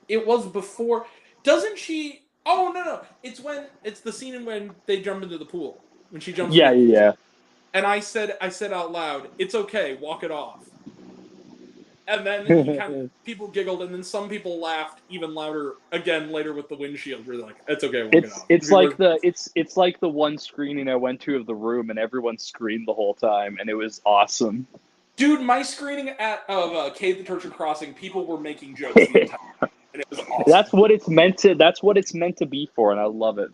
it was before. Doesn't she? Oh no! It's the scene when they jump into the pool when she jumps. Yeah, into the pool. yeah. And I said out loud, "It's okay, walk it off." And then people giggled, and then some people laughed even louder again later with the windshield. We're like, "It's okay, walk it off." It's like the one screening I went to of The Room, and everyone screamed the whole time, and it was awesome. Dude, my screening of Cave the Torture Crossing, people were making jokes the entire time, and it was awesome. That's what it's meant to be for, and I love it.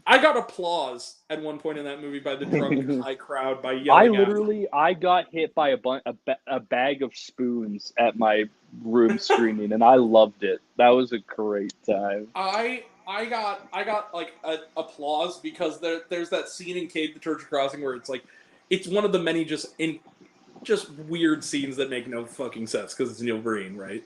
I got applause at one point in that movie by the drunk high crowd by yelling. I got hit by a bag of spoons at my room screening, and I loved it. That was a great time. I got like applause because there's that scene in Cave the Torture Crossing where it's like it's one of the many just weird scenes that make no fucking sense because it's Neil Breen, right?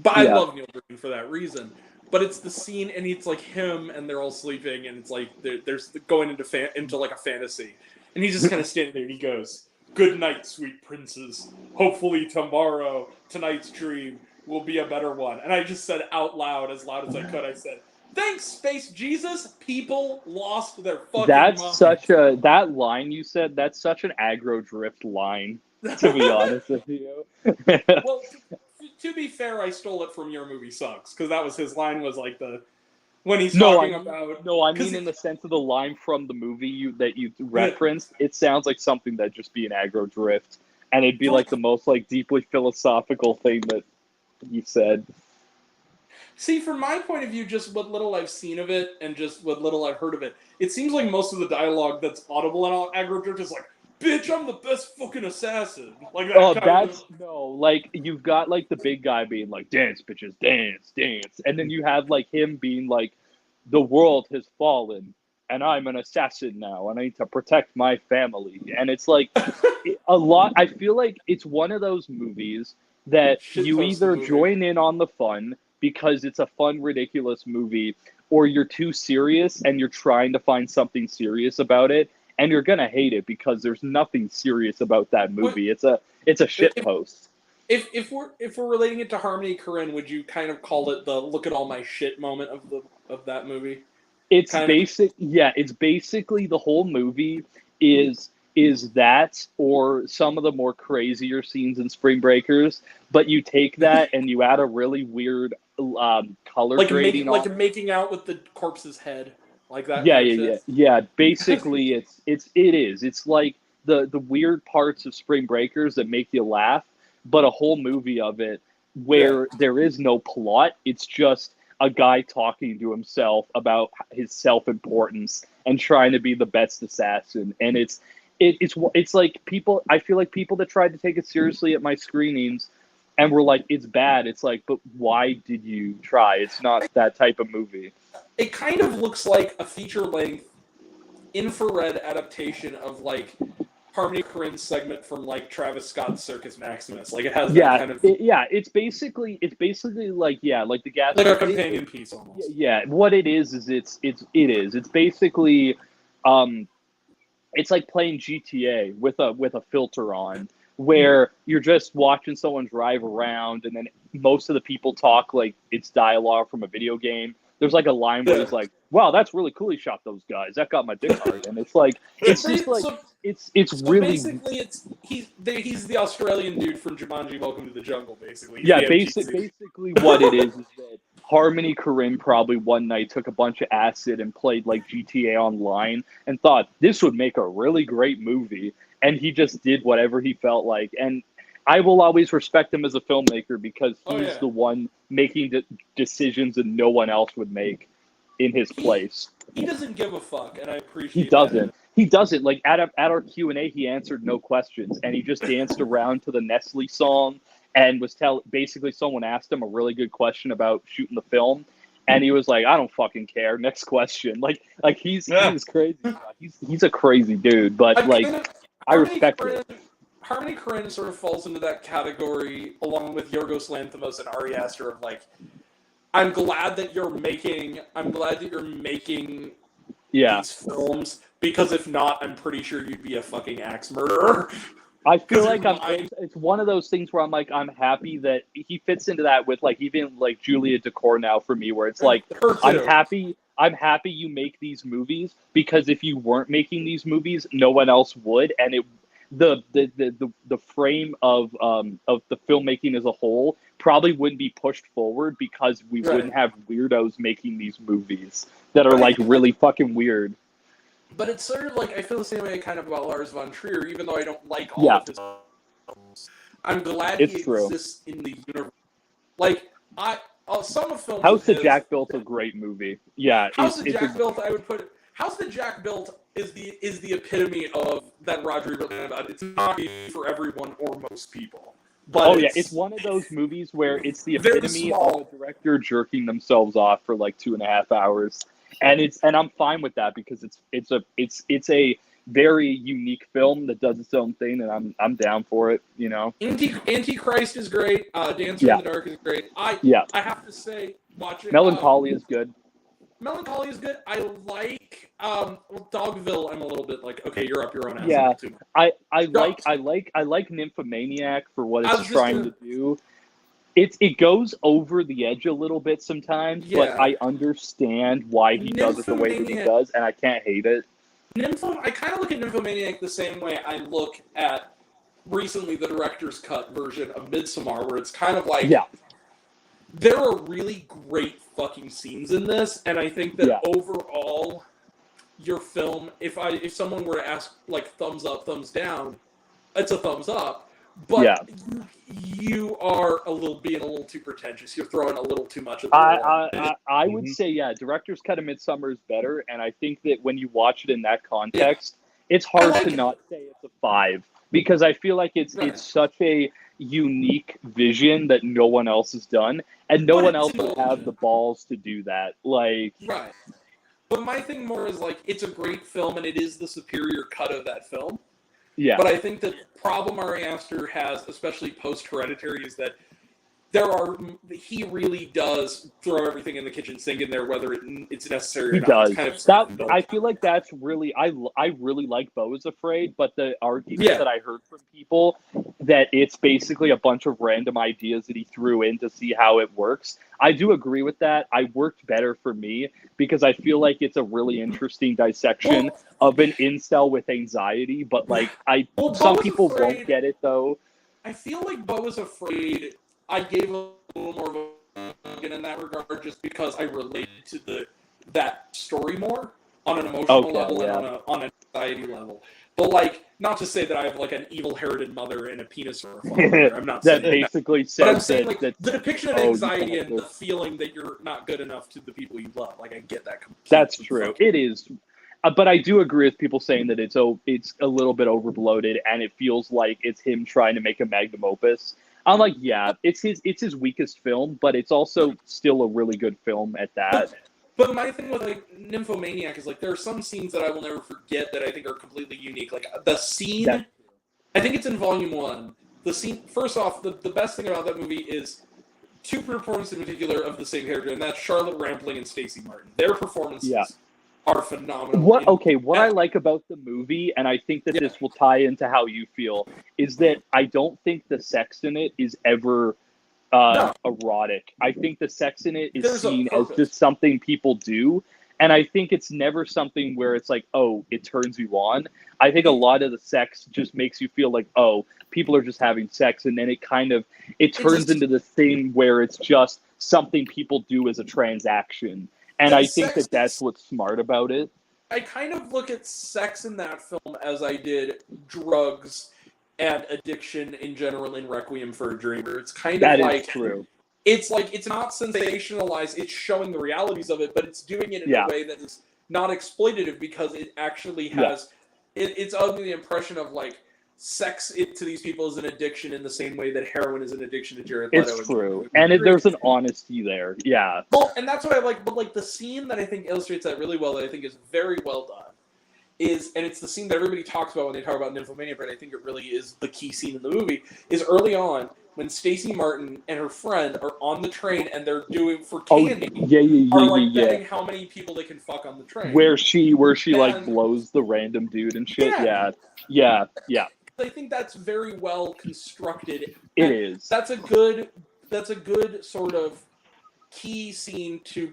But I love Neil Breen for that reason. But it's the scene, and it's like him, and they're all sleeping, and it's like there's going into like a fantasy, and he's just kind of standing there, and he goes, "Good night, sweet princes. Hopefully tonight's dream will be a better one." And I just said out loud as I could. I said, "Thanks, Space Jesus. People lost their fucking minds." That line you said. That's such an aggro drift line. To be honest with you. Well, to be fair, I stole it from Your Movie Sucks, because that was his line, was like when he's talking about... No, I mean in the sense of the line from the movie that you referenced, it sounds like something that'd just be an aggro drift, and it'd be like the most like deeply philosophical thing that you said. See, from my point of view, just what little I've seen of it, and just what little I've heard of it, it seems like most of the dialogue that's audible in aggro drift is like, "Bitch, I'm the best fucking assassin." Like that. Like you've got like the big guy being like, "Dance, bitches, dance, dance," and then you have like him being like, "The world has fallen, and I'm an assassin now, and I need to protect my family." And it's like a lot. I feel like it's one of those movies that you either join in on the fun because it's a fun, ridiculous movie, or you're too serious and you're trying to find something serious about it. And you're gonna hate it because there's nothing serious about that movie. It's a shit post. If we're relating it to Harmony Korine, would you kind of call it the "look at all my shit" moment of that movie? It's basically the whole movie is that, or some of the more crazier scenes in Spring Breakers. But you take that and you add a really weird color grading, like making out with the corpse's head. Like that. Yeah. Basically, it's like the weird parts of Spring Breakers that make you laugh, but a whole movie of it where there is no plot. It's just a guy talking to himself about his self-importance and trying to be the best assassin. And it's like people. I feel like people that tried to take it seriously at my screenings and were like, "It's bad." It's like, but why did you try? It's not that type of movie. It kind of looks like a feature-length infrared adaptation of like Harmony Korine's segment from like Travis Scott's Circus Maximus. Like it has that kind of it's basically like like the gas, like a companion piece almost. Yeah, what it is it's basically it's like playing GTA with a filter on, where you're just watching someone drive around, and then most of the people talk like it's dialogue from a video game. There's like a line where it's like, "Wow, that's really cool. He shot those guys. That got my dick hard." And it's like, it's just like, it's really. Basically, he's the Australian dude from Jumanji: Welcome to the Jungle. Basically, basically what it is that Harmony Korine probably one night took a bunch of acid and played like GTA Online and thought this would make a really great movie, and he just did whatever he felt like. And I will always respect him as a filmmaker because he's the one making decisions that no one else would make in his place. He doesn't give a fuck, and I appreciate He doesn't. Like at our Q&A, he answered no questions, and he just danced around to the Nestle song and was basically someone asked him a really good question about shooting the film, and he was like, "I don't fucking care. Next question." Like he's crazy. He's a crazy dude, but I respect it. Harmony Korine sort of falls into that category along with Yorgos Lanthimos and Ari Aster of like, I'm glad that you're making these films, Because if not, I'm pretty sure you'd be a fucking axe murderer. I feel like it's one of those things where I'm like, I'm happy that he fits into that with like even like Julia Decor now for me, where it's like I'm happy you make these movies, because if you weren't making these movies, no one else would, and the frame of the filmmaking as a whole probably wouldn't be pushed forward, because we wouldn't have weirdos making these movies that are like really fucking weird. But it's sort of like, I feel the same way kind of about Lars von Trier, even though I don't like all of his films. I'm glad he exists in the universe. Like, some of films... House that Jack Built's a great movie. Yeah. House that Jack Built, I would put... House that Jack Built is the epitome of that Roger Ebert about. It's not for everyone or most people. But it's one of those movies where it's the epitome of a director jerking themselves off for like 2.5 hours. And I'm fine with that, because it's a very unique film that does its own thing, and I'm down for it, you know. Antichrist is great. Dancer in the Dark is great. I have to say, watching Melancholy is good. Melancholy is good. I like Dogville. I'm a little bit like, okay, you're up your own ass. Yeah, I like Nymphomaniac for what it's trying to do. It goes over the edge a little bit sometimes, but I understand why he does it the way that he does, and I can't hate it. I kind of look at Nymphomaniac the same way I look at recently the director's cut version of Midsommar, where it's kind of like, there are really great fucking scenes in this, and I think that overall, your film, if someone were to ask like thumbs up, thumbs down, it's a thumbs up. But you are being a little too pretentious. You're throwing a little too much at the I would say, Director's Cut of Midsommar is better, and I think that when you watch it in that context, it's hard to not say it's a 5, because I feel like it's such a unique vision that no one else has done, and no one else would have the balls to do that. Like, right. But my thing more is like, it's a great film, and it is the superior cut of that film. Yeah. But I think the problem Ari Aster has, especially post-Hereditary, is that he really does throw everything in the kitchen sink in there, whether it's necessary or he not. Does. I feel like that's really, I really like Beau is Afraid, but the argument that I heard from people that it's basically a bunch of random ideas that he threw in to see how it works. I do agree with that. I worked better for me, because I feel like it's a really interesting dissection of an incel with anxiety, but like some people won't get it though. I feel like Beau is Afraid, I gave a little more of a in that regard, just because I related to that story more on an emotional level and on an anxiety level. But like, not to say that I have like an evil-herited mother and a penis or a father. I'm not saying that basically that. says But I'm saying like that the depiction of anxiety and the feeling that you're not good enough to the people you love. Like, I get that completely. That's true. It is. But I do agree with people saying that it's a little bit overbloated, and it feels like it's him trying to make a magnum opus. I'm like, it's his weakest film, but it's also still a really good film at that. But my thing with like Nymphomaniac is like, there are some scenes that I will never forget that I think are completely unique. Like the scene, I think it's in Volume 1. The scene, first off, the best thing about that movie is two performances in particular of the same character, and that's Charlotte Rampling and Stacey Martin. Their performances are phenomenal. What I like about the movie, and I think that this will tie into how you feel, is that I don't think the sex in it is ever erotic. I think the sex in it is seen as just something people do, and I think it's never something where it's like, oh, it turns you on. I think a lot of the sex just makes you feel like, oh, people are just having sex, and then it turns into the thing where it's just something people do as a transaction. And I think that that's what's smart about it. I kind of look at sex in that film as I did drugs and addiction in general in Requiem for a Dreamer. It's kind of like... That is true. It's like, it's not sensationalized, it's showing the realities of it, but it's doing it in a way that is not exploitative, because it actually has... It's under the impression of, like, sex to these people is an addiction in the same way that heroin is an addiction to Jared Leto. It's true. And there's an honesty there. Yeah. Well, and that's what I like. But like the scene that I think illustrates that really well, that I think is very well done, and it's the scene that everybody talks about when they talk about Nymphomania, but I think it really is the key scene in the movie, is early on, when Stacey Martin and her friend are on the train and they're doing for candy, are like betting how many people they can fuck on the train. Where she like And- blows the random dude and shit. Yeah. Yeah. I think that's very well constructed. It is. That's a good sort of key scene to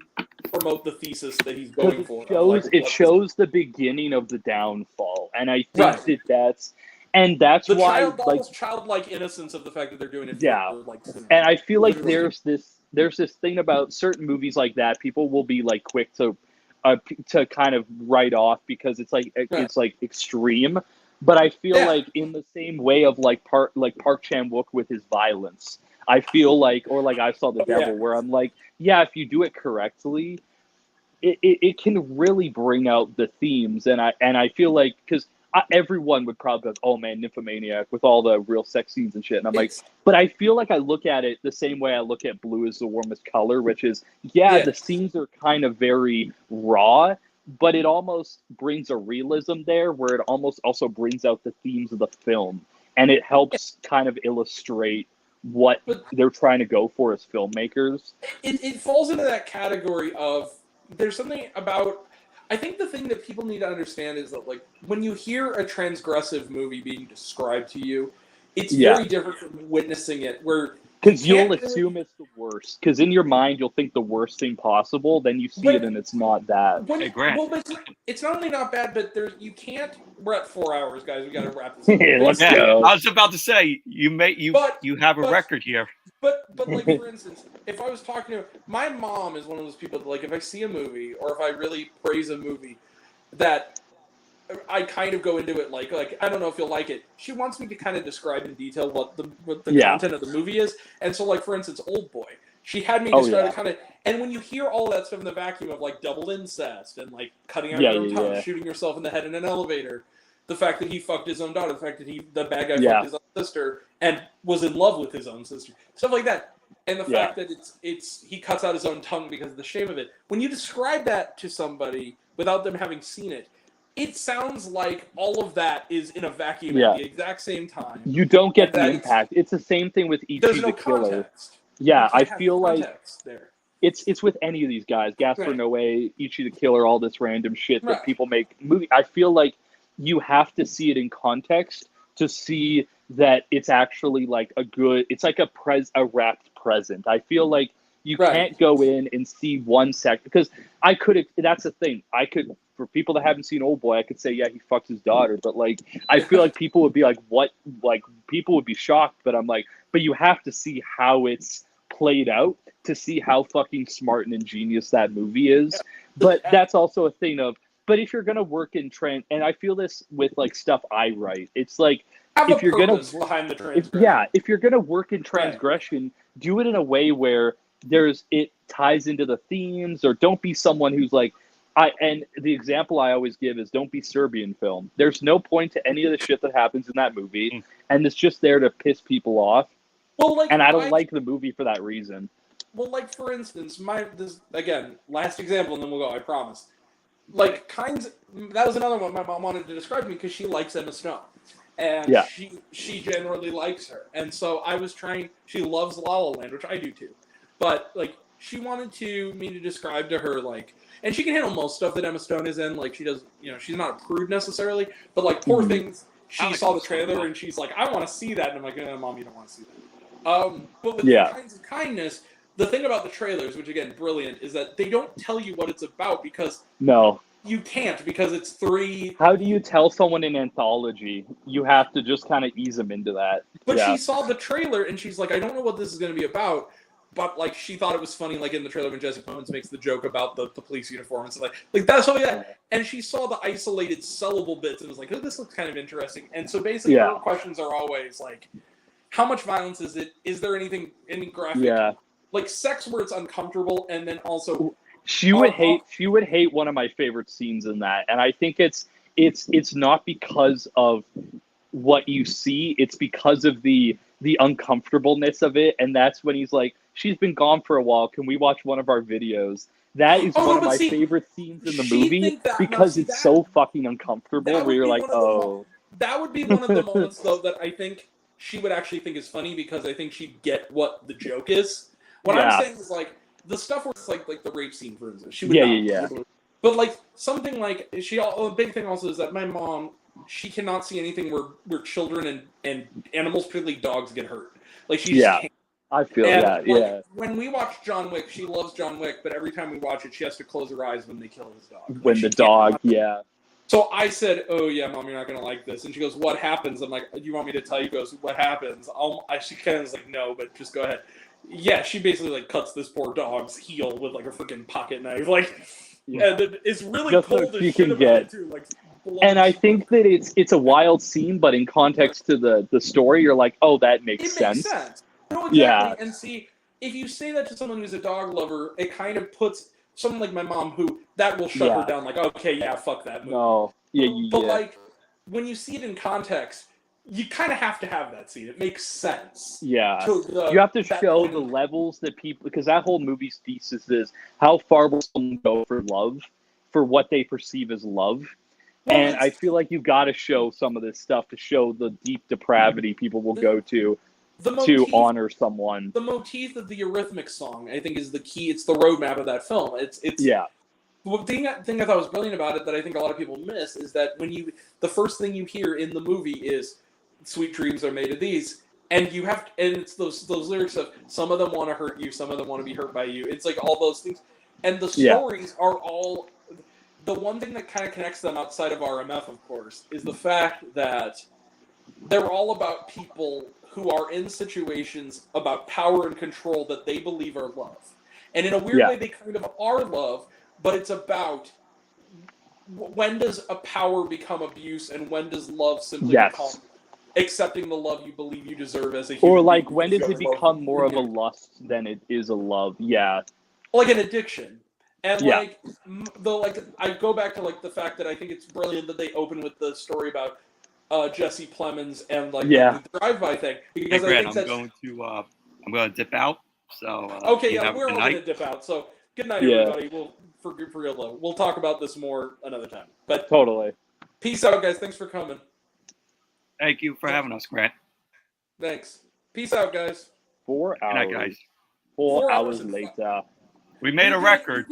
promote the thesis that he's going for. It shows the beginning of the downfall, and I think that's the why childlike innocence of the fact that they're doing it. Yeah, for, and I feel like there's this thing about certain movies like that. People will be like quick to kind of write off because it's like it's like extreme. But I feel like in the same way of like Park Chan-wook with his violence, I feel like, or like I Saw the Devil, where I'm like, if you do it correctly, it can really bring out the themes, and I feel like because everyone would probably be like, oh man, Nymphomaniac with all the real sex scenes and shit, and I'm like, but I feel like I look at it the same way I look at Blue is the Warmest Color, which is the scenes are kind of very raw, but it almost brings a realism there where it almost also brings out the themes of the film, and it helps kind of illustrate what they're trying to go for as filmmakers. It falls into that category of there's something about. I think the thing that people need to understand is that, like, when you hear a transgressive movie being described to you, it's very different from witnessing it, where because you'll assume it's the worst. Because in your mind, you'll think the worst thing possible. Then you see it, and it's not that. Well, but it's not only not bad, but you can't. We're at 4 hours, guys. We got to wrap this up. Let's go. I was about to say you have a record here. But like, for instance, if I was talking to my mom, is one of those people that, like, if I see a movie or if I really praise a movie, that I kind of go into it like I don't know if you'll like it. She wants me to kind of describe in detail what the content of the movie is, and so, like, for instance, Old Boy, she had me describe it kind of. And when you hear all that stuff in the vacuum of, like, double incest and, like, cutting out your own tongue, shooting yourself in the head in an elevator, the fact that he fucked his own daughter, the fact that the bad guy fucked his own sister and was in love with his own sister, stuff like that, and the fact that he cuts out his own tongue because of the shame of it. When you describe that to somebody without them having seen it, it sounds like all of that is in a vacuum at the exact same time. You don't get the impact. It's the same thing with Ichi the Killer. Context. Yeah, I feel like there. It's with any of these guys, Gaspar Noé, Ichi the Killer, all this random shit that people make movie. I feel like you have to see it in context to see that it's actually like it's like a wrapped present. I feel like you can't go in and see 1 second, because that's the thing. For people that haven't seen Old Boy, I could say, he fucked his daughter, but like, I feel like people would be like, what? Like, people would be shocked, but I'm like, but you have to see how it's played out to see how fucking smart and ingenious that movie is. But that's also a thing of, but if you're gonna work in and I feel this with like stuff I write, it's like, if you're gonna behind the transgression. If you're gonna work in transgression, do it in a way where it ties into the themes, or don't be someone who's like, and the example I always give is, don't be Serbian film. There's no point to any of the shit that happens in that movie, and it's just there to piss people off. Well, like, and I don't like the movie for that reason. Well, like, for instance, again, last example, and then we'll go, I promise. Like, that was another one my mom wanted to describe to me, because she likes Emma Stone. And she generally likes her. And so I was she loves La La Land, which I do too. But, like, she wanted me to describe to her, like, and she can handle most stuff that Emma Stone is in. Like, she does, she's not a prude necessarily, but, like, Poor Things, she saw the trailer and she's like, I want to see that. And I'm like, Mom, you don't want to see that. But with Kinds of Kindness, the thing about the trailers, which again, brilliant, is that they don't tell you what it's about, because you can't, because it's 3. How do you tell someone in anthology? You have to just kind of ease them into that. But she saw the trailer and she's like, I don't know what this is going to be about. But, like, she thought it was funny, like, in the trailer when Jesse Plemons makes the joke about the police uniform and stuff like that's all that. And she saw the isolated sellable bits and was like, oh, this looks kind of interesting. And so basically her questions are always like, how much violence is it? Is there any graphic? Yeah. Like, sex where it's uncomfortable, and then also she would hate one of my favorite scenes in that. And I think it's not because of what you see, it's because of the uncomfortableness of it. And that's when he's like, she's been gone for a while, can we watch one of our videos? That is one of my favorite scenes in the movie, because it's so fucking uncomfortable, where you're like, oh. That would be one of the moments, though, that I think she would actually think is funny because I think she'd get what the joke is. What Yeah. I'm saying is like the stuff where it's like the rape scene, for instance. She would Yeah, not yeah, yeah. be able to- But like something like a big thing also is that my mom, she cannot see anything where children and animals, particularly dogs, get hurt. Like she just Yeah. can't. I feel And, that. like, Yeah. when we watch John Wick, she loves John Wick, but every time we watch it, she has to close her eyes when they kill his dog. Like, When she the can't dog, watch it. yeah. So I said, "Oh yeah, Mom, you're not gonna like this." And she goes, "What happens?" I'm like, "Do you want me to tell you?" She goes, "What happens?" She kind of was like, "No, but just go ahead." Yeah, she basically like cuts this poor dog's heel with like a freaking pocket knife, like, and it's really Just so cold as she shit can about get- it too. Like, And I think that it's a wild scene, but in context to the story, you're like, oh, that makes it sense. makes sense. No, exactly. Yeah. And see, if you say that to someone who's a dog lover, it kind of puts someone like my mom, who that will shut her Yeah. down. Like, okay, yeah, fuck that movie. No. Yeah. But yeah. like, when you see it in context, you kind of have to have that scene. It makes sense. Yeah, to the- you have to that show point the in- levels that people, because that whole movie's thesis is how far will someone go for love, for what they perceive as love. Well, And it's- I feel like you've got to show some of this stuff to show the deep depravity people will go to honor someone. The motif of the Eurythmics song, I think, is the key. It's the roadmap of that film. It's Yeah. The thing I thought was brilliant about it that I think a lot of people miss is that the first thing you hear in the movie is "Sweet dreams are made of these," and it's those lyrics of some of them want to hurt you, some of them want to be hurt by you. It's like all those things, and the Yeah. stories are all. The one thing that kind of connects them outside of RMF, of course, is the fact that they're all about people who are in situations about power and control that they believe are love, and in a weird Yeah. way, they kind of are love. But it's about when does a power become abuse and when does love simply Yes. become accepting the love you believe you deserve as a human Or like, being when because does you it have love become more of a for you. lust than it is a love? Yeah. Like an addiction. And Yeah. I go back to like the fact that I think it's brilliant that they open with the story about Jesse Plemons and like Yeah. the drive-by thing Hey, because I Grant, think that's I'm going to dip out. So okay. you Yeah, have a we're good all night. gonna dip out. So good night, Yeah. everybody. For real though, we'll talk about this more another time. But Totally. peace out, guys. Thanks for coming. Thank you for having us, Grant. Thanks. Peace out, guys. 4 Good hours. night, guys. 4 4 hours hours and later. We made a record.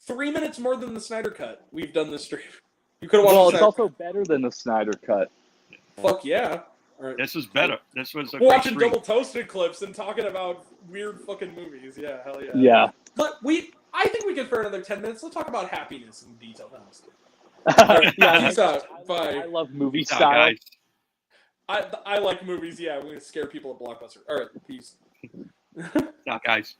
3 minutes more than the Snyder Cut. We've done this stream. You could have watched Well, the it's Snyder also better than the Snyder Cut. Fuck yeah. All right. This was better. This was a We're great watching stream. double toasted clips and talking about weird fucking movies. Yeah, hell yeah. Yeah. But I think we could for another 10 minutes. Let's talk about happiness in detail. Yeah, Peace out. Bye. I love movie Peace out, style. I like movies. Yeah, we're gonna scare people at Blockbuster. All right, peace. Peace out, guys.